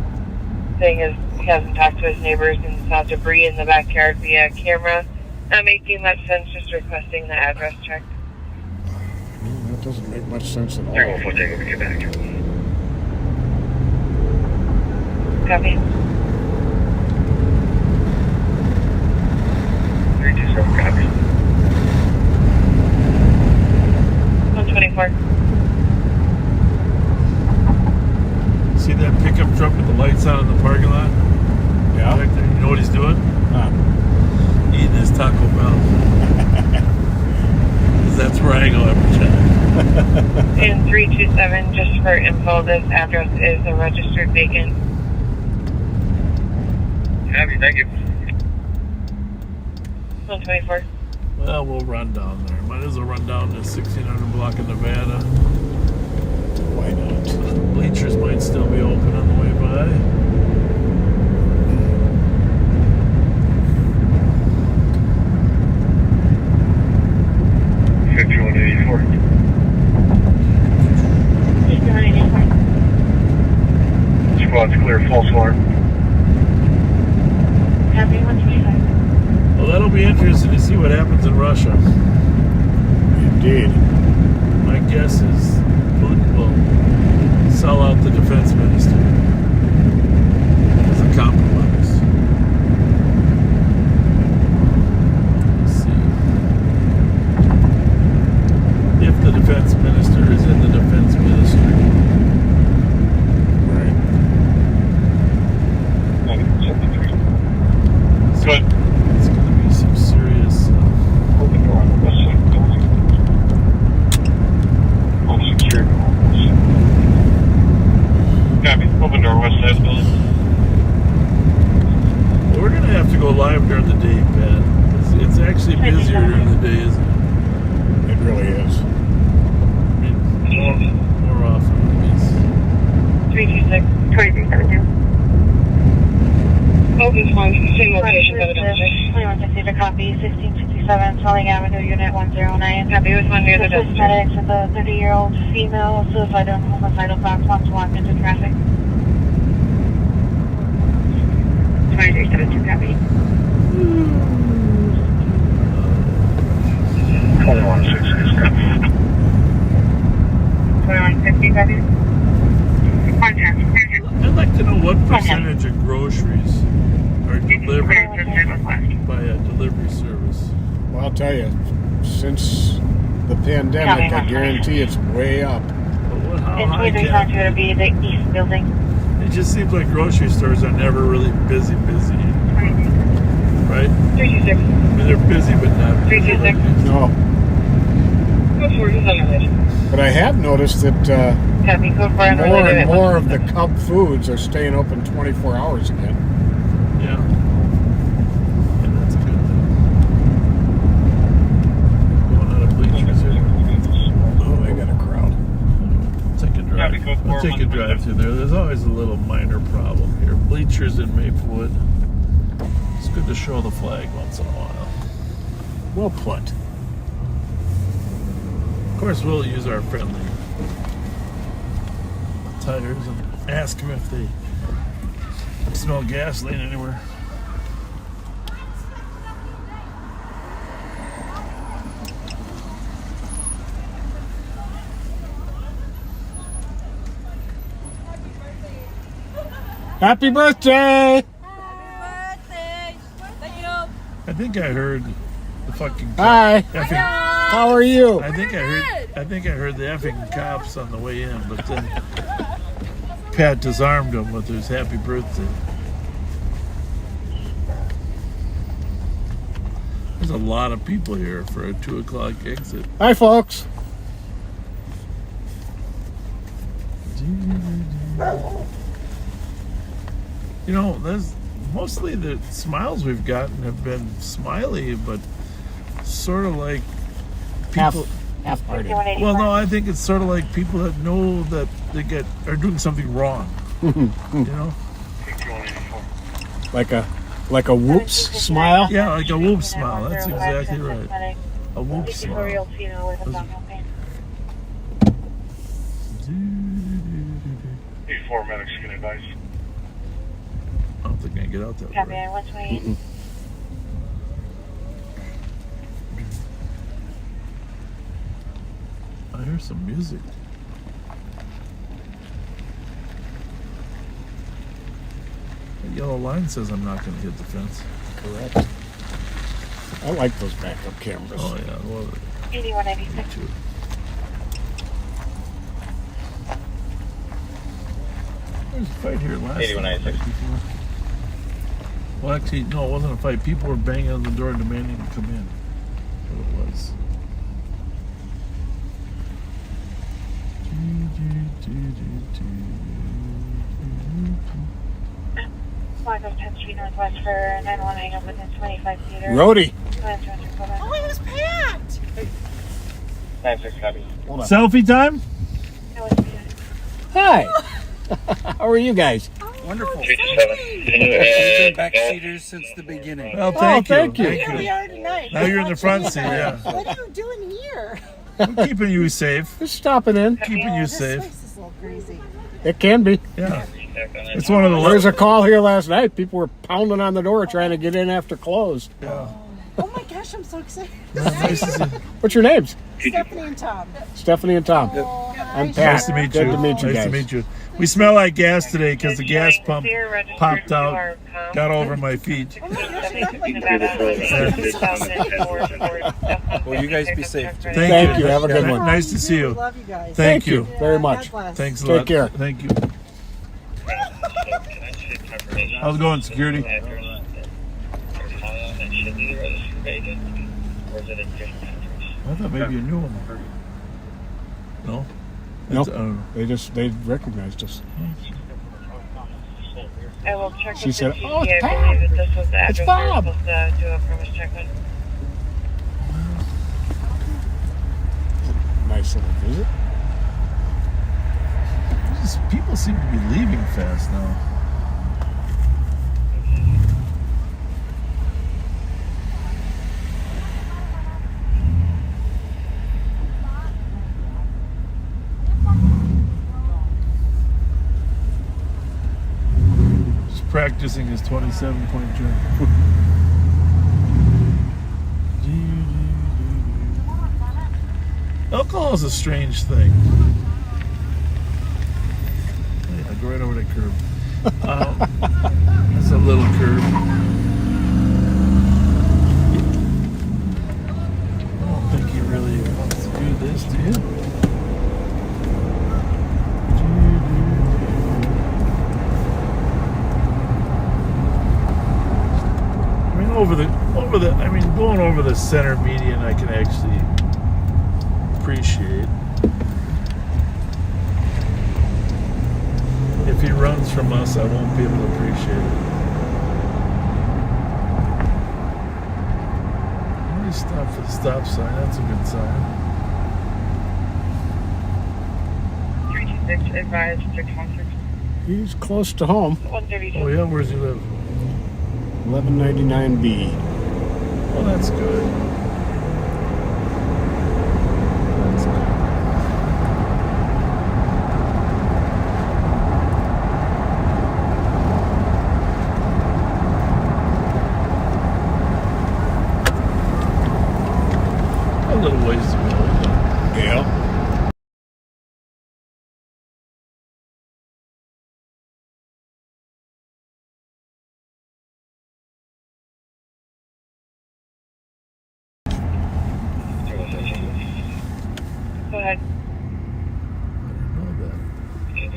[SPEAKER 16] saying he hasn't talked to his neighbors and saw debris in the backyard via camera. Not making much sense, just requesting the address check.
[SPEAKER 1] Doesn't make much sense at all.
[SPEAKER 12] 314 Tango, we get back.
[SPEAKER 16] Copy.
[SPEAKER 12] 327, copy.
[SPEAKER 16] 124.
[SPEAKER 3] See that pickup truck with the lights on in the parking lot?
[SPEAKER 1] Yeah.
[SPEAKER 3] Back there. You know what he's doing?
[SPEAKER 1] Huh.
[SPEAKER 3] Eating his Taco Bell. 'Cause that's where I go every time.
[SPEAKER 16] In 327, just for info, this address is a registered vacant.
[SPEAKER 12] Happy, thank you.
[SPEAKER 16] 124.
[SPEAKER 3] Well, we'll run down there. Might as well run down to 1600 block in Nevada.
[SPEAKER 1] Why not?
[SPEAKER 3] Bleachers might still be open on the way by.
[SPEAKER 12] 5184.
[SPEAKER 16] 5184.
[SPEAKER 12] Squad's clear, false alarm.
[SPEAKER 16] Copy. 125.
[SPEAKER 3] Well, that'll be interesting to see what happens in Russia.
[SPEAKER 1] Indeed.
[SPEAKER 3] My guess is Putin will sell out the defense minister as a compromise. Let's see. If the defense minister is in the defense ministry.
[SPEAKER 1] Right.
[SPEAKER 3] Good. It's going to be some serious.
[SPEAKER 12] Open door on the west side of the building. Unsecured.
[SPEAKER 6] Copy. Open door, west side of the building.
[SPEAKER 3] We're going to have to go live during the day, Pat. It's actually busier during the day, isn't it?
[SPEAKER 1] It really is.
[SPEAKER 3] I mean, more often, I guess.
[SPEAKER 16] 326. 2372. Open one, same location, but
[SPEAKER 4] 2160 to copy, 1667 Selling Avenue, Unit 109.
[SPEAKER 16] Copy with one near the
[SPEAKER 4] This is
[SPEAKER 16] dumpster.
[SPEAKER 4] medics with a 30-year-old female suicidal and homicidal thoughts wants to walk into traffic.
[SPEAKER 16] 2372, copy.
[SPEAKER 12] 2166, copy.
[SPEAKER 16] 2150, copy. Contact.
[SPEAKER 3] I'd like to know what percentage of groceries are delivered by a delivery service.
[SPEAKER 1] Well, I'll tell you, since the pandemic, I guarantee it's way up.
[SPEAKER 3] But how
[SPEAKER 4] In
[SPEAKER 3] high
[SPEAKER 4] 2372
[SPEAKER 3] can
[SPEAKER 4] to be the east building.
[SPEAKER 3] it just seems like grocery stores are never really busy, right?
[SPEAKER 16] 326.
[SPEAKER 3] I mean, they're busy, but not busy.
[SPEAKER 16] 326.
[SPEAKER 1] No.
[SPEAKER 16] Code 4 is on the list.
[SPEAKER 1] But I have noticed that
[SPEAKER 16] Copy. Code 4 on the
[SPEAKER 1] more
[SPEAKER 16] list.
[SPEAKER 1] and more of the Cub foods are staying open 24 hours again.
[SPEAKER 3] Yeah. And that's a good thing. Going out of bleachers here.
[SPEAKER 1] Oh, they got a crowd.
[SPEAKER 3] Take a drive. We'll take a drive through there. There's always a little minor problem here. Bleachers in Maplewood. It's good to show the flag once in a while.
[SPEAKER 1] Well put.
[SPEAKER 3] Of course, we'll use our friendly tires and ask them if they smell gasoline anywhere.
[SPEAKER 1] Happy birthday!
[SPEAKER 3] I think I heard the fucking
[SPEAKER 1] Hi.
[SPEAKER 3] effing,
[SPEAKER 1] How are you?
[SPEAKER 3] I think I heard the effing cops on the way in, but then Pat disarmed him with his happy birthday. There's a lot of people here for a 2 o'clock exit.
[SPEAKER 1] Hi, folks.
[SPEAKER 3] You know, there's mostly the smiles we've gotten have been smiley, but sort of like people.
[SPEAKER 1] Half-hearted.
[SPEAKER 3] Well, no, I think it's sort of like people that know that they are doing something wrong. You know,
[SPEAKER 1] Like a whoops smile.
[SPEAKER 3] yeah, like a whoop smile. That's exactly right. A whoop smile.
[SPEAKER 12] 84 medics can advise.
[SPEAKER 3] I don't think I can get out that
[SPEAKER 4] Copy,
[SPEAKER 3] way.
[SPEAKER 4] 128.
[SPEAKER 3] I hear hear some music. The yellow line says I'm not going to hit the fence.
[SPEAKER 1] Correct. I like those backup cameras.
[SPEAKER 3] Oh, yeah. Well,
[SPEAKER 16] 8196.
[SPEAKER 3] There's a fight here last
[SPEAKER 12] 8196.
[SPEAKER 3] Well, actually, no, it wasn't a fight. People were banging on the door demanding to come in. That's what it was.
[SPEAKER 16] 10th Street Northwest for 919 up within 25 feet.
[SPEAKER 1] Roadie.
[SPEAKER 10] Oh, it was Pat!
[SPEAKER 12] 96 copy.
[SPEAKER 1] Hold on.
[SPEAKER 3] Selfie time?
[SPEAKER 1] Hi. How are you guys?
[SPEAKER 17] Wonderful.
[SPEAKER 12] 327.
[SPEAKER 17] Backseaters since the beginning.
[SPEAKER 3] Well, thank you.
[SPEAKER 1] thank you.
[SPEAKER 3] Thank
[SPEAKER 10] Here we are tonight.
[SPEAKER 3] Now you're in the front seat, yeah.
[SPEAKER 10] What are you doing here?
[SPEAKER 3] I'm keeping you safe.
[SPEAKER 1] Just stopping in.
[SPEAKER 3] Keeping you
[SPEAKER 10] This
[SPEAKER 3] safe.
[SPEAKER 10] place is a little crazy.
[SPEAKER 1] It can be.
[SPEAKER 3] Yeah. It's one of the
[SPEAKER 1] There was a call here last night. People were pounding on the door trying to get in after close.
[SPEAKER 3] Yeah.
[SPEAKER 10] Oh my gosh, I'm so excited.
[SPEAKER 3] Nice to see you.
[SPEAKER 1] What's your names?
[SPEAKER 10] Stephanie and Tom.
[SPEAKER 1] Stephanie and Tom. I'm Pat.
[SPEAKER 3] Nice to meet you.
[SPEAKER 1] Good to meet you
[SPEAKER 3] Nice
[SPEAKER 1] guys.
[SPEAKER 3] to meet you. We smell like gas today because the gas pump popped out, got over my feet.
[SPEAKER 10] Oh my gosh, I got like
[SPEAKER 17] Well, you guys be safe.
[SPEAKER 1] Thank you. Have a good one.
[SPEAKER 3] Nice to see you.
[SPEAKER 10] love you guys.
[SPEAKER 3] Thank you.
[SPEAKER 1] very much.
[SPEAKER 10] God bless.
[SPEAKER 3] Thanks a
[SPEAKER 1] Take
[SPEAKER 3] lot.
[SPEAKER 1] care.
[SPEAKER 3] Thank you. How's it going, security?
[SPEAKER 12] I
[SPEAKER 3] thought maybe you knew him. No?
[SPEAKER 1] No,
[SPEAKER 3] I don't know.
[SPEAKER 1] they recognized us.
[SPEAKER 16] I will check
[SPEAKER 1] She
[SPEAKER 16] with
[SPEAKER 1] said,
[SPEAKER 16] the
[SPEAKER 1] "Oh, it's
[SPEAKER 16] CC. I
[SPEAKER 1] Bob.
[SPEAKER 16] believe that this was the
[SPEAKER 1] It's
[SPEAKER 16] address
[SPEAKER 1] Bob."
[SPEAKER 16] we were supposed to do a premise check on.
[SPEAKER 1] Nice little visit.
[SPEAKER 3] People seem to be leaving fast now. Just practicing his 27-point jump. Alcohol is a strange thing. Yeah, go right over that curb. That's a little curb. I don't think he really wants to do this, do you? Going over the center median I can actually appreciate. If he runs from us, I won't be able to appreciate it. He stopped for the stop sign. That's a good sign.
[SPEAKER 16] 326 advised 616.
[SPEAKER 1] He's close to home.
[SPEAKER 16] 132.
[SPEAKER 3] Oh yeah, where does he live?
[SPEAKER 1] 1199B.
[SPEAKER 3] Well, that's good. That's good. A little ways to go.
[SPEAKER 1] Yeah.
[SPEAKER 16] Go ahead.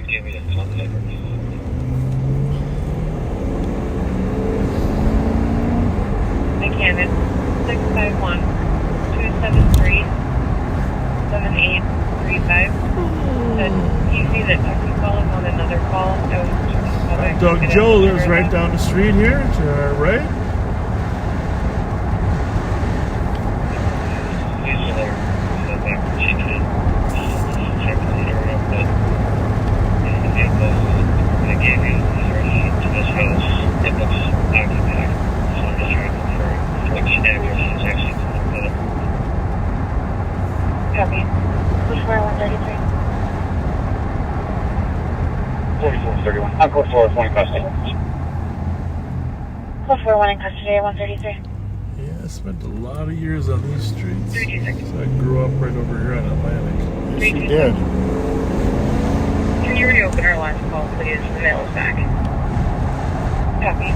[SPEAKER 12] Give me a contact.
[SPEAKER 16] Mechanic 651-273-7835. You see that taxi call is on another call.
[SPEAKER 3] Doug Joe lives right down the street here, to our right.
[SPEAKER 16] Copy. Push for 133.
[SPEAKER 12] 4431. I'm close for 20 custody.
[SPEAKER 16] Push for 1 in custody at 133.
[SPEAKER 3] Yes, spent a lot of years on these streets. So I grew up right over here on Atlantic.
[SPEAKER 1] Yes, you did.
[SPEAKER 16] Can you reopen our last call, please? The mail is back. Copy.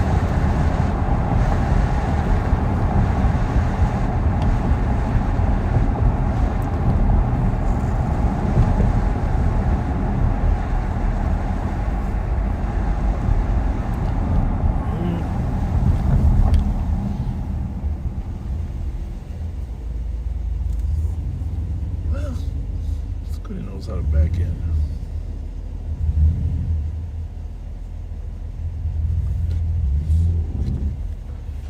[SPEAKER 3] He knows how to back in.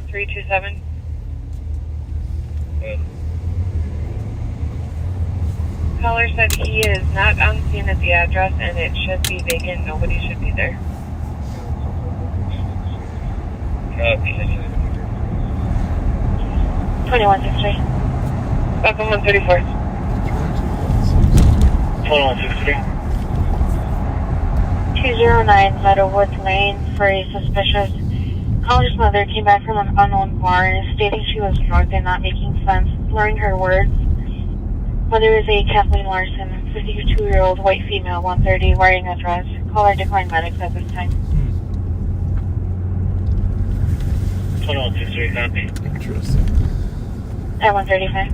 [SPEAKER 16] $327. Caller said he is not on scene at the address and it should be vacant. Nobody should be there.
[SPEAKER 5] 2163.
[SPEAKER 16] Welcome 134.
[SPEAKER 5] 2163. 209 Meadowwoods Lane for a suspicious. Caller's mother came back from an unknown bar stating she was drugged and not making sense, slurring her words. Mother is a Kathleen Larson, 52-year-old white female, 130, wearing a dress. Caller declined medics at this time.
[SPEAKER 15] 2163, copy.
[SPEAKER 3] Interesting.
[SPEAKER 5] At 135.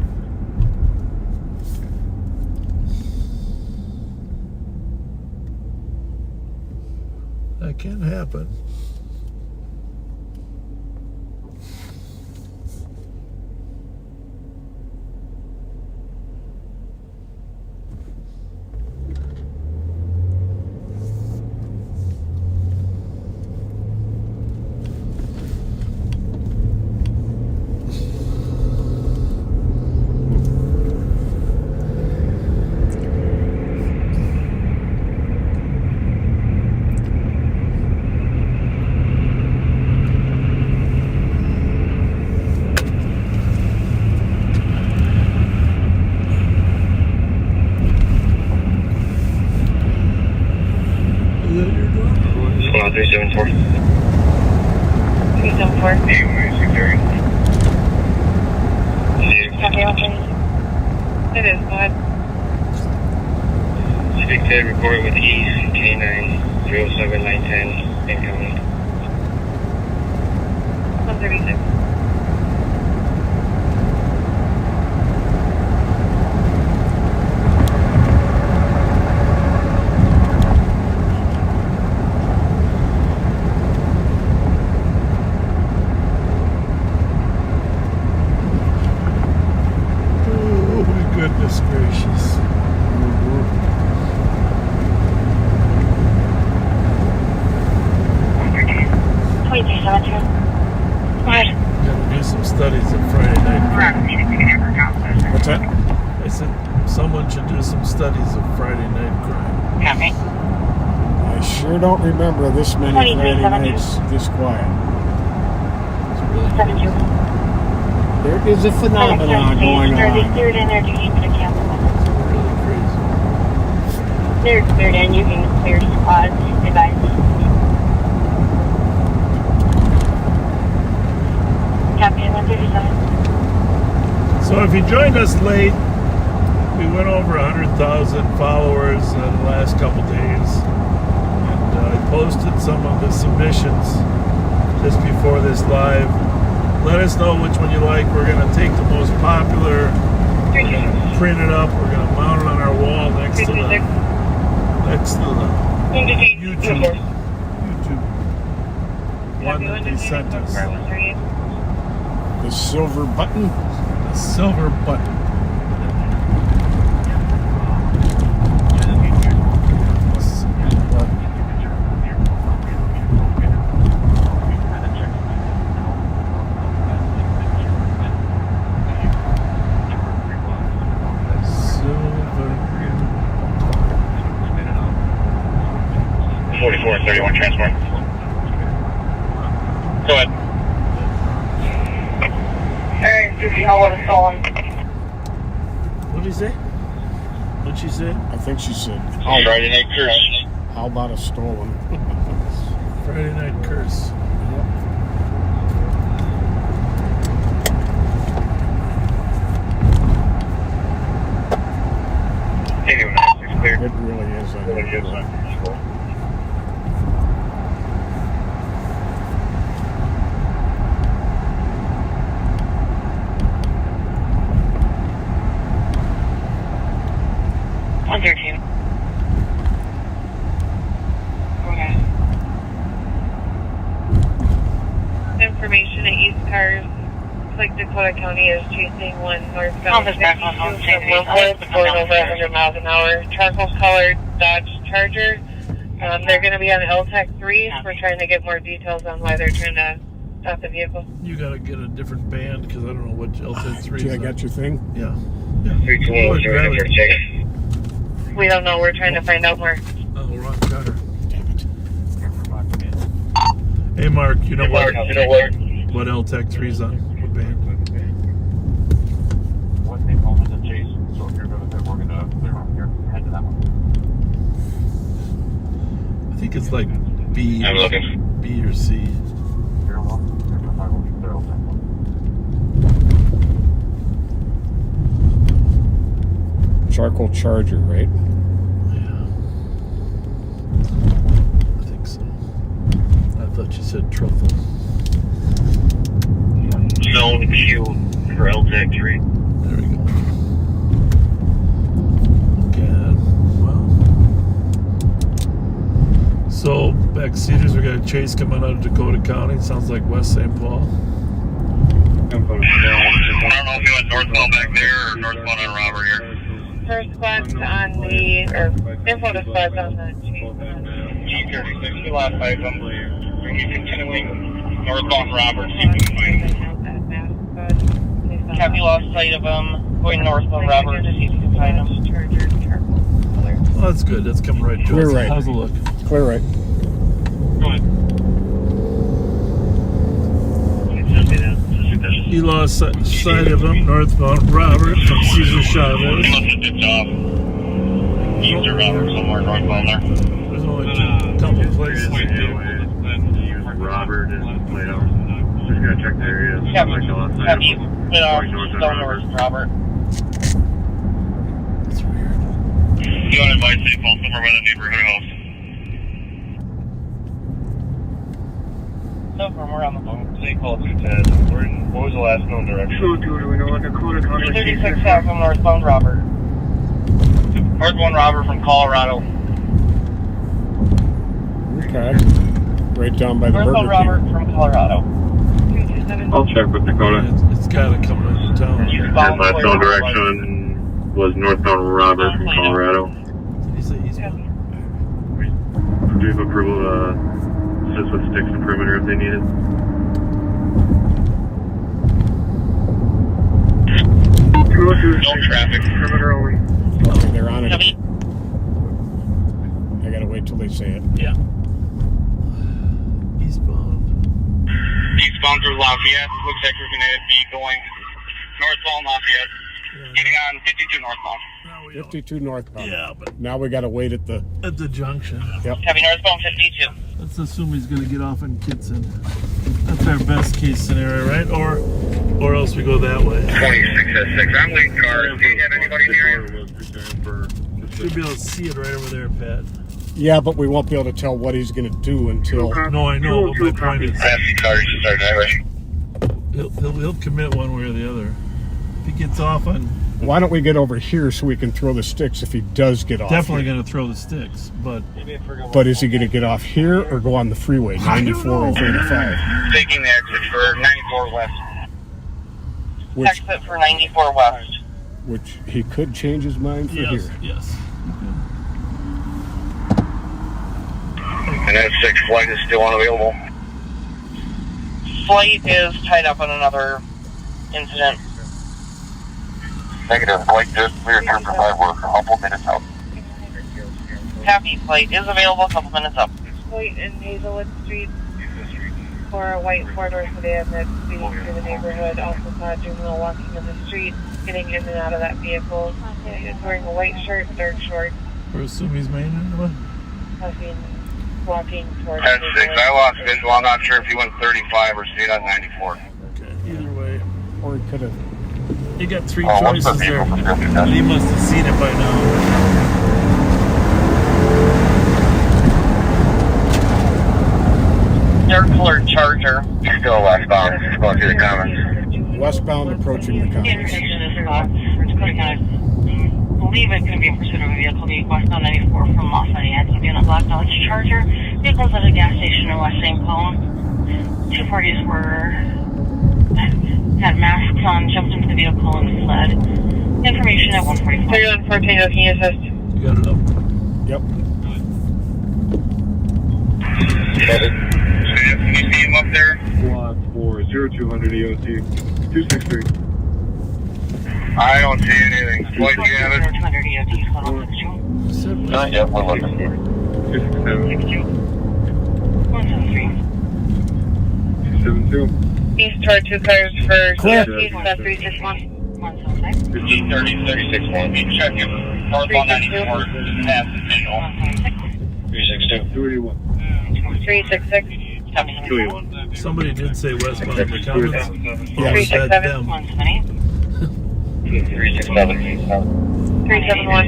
[SPEAKER 3] That can happen. Is that your door?
[SPEAKER 12] 374.
[SPEAKER 16] 374.
[SPEAKER 12] 81630.
[SPEAKER 16] Copy, 136. It is, go ahead.
[SPEAKER 12] Speak to report with East K9 07910 incoming.
[SPEAKER 16] 136.
[SPEAKER 3] Oh my goodness gracious.
[SPEAKER 5] 2372. Go ahead.
[SPEAKER 3] Gotta do some studies of Friday night crime.
[SPEAKER 1] What's that?
[SPEAKER 3] I said someone should do some studies of Friday night crime.
[SPEAKER 5] Copy.
[SPEAKER 1] I sure don't remember this many Friday nights this quiet.
[SPEAKER 3] It's really
[SPEAKER 5] 72.
[SPEAKER 1] There is a phenomenon going
[SPEAKER 5] They
[SPEAKER 1] on.
[SPEAKER 5] cleared in there to keep it a cancel.
[SPEAKER 3] really crazy.
[SPEAKER 5] They're cleared in. You can clear squads. Advise. Copy 137.
[SPEAKER 3] So if you joined us late, we went over 100,000 followers in the last couple days. And I posted some of the submissions just before this live. Let us know which one you like. We're going to take the most popular, we're going to print it up, we're going to mount it on our wall next to the YouTube one that they sent us.
[SPEAKER 1] The silver button.
[SPEAKER 3] The silver button. Silver.
[SPEAKER 12] 44 and 31 transport. Go ahead.
[SPEAKER 5] Alright, do you know what is stolen?
[SPEAKER 3] What did he say? What'd she say?
[SPEAKER 1] I think she said,
[SPEAKER 12] Friday night curse.
[SPEAKER 1] how about a stolen?
[SPEAKER 3] Friday night curse.
[SPEAKER 16] Information at East Cars. Looks like Dakota County is chasing one northbound 52 from Wilford, going over 100 miles an hour. Charcoal colored Dodge Charger. They're going to be on LTEC 3. So we're trying to get more details on why they're trying to stop the vehicle.
[SPEAKER 3] You got to get a different band because I don't know what LTEC 3 is.
[SPEAKER 1] I got your thing?
[SPEAKER 3] Yeah.
[SPEAKER 16] We don't know. We're trying to find out more.
[SPEAKER 3] Oh, wrong car. Hey Mark, you know what LTEC 3's on? What band?
[SPEAKER 12] What they call it a chase, so if you're going to we're gonna clear on here, head to that one.
[SPEAKER 3] I think it's like B or C.
[SPEAKER 1] Charcoal Charger, right?
[SPEAKER 3] I think so. I thought you said truffle.
[SPEAKER 12] Zone Q for LTEC 3.
[SPEAKER 3] There we go. Okay. Well. So, backseaters, we got a chase coming out of Dakota County. Sounds like West St. Paul.
[SPEAKER 12] I don't know if you went northbound back there or northbound on Robert here.
[SPEAKER 16] First squad's on the, or info to squad's on the chase.
[SPEAKER 12] G36, we lost sight of them. He's continuing northbound Robert.
[SPEAKER 5] Copy, lost sight of him. Going northbound Robert to see if you can find him.
[SPEAKER 3] Well, that's good. That's coming right to
[SPEAKER 1] Clear
[SPEAKER 3] us.
[SPEAKER 1] right.
[SPEAKER 3] How's it look?
[SPEAKER 1] Clear right.
[SPEAKER 12] Go ahead.
[SPEAKER 3] He lost sight of him, northbound Robert from Cesar Chavez.
[SPEAKER 12] He must have dipped off east of Robert somewhere northbound there.
[SPEAKER 3] There's only a couple places.
[SPEAKER 12] Robert is laid out. Just gonna check the area.
[SPEAKER 5] Have you been off north, Robert?
[SPEAKER 3] That's weird.
[SPEAKER 12] You want to invite St. Paul somewhere by the neighborhood house?
[SPEAKER 5] So from where on the phone?
[SPEAKER 12] St. Paul 210. What was the last known direction?
[SPEAKER 2] 202, do we know what Dakota County
[SPEAKER 5] 236 south from northbound Robert. Northbound Robert from Colorado.
[SPEAKER 1] Okay. Right down by the
[SPEAKER 5] Northbound
[SPEAKER 1] Burger King.
[SPEAKER 5] Robert from Colorado.
[SPEAKER 2] I'll check with Dakota.
[SPEAKER 3] It's got to come into town.
[SPEAKER 12] And last known direction was northbound Robert from Colorado.
[SPEAKER 3] Did he say eastbound?
[SPEAKER 12] Do you have approval to assist with sticks and perimeter if they need it? No traffic.
[SPEAKER 2] Perimeter only.
[SPEAKER 1] Okay, they're on it. I gotta wait till they say it.
[SPEAKER 3] Yeah. Eastbound.
[SPEAKER 12] Eastbound through Lafayette. Looks like we're going to be going northbound Lafayette. Getting on 52 northbound.
[SPEAKER 1] 52 northbound.
[SPEAKER 3] Yeah, but
[SPEAKER 1] now we gotta wait at the
[SPEAKER 3] junction.
[SPEAKER 1] Yep.
[SPEAKER 5] Heavy northbound 52.
[SPEAKER 3] Let's assume he's going to get off in Kitson. That's our best case scenario, right? Or else we go that way.
[SPEAKER 12] 26 at 6. I'm waiting cars. Do you have anybody near you?
[SPEAKER 3] Should be able to see it right over there, Pat.
[SPEAKER 1] Yeah, but we won't be able to tell what he's gonna do until.
[SPEAKER 3] No, I know, but my point is,
[SPEAKER 12] Ramsey cars just started highway.
[SPEAKER 3] he'll commit one way or the other. If he gets off on.
[SPEAKER 1] Why don't we get over here so we can throw the sticks if he does get off?
[SPEAKER 3] Definitely going to throw the sticks, but
[SPEAKER 1] is he going to get off here or go on the freeway, 94 and 35?
[SPEAKER 12] Taking the exit for 94 west.
[SPEAKER 5] Exit for 94 west.
[SPEAKER 1] Which he could change his mind for here.
[SPEAKER 3] Yes.
[SPEAKER 12] And that 6 flight is still unavailable.
[SPEAKER 5] Flight is tied up on another incident.
[SPEAKER 12] Negative. Flight just cleared here for 5 work. A couple minutes out.
[SPEAKER 5] Copy. Flight is available. A couple minutes up.
[SPEAKER 16] Flight in Hazelwood Street for a white four-door sedan that's speeding through the neighborhood. Also saw a juvenile walking in the street, getting in and out of that vehicle. He's wearing a white shirt, dark shorts.
[SPEAKER 3] We're assuming he's made it.
[SPEAKER 16] Walking towards
[SPEAKER 12] That's 6. I lost visual. I'm not sure if he went 35 or stayed on 94.
[SPEAKER 3] Okay. Either way.
[SPEAKER 1] Or he could have.
[SPEAKER 3] You got 3 choices there. He must have seen it by now.
[SPEAKER 5] dark colored Charger.
[SPEAKER 12] Still westbound, just going through the comments.
[SPEAKER 1] Westbound approaching the
[SPEAKER 5] The
[SPEAKER 1] comments.
[SPEAKER 5] intersection is Fox. Dakota County. I believe it's going to be in pursuit of a vehicle being westbound 94 from Lafayette. It'll be on a black Dodge Charger. Vehicles at a gas station in West St. Paul. 240s had masks on, jumped into the vehicle and fled. Information at 145.
[SPEAKER 16] 3114, can you assist?
[SPEAKER 3] You got it up.
[SPEAKER 1] Yep.
[SPEAKER 12] Can you see him up there?
[SPEAKER 2] Squad 4, 0200 EOT, 263.
[SPEAKER 12] I don't see anything. What do you have it?
[SPEAKER 5] 200 EOT,
[SPEAKER 12] Not yet, we're looking.
[SPEAKER 2] 267.
[SPEAKER 5] 173.
[SPEAKER 2] 272.
[SPEAKER 16] East toward 2 cars for
[SPEAKER 1] Clear.
[SPEAKER 16] East 361.
[SPEAKER 5] 175.
[SPEAKER 12] 30, 36, 1. Be checking. Northbound 94, past the visual. 362.
[SPEAKER 2] 281.
[SPEAKER 16] 366.
[SPEAKER 2] 281.
[SPEAKER 3] Somebody did say westbound in the comments.
[SPEAKER 1] Yeah.
[SPEAKER 3] Almost had
[SPEAKER 16] 367.
[SPEAKER 3] them.
[SPEAKER 5] 120.
[SPEAKER 12] 367.
[SPEAKER 16] 371.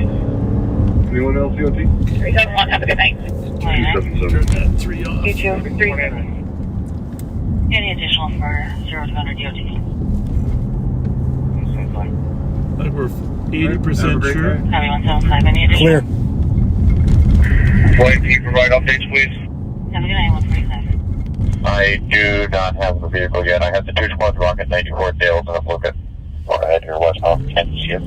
[SPEAKER 2] Anyone else EOT?
[SPEAKER 16] 371. Have a good night.
[SPEAKER 2] 377.
[SPEAKER 3] Turn that 3 off.
[SPEAKER 16] You too. 3.
[SPEAKER 5] Any additional for 0200 DOT?
[SPEAKER 3] I think we're 80% sure.
[SPEAKER 5] County 175. Any additional?
[SPEAKER 1] Clear.
[SPEAKER 12] White, can you provide updates, please?
[SPEAKER 5] Have a good night. 145.
[SPEAKER 12] I do not have the vehicle yet. I have the 2 squads rocket 94 Dales, and I'm looking ahead here westbound. Can't see it.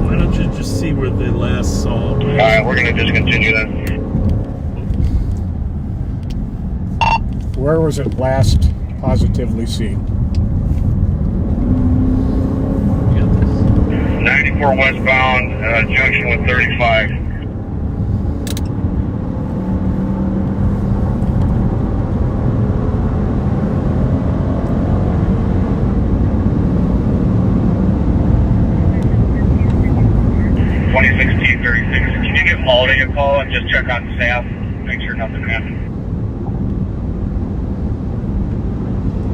[SPEAKER 3] Why don't you just see where they last saw him?
[SPEAKER 12] Alright, we're going to discontinue then.
[SPEAKER 1] Where was it last positively seen?
[SPEAKER 12] 94 westbound, junction with 35. Can you give Holiday a call and just check on staff? Make sure nothing happened.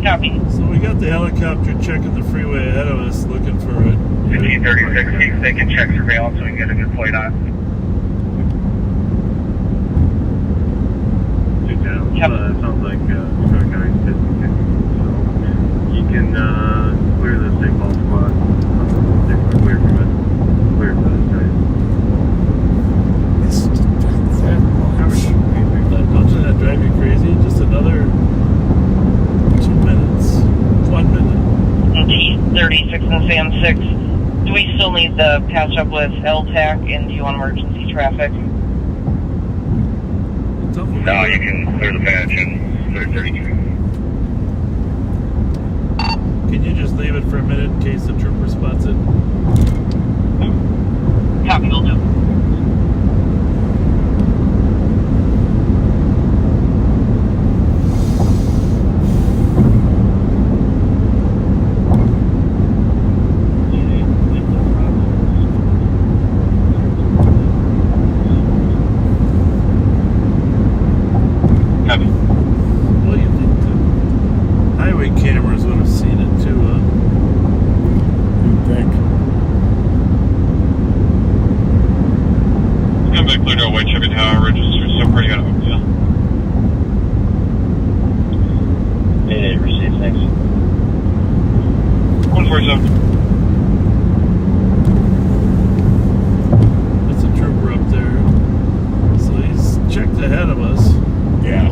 [SPEAKER 16] Copy.
[SPEAKER 3] So we got the helicopter checking the freeway ahead of us, looking for it.
[SPEAKER 12] 1536, they can check surveillance so we can get a good plate on.
[SPEAKER 2] Yep. Sounds like Dakota County's discontinued. So you can clear the St. Paul squad. Clear from it. Clear for this guy.
[SPEAKER 3] Doesn't that drive you crazy? Just another 2 minutes. 1 minute.
[SPEAKER 16] T36 and Sam 6. Do we still need the patch up with LTAC and do you want emergency traffic?
[SPEAKER 12] No, you can clear the patch and clear 33.
[SPEAKER 3] Can you just leave it for a minute in case the trooper spots it?
[SPEAKER 16] Copy, will do.
[SPEAKER 3] Well, you think the highway cameras would have seen it too, huh?
[SPEAKER 1] You'd think.
[SPEAKER 6] It's gonna be clear to a white Chevy Tower register, so pretty good. Yeah.
[SPEAKER 9] Hey, receive, thanks.
[SPEAKER 6] 147.
[SPEAKER 3] That's a trooper up there. So he's checked ahead of us.
[SPEAKER 1] Yeah.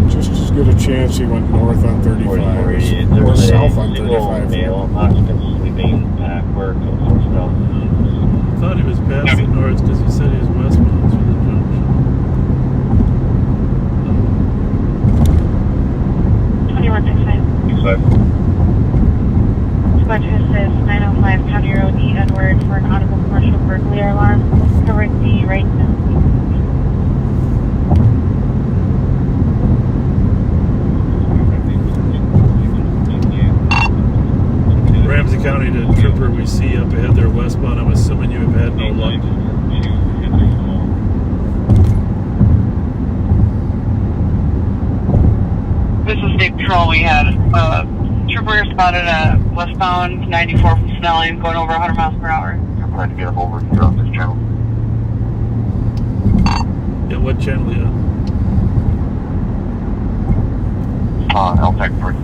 [SPEAKER 1] Just as good a chance he went north on 35 or south on 35.
[SPEAKER 9] Male occupant sleeping where
[SPEAKER 3] I thought he was passing north because he said he was westbound through the junction.
[SPEAKER 16] 2165. Squad 2 assists 905 County Road E. Edward for an audible commercial burglary alarm. Covering the right now.
[SPEAKER 3] Ramsey County to trooper we see up ahead there westbound. I'm assuming you have had no luck.
[SPEAKER 16] This is State Patrol. We had
[SPEAKER 5] Trooper spotted a westbound 94 from Snelling going over 100 miles per hour.
[SPEAKER 12] I'm trying to get him over here on this channel.
[SPEAKER 3] Yeah, what channel are you on?
[SPEAKER 12] LTAC 3.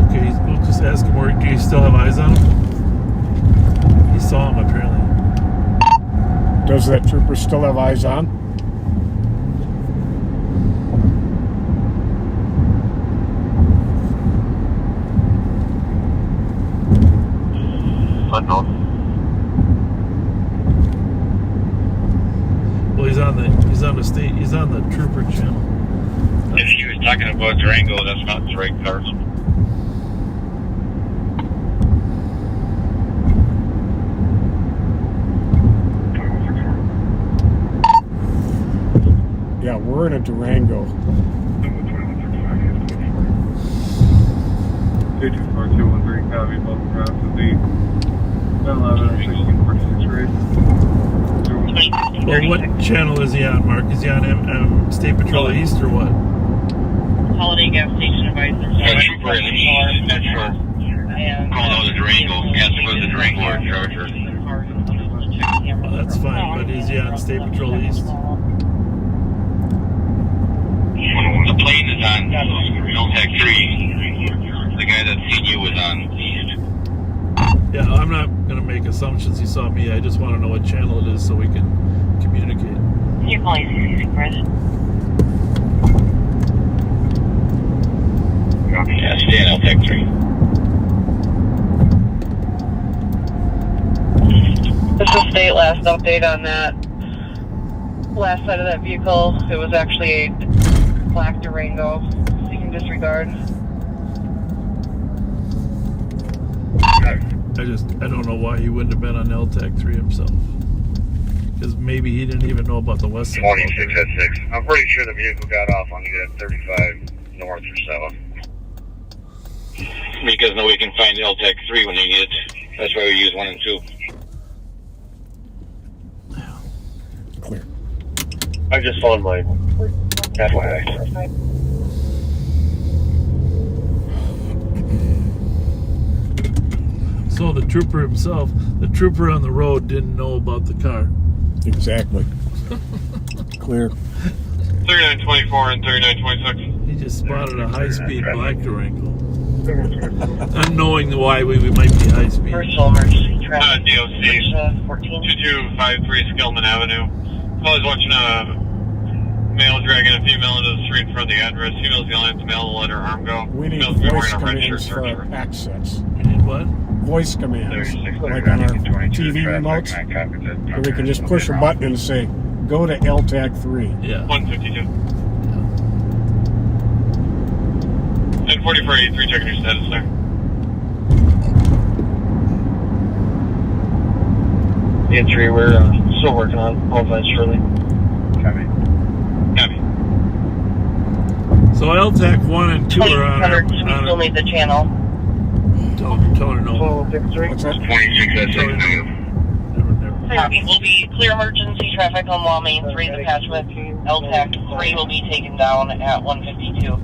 [SPEAKER 3] Okay, we'll just ask him where. Do you still have eyes on him? He saw him apparently.
[SPEAKER 1] Does that trooper still have eyes on?
[SPEAKER 12] Unknown.
[SPEAKER 3] Well, he's on the trooper channel.
[SPEAKER 12] If he was talking about Durango, that's not the right car.
[SPEAKER 1] Yeah, we're in a Durango.
[SPEAKER 2] 224-213, copy, both cross of the 11 and 1646 race.
[SPEAKER 3] Well, what channel is he on, Mark? Is he on State Patrol East or what?
[SPEAKER 5] Holiday gas station advisor.
[SPEAKER 12] Trooper in the east, Metro. Going out to Durango. He has to go to Durango or Charger.
[SPEAKER 3] Well, that's fine, but is he on State Patrol East?
[SPEAKER 12] The plane is on LTAC 3. The guy that seen you was on east.
[SPEAKER 3] Yeah, I'm not going to make assumptions he saw me. I just want to know what channel it is so we can communicate.
[SPEAKER 5] You're calling CCC President.
[SPEAKER 12] Yeah, stay on LTAC 3.
[SPEAKER 5] This is state last update on that last side of that vehicle. It was actually a black Durango. You can disregard.
[SPEAKER 3] I don't know why he wouldn't have been on LTAC 3 himself. Because maybe he didn't even know about the west side.
[SPEAKER 12] 26 at 6. I'm pretty sure the vehicle got off on either 35 north or south. Because nobody can find LTAC 3 when they need it. That's why we use 1 and 2.
[SPEAKER 1] Clear.
[SPEAKER 9] I just found mine. FYI.
[SPEAKER 3] So the trooper himself, the trooper on the road didn't know about the car.
[SPEAKER 1] Exactly. Clear.
[SPEAKER 6] 3924 and 3926.
[SPEAKER 3] He just spotted a high-speed black Durango. Unknowing why we might be high-speed.
[SPEAKER 5] Personal emergency traffic.
[SPEAKER 6] DOC 2253 Skillman Avenue. I was watching a male dragging a female into the street in front of the address. Female's yelling at the male to let her arm go.
[SPEAKER 1] We need
[SPEAKER 6] Female's been
[SPEAKER 1] voice
[SPEAKER 6] wearing a red
[SPEAKER 1] commands
[SPEAKER 6] shirt
[SPEAKER 1] for
[SPEAKER 6] search
[SPEAKER 1] our
[SPEAKER 6] her.
[SPEAKER 1] accents.
[SPEAKER 3] We need what?
[SPEAKER 1] Voice commands. Like on our TV remotes. Where we can just push a button and say, go to LTAC 3.
[SPEAKER 3] Yeah.
[SPEAKER 6] 152. And 4483, checking your status there.
[SPEAKER 9] The entry we're still working on. Apologize, Shirley.
[SPEAKER 6] Copy. Copy.
[SPEAKER 3] So LTAC 1 and 2 are on our...
[SPEAKER 5] We still need the channel.
[SPEAKER 3] Tell her no.
[SPEAKER 1] What's that?
[SPEAKER 12] 26 at 6.
[SPEAKER 5] Copy. Will be clear emergency traffic on Law Main 3's attachment. LTAC 3 will be taken down at 152.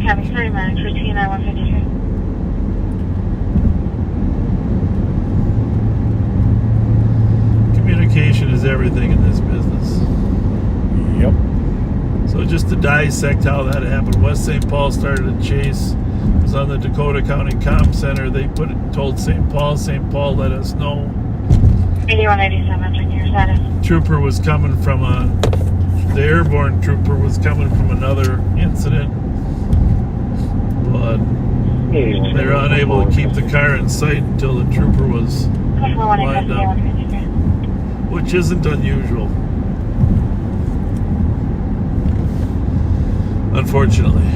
[SPEAKER 16] Copy, 30 minutes, routine at 152.
[SPEAKER 3] Communication is everything in this business.
[SPEAKER 1] Yep.
[SPEAKER 3] So just to dissect how that happened, West St. Paul started a chase. It was on the Dakota County Comm Center. They told St. Paul let us know.
[SPEAKER 16] 8187, checking your status.
[SPEAKER 3] Trooper was coming from the airborne trooper was coming from another incident. But they were unable to keep the car in sight until the trooper was lined up, which isn't unusual, unfortunately.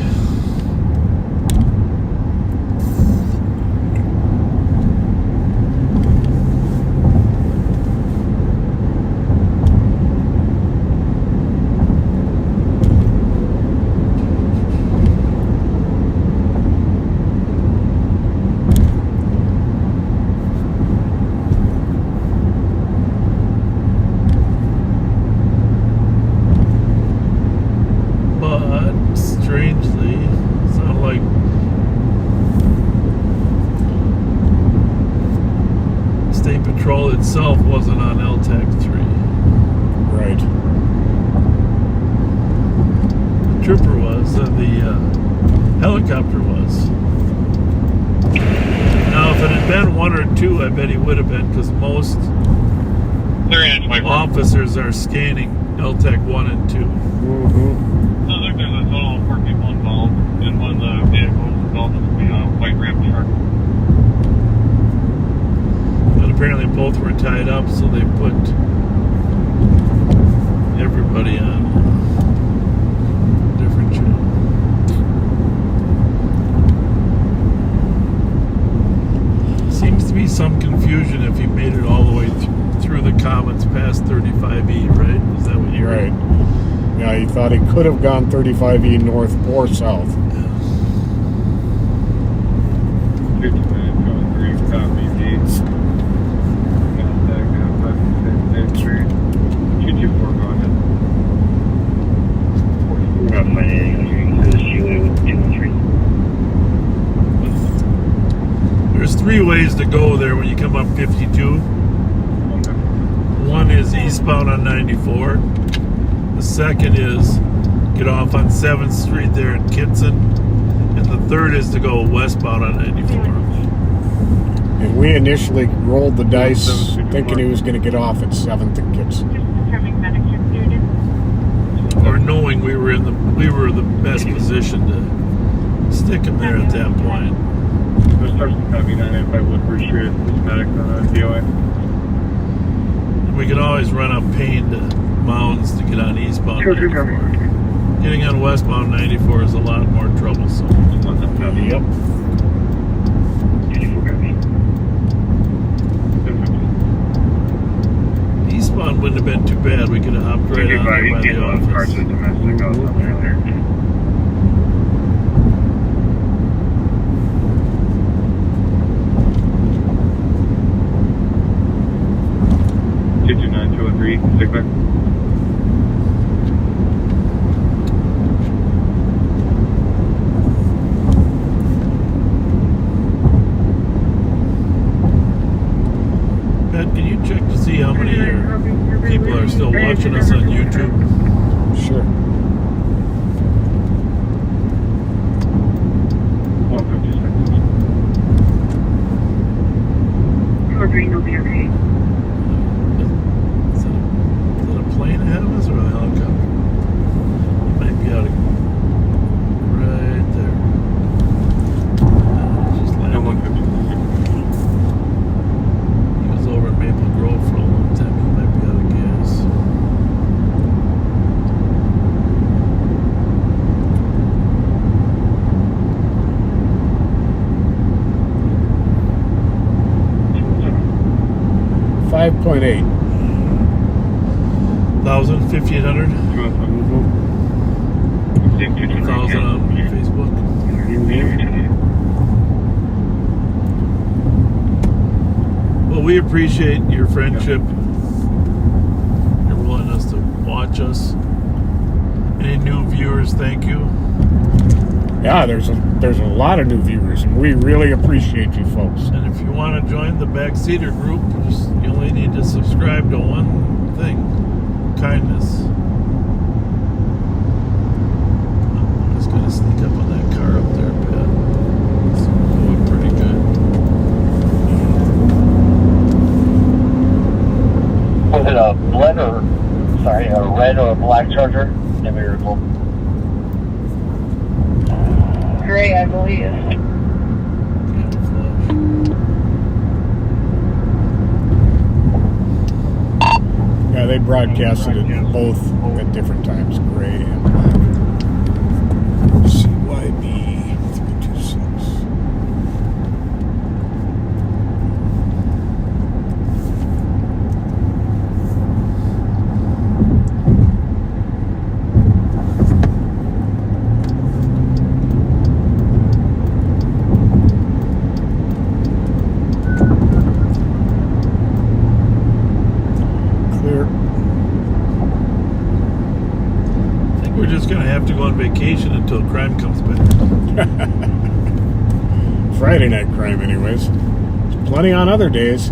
[SPEAKER 3] State Patrol itself wasn't on LTAC 3.
[SPEAKER 1] Right.
[SPEAKER 3] The trooper was, the helicopter was. Now, if it had been 1 or 2, I bet he would have been, because most officers are scanning LTAC 1 and 2.
[SPEAKER 1] Mm-hmm.
[SPEAKER 6] Sounds like there's a total of 4 people involved, and one of the vehicles involved in the white Ram truck.
[SPEAKER 3] But apparently both were tied up, so they put everybody on different channel. Seems to be some confusion if he made it all the way through the Commons past 35E, right? Is that what you're
[SPEAKER 1] right? Yeah, he thought he could have gone 35E north or south.
[SPEAKER 2] 59.3 copy D. Contact 563. 224, go ahead.
[SPEAKER 15] We're not finding anything on this Sheila with 213.
[SPEAKER 3] There's 3 ways to go there when you come up 52. One is eastbound on 94. The second is get off on 7th Street there in Kitson. And the third is to go westbound on 94.
[SPEAKER 1] And we initially rolled the dice thinking he was going to get off at 7th and Kitson.
[SPEAKER 3] Or knowing we were the best position to stick him there at that point.
[SPEAKER 2] There's Sergeant Copy 985 Woodward Street, medic on DOA.
[SPEAKER 3] We can always run up Payne to Mounds to get on eastbound 94. Getting on westbound 94 is a lot more troublesome.
[SPEAKER 1] Yep.
[SPEAKER 3] Eastbound wouldn't have been too bad. We could have hopped right on there by the office.
[SPEAKER 2] Stick back.
[SPEAKER 3] Pat, can you check to see how many people are still watching us on YouTube?
[SPEAKER 1] Sure.
[SPEAKER 8] Green will be okay.
[SPEAKER 3] Is that a plane ahead of us or a helicopter? It might be out of right there. Just landed. He was over at Maple Grove for a long time. He might be out of gas.
[SPEAKER 1] $5.8.
[SPEAKER 3] 1,000, 1,500? 1,000 on Facebook. Well, we appreciate your friendship, your willingness to watch us. Any new viewers, thank you.
[SPEAKER 1] Yeah, there's a lot of new viewers, and we really appreciate you folks.
[SPEAKER 3] And if you want to join the Backseater group, you only need to subscribe to one thing: kindness. I'm just going to sneak up on that car up there, Pat. It's going pretty good.
[SPEAKER 9] Was it a red or a black Charger? Never recall.
[SPEAKER 4] Gray, I believe.
[SPEAKER 1] Yeah, they broadcasted it both at different times, gray and black. CYB 326.
[SPEAKER 3] We're just going to have to go on vacation until crime comes back.
[SPEAKER 1] Friday night crime, anyways. There's plenty on other days.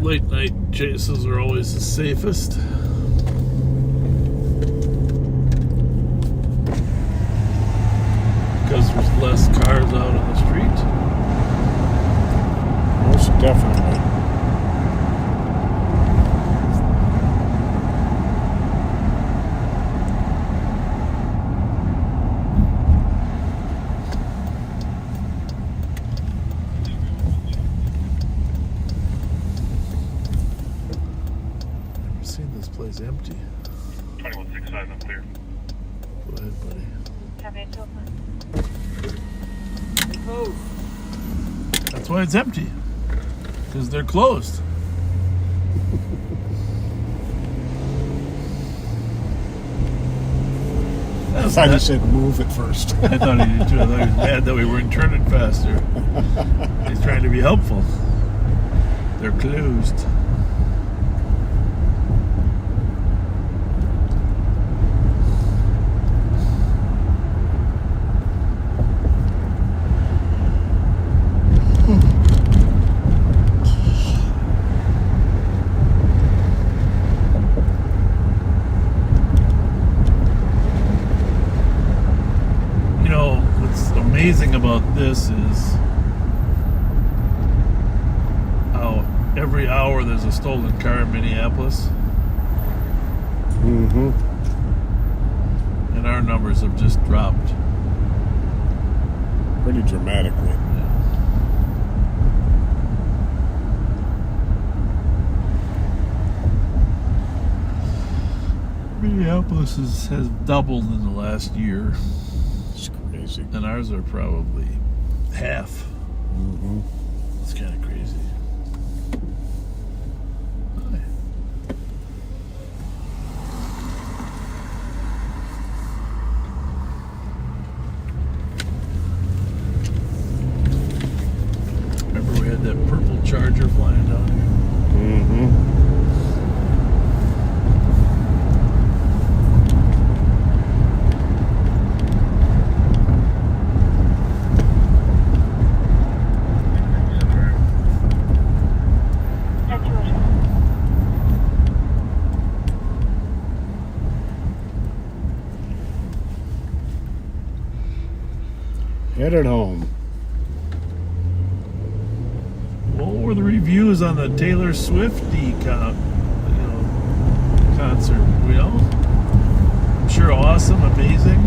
[SPEAKER 3] late night chases are always the safest. Because there's less cars out on the street.
[SPEAKER 1] Most definitely.
[SPEAKER 3] Never seen this place empty.
[SPEAKER 12] 2165, I'm clear.
[SPEAKER 3] Go ahead, buddy. That's why it's empty. Because they're closed.
[SPEAKER 1] I thought you said move at first.
[SPEAKER 3] I thought he did too. I thought he was mad that we weren't turning faster. He's trying to be helpful. They're closed. Amazing about this is how every hour there's a stolen car in Minneapolis.
[SPEAKER 1] Mm-hmm.
[SPEAKER 3] And our numbers have just dropped.
[SPEAKER 1] Pretty dramatically.
[SPEAKER 3] Minneapolis has doubled in the last year.
[SPEAKER 1] It's crazy.
[SPEAKER 3] And ours are probably half.
[SPEAKER 1] Mm-hmm.
[SPEAKER 3] It's kind of crazy. Hi. Remember we had that purple Charger flying down here?
[SPEAKER 1] Mm-hmm. Headed home.
[SPEAKER 3] What were the reviews on the Taylor Swiftie concert? You know, I'm sure awesome, amazing.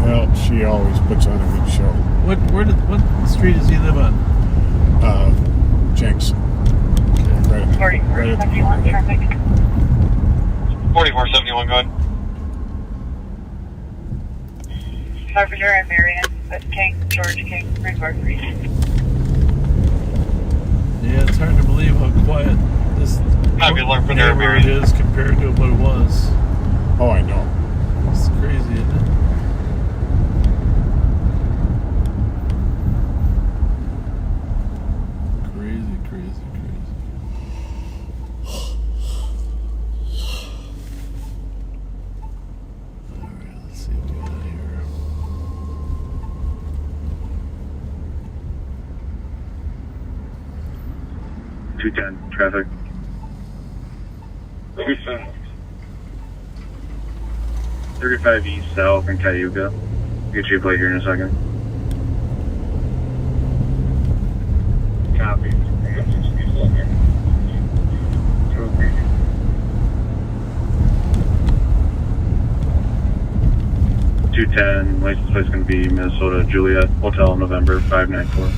[SPEAKER 1] Well, she always puts on a good show.
[SPEAKER 3] What street does he live on?
[SPEAKER 1] Jenks.
[SPEAKER 3] Okay.
[SPEAKER 1] Right.
[SPEAKER 5] 4471 traffic.
[SPEAKER 6] 4471, go ahead.
[SPEAKER 5] Carpenter and Marion, but King, George King, 343.
[SPEAKER 3] Yeah, it's hard to believe how quiet this neighborhood is compared to what it was.
[SPEAKER 1] Oh, I know.
[SPEAKER 3] It's crazy, isn't it? Crazy, crazy, crazy. Alright, let's see what we got here.
[SPEAKER 12] 210, traffic. 35 east, south in Cayuga. Get you a plate here in a second. Copy. 210, license plate's going to be Minnesota Juliet Hotel November 594.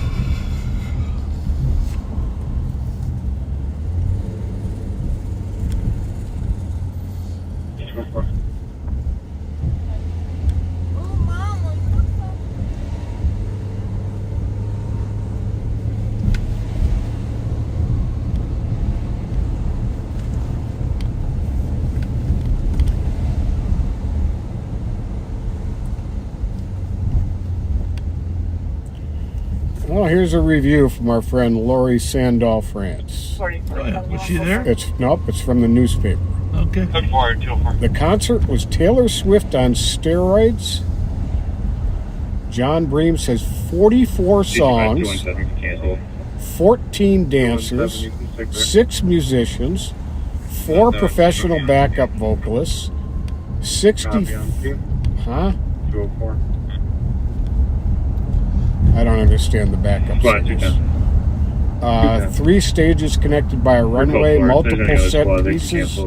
[SPEAKER 1] Well, here's a review from our friend Lori Sandow, France.
[SPEAKER 3] Oh, yeah. Was she there?
[SPEAKER 1] It's from the newspaper.
[SPEAKER 3] Okay.
[SPEAKER 1] The concert was Taylor Swift on steroids. John Bream says 44 songs, 14 dancers, 6 musicians, 4 professional backup vocalists, 60... Huh?
[SPEAKER 2] 204.
[SPEAKER 1] I don't understand the backup singers. 3 stages connected by a runway, multiple set pieces,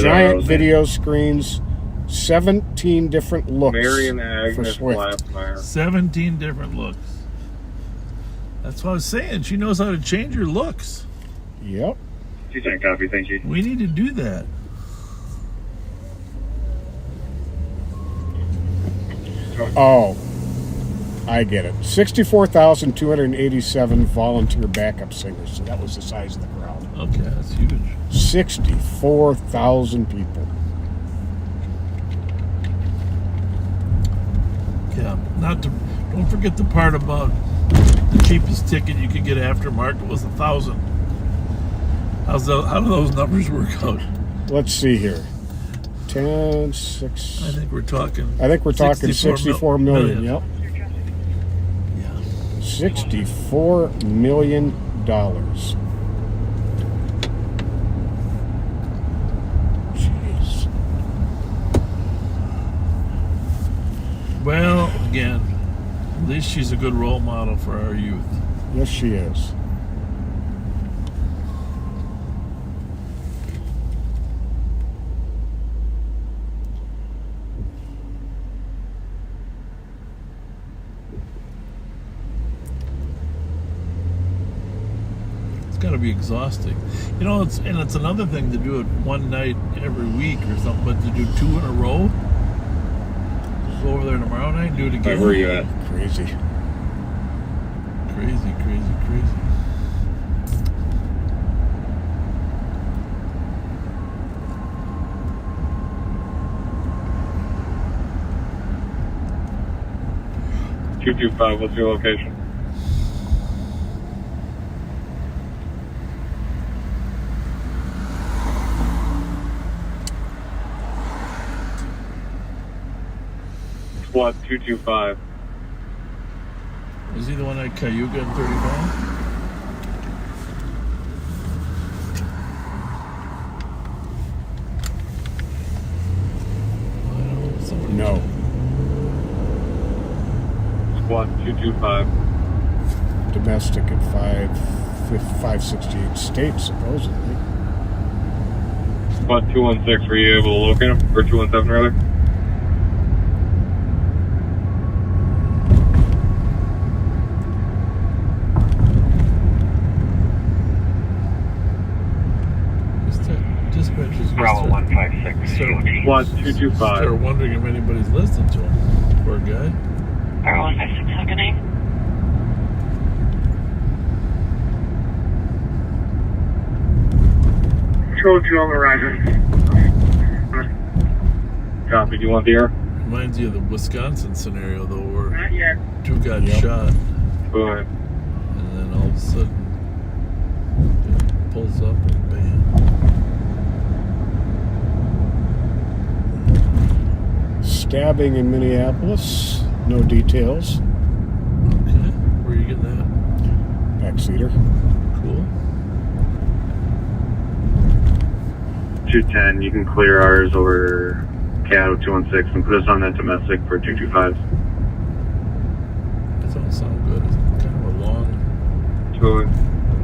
[SPEAKER 1] giant video screens, 17 different looks
[SPEAKER 2] Mary and
[SPEAKER 1] for
[SPEAKER 2] Agnes
[SPEAKER 1] Swift.
[SPEAKER 2] Glassmeyer.
[SPEAKER 3] 17 different looks. That's what I was saying. She knows how to change her looks.
[SPEAKER 1] Yep.
[SPEAKER 2] 210 copy, thank you.
[SPEAKER 3] We need to do that.
[SPEAKER 1] Oh, I get it. 64,287 volunteer backup singers. So that was the size of the crowd.
[SPEAKER 3] Okay, that's huge.
[SPEAKER 1] 64,000 people.
[SPEAKER 3] Yeah, don't forget the part about the cheapest ticket you could get aftermarket was $1,000. How do those numbers work out?
[SPEAKER 1] Let's see here. 10, 6.
[SPEAKER 3] I think we're talking
[SPEAKER 1] 64 million. Yep.
[SPEAKER 3] Yeah.
[SPEAKER 1] $64 million. Jeez.
[SPEAKER 3] Well, again, at least she's a good role model for our youth.
[SPEAKER 1] Yes, she is.
[SPEAKER 3] It's got to be exhausting. You know, it's another thing to do it one night every week or something, but to do 2 in a row, go over there tomorrow night and do it again.
[SPEAKER 2] Where are you at?
[SPEAKER 1] Crazy.
[SPEAKER 3] Crazy.
[SPEAKER 2] 225, what's your location? Squad 225.
[SPEAKER 3] Is he the one at Cayuga in 35?
[SPEAKER 1] No.
[SPEAKER 2] Squad 225.
[SPEAKER 1] Domestic at 568 states, supposedly.
[SPEAKER 2] Squad 216, were you able to locate him? Or 217, rather?
[SPEAKER 15] Bravo 156.
[SPEAKER 2] Squad 225.
[SPEAKER 3] They're wondering if anybody's listening to him. Poor guy.
[SPEAKER 5] Bravo 156, how can I?
[SPEAKER 2] Control 2 on the riser. Copy, do you want the air?
[SPEAKER 3] Reminds you of the Wisconsin scenario, though, where
[SPEAKER 2] Not yet.
[SPEAKER 3] 2 got shot.
[SPEAKER 2] Go ahead.
[SPEAKER 3] And then all of a sudden, it pulls up and bam.
[SPEAKER 1] Stabbing in Minneapolis. No details.
[SPEAKER 3] Okay. Where are you getting that?
[SPEAKER 1] Backseater.
[SPEAKER 3] Cool.
[SPEAKER 2] 210, you can clear ours over KO 216 and put us on that domestic for 225.
[SPEAKER 3] That don't sound good. It's kind of a long...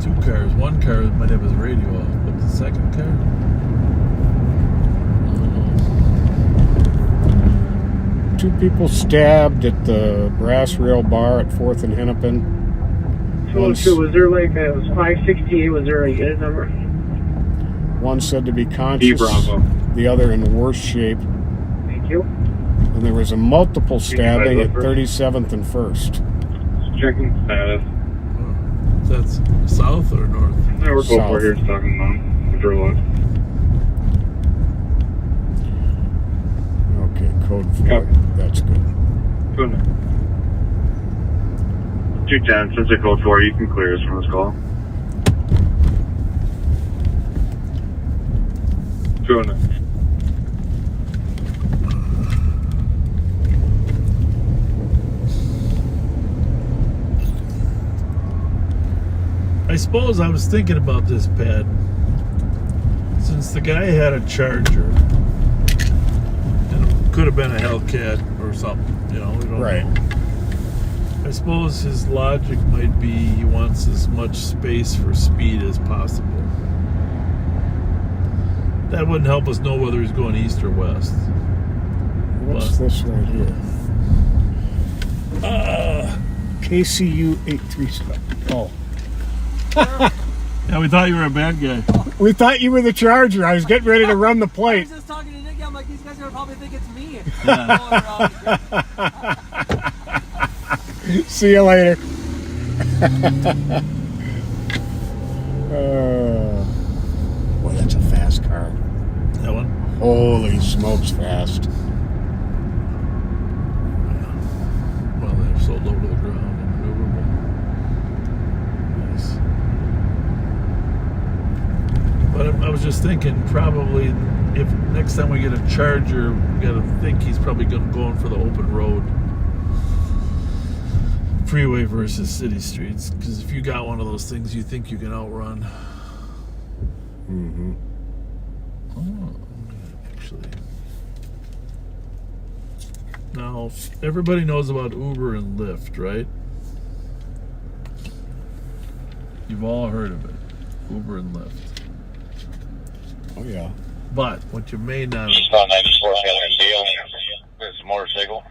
[SPEAKER 2] 2
[SPEAKER 3] cars. One car might have his radio off, but the second car...
[SPEAKER 1] Two people stabbed at the Brass Rail Bar at 4th and Hennepin.
[SPEAKER 10] 202, was there like it was 568? Was there a unit number?
[SPEAKER 1] One said to be conscious, the other in worse shape.
[SPEAKER 10] Thank you.
[SPEAKER 1] And there was a multiple stabbing at 37th and 1st.
[SPEAKER 2] Checking status.
[SPEAKER 3] That's south or north?
[SPEAKER 2] Yeah, we're both over here talking about control.
[SPEAKER 1] Okay, code 4. That's good.
[SPEAKER 2] Good. 210, since it's code 4, you can clear us from this call. 209.
[SPEAKER 3] suppose I was thinking about this, Pat. Since the guy had a Charger, and it could have been a Hellcat or something, we don't know. I suppose his logic might be he wants as much space for speed as possible. That wouldn't help us know whether he's going east or west.
[SPEAKER 1] What's this right here? KCU 837. Oh.
[SPEAKER 3] Yeah, we thought you were a bad guy.
[SPEAKER 1] We thought you were the Charger. I was getting ready to run the plate.
[SPEAKER 10] I was just talking to Nick. I'm like, these guys are gonna probably think it's me.
[SPEAKER 1] See you later. Boy, that's a fast car.
[SPEAKER 3] That one?
[SPEAKER 1] Holy smokes, fast.
[SPEAKER 3] Well, they're so low to the ground and maneuverable. Nice. But I was just thinking, probably, if next time we get a Charger, we got to think he's probably going for the open road. Freeway versus city streets, because if you got one of those things you think you can outrun.
[SPEAKER 1] Mm-hmm.
[SPEAKER 3] Oh, actually. Now, everybody knows about Uber and Lyft, right? You've all heard of it. Uber and Lyft.
[SPEAKER 1] Oh, yeah.
[SPEAKER 3] But what you may not have...
[SPEAKER 12] Eastbound 94 from Dale. There's a motorcycle.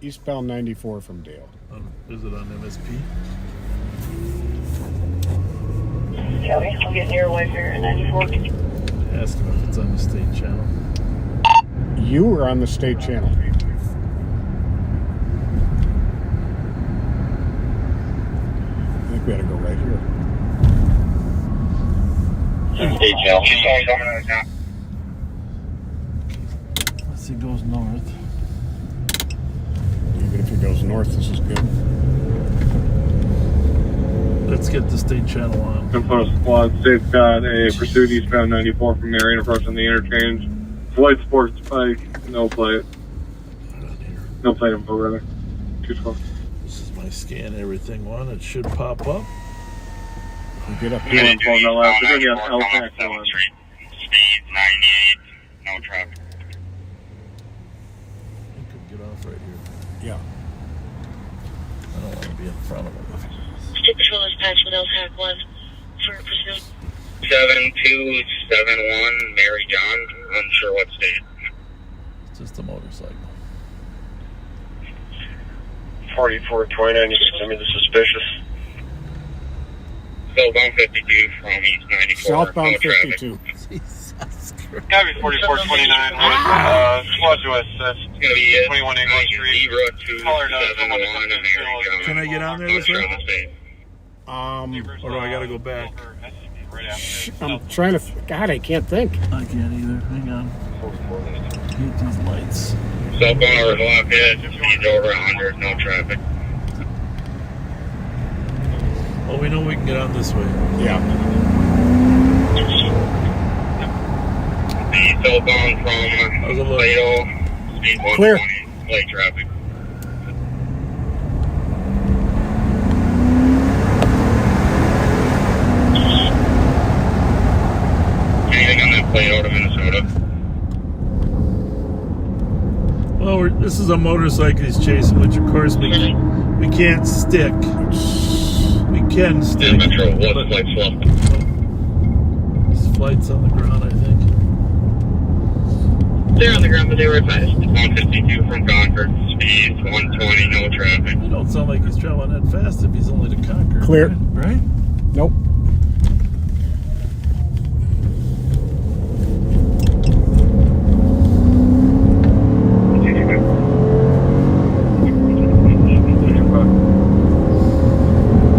[SPEAKER 1] Eastbound 94 from Dale.
[SPEAKER 3] Is it on MSP?
[SPEAKER 4] Yeah, I'll get near Wi-Fi 94.
[SPEAKER 3] Ask him if it's on the state channel.
[SPEAKER 1] You were on the state channel. I think we had to go right here.
[SPEAKER 12] State channel.
[SPEAKER 3] Let's see, goes north.
[SPEAKER 1] Even if it goes north, this is good.
[SPEAKER 3] Let's get the state channel on.
[SPEAKER 2] Info squad, state's got a pursuit eastbound 94 from Marion approaching the interchange. Flight sports bike, no plate. No plate info, rather. 212.
[SPEAKER 3] This is my scan everything one. It should pop up.
[SPEAKER 1] We get up
[SPEAKER 12] here.
[SPEAKER 2] Speed 98,
[SPEAKER 12] no traffic.
[SPEAKER 3] You could get off right here.
[SPEAKER 1] Yeah.
[SPEAKER 3] I don't want to be in front of him.
[SPEAKER 5] State Patrol dispatch with LTAC 1 for pursuit.
[SPEAKER 12] 7271 Mary John, unsure what state.
[SPEAKER 3] It's just a motorcycle.
[SPEAKER 12] 4429, you can send me the suspicious. Southbound 52 from East 94.
[SPEAKER 1] Southbound
[SPEAKER 12] no
[SPEAKER 1] 52.
[SPEAKER 3] Jesus Christ.
[SPEAKER 6] Gotta be 4429. Squad to assist.
[SPEAKER 12] It's gonna be
[SPEAKER 6] 21 English Street.
[SPEAKER 12] Zebra
[SPEAKER 6] 271
[SPEAKER 12] 271.
[SPEAKER 3] Can I get on there this way?
[SPEAKER 1] Or
[SPEAKER 3] Or do I gotta go back?
[SPEAKER 1] I'm trying to... God, I can't think.
[SPEAKER 3] I can't either. Hang on. Hit these lights.
[SPEAKER 12] Southbound or Lafayette, speeds over 100, no traffic.
[SPEAKER 3] Well, we know we can get on this way.
[SPEAKER 1] Yeah.
[SPEAKER 12] The southbound from Plato, speed 120,
[SPEAKER 1] Clear.
[SPEAKER 12] light traffic. Anything on that Plato to Minnesota?
[SPEAKER 3] Well, this is a motorcycle he's chasing, which of course we can't stick. We can stick.
[SPEAKER 12] Metro, what's flight slow?
[SPEAKER 3] This flight's on the ground, I think.
[SPEAKER 5] They're on the ground, but they were advised.
[SPEAKER 12] 152 from Concord, speed 120, no traffic.
[SPEAKER 3] It don't sound like he's traveling that fast if he's only to Concord.
[SPEAKER 1] Clear.
[SPEAKER 3] Right?
[SPEAKER 1] Nope.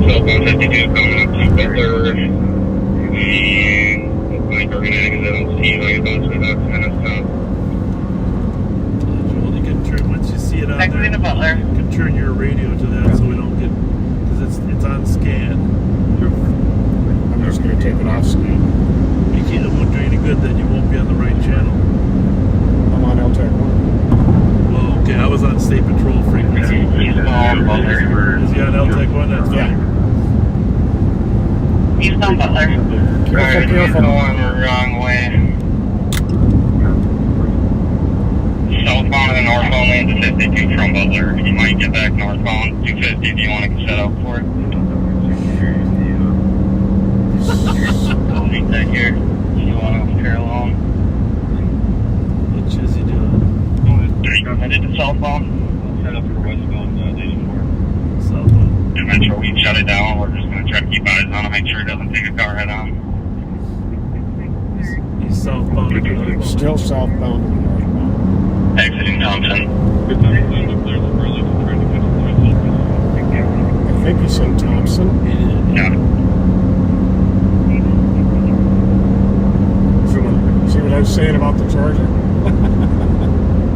[SPEAKER 12] Southbound 52 coming up to Butler. And looks like we're gonna exit. I don't see like about 2 minutes stop.
[SPEAKER 3] Joel, you can turn, once you see it on
[SPEAKER 5] Next
[SPEAKER 3] there,
[SPEAKER 5] in the Butler.
[SPEAKER 3] you can turn your radio to that so we don't get, because it's on scan.
[SPEAKER 1] I'm just going to take it off scan.
[SPEAKER 3] You can't, it won't do any good, then you won't be on the right channel.
[SPEAKER 1] I'm on LTAC 1.
[SPEAKER 3] Well, okay, I was on State Patrol frequency. Is he on LTAC 1? That's fine.
[SPEAKER 5] Eastbound Butler.
[SPEAKER 1] Careful.
[SPEAKER 9] Going the wrong way. Southbound and northbound lane to 52 from Butler. You might get back northbound 250 if you want to set up for it. I'll meet that here. You want to pair along?
[SPEAKER 3] What is he doing?
[SPEAKER 9] Headed to southbound.
[SPEAKER 12] Set up for westbound Nation 4.
[SPEAKER 3] Southbound.
[SPEAKER 9] New Metro, we shut it down. We're just going to try to keep eyes on it, make sure it doesn't take a car head on.
[SPEAKER 3] He's southbound.
[SPEAKER 1] Still southbound and northbound.
[SPEAKER 9] Exiting Thompson.
[SPEAKER 1] I think he said Thompson.
[SPEAKER 3] He did.
[SPEAKER 9] Yeah.
[SPEAKER 1] See what I was saying about the Charger?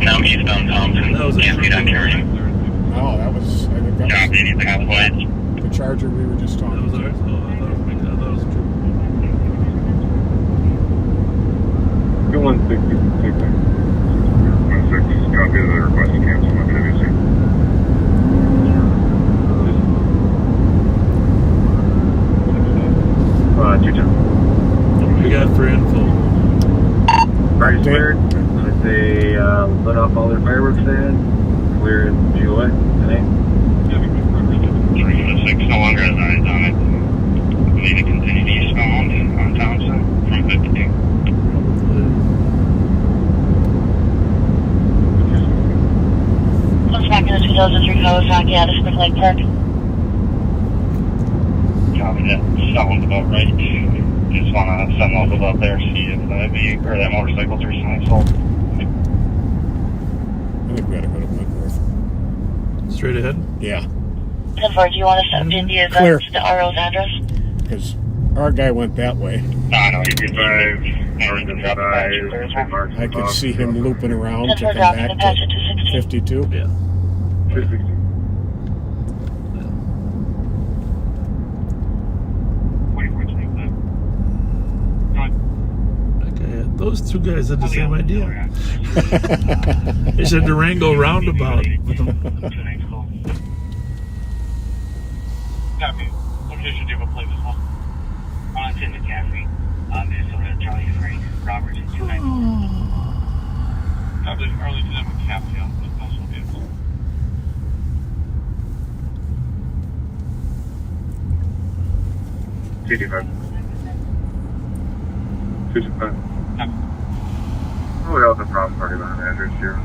[SPEAKER 9] Now eastbound Thompson.
[SPEAKER 3] That was a
[SPEAKER 9] Can't see that carrying.
[SPEAKER 1] No, that was, I think that
[SPEAKER 9] Copy, anything else, White?
[SPEAKER 1] was the Charger we were just
[SPEAKER 3] That
[SPEAKER 1] talking
[SPEAKER 3] was
[SPEAKER 1] about.
[SPEAKER 3] ours? Oh, I thought it was true.
[SPEAKER 2] Go 160, take that. 160, copy of the request to cancel my previously.
[SPEAKER 3] What we got for info?
[SPEAKER 2] Party cleared. They lit off all their fireworks then. Clear in GOA today.
[SPEAKER 9] 306, no longer has eyes on it. We need to continue eastbound on Thompson from 52.
[SPEAKER 5] Let's back in the 2003 Kawasaki out of Spring Lake Park.
[SPEAKER 9] Copy that. Sounds about right. Just want to send locals up there, see if that motorcycle's recently sold.
[SPEAKER 1] I think we gotta go to Wentworth.
[SPEAKER 3] Straight ahead?
[SPEAKER 1] Yeah.
[SPEAKER 5] 10-4, do you want to set up India's
[SPEAKER 1] Clear.
[SPEAKER 5] the RO's address?
[SPEAKER 1] Because our guy went that way.
[SPEAKER 9] No, you can drive.
[SPEAKER 1] I could see him looping around to
[SPEAKER 5] 10-4,
[SPEAKER 1] come
[SPEAKER 5] dropping the
[SPEAKER 1] back
[SPEAKER 5] patch
[SPEAKER 1] to
[SPEAKER 5] at 216.
[SPEAKER 1] 52.
[SPEAKER 3] Yeah.
[SPEAKER 2] 260.
[SPEAKER 3] Okay, those two guys had the same idea. They said Durango roundabout.
[SPEAKER 6] Copy. Location, do you have a play this one?
[SPEAKER 15] It's in McCaffrey, Minnesota, Charlie Frank, Roberts, and 294.
[SPEAKER 6] Copy. Arlington and McCaffrey on the postal vehicle.
[SPEAKER 2] $225. Oh, we also problem party behind the address here.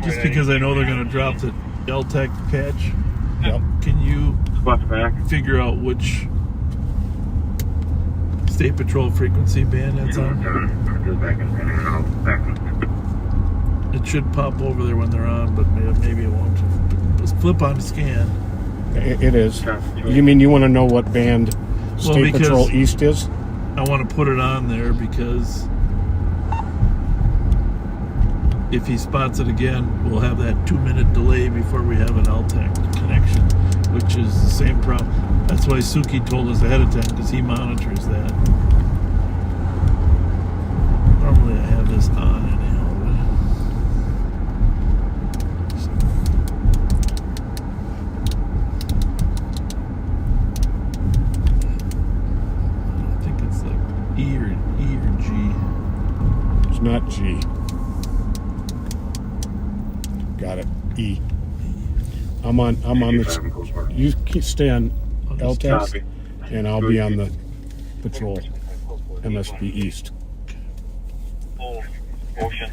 [SPEAKER 3] Just because I know they're going to drop the LTEC patch,
[SPEAKER 1] Yep.
[SPEAKER 3] can you
[SPEAKER 2] back.
[SPEAKER 3] figure out which State Patrol frequency band it's on? It should pop over there when they're on, but maybe it won't. Just flip on scan.
[SPEAKER 1] It is. You mean you want to know what band State Patrol East is?
[SPEAKER 3] I want to put it on there because if he spots it again, we'll have that 2-minute delay before we have an LTEC connection, which is the same problem. That's why Suki told us ahead of time, because he monitors that. Normally I have this on anyhow. I think it's like E or G.
[SPEAKER 1] It's not G. Got it. E. I'm on this. You stay on LTEC, and I'll be on the patrol. MSP East.
[SPEAKER 9] Ocean.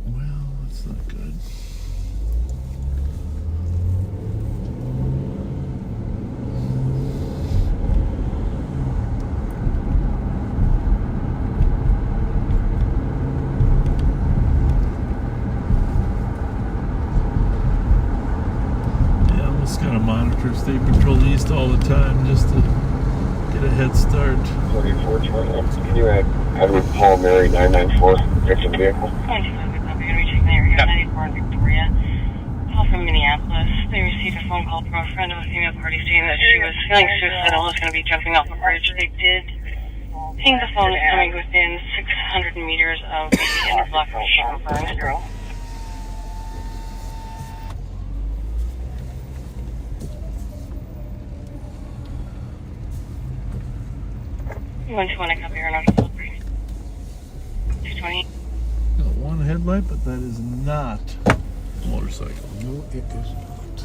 [SPEAKER 3] Well, that's not good. Monitor State Patrol East all the time just to get a head start.
[SPEAKER 12] 4420. Can you add Edward Paul Mary 994 victim vehicle?
[SPEAKER 5] Reaching the area 94 in Victoria. Call from Minneapolis. They received a phone call from a friend of a female party stating that she was feeling suicidal, was going to be jumping off a bridge. They did Ping the phone is coming within 600 meters of the interblock of Sherburne. 121, I copy your notice. 220.
[SPEAKER 3] Got one headlight, but that is not a motorcycle.
[SPEAKER 1] No, it is not.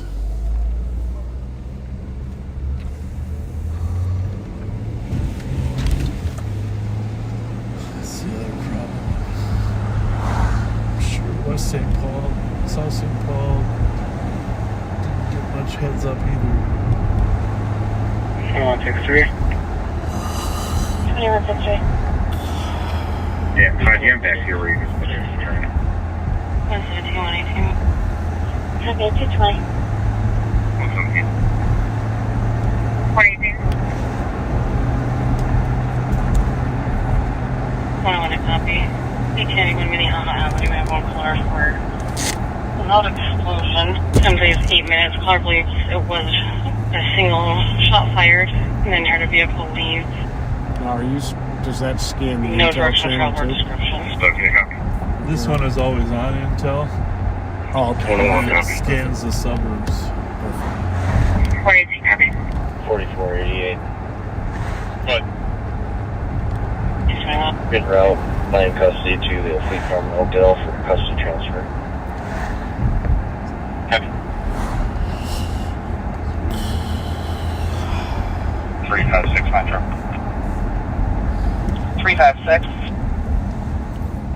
[SPEAKER 3] That's the other problem. I'm sure West St. Paul, South St. Paul didn't get much heads up either.
[SPEAKER 9] 163.
[SPEAKER 5] 2163.
[SPEAKER 12] Yeah, Todd, you're back here where you just put it in turn.
[SPEAKER 5] 117, 118. Copy, 220.
[SPEAKER 12] 117.
[SPEAKER 5] 418. 101 to copy. 1891 Minnehaha Avenue. We have one caller for a loud explosion. 10 days, 8 minutes. Caller believes it was a single shot fired and then heard a vehicle leave.
[SPEAKER 1] Now, does that scan the
[SPEAKER 5] No
[SPEAKER 1] intel
[SPEAKER 5] direction,
[SPEAKER 1] channel
[SPEAKER 5] travel,
[SPEAKER 1] too?
[SPEAKER 5] description.
[SPEAKER 12] Okay, copy.
[SPEAKER 3] This one is always on Intel.
[SPEAKER 1] Oh, okay.
[SPEAKER 12] 101,
[SPEAKER 3] It
[SPEAKER 12] copy.
[SPEAKER 3] scans the suburbs.
[SPEAKER 5] 418, copy.
[SPEAKER 9] 4488.
[SPEAKER 12] But
[SPEAKER 5] 221.
[SPEAKER 9] Good route. Line custody to the Fleet Farm in Oakdale for custody transfer.
[SPEAKER 12] Copy. 356 Metro.
[SPEAKER 9] 356.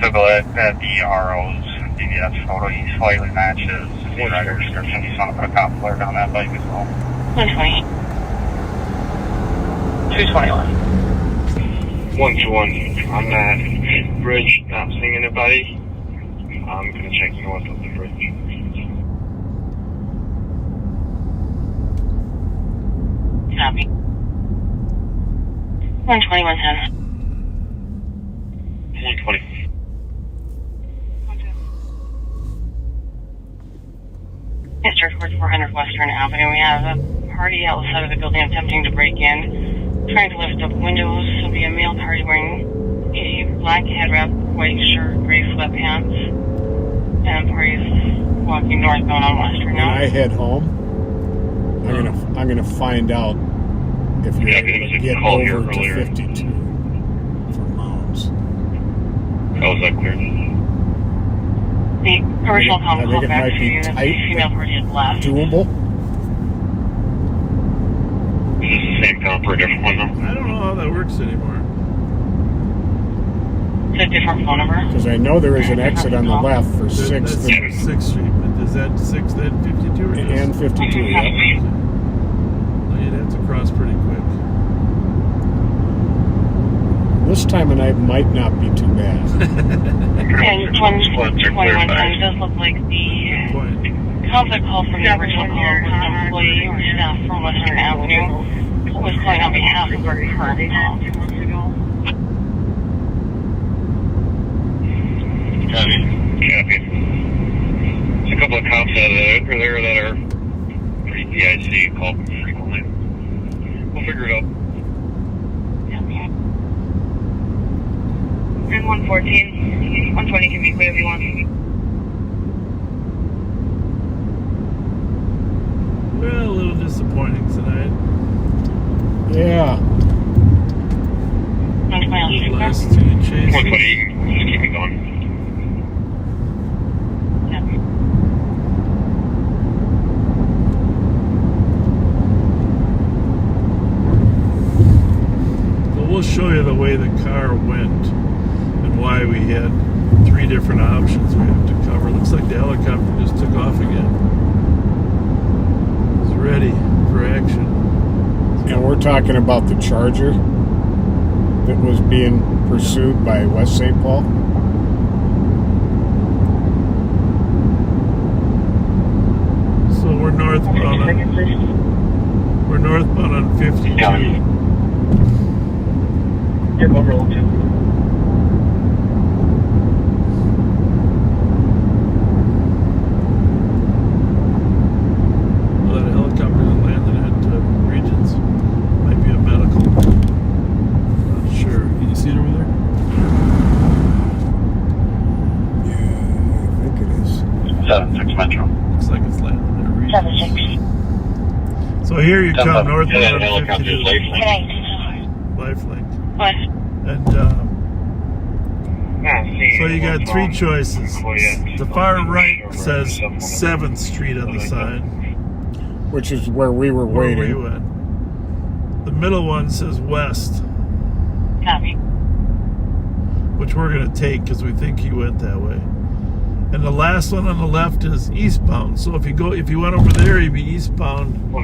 [SPEAKER 12] Took a look at the RO's DVS photo. He slightly matches the rider description. He's going to put a cop alert on that bike as well.
[SPEAKER 5] 120.
[SPEAKER 9] 221.
[SPEAKER 12] 121. On that bridge, not seeing anybody. I'm going to check north of the bridge.
[SPEAKER 5] Copy. 120, 110.
[SPEAKER 12] 120.
[SPEAKER 5] District towards 400 Western Avenue. We have a party outside of the building attempting to break in, trying to lift up windows. There'll be a male party wearing a black head wrap, white shirt, gray sweatpants, and party's walking northbound on Western
[SPEAKER 1] When
[SPEAKER 5] now.
[SPEAKER 1] I head home, I'm gonna find out if you're able to get over to 52 for Mounds.
[SPEAKER 12] How was that cleared?
[SPEAKER 5] The original
[SPEAKER 1] I
[SPEAKER 5] call
[SPEAKER 1] think
[SPEAKER 5] called
[SPEAKER 1] it
[SPEAKER 5] back
[SPEAKER 1] might
[SPEAKER 5] to
[SPEAKER 1] be
[SPEAKER 5] you that the
[SPEAKER 1] tight,
[SPEAKER 5] female party had left.
[SPEAKER 1] Doable.
[SPEAKER 12] Is this the same cop or a different one though?
[SPEAKER 3] I don't know how that works anymore.
[SPEAKER 5] It's a different phone number.
[SPEAKER 1] Because I know there is an exit on the left for
[SPEAKER 3] That's
[SPEAKER 1] 6th
[SPEAKER 3] 6th Street, but is that 6th and 52 or just?
[SPEAKER 1] and 52. Yep.
[SPEAKER 3] Well, you'd have to cross pretty quick.
[SPEAKER 1] This time of night might not be too bad.
[SPEAKER 5] And 121 times does look like the conflict call from the original call was an employee or staff from Western Avenue who was calling on behalf of our current call.
[SPEAKER 12] Copy. There's a couple of cops out of there that are pretty PIC, call them frequently. We'll figure it out.
[SPEAKER 5] And 114, 120 can be whatever you want.
[SPEAKER 3] Well, a little disappointing tonight.
[SPEAKER 1] Yeah.
[SPEAKER 5] 120
[SPEAKER 3] Last two chases.
[SPEAKER 12] 120, just keep it going.
[SPEAKER 3] We'll show you the way the car went and why we had 3 different options we have to cover. Looks like the helicopter just took off again. It's ready for action.
[SPEAKER 1] And we're talking about the Charger that was being pursued by West St. Paul.
[SPEAKER 3] So we're northbound on 52.
[SPEAKER 9] You're over level 2.
[SPEAKER 3] Well, that helicopter that landed at Regents might be a medical. Not sure. Can you So here you come north of
[SPEAKER 12] helicopter
[SPEAKER 3] 52. Lifelink.
[SPEAKER 5] What?
[SPEAKER 3] And so you got three choices. The far right says 7th Street on the sign,
[SPEAKER 1] which is where we were waiting.
[SPEAKER 3] Where we went. The middle one says west,
[SPEAKER 5] Copy.
[SPEAKER 3] which we're going to take because we think he went that way. And the last one on the left is eastbound. So if you went over there, he'd be eastbound.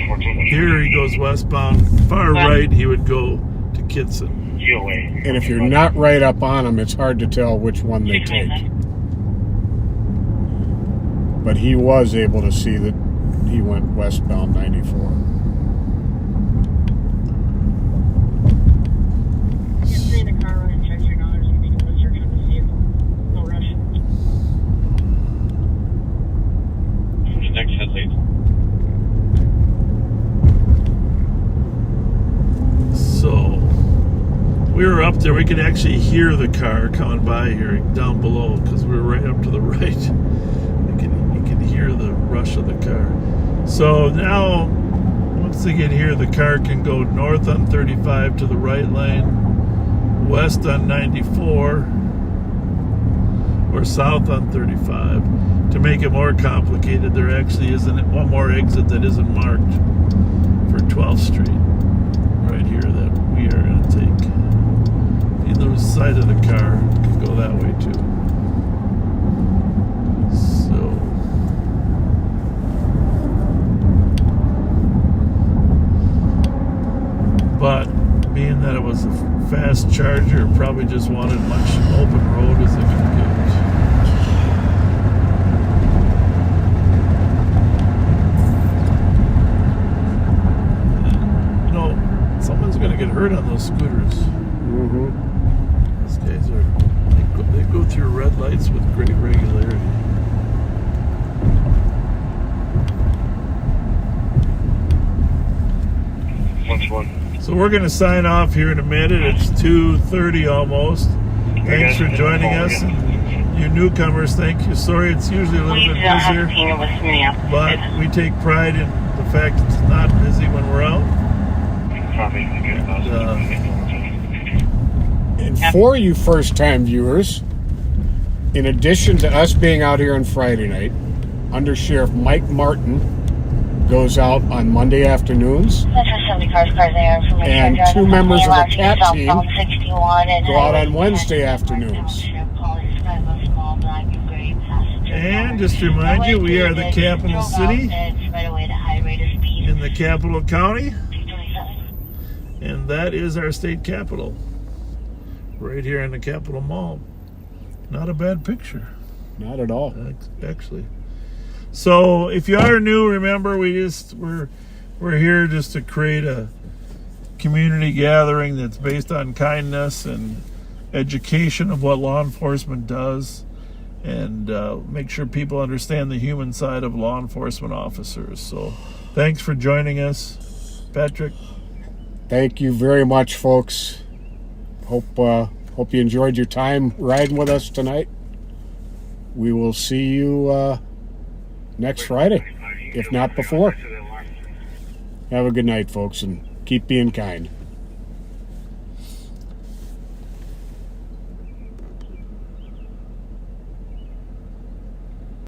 [SPEAKER 3] Here he goes westbound. Far right, he would go to Kitson.
[SPEAKER 1] And if you're not right up on them, it's hard to tell which one they take. But he was able to see that he went westbound 94.
[SPEAKER 12] Next headlight.
[SPEAKER 3] So we were up there. We could actually hear the car coming by here down below because we were right up to the right. You can hear the rush of the car. So now, once they get here, the car can go north on 35 to the right lane, west on 94, or south on 35. To make it more complicated, there actually isn't one more exit that isn't marked for 12th Street right here that we are going to take. Either side of the car can go that way too. So but being that it was a fast charger, probably just wanted much open road as it could get. Someone's going to get hurt on those scooters.
[SPEAKER 1] Mm-hmm.
[SPEAKER 3] These guys they go through red lights with great regularity. So we're going to sign off here in a minute. It's 2:30 almost. Thanks for joining us. And you newcomers, thank you. Sorry, it's usually a little bit busier, but we take pride in the fact it's not busy when we're out.
[SPEAKER 1] And for you first-time viewers, in addition to us being out here on Friday night, Under Sheriff Mike Martin goes out on Monday afternoons, and two members of the CAT team go out on Wednesday afternoons.
[SPEAKER 3] And just to remind you, we are the capital city in the capital county. And that is our state capital, right here in the Capitol Mall. Not a bad picture.
[SPEAKER 1] Not at all.
[SPEAKER 3] Actually. So if you are new, remember we're here just to create a community gathering that's based on kindness and education of what law enforcement does, and make sure people understand the human side of law enforcement officers. So thanks for joining us, Patrick.
[SPEAKER 1] Thank you very much, folks. Hope you enjoyed your time riding with us tonight. We will see you next Friday, if not before. Have a good night, folks, and keep being kind.